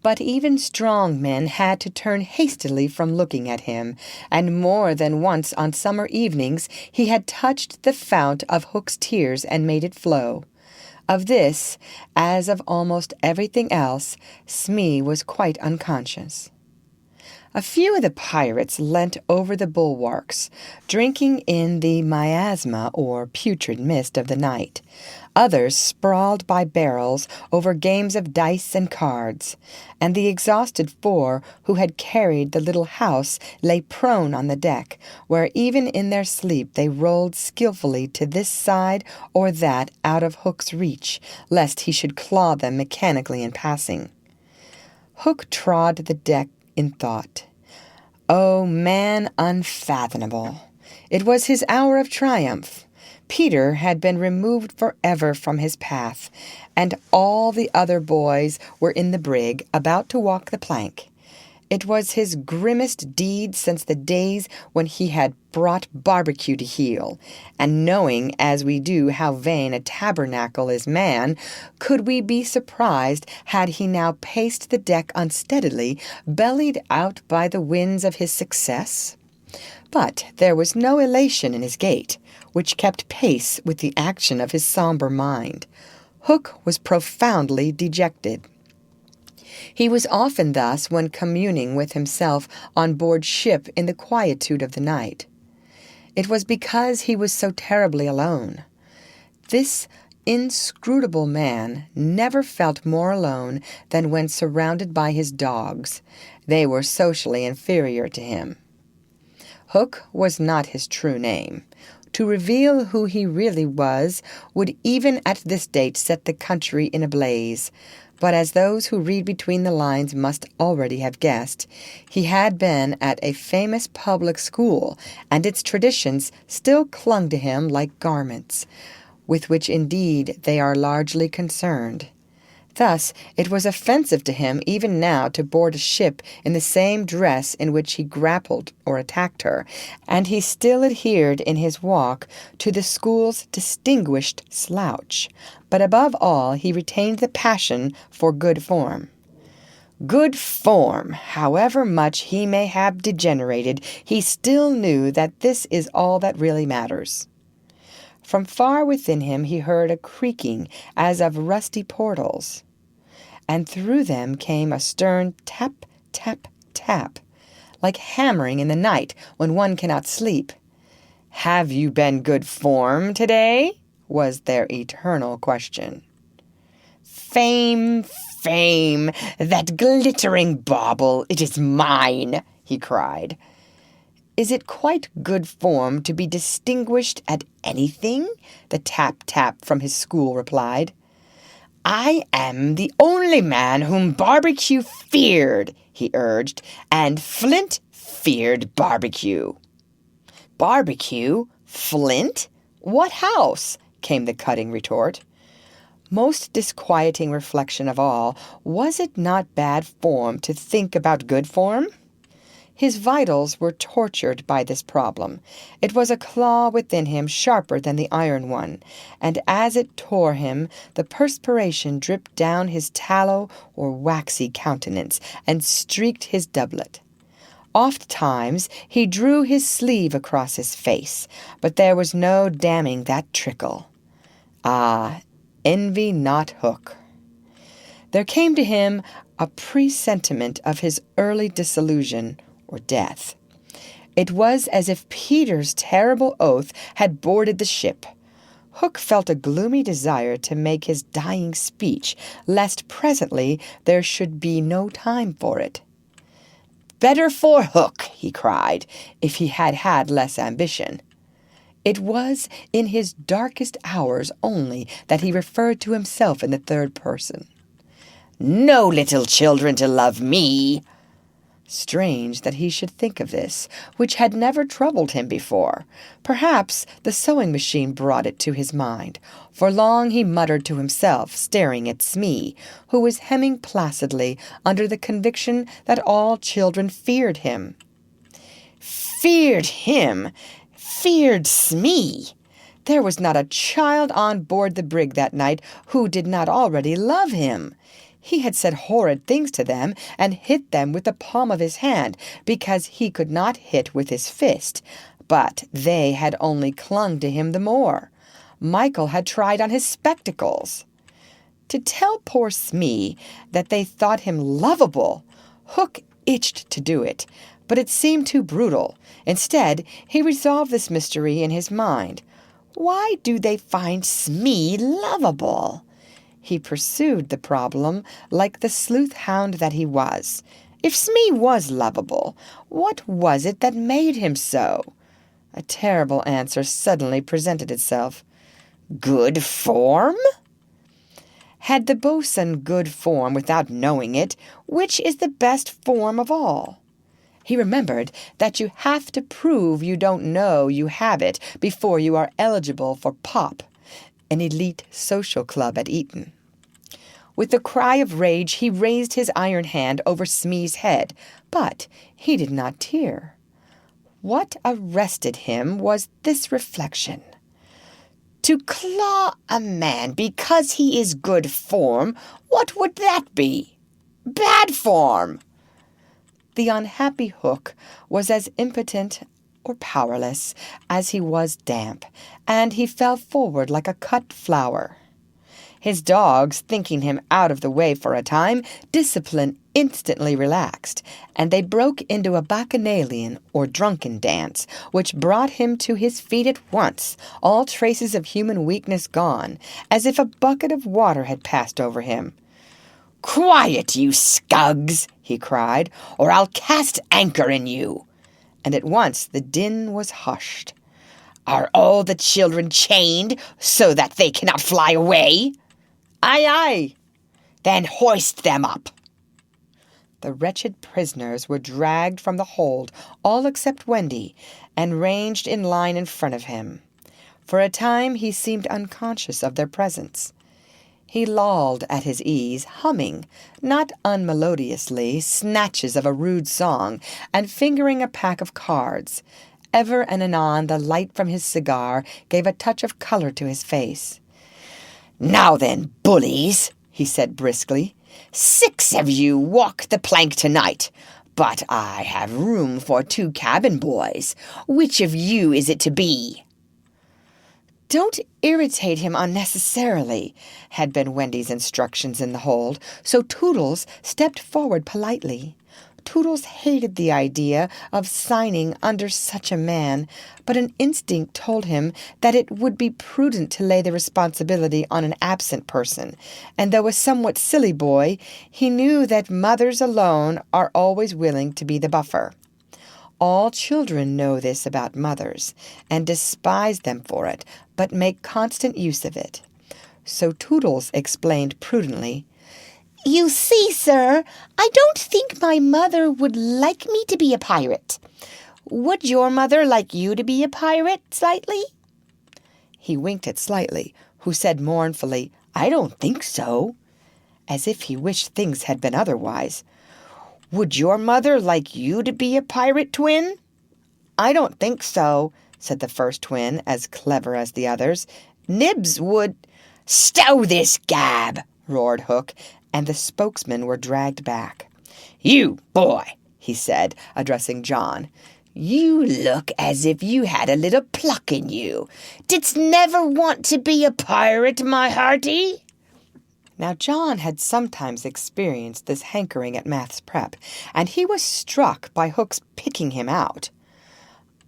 But even strong men had to turn hastily from looking at him, and more than once on summer evenings he had touched the fount of Hook's tears and made it flow. Of this, as of almost everything else, Smee was quite unconscious. A few of the pirates leant over the bulwarks, drinking in the miasma or putrid mist of the night. Others sprawled by barrels over games of dice and cards, and the exhausted four who had carried the little house lay prone on the deck, where even in their sleep they rolled skilfully to this side or that out of Hook's reach, lest he should claw them mechanically in passing. Hook trod the deck in thought. O man unfathomable! It was his hour of triumph. Peter had been removed forever from his path, and all the other boys were in the brig, about to walk the plank. It was his grimmest deed since the days when he had brought barbecue to heel, and knowing as we do how vain a tabernacle is man, could we be surprised had he now paced the deck unsteadily, bellied out by the winds of his success? But there was no elation in his gait, which kept pace with the action of his somber mind. Hook was profoundly dejected. He was often thus when communing with himself on board ship in the quietude of the night. It was because he was so terribly alone. This inscrutable man never felt more alone than when surrounded by his dogs. They were socially inferior to him. Hook was not his true name. To reveal who he really was would even at this date set the country in a blaze. But as those who read between the lines must already have guessed, he had been at a famous public school, and its traditions still clung to him like garments, with which indeed they are largely concerned. Thus it was offensive to him even now to board a ship in the same dress in which he grappled or attacked her, and he still adhered in his walk to the school's distinguished slouch. But above all he retained the passion for good form. Good form, however much he may have degenerated, he still knew that this is all that really matters. From far within him he heard a creaking as of rusty portals, and through them came a stern tap, tap, tap, like hammering in the night when one cannot sleep. "Have you been good form today?" was their eternal question. "Fame, fame, that glittering bauble, it is mine," he cried. "Is it quite good form to be distinguished at anything?" the tap-tap from his school replied. "I am the only man whom barbecue feared," he urged, and Flint feared barbecue. Barbecue? Flint? What house? Came the cutting retort. Most disquieting reflection of all, was it not bad form to think about good form? His vitals were tortured by this problem. It was a claw within him sharper than the iron one, and as it tore him, the perspiration dripped down his tallow or waxy countenance and streaked his doublet. Oft-times he drew his sleeve across his face, but there was no damming that trickle. Ah, envy not Hook. There came to him a presentiment of his early dissolution or death. It was as if Peter's terrible oath had boarded the ship. Hook felt a gloomy desire to make his dying speech, lest presently there should be no time for it. "Better for Hook," he cried, if he had had less ambition. It was in his darkest hours only that he referred to himself in the third person. "No little children to love me." Strange that he should think of this, which had never troubled him before. Perhaps the sewing machine brought it to his mind. For long he muttered to himself, staring at Smee, who was hemming placidly under the conviction that all children feared him. Feared him? Feared Smee? There was not a child on board the brig that night who did not already love him. He had said horrid things to them and hit them with the palm of his hand because he could not hit with his fist, but they had only clung to him the more. Michael had tried on his spectacles. To tell poor Smee that they thought him lovable, Hook itched to do it, but it seemed too brutal. Instead, he resolved this mystery in his mind. Why do they find Smee lovable? He pursued the problem like the sleuth-hound that he was. If Smee was lovable, what was it that made him so? A terrible answer suddenly presented itself. Good form? Had the bo'sun good form without knowing it, which is the best form of all? He remembered that you have to prove you don't know you have it before you are eligible for POP, an elite social club at Eton. With a cry of rage, he raised his iron hand over Smee's head, but he did not tear. What arrested him was this reflection. To claw a man because he is good form, what would that be? Bad form! The unhappy Hook was as impotent or powerless as he was damp, and he fell forward like a cut flower. His dogs, thinking him out of the way for a time, discipline instantly relaxed, and they broke into a bacchanalian or drunken dance, which brought him to his feet at once, all traces of human weakness gone, as if a bucket of water had passed over him. "Quiet, you scugs!" he cried, "or I'll cast anchor in you." And at once the din was hushed. "Are all the children chained so that they cannot fly away?" "Aye, aye." "Then hoist them up." The wretched prisoners were dragged from the hold, all except Wendy, and ranged in line in front of him. For a time he seemed unconscious of their presence. He lolled at his ease, humming, not unmelodiously, snatches of a rude song, and fingering a pack of cards. Ever and anon the light from his cigar gave a touch of color to his face. "Now then, bullies," he said briskly, 6 of you walk the plank tonight, but I have room for 2 cabin boys. Which of you is it to be?" "Don't irritate him unnecessarily," had been Wendy's instructions in the hold, so Toodles stepped forward politely. Toodles hated the idea of signing under such a man, but an instinct told him that it would be prudent to lay the responsibility on an absent person, and though a somewhat silly boy, he knew that mothers alone are always willing to be the buffer. All children know this about mothers, and despise them for it, but make constant use of it. So Toodles explained prudently, You see, sir, I don't think my mother would like me to be a pirate. Would your mother like you to be a pirate, Slightly?" He winked at Slightly, who said mournfully, "I don't think so," as if he wished things had been otherwise. "Would your mother like you to be a pirate, Twin?" "I don't think so," said the first twin, as clever as the others. "Nibs would—" "Stow this gab!" roared Hook, and the spokesmen were dragged back. "You, boy," he said, addressing John. "you look as if you had a little pluck in you. Didst never want to be a pirate, my hearty?" Now John had sometimes experienced this hankering at maths prep, and he was struck by Hook's picking him out.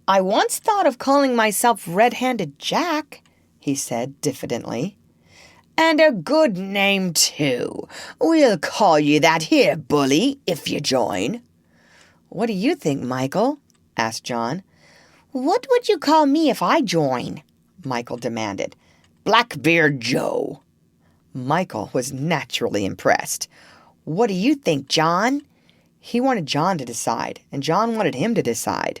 "I once thought of calling myself Red-Handed Jack," he said diffidently. "And a good name, too. We'll call you that here, bully, if you join." "What do you think, Michael?" asked John. "What would you call me if I join?" Michael demanded. "Blackbeard Joe." Michael was naturally impressed. "What do you think, John?" He wanted John to decide, and John wanted him to decide.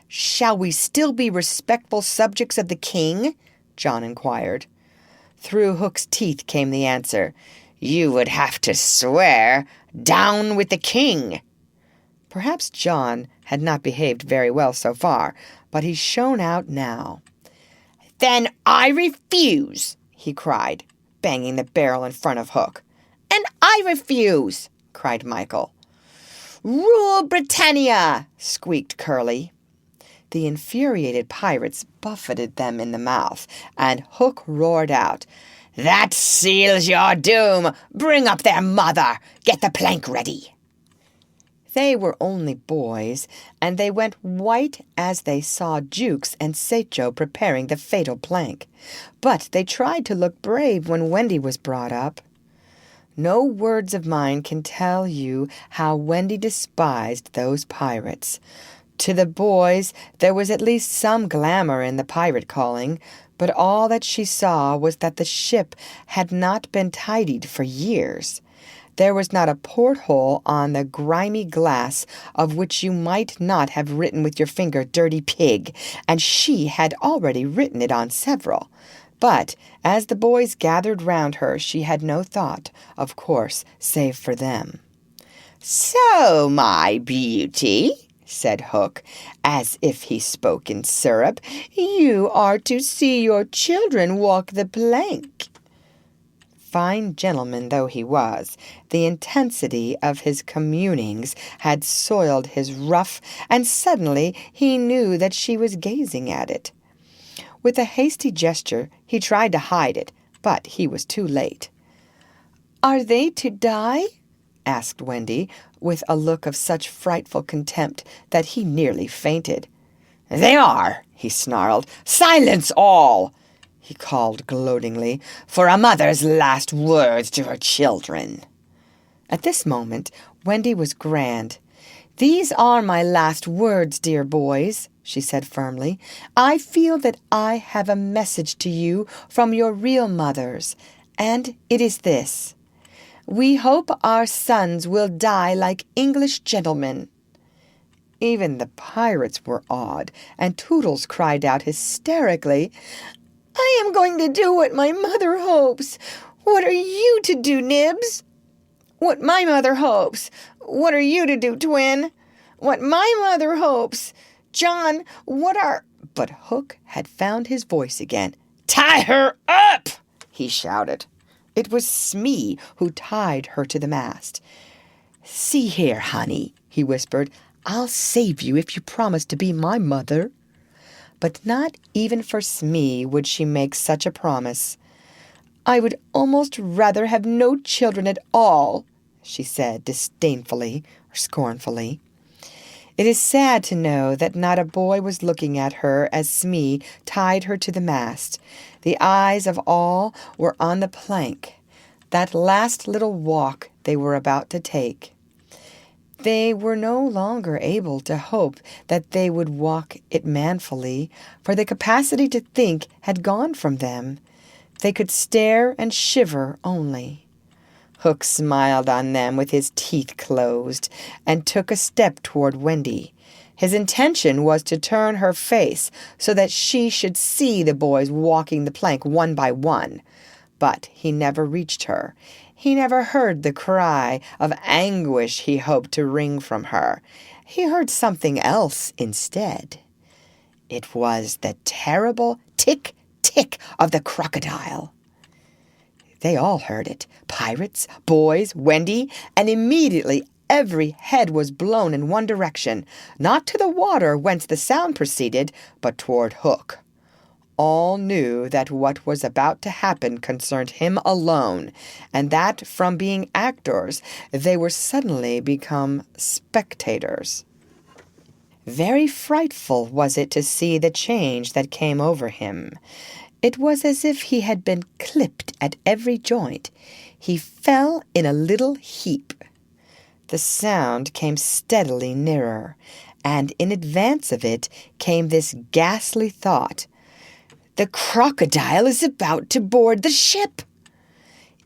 "Shall we still be respectful subjects of the king?" John inquired. Through Hook's teeth came the answer. "You would have to swear, 'Down with the king.'" Perhaps John had not behaved very well so far, but he shone out now. "Then I refuse," he cried, banging the barrel in front of Hook. "And I refuse," cried Michael. "Rule Britannia," squeaked Curly. The infuriated pirates buffeted them in the mouth, and Hook roared out, "That seals your doom. Bring up their mother. Get the plank ready." They were only boys, and they went white as they saw Jukes and Satcho preparing the fatal plank. But they tried to look brave when Wendy was brought up. No words of mine can tell you how Wendy despised those pirates. To the boys, there was at least some glamour in the pirate calling, but all that she saw was that the ship had not been tidied for years. There was not a porthole on the grimy glass of which you might not have written with your finger, "Dirty Pig," and she had already written it on several. But as the boys gathered round her, she had no thought, of course, save for them. "So, my beauty," said Hook, as if he spoke in syrup, "you are to see your children walk the plank." Fine gentleman though he was, the intensity of his communings had soiled his ruff, and suddenly he knew that she was gazing at it. With a hasty gesture, he tried to hide it, but he was too late. "Are they to die?" asked Wendy, with a look of such frightful contempt that he nearly fainted. "They are," he snarled. "Silence all," he called gloatingly, "for a mother's last words to her children." At this moment, Wendy was grand. "These are my last words, dear boys," she said firmly. "I feel that I have a message to you from your real mothers, and it is this. We hope our sons will die like English gentlemen." Even the pirates were awed, and Toodles cried out hysterically, "I am going to do what my mother hopes. What are you to do, Nibs?" "What my mother hopes. What are you to do, Twin?" "What my mother hopes. John, what are—" But Hook had found his voice again. "Tie her up!" he shouted. It was Smee who tied her to the mast. "See here, honey," he whispered, "I'll save you if you promise to be my mother." But not even for Smee would she make such a promise. "I would almost rather have no children at all," she said disdainfully or scornfully. It is sad to know that not a boy was looking at her as Smee tied her to the mast. The eyes of all were on the plank, that last little walk they were about to take. They were no longer able to hope that they would walk it manfully, for the capacity to think had gone from them. They could stare and shiver only. Hook smiled on them with his teeth closed and took a step toward Wendy. His intention was to turn her face so that she should see the boys walking the plank one by one. But he never reached her. He never heard the cry of anguish he hoped to wring from her. He heard something else instead. It was the terrible tick-tick of the crocodile. They all heard it, pirates, boys, Wendy, and immediately every head was blown in one direction, not to the water whence the sound proceeded, but toward Hook. All knew that what was about to happen concerned him alone, and that from being actors they were suddenly become spectators. Very frightful was it to see the change that came over him. It was as if he had been clipped at every joint. He fell in a little heap. The sound came steadily nearer, and in advance of it came this ghastly thought: "The crocodile is about to board the ship!"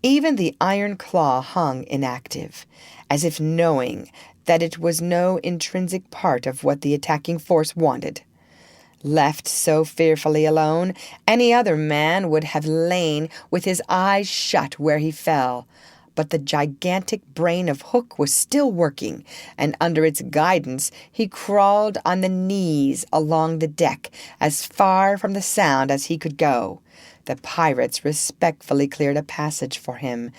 Even the iron claw hung inactive, as if knowing that it was no intrinsic part of what the attacking force wanted. Left so fearfully alone, any other man would have lain with his eyes shut where he fell. But the gigantic brain of Hook was still working, and under its guidance he crawled on the knees along the deck as far from the sound as he could go. The pirates respectfully cleared a passage for him,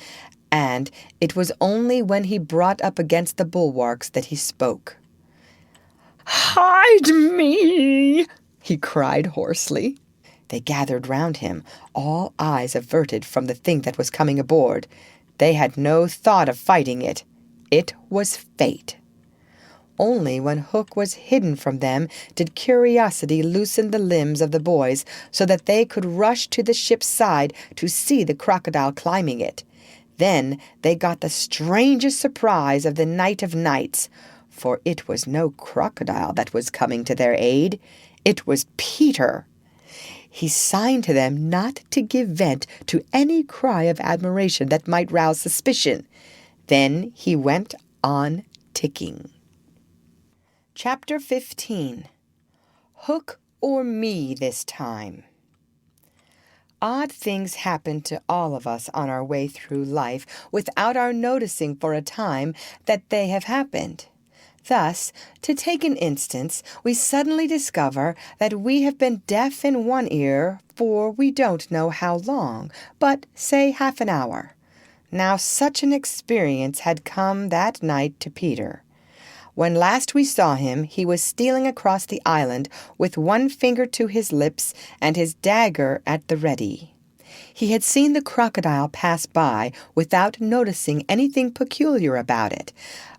and it was only when he brought up against the bulwarks that he spoke. "Hide me!" he cried hoarsely. They gathered round him, all eyes averted from the thing that was coming aboard. They had no thought of fighting it. It was fate. Only when Hook was hidden from them did curiosity loosen the limbs of the boys so that they could rush to the ship's side to see the crocodile climbing it. Then they got the strangest surprise of the night of nights, for it was no crocodile that was coming to their aid. It was Peter. He signed to them not to give vent to any cry of admiration that might rouse suspicion. Then he went on ticking. Chapter 15. Hook or me this time. Odd things happen to all of us on our way through life without our noticing for a time that they have happened. Thus, to take an instance, we suddenly discover that we have been deaf in one ear for we don't know how long, but say half an hour. Now such an experience had come that night to Peter. When last we saw him, he was stealing across the island with one finger to his lips and his dagger at the ready. He had seen the crocodile pass by without noticing anything peculiar about it,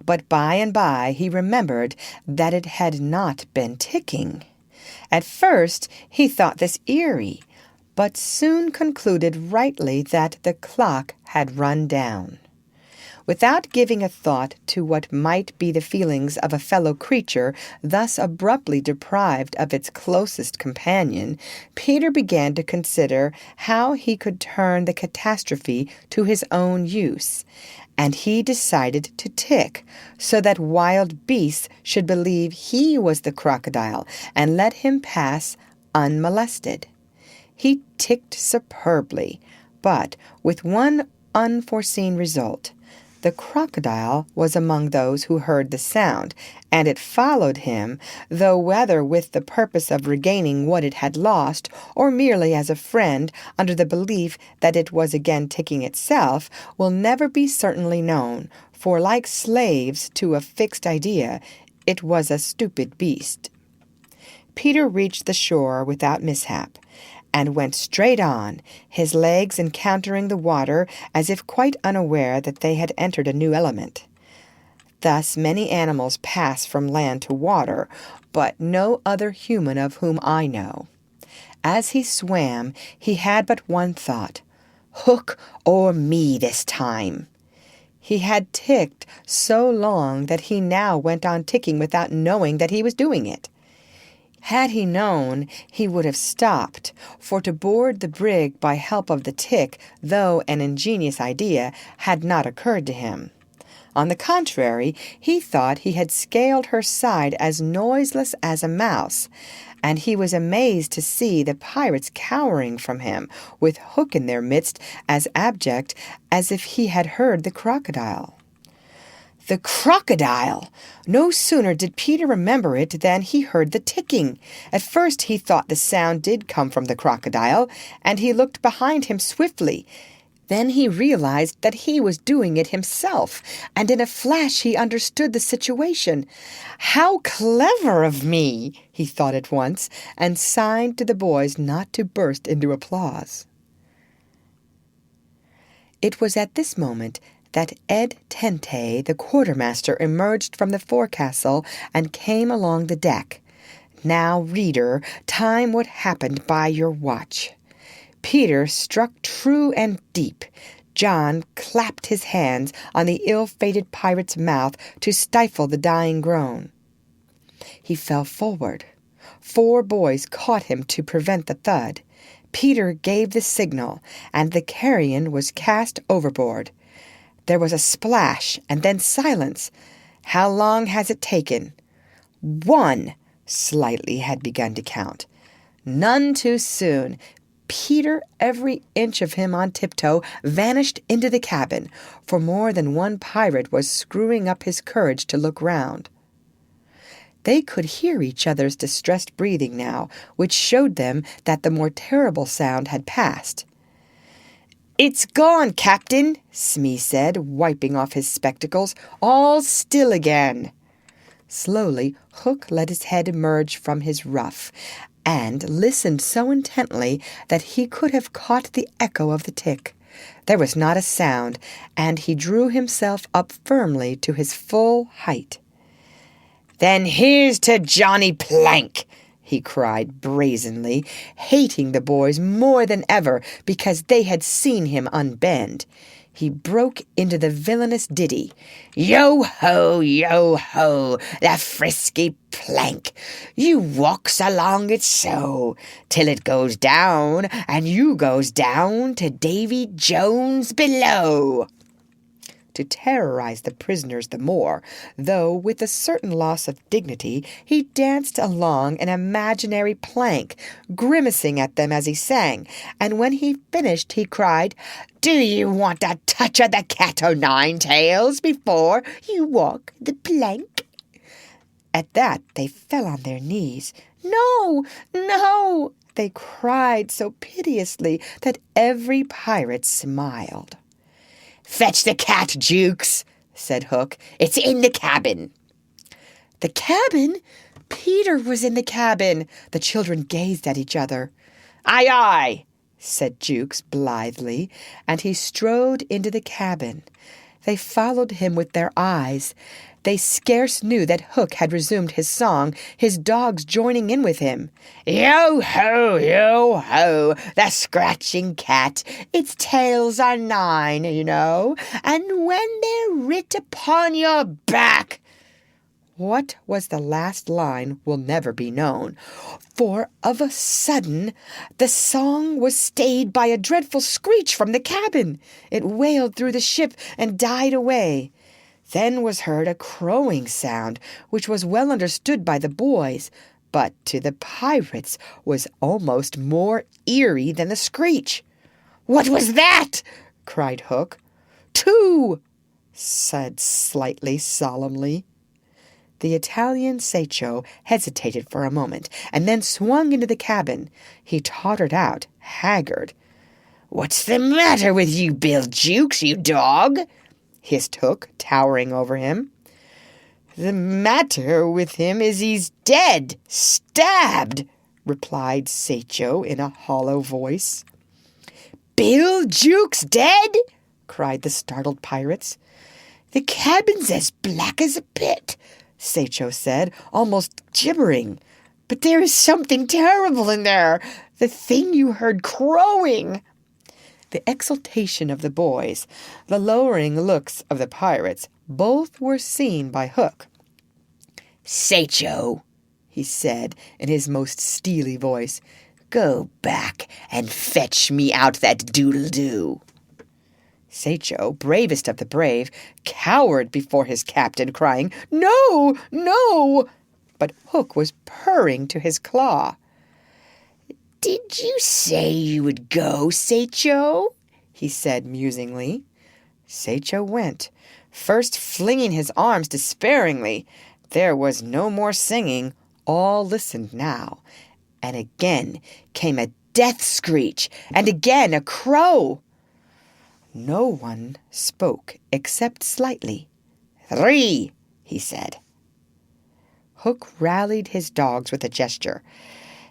but by and by he remembered that it had not been ticking. At first he thought this eerie, but soon concluded rightly that the clock had run down. Without giving a thought to what might be the feelings of a fellow creature thus abruptly deprived of its closest companion, Peter began to consider how he could turn the catastrophe to his own use, and he decided to tick so that wild beasts should believe he was the crocodile and let him pass unmolested. He ticked superbly, but with one unforeseen result. The crocodile was among those who heard the sound, and it followed him, though whether with the purpose of regaining what it had lost, or merely as a friend under the belief that it was again ticking itself, will never be certainly known, for like slaves to a fixed idea, it was a stupid beast. Peter reached the shore without mishap, and went straight on, his legs encountering the water as if quite unaware that they had entered a new element. Thus many animals pass from land to water, but no other human of whom I know. As he swam, he had but one thought: Hook or me this time. He had ticked so long that he now went on ticking without knowing that he was doing it. Had he known, he would have stopped, for to board the brig by help of the tick, though an ingenious idea, had not occurred to him. On the contrary, he thought he had scaled her side as noiseless as a mouse, and he was amazed to see the pirates cowering from him, with Hook in their midst as abject as if he had heard the crocodile. The crocodile! No sooner did Peter remember it than he heard the ticking. At first he thought the sound did come from the crocodile, and he looked behind him swiftly. Then he realized that he was doing it himself, and in a flash he understood the situation. "How clever of me!" he thought at once, and signed to the boys not to burst into applause. It was at this moment that Ed Tente, the quartermaster, emerged from the forecastle and came along the deck. "Now, reader, time what happened by your watch." Peter struck true and deep. John clapped his hands on the ill-fated pirate's mouth to stifle the dying groan. He fell forward. 4 boys caught him to prevent the thud. Peter gave the signal, and the carrion was cast overboard. There was a splash, and then silence. "How long has it taken?" 1, Slightly had begun to count. None too soon. Peter, every inch of him on tiptoe, vanished into the cabin, for more than one pirate was screwing up his courage to look round. They could hear each other's distressed breathing now, which showed them that the more terrible sound had passed. "It's gone, Captain," Smee said, wiping off his spectacles. "All still again." Slowly, Hook let his head emerge from his ruff, and listened so intently that he could have caught the echo of the tick. There was not a sound, and he drew himself up firmly to his full height. "Then here's to Johnny Plank!" he cried brazenly, hating the boys more than ever because they had seen him unbend. He broke into the villainous ditty. Yo-ho, the frisky plank. You walks along it so, till it goes down, and you goes down to Davy Jones below. To terrorize the prisoners the more, though with a certain loss of dignity, he danced along an imaginary plank, grimacing at them as he sang, and when he finished he cried, "Do you want a touch of the cat-o'-nine-tails before you walk the plank?" At that they fell on their knees. "No, no!" they cried so piteously that every pirate smiled. "Fetch the cat, Jukes," said Hook. "It's in the cabin." The cabin? Peter was in the cabin. The children gazed at each other. "Aye, aye," said Jukes blithely, and he strode into the cabin. They followed him with their eyes. They scarce knew that Hook had resumed his song, his dogs joining in with him. Yo-ho, the scratching cat, its tails are 9, you know, and when they're writ upon your back. What was the last line will never be known, for of a sudden the song was stayed by a dreadful screech from the cabin. It wailed through the ship and died away. Then was heard a crowing sound, which was well understood by the boys, but to the pirates was almost more eerie than the screech. "What was that?" cried Hook. "2," said Slightly solemnly. The Italian Sacco hesitated for a moment, and then swung into the cabin. He tottered out, haggard. "What's the matter with you, Bill Jukes, you dog?" hissed Hook, towering over him. "The matter with him is he's dead, stabbed," replied Sacco in a hollow voice. "Bill Jukes dead?" cried the startled pirates. "The cabin's as black as a pit," Sacco said, almost gibbering. "But there is something terrible in there, the thing you heard crowing." The exultation of the boys, the lowering looks of the pirates, both were seen by Hook. "Sacco," he said in his most steely voice. "Go back and fetch me out that doodle-doo." Saicho, bravest of the brave, cowered before his captain, crying, "No, no!" But Hook was purring to his claw. "Did you say you would go, Saicho?" he said musingly. Saicho went, first flinging his arms despairingly. There was no more singing. All listened now. And again came a death screech, and again a crow. No one spoke except slightly. "3," he said. Hook rallied his dogs with a gesture.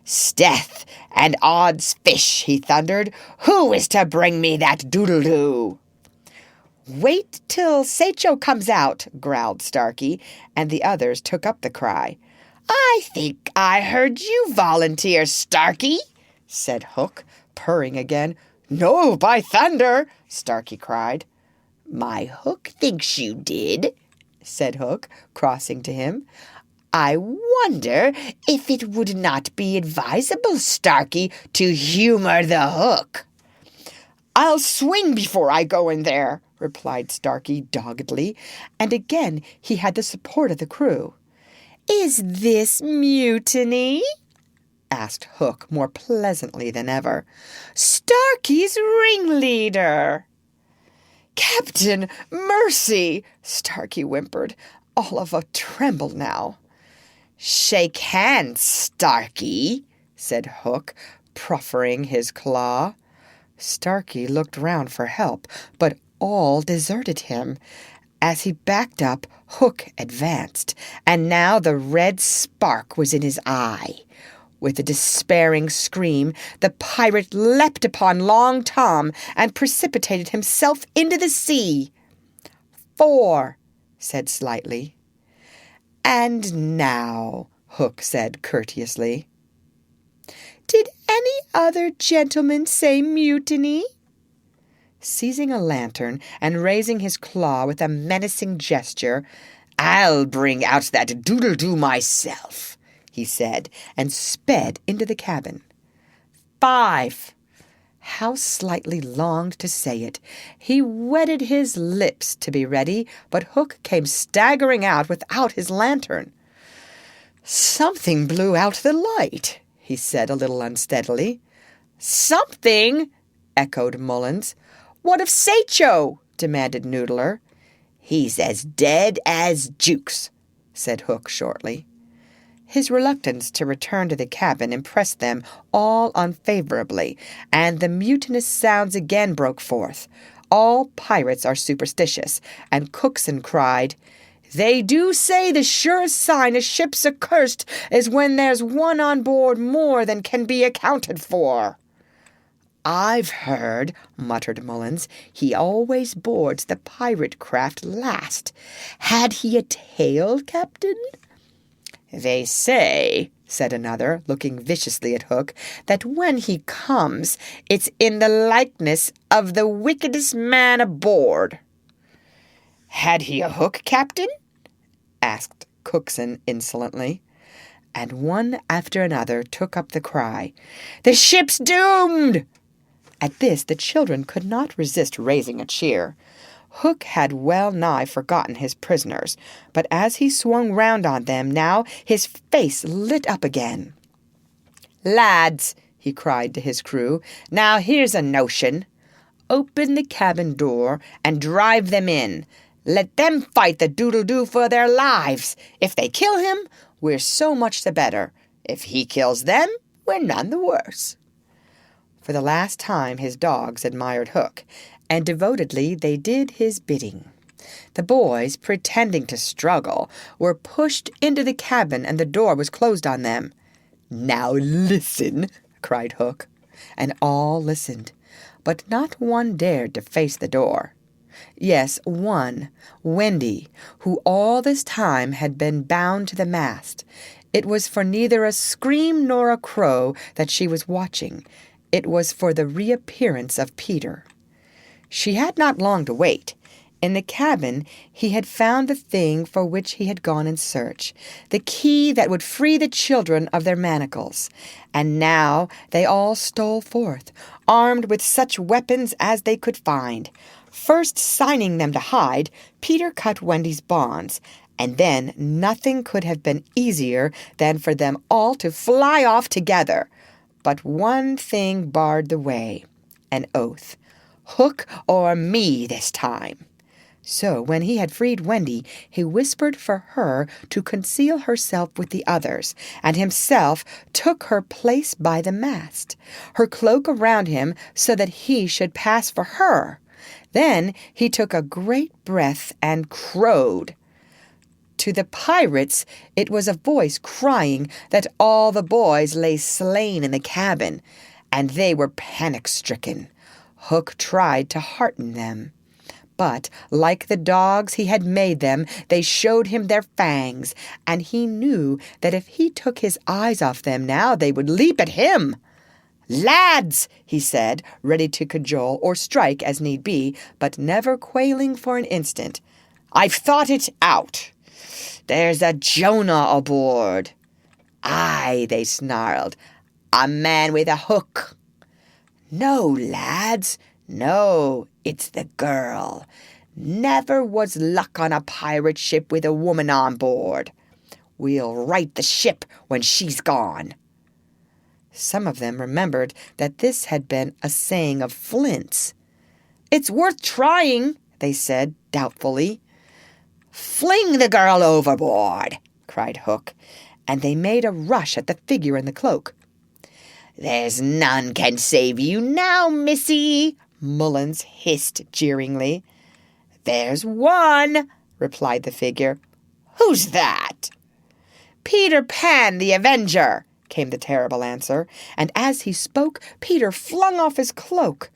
"'Sdeath and odds fish," he thundered. "Who is to bring me that doodle-doo?" "Wait till Saicho comes out," growled Starkey, and the others took up the cry. "I think I heard you volunteer, Starkey," said Hook, purring again. "No, by thunder!" Starkey cried. "My Hook thinks you did," said Hook, crossing to him. "I wonder if it would not be advisable, Starkey, to humor the Hook." "I'll swing before I go in there," replied Starkey doggedly, and again he had the support of the crew. "Is this mutiny?" asked Hook more pleasantly than ever. "Starkey's ringleader." "Captain, mercy!" Starkey whimpered, all of a tremble now. "Shake hands, Starkey," said Hook, proffering his claw. Starkey looked round for help, but all deserted him. As he backed up, Hook advanced, and now the red spark was in his eye. With a despairing scream, the pirate leapt upon Long Tom and precipitated himself into the sea. "4," said Slightly. "And now," Hook said courteously. "Did any other gentleman say mutiny?" Seizing a lantern and raising his claw with a menacing gesture, "I'll bring out that doodle-doo myself," he said, and sped into the cabin. 5. How Slightly longed to say it. He wetted his lips to be ready, but Hook came staggering out without his lantern. "Something blew out the light," he said a little unsteadily. "Something?" echoed Mullins. "What of Saicho?" demanded Noodler. "He's as dead as Jukes," said Hook shortly. His reluctance to return to the cabin impressed them all unfavorably, and the mutinous sounds again broke forth. All pirates are superstitious, and Cookson cried, "They do say the surest sign a ship's accursed is when there's one on board more than can be accounted for." "I've heard," muttered Mullins, "he always boards the pirate craft last. Had he a tail, Captain?" "They say," said another, looking viciously at Hook, "that when he comes, it's in the likeness of the wickedest man aboard." "Had he a hook, Captain?" asked Cookson insolently. And one after another took up the cry, "The ship's doomed!" At this the children could not resist raising a cheer. Hook had well nigh forgotten his prisoners, but as he swung round on them now his face lit up again. "Lads," he cried to his crew, "now here's a notion. Open the cabin door and drive them in. Let them fight the doodle-doo for their lives. If they kill him, we're so much the better. If he kills them, we're none the worse." For the last time his dogs admired Hook, and devotedly they did his bidding. The boys, pretending to struggle, were pushed into the cabin, and the door was closed on them. "Now listen," cried Hook, and all listened, but not one dared to face the door. Yes, one, Wendy, who all this time had been bound to the mast. It was for neither a scream nor a crow that she was watching. It was for the reappearance of Peter. She had not long to wait. In the cabin, he had found the thing for which he had gone in search, the key that would free the children of their manacles. And now they all stole forth, armed with such weapons as they could find. First signing them to hide, Peter cut Wendy's bonds, and then nothing could have been easier than for them all to fly off together. But one thing barred the way, an oath. Hook or me this time. So when he had freed Wendy, he whispered for her to conceal herself with the others, and himself took her place by the mast, her cloak around him so that he should pass for her. Then he took a great breath and crowed. To the pirates it was a voice crying that all the boys lay slain in the cabin, and they were panic-stricken. Hook tried to hearten them. But, like the dogs he had made them, they showed him their fangs, and he knew that if he took his eyes off them now, they would leap at him. "Lads," he said, ready to cajole or strike as need be, but never quailing for an instant, "I've thought it out. There's a Jonah aboard." "Aye," they snarled, "a man with a hook." "No, lads, no, it's the girl. Never was luck on a pirate ship with a woman on board. We'll right the ship when she's gone." Some of them remembered that this had been a saying of Flint's. "It's worth trying," they said doubtfully. "Fling the girl overboard," cried Hook, and they made a rush at the figure in the cloak. "There's none can save you now, missy," Mullins hissed jeeringly. "There's one," replied the figure. "Who's that?" "Peter Pan the Avenger," came the terrible answer, and as he spoke, Peter flung off his cloak.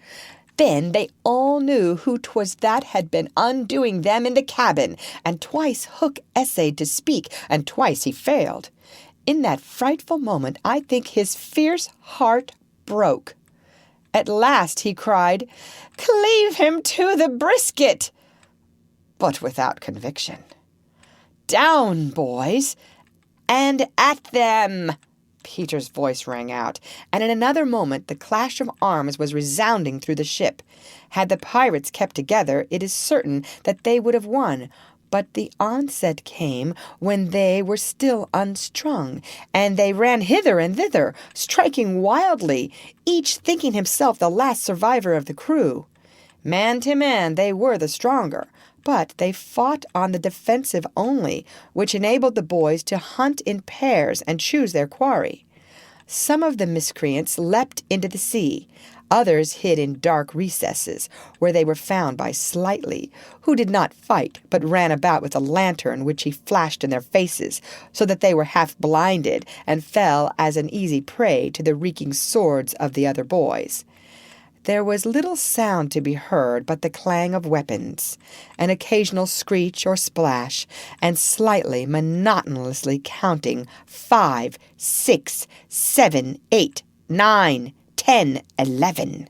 Then they all knew who 'twas that had been undoing them in the cabin, and twice Hook essayed to speak, and twice he failed. In that frightful moment, I think his fierce heart broke. At last he cried, "Cleave him to the brisket!" but without conviction. "Down, boys, and at them!" Peter's voice rang out, and in another moment the clash of arms was resounding through the ship. Had the pirates kept together, it is certain that they would have won, but the onset came when they were still unstrung, and they ran hither and thither, striking wildly, each thinking himself the last survivor of the crew. Man to man they were the stronger, but they fought on the defensive only, which enabled the boys to hunt in pairs and choose their quarry. Some of the miscreants leapt into the sea. Others hid in dark recesses, where they were found by Slightly, who did not fight, but ran about with a lantern which he flashed in their faces, so that they were half blinded and fell as an easy prey to the reeking swords of the other boys. There was little sound to be heard but the clang of weapons, an occasional screech or splash, and Slightly monotonously counting 5, 6, 7, 8, 9, 10, 11.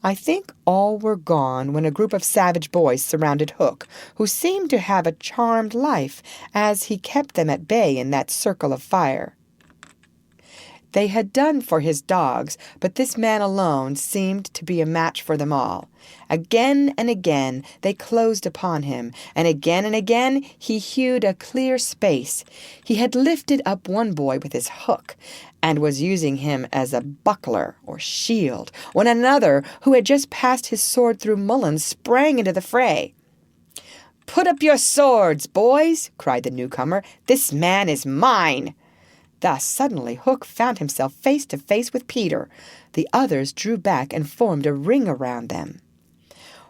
I think all were gone when a group of savage boys surrounded Hook, who seemed to have a charmed life as he kept them at bay in that circle of fire. They had done for his dogs, but this man alone seemed to be a match for them all. Again and again they closed upon him, and again he hewed a clear space. He had lifted up one boy with his hook, and was using him as a buckler or shield, when another, who had just passed his sword through Mullins, sprang into the fray. "Put up your swords, boys!" cried the newcomer. "This man is mine!" Thus suddenly Hook found himself face to face with Peter. The others drew back and formed a ring around them.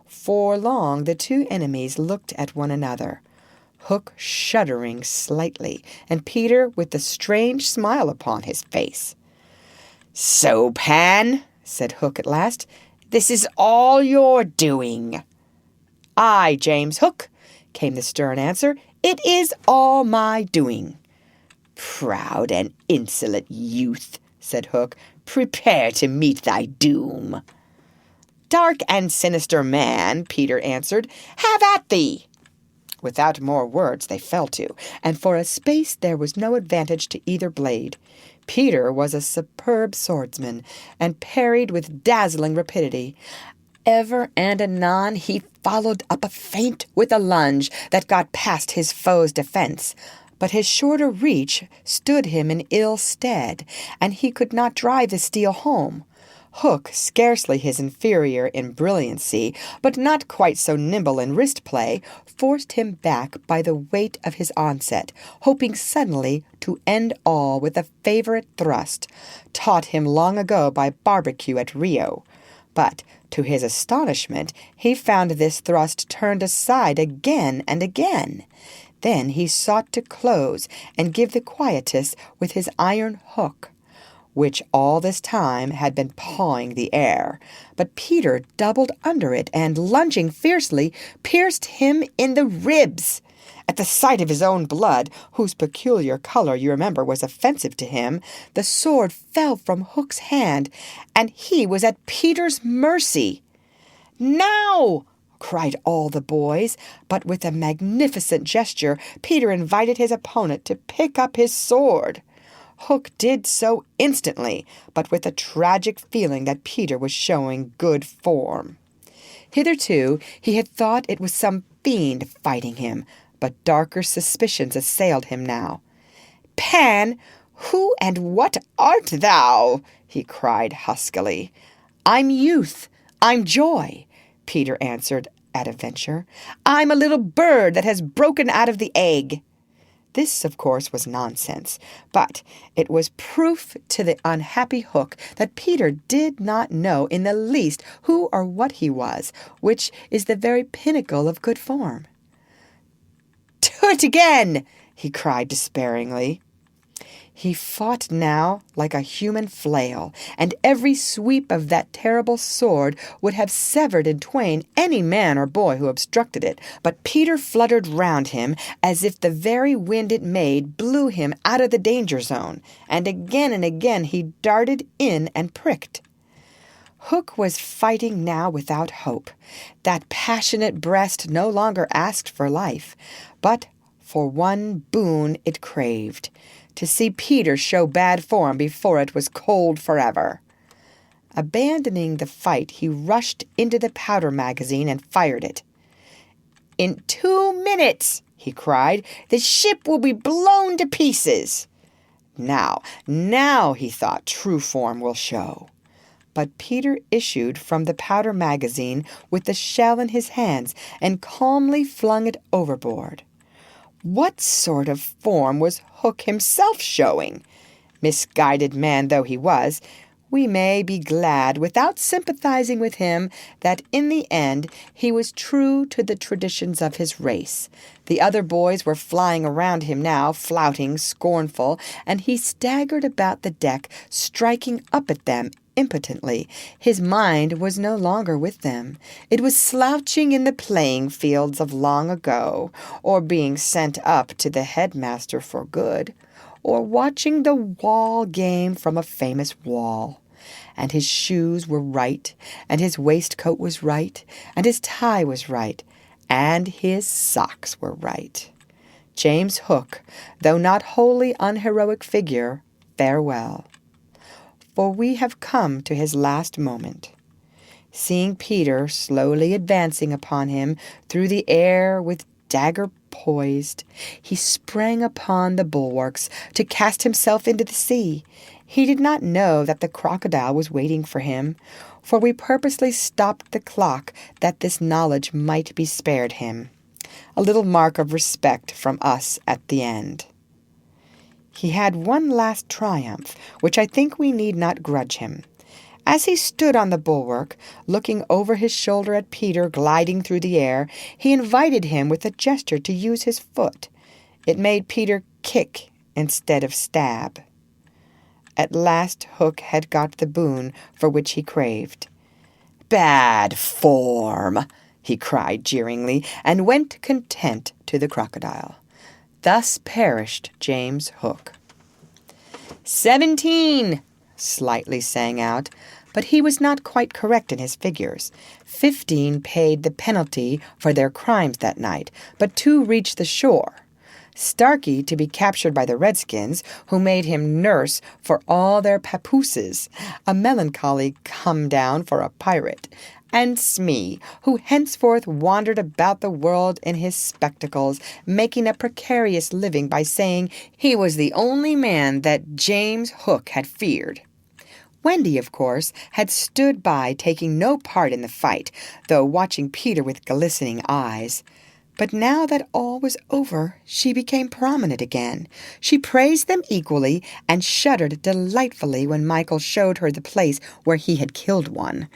For long the two enemies looked at one another, Hook shuddering slightly, and Peter with the strange smile upon his face. "So, Pan," said Hook at last, "this is all your doing." "Aye, James Hook," came the stern answer, "it is all my doing." "Proud and insolent youth," said Hook, "prepare to meet thy doom." dark and sinister man," Peter answered. "Have at thee!" Without more words they fell to, and for a space there was no advantage to either blade. Peter was a superb swordsman, and parried with dazzling rapidity. Ever and anon he followed up a feint with a lunge that got past his foe's defense. But his shorter reach stood him in ill stead, and he could not drive the steel home. Hook, scarcely his inferior in brilliancy, but not quite so nimble in wrist play, forced him back by the weight of his onset, hoping suddenly to end all with a favorite thrust, taught him long ago by barbecue at Rio. But, to his astonishment, he found this thrust turned aside again and again. Then he sought to close and give the quietus with his iron hook, which all this time had been pawing the air. But Peter doubled under it and, lunging fiercely, pierced him in the ribs. At the sight of his own blood, whose peculiar color, you remember, was offensive to him, the sword fell from Hook's hand, and he was at Peter's mercy. "Now!" cried all the boys, but with a magnificent gesture Peter invited his opponent to pick up his sword. Hook did so instantly, but with a tragic feeling that Peter was showing good form. Hitherto he had thought it was some fiend fighting him, but darker suspicions assailed him now. "Pan, who and what art thou?" he cried huskily. "I'm youth, I'm joy," Peter answered at a venture. "I'm a little bird that has broken out of the egg." This, of course, was nonsense, but it was proof to the unhappy Hook that Peter did not know in the least who or what he was, which is the very pinnacle of good form. "To it again!" he cried despairingly. He fought now like a human flail, and every sweep of that terrible sword would have severed in twain any man or boy who obstructed it. But Peter fluttered round him as if the very wind it made blew him out of the danger zone, and again he darted in and pricked. Hook was fighting now without hope. That passionate breast no longer asked for life, but for one boon it craved, to see Peter show bad form before it was cold forever. Abandoning the fight, he rushed into the powder magazine and fired it. "In 2 minutes," he cried, "the ship will be blown to pieces." Now, he thought, true form will show. But Peter issued from the powder magazine with the shell in his hands and calmly flung it overboard. What sort of form was Hook himself showing? Misguided man though he was, we may be glad, without sympathizing with him, that in the end he was true to the traditions of his race. The other boys were flying around him now, flouting, scornful, and he staggered about the deck, striking up at them impotently. His mind was no longer with them. It was slouching in the playing fields of long ago, or being sent up to the headmaster for good, or watching the wall game from a famous wall. And his shoes were right, and his waistcoat was right, and his tie was right, and his socks were right. James Hook, though not wholly unheroic figure, farewell. For we have come to his last moment. Seeing Peter slowly advancing upon him through the air with dagger poised, he sprang upon the bulwarks to cast himself into the sea. He did not know that the crocodile was waiting for him, for we purposely stopped the clock that this knowledge might be spared him. A little mark of respect from us at the end. He had one last triumph, which I think we need not grudge him. As he stood on the bulwark, looking over his shoulder at Peter gliding through the air, he invited him with a gesture to use his foot. It made Peter kick instead of stab. At last Hook had got the boon for which he craved. "Bad form!" he cried jeeringly, and went content to the crocodile. Thus perished James Hook. 17, slightly sang out, but he was not quite correct in his figures. 15 paid the penalty for their crimes that night, but 2 reached the shore. Starkey to be captured by the Redskins, who made him nurse for all their papooses, a melancholy come-down for a pirate, and Smee, who henceforth wandered about the world in his spectacles, making a precarious living by saying he was the only man that James Hook had feared. Wendy, of course, had stood by, taking no part in the fight, though watching Peter with glistening eyes. But now that all was over, she became prominent again. She praised them equally and shuddered delightfully when Michael showed her the place where he had killed one.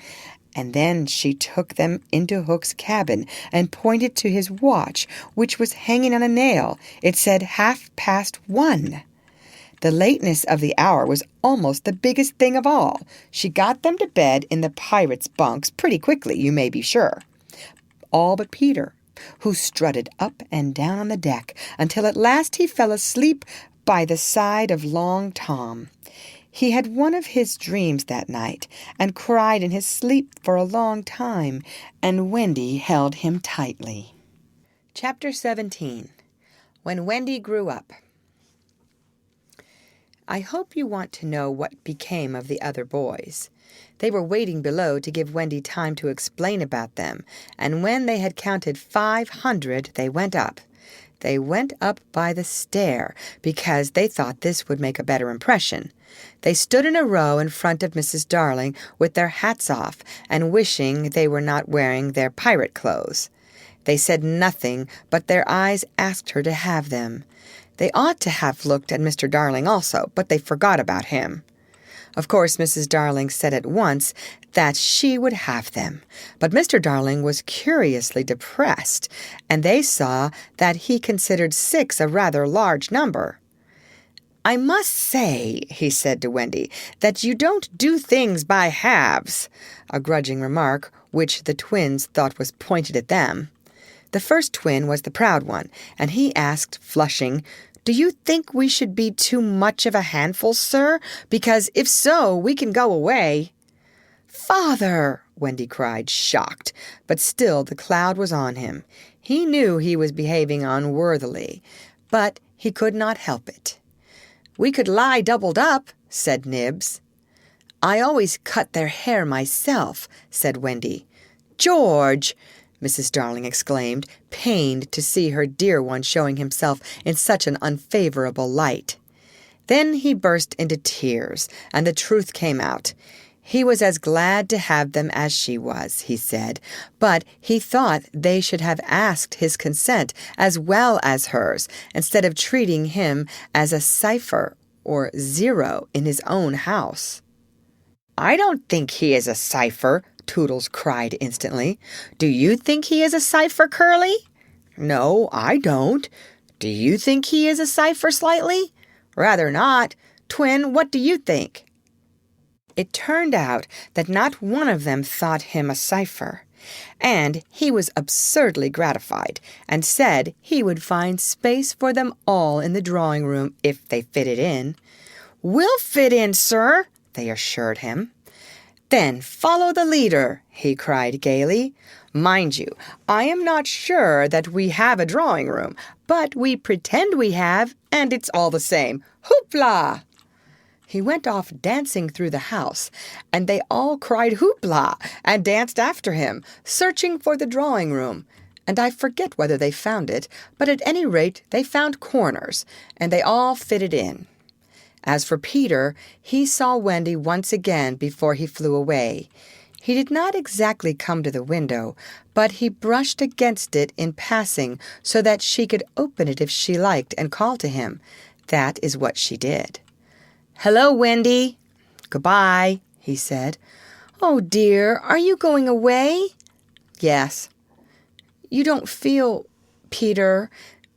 And then she took them into Hook's cabin and pointed to his watch, which was hanging on a nail. It said 1:30. The lateness of the hour was almost the biggest thing of all. She got them to bed in the pirates' bunks pretty quickly, you may be sure. All but Peter, who strutted up and down on the deck until at last he fell asleep by the side of Long Tom. He had one of his dreams that night and cried in his sleep for a long time, and Wendy held him tightly. Chapter 17. When Wendy Grew Up. I hope you want to know what became of the other boys. They were waiting below to give Wendy time to explain about them, and when they had counted 500, they went up. They went up by the stair, because they thought this would make a better impression. They stood in a row in front of Mrs. Darling with their hats off, and wishing they were not wearing their pirate clothes. They said nothing, but their eyes asked her to have them. They ought to have looked at Mr. Darling also, but they forgot about him. Of course, Mrs. Darling said at once that she would have them, but Mr. Darling was curiously depressed, and they saw that he considered 6 a rather large number. "I must say," he said to Wendy, "that you don't do things by halves," a grudging remark which the twins thought was pointed at them. The first twin was the proud one, and he asked, flushing, "Do you think we should be too much of a handful, sir? Because if so, we can go away." "Father!" Wendy cried, shocked, but still the cloud was on him. He knew he was behaving unworthily, but he could not help it. "We could lie doubled up," said Nibs. "I always cut their hair myself," said Wendy. "George!" Mrs. Darling exclaimed, pained to see her dear one showing himself in such an unfavorable light. Then he burst into tears, and the truth came out. He was as glad to have them as she was, he said, but he thought they should have asked his consent as well as hers, instead of treating him as a cipher or 0 in his own house. "I don't think he is a cipher," Toodles cried instantly. "Do you think he is a cipher, Curly?" "No, I don't. Do you think he is a cipher, Slightly?" "Rather not. Twin, what do you think?" It turned out that not one of them thought him a cipher, and he was absurdly gratified, and said he would find space for them all in the drawing-room if they fitted in. "We'll fit in, sir," they assured him. "Then follow the leader," he cried gaily. "Mind you, I am not sure that we have a drawing-room, but we pretend we have, and it's all the same. Hoopla!" He went off dancing through the house, and they all cried hoopla and danced after him, searching for the drawing-room. And I forget whether they found it, but at any rate they found corners, and they all fitted in. As for Peter, he saw Wendy once again before he flew away. He did not exactly come to the window, but he brushed against it in passing so that she could open it if she liked and call to him. That is what she did. "Hello, Wendy." "Goodbye," he said. "Oh, dear, are you going away?" "Yes." "You don't feel, Peter,"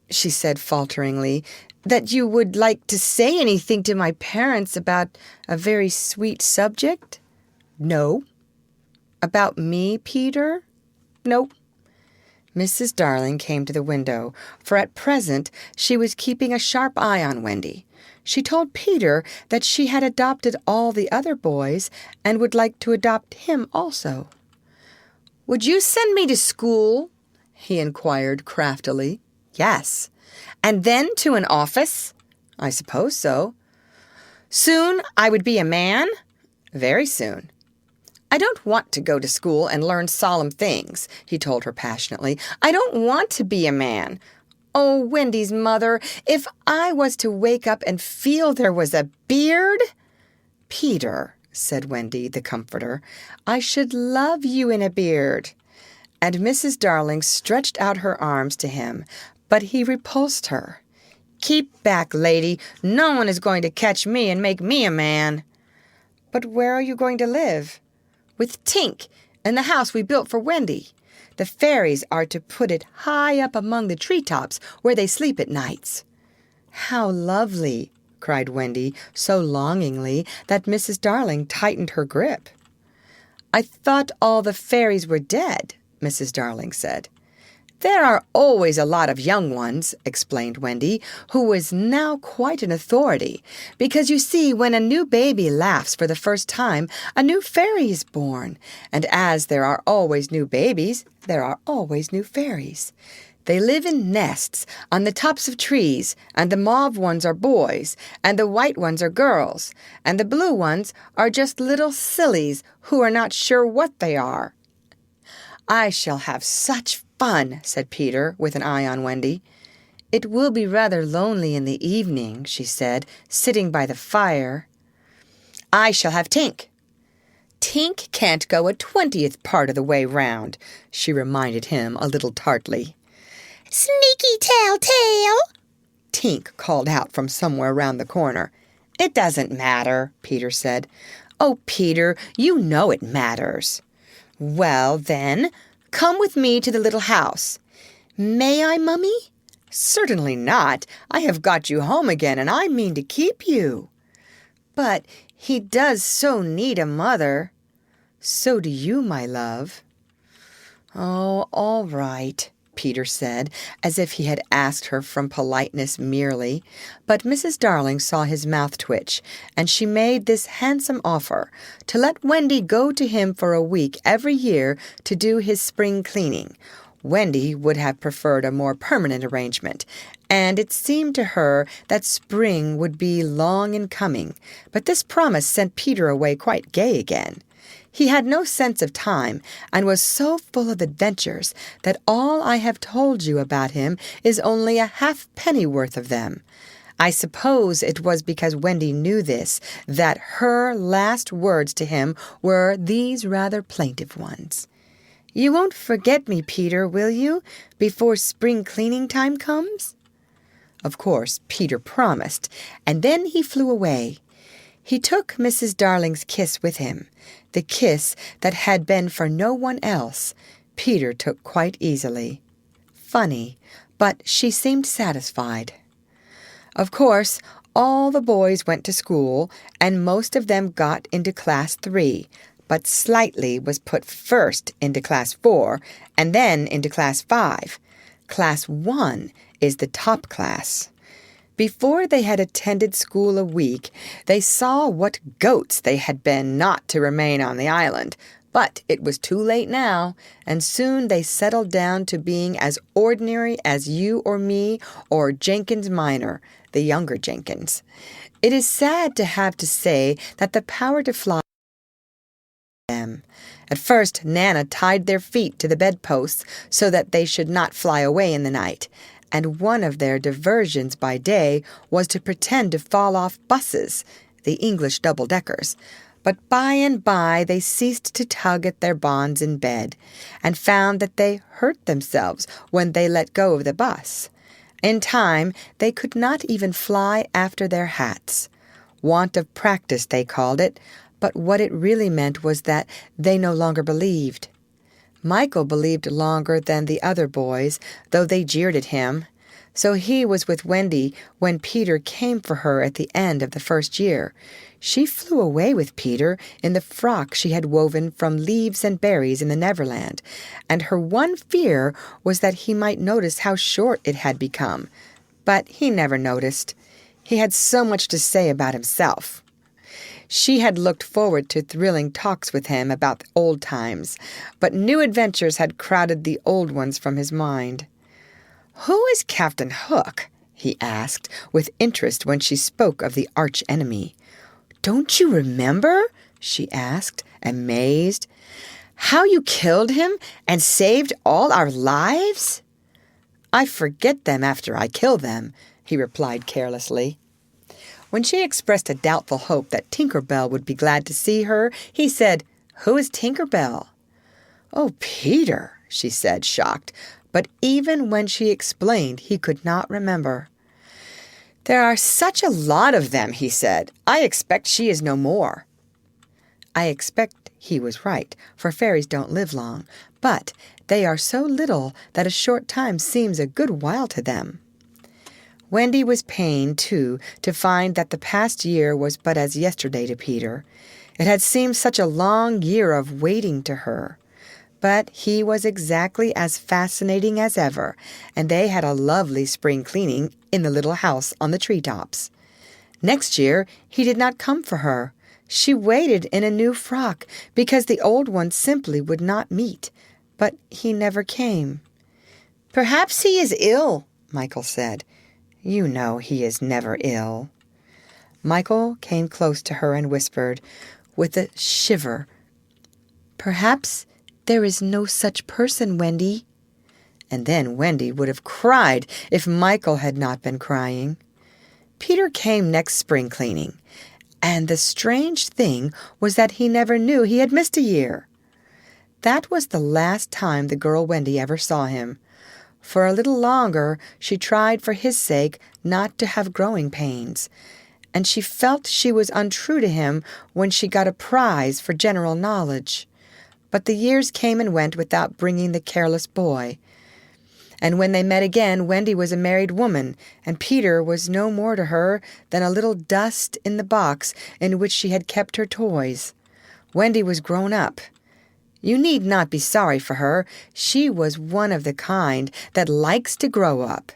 she said falteringly, "that you would like to say anything to my parents about a very sweet subject?" "No." "About me, Peter?" "No." Mrs. Darling came to the window, for at present she was keeping a sharp eye on Wendy. She told Peter that she had adopted all the other boys and would like to adopt him also. "Would you send me to school?" he inquired craftily. "Yes." "And then to an office?" "I suppose so." "Soon I would be a man?" "Very soon." "I don't want to go to school and learn solemn things," he told her passionately. "I don't want to be a man. Oh, Wendy's mother, if I was to wake up and feel there was a beard—" "Peter," said Wendy, the comforter, "I should love you in a beard." And Mrs. Darling stretched out her arms to him, but he repulsed her. "Keep back, lady. No one is going to catch me and make me a man." "But where are you going to live?" "With Tink, in the house we built for Wendy. The fairies are to put it high up among the treetops where they sleep at nights." "How lovely!" cried Wendy so longingly that Mrs. Darling tightened her grip. "I thought all the fairies were dead," Mrs. Darling said. "There are always a lot of young ones," explained Wendy, who was now quite an authority, "because you see, when a new baby laughs for the first time, a new fairy is born, and as there are always new babies, there are always new fairies. They live in nests on the tops of trees, and the mauve ones are boys, and the white ones are girls, and the blue ones are just little sillies who are not sure what they are." "I shall have such fun," said Peter, with an eye on Wendy. "It will be rather lonely in the evening," she said, sitting by the fire. "I shall have Tink." "Tink can't go a 20th part of the way round," she reminded him a little tartly. Sneaky telltale, Tink called out from somewhere round the corner. "It doesn't matter," Peter said. "Oh, Peter, you know it matters." "Well, then, come with me to the little house." "May I, Mummy?" "Certainly not. I have got you home again, and I mean to keep you." "But he does so need a mother." "So do you, my love." "Oh, all right," Peter said, as if he had asked her from politeness merely. But Mrs. Darling saw his mouth twitch, and she made this handsome offer, to let Wendy go to him for a week every year to do his spring cleaning. Wendy would have preferred a more permanent arrangement, and it seemed to her that spring would be long in coming, but this promise sent Peter away quite gay again. He had no sense of time, and was so full of adventures that all I have told you about him is only a halfpenny worth of them. I suppose it was because Wendy knew this that her last words to him were these rather plaintive ones. "You won't forget me, Peter, will you, before spring cleaning time comes?" Of course, Peter promised, and then he flew away. He took Mrs. Darling's kiss with him. The kiss that had been for no one else, Peter took quite easily. Funny, but she seemed satisfied. Of course, all the boys went to school, and most of them got into Class 3, but Slightly was put first into Class 4, and then into Class 5. Class 1 is the top class. Before they had attended school a week, they saw what goats they had been not to remain on the island. But it was too late now, and soon they settled down to being as ordinary as you or me or Jenkins Minor, the younger Jenkins. It is sad to have to say that the power to fly them. At first, Nana tied their feet to the bedposts so that they should not fly away in the night. And one of their diversions by day was to pretend to fall off buses, the English double-deckers. But by and by they ceased to tug at their bonds in bed, and found that they hurt themselves when they let go of the bus. In time they could not even fly after their hats. Want of practice, they called it, but what it really meant was that they no longer believed. Michael believed longer than the other boys, though they jeered at him. So he was with Wendy when Peter came for her at the end of the first year. She flew away with Peter in the frock she had woven from leaves and berries in the Neverland, and her one fear was that he might notice how short it had become. But he never noticed. He had so much to say about himself. She had looked forward to thrilling talks with him about the old times, but new adventures had crowded the old ones from his mind. "Who is Captain Hook?" he asked, with interest when she spoke of the arch-enemy. "Don't you remember?" she asked, amazed. "How you killed him and saved all our lives?" "I forget them after I kill them," he replied carelessly. When she expressed a doubtful hope that Tinker Bell would be glad to see her, he said, "Who is Tinker Bell?" "Oh, Peter," she said, shocked, but even when she explained, he could not remember. "There are such a lot of them," he said. "I expect she is no more." I expect he was right, for fairies don't live long, but they are so little that a short time seems a good while to them. Wendy was pained, too, to find that the past year was but as yesterday to Peter. It had seemed such a long year of waiting to her. But he was exactly as fascinating as ever, and they had a lovely spring cleaning in the little house on the treetops. Next year he did not come for her. She waited in a new frock because the old one simply would not meet, but he never came. "Perhaps he is ill," Michael said. "You know he is never ill." Michael came close to her and whispered, with a shiver, "Perhaps there is no such person, Wendy." And then Wendy would have cried if Michael had not been crying. Peter came next spring cleaning, and the strange thing was that he never knew he had missed a year. That was the last time the girl Wendy ever saw him. For a little longer she tried for his sake not to have growing pains, and she felt she was untrue to him when she got a prize for general knowledge. But the years came and went without bringing the careless boy. And when they met again, Wendy was a married woman, and Peter was no more to her than a little dust in the box in which she had kept her toys. Wendy was grown up. You need not be sorry for her. She was one of the kind that likes to grow up.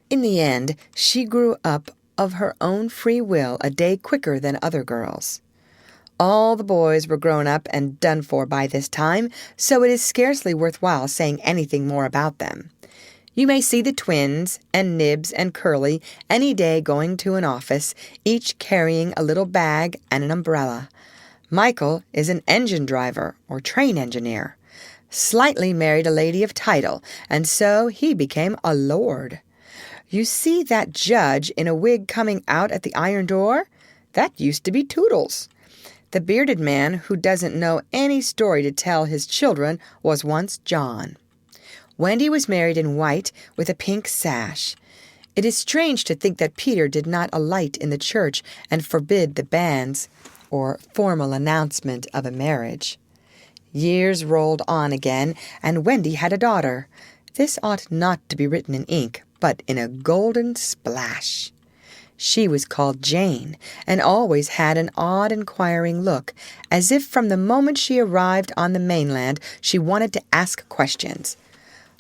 In the end, she grew up of her own free will a day quicker than other girls. All the boys were grown up and done for by this time, so it is scarcely worthwhile saying anything more about them. You may see the twins and Nibs and Curly any day going to an office, each carrying a little bag and an umbrella. Michael is an engine driver or train engineer. Slightly married a lady of title, and so he became a lord. You see that judge in a wig coming out at the iron door? That used to be Toodles. The bearded man who doesn't know any story to tell his children was once John. Wendy was married in white with a pink sash. It is strange to think that Peter did not alight in the church and forbid the banns or formal announcement of a marriage. Years rolled on again, and Wendy had a daughter. This ought not to be written in ink, but in a golden splash. She was called Jane, and always had an odd inquiring look, as if from the moment she arrived on the mainland she wanted to ask questions.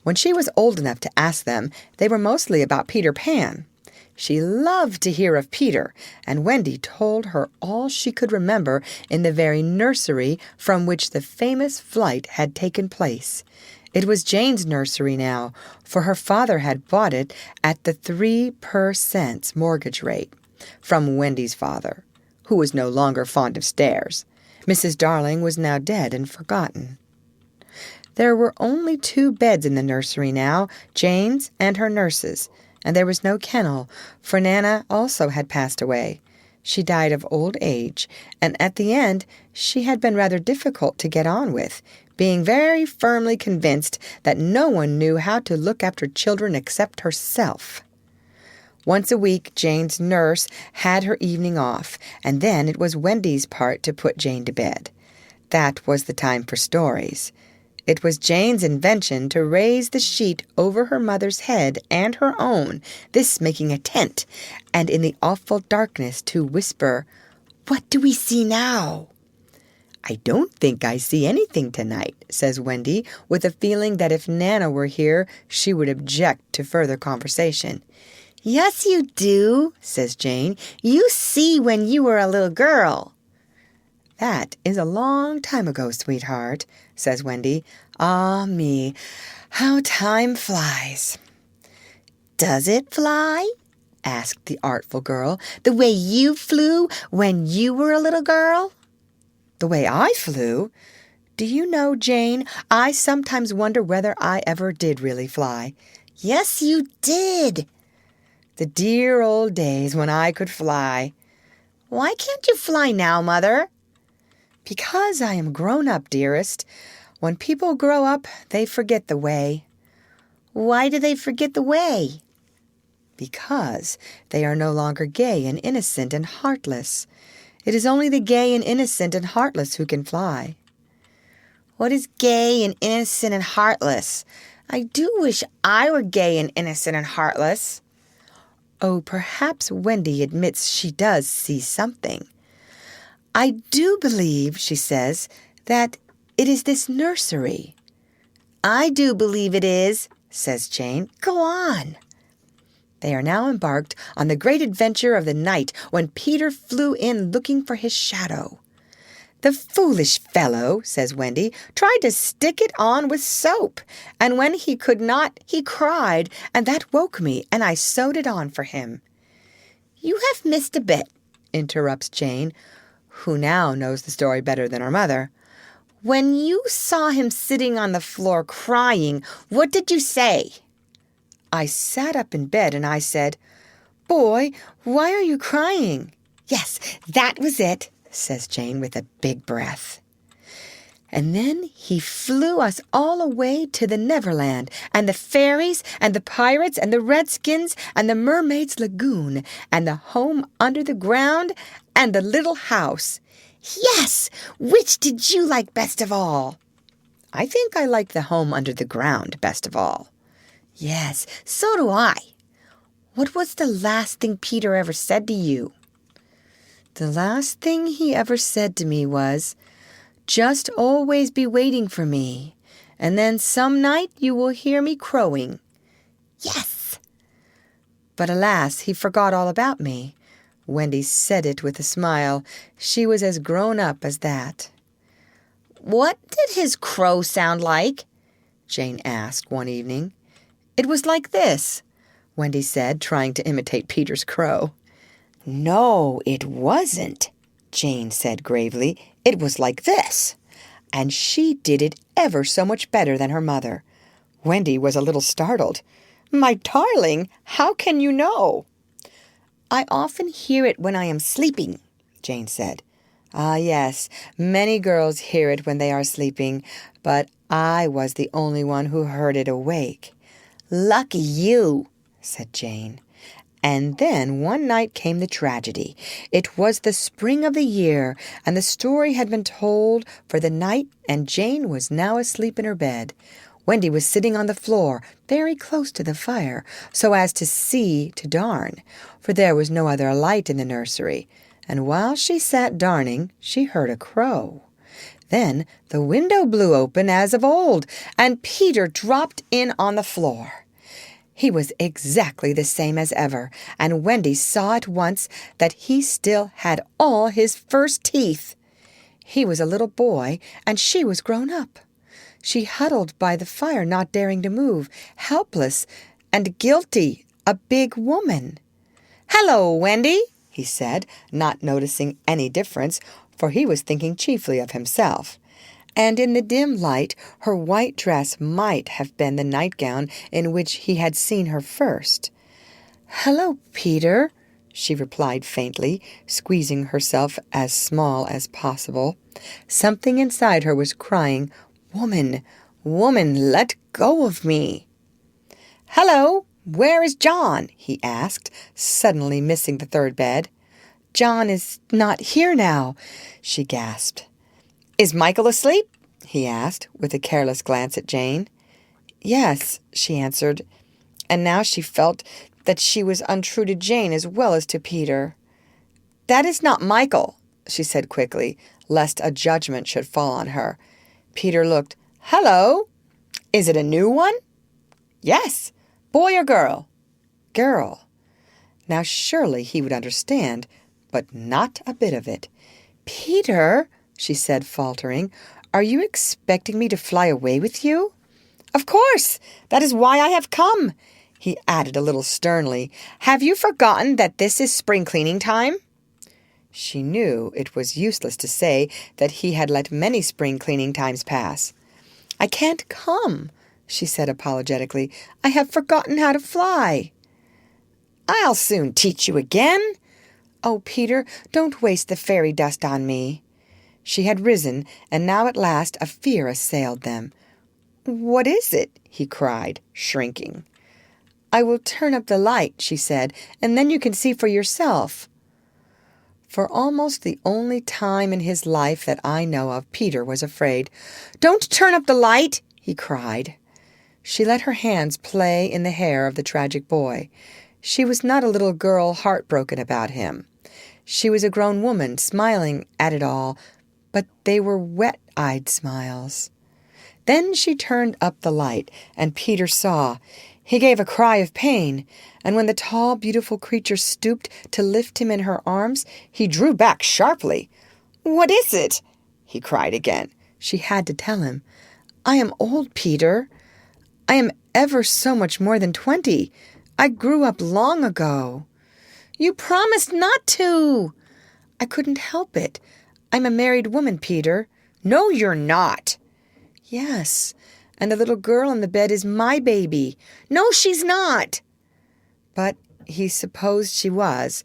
When she was old enough to ask them, they were mostly about Peter Pan. She loved to hear of Peter, and Wendy told her all she could remember in the very nursery from which the famous flight had taken place. It was Jane's nursery now, for her father had bought it at the 3% mortgage rate from Wendy's father, who was no longer fond of stairs. Mrs. Darling was now dead and forgotten. There were only 2 beds in the nursery now, Jane's and her nurse's, and there was no kennel, for Nana also had passed away. She died of old age, and at the end she had been rather difficult to get on with, being very firmly convinced that no one knew how to look after children except herself. Once a week Jane's nurse had her evening off, and then it was Wendy's part to put Jane to bed. That was the time for stories. It was Jane's invention to raise the sheet over her mother's head and her own, this making a tent, and in the awful darkness to whisper, What do we see now? I don't think I see anything tonight, says Wendy, with a feeling that if Nana were here, she would object to further conversation. Yes, you do, says Jane. You see when you were a little girl. That is a long time ago, sweetheart, says Wendy. Ah, me, how time flies. Does it fly? Asked the artful girl. The way you flew when you were a little girl? The way I flew? Do you know, Jane, I sometimes wonder whether I ever did really fly. Yes, you did. The dear old days when I could fly. Why can't you fly now, Mother? Because I am grown up, dearest. When people grow up, they forget the way. Why do they forget the way? Because they are no longer gay and innocent and heartless. It is only the gay and innocent and heartless who can fly. What is gay and innocent and heartless? I do wish I were gay and innocent and heartless. Oh, perhaps Wendy admits she does see something. I do believe, she says, that it is this nursery. I do believe it is, says Jane. Go on. They are now embarked on the great adventure of the night when Peter flew in looking for his shadow. The foolish fellow, says Wendy, tried to stick it on with soap, and when he could not, he cried, and that woke me, and I sewed it on for him. You have missed a bit, interrupts Jane, who now knows the story better than her mother. When you saw him sitting on the floor crying, what did you say? I sat up in bed and I said, Boy, why are you crying? Yes, that was it, says Jane with a big breath. And then he flew us all away to the Neverland, and the fairies, and the pirates, and the redskins, and the mermaid's lagoon, and the home under the ground, and the little house. Yes! Which did you like best of all? I think I like the home under the ground best of all. Yes, so do I. What was the last thing Peter ever said to you? The last thing he ever said to me was, Just always be waiting for me, and then some night you will hear me crowing. Yes. But alas, he forgot all about me. Wendy said it with a smile. She was as grown up as that. What did his crow sound like? Jane asked one evening. It was like this, Wendy said, trying to imitate Peter's crow. No, it wasn't, Jane said gravely. It was like this. And she did it ever so much better than her mother. Wendy was a little startled. My darling, how can you know? I often hear it when I am sleeping, Jane said. Ah, yes, many girls hear it when they are sleeping, but I was the only one who heard it awake. Lucky you, said Jane. And then one night came the tragedy. It was the spring of the year, and the story had been told for the night, and Jane was now asleep in her bed. Wendy was sitting on the floor, very close to the fire, so as to see to darn, for there was no other light in the nursery. And while she sat darning, she heard a crow. Then the window blew open as of old, and Peter dropped in on the floor. He was exactly the same as ever, and Wendy saw at once that he still had all his first teeth. He was a little boy, and she was grown up. She huddled by the fire, not daring to move, helpless and guilty, a big woman. "Hello, Wendy," he said, not noticing any difference, for he was thinking chiefly of himself. And in the dim light, her white dress might have been the nightgown in which he had seen her first. "Hello, Peter," she replied faintly, squeezing herself as small as possible. Something inside her was crying, "Woman, woman, let go of me." "Hello, where is John?" he asked, suddenly missing the third bed. "John is not here now," she gasped. "Is Michael asleep?" he asked, with a careless glance at Jane. "Yes," she answered, and now she felt that she was untrue to Jane as well as to Peter. "That is not Michael," she said quickly, lest a judgment should fall on her. Peter looked. Hello. Is it a new one? Yes. Boy or girl? Girl. Now surely he would understand, but not a bit of it. Peter, she said, faltering, are you expecting me to fly away with you? Of course. That is why I have come, he added a little sternly. Have you forgotten that this is spring cleaning time? She knew it was useless to say that he had let many spring cleaning times pass. I can't come, she said apologetically. I have forgotten how to fly. I'll soon teach you again. Oh, Peter, don't waste the fairy dust on me. She had risen, and now at last a fear assailed them. What is it? He cried, shrinking. I will turn up the light, she said, and then you can see for yourself. For almost the only time in his life that I know of, Peter was afraid. Don't turn up the light, he cried. She let her hands play in the hair of the tragic boy. She was not a little girl heartbroken about him. She was a grown woman smiling at it all, but they were wet-eyed smiles. Then she turned up the light, and Peter saw. He gave a cry of pain, and when the tall, beautiful creature stooped to lift him in her arms, he drew back sharply. What is it? He cried again. She had to tell him. I am old, Peter. I am ever so much more than 20. I grew up long ago. You promised not to. I couldn't help it. I'm a married woman, Peter. No, you're not. Yes, and the little girl in the bed is my baby. No, she's not. But he supposed she was,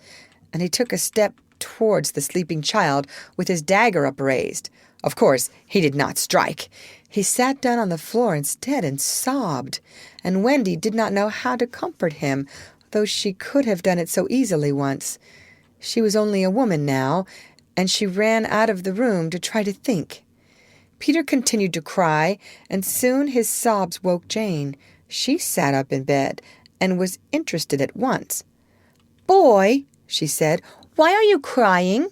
and he took a step towards the sleeping child with his dagger upraised. Of course, he did not strike. He sat down on the floor instead and sobbed, and Wendy did not know how to comfort him, though she could have done it so easily once. She was only a woman now, and she ran out of the room to try to think. Peter continued to cry, and soon his sobs woke Jane. She sat up in bed and was interested at once. Boy, she said, why are you crying?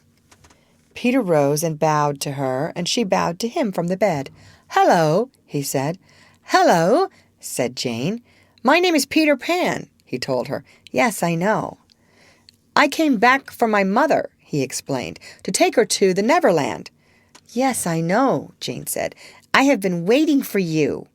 Peter rose and bowed to her, and she bowed to him from the bed. Hello, he said. Hello, said Jane. My name is Peter Pan, he told her. Yes, I know. I came back for my mother, he explained, to take her to the Neverland. Yes, I know, Jane said. I have been waiting for you.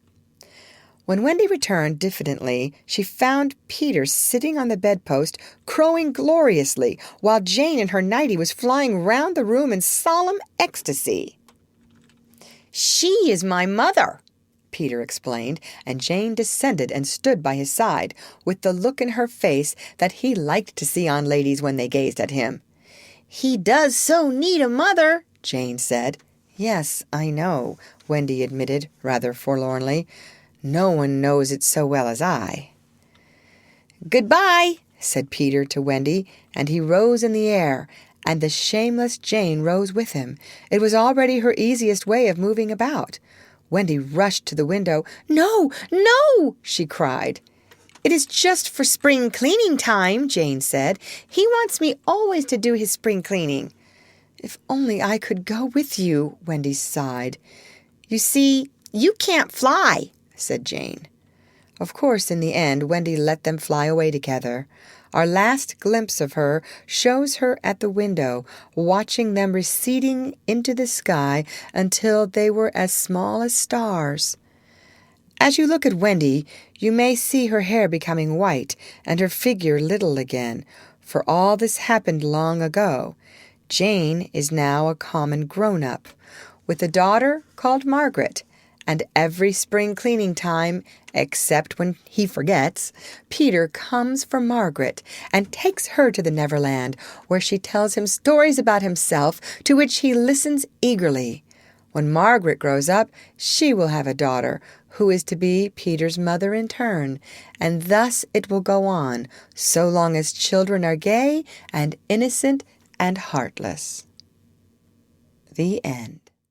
When Wendy returned diffidently, she found Peter sitting on the bedpost, crowing gloriously, while Jane in her nightie was flying round the room in solemn ecstasy. She is my mother, Peter explained, and Jane descended and stood by his side, with the look in her face that he liked to see on ladies when they gazed at him. He does so need a mother, Jane said. Yes, I know, Wendy admitted, rather forlornly. No one knows it so well as I. Goodbye, said Peter to Wendy, and he rose in the air, and the shameless Jane rose with him. It was already her easiest way of moving about. Wendy rushed to the window. No, no, she cried. It is just for spring cleaning time, Jane said. He wants me always to do his spring cleaning. If only I could go with you, Wendy sighed. You see, you can't fly, said Jane. Of course, in the end, Wendy let them fly away together. Our last glimpse of her shows her at the window, watching them receding into the sky until they were as small as stars. As you look at Wendy, you may see her hair becoming white and her figure little again, for all this happened long ago. Jane is now a common grown-up, with a daughter called Margaret, and every spring cleaning time, except when he forgets, Peter comes for Margaret and takes her to the Neverland, where she tells him stories about himself to which he listens eagerly. When Margaret grows up, she will have a daughter, who is to be Peter's mother in turn, and thus it will go on, so long as children are gay and innocent and heartless. The end.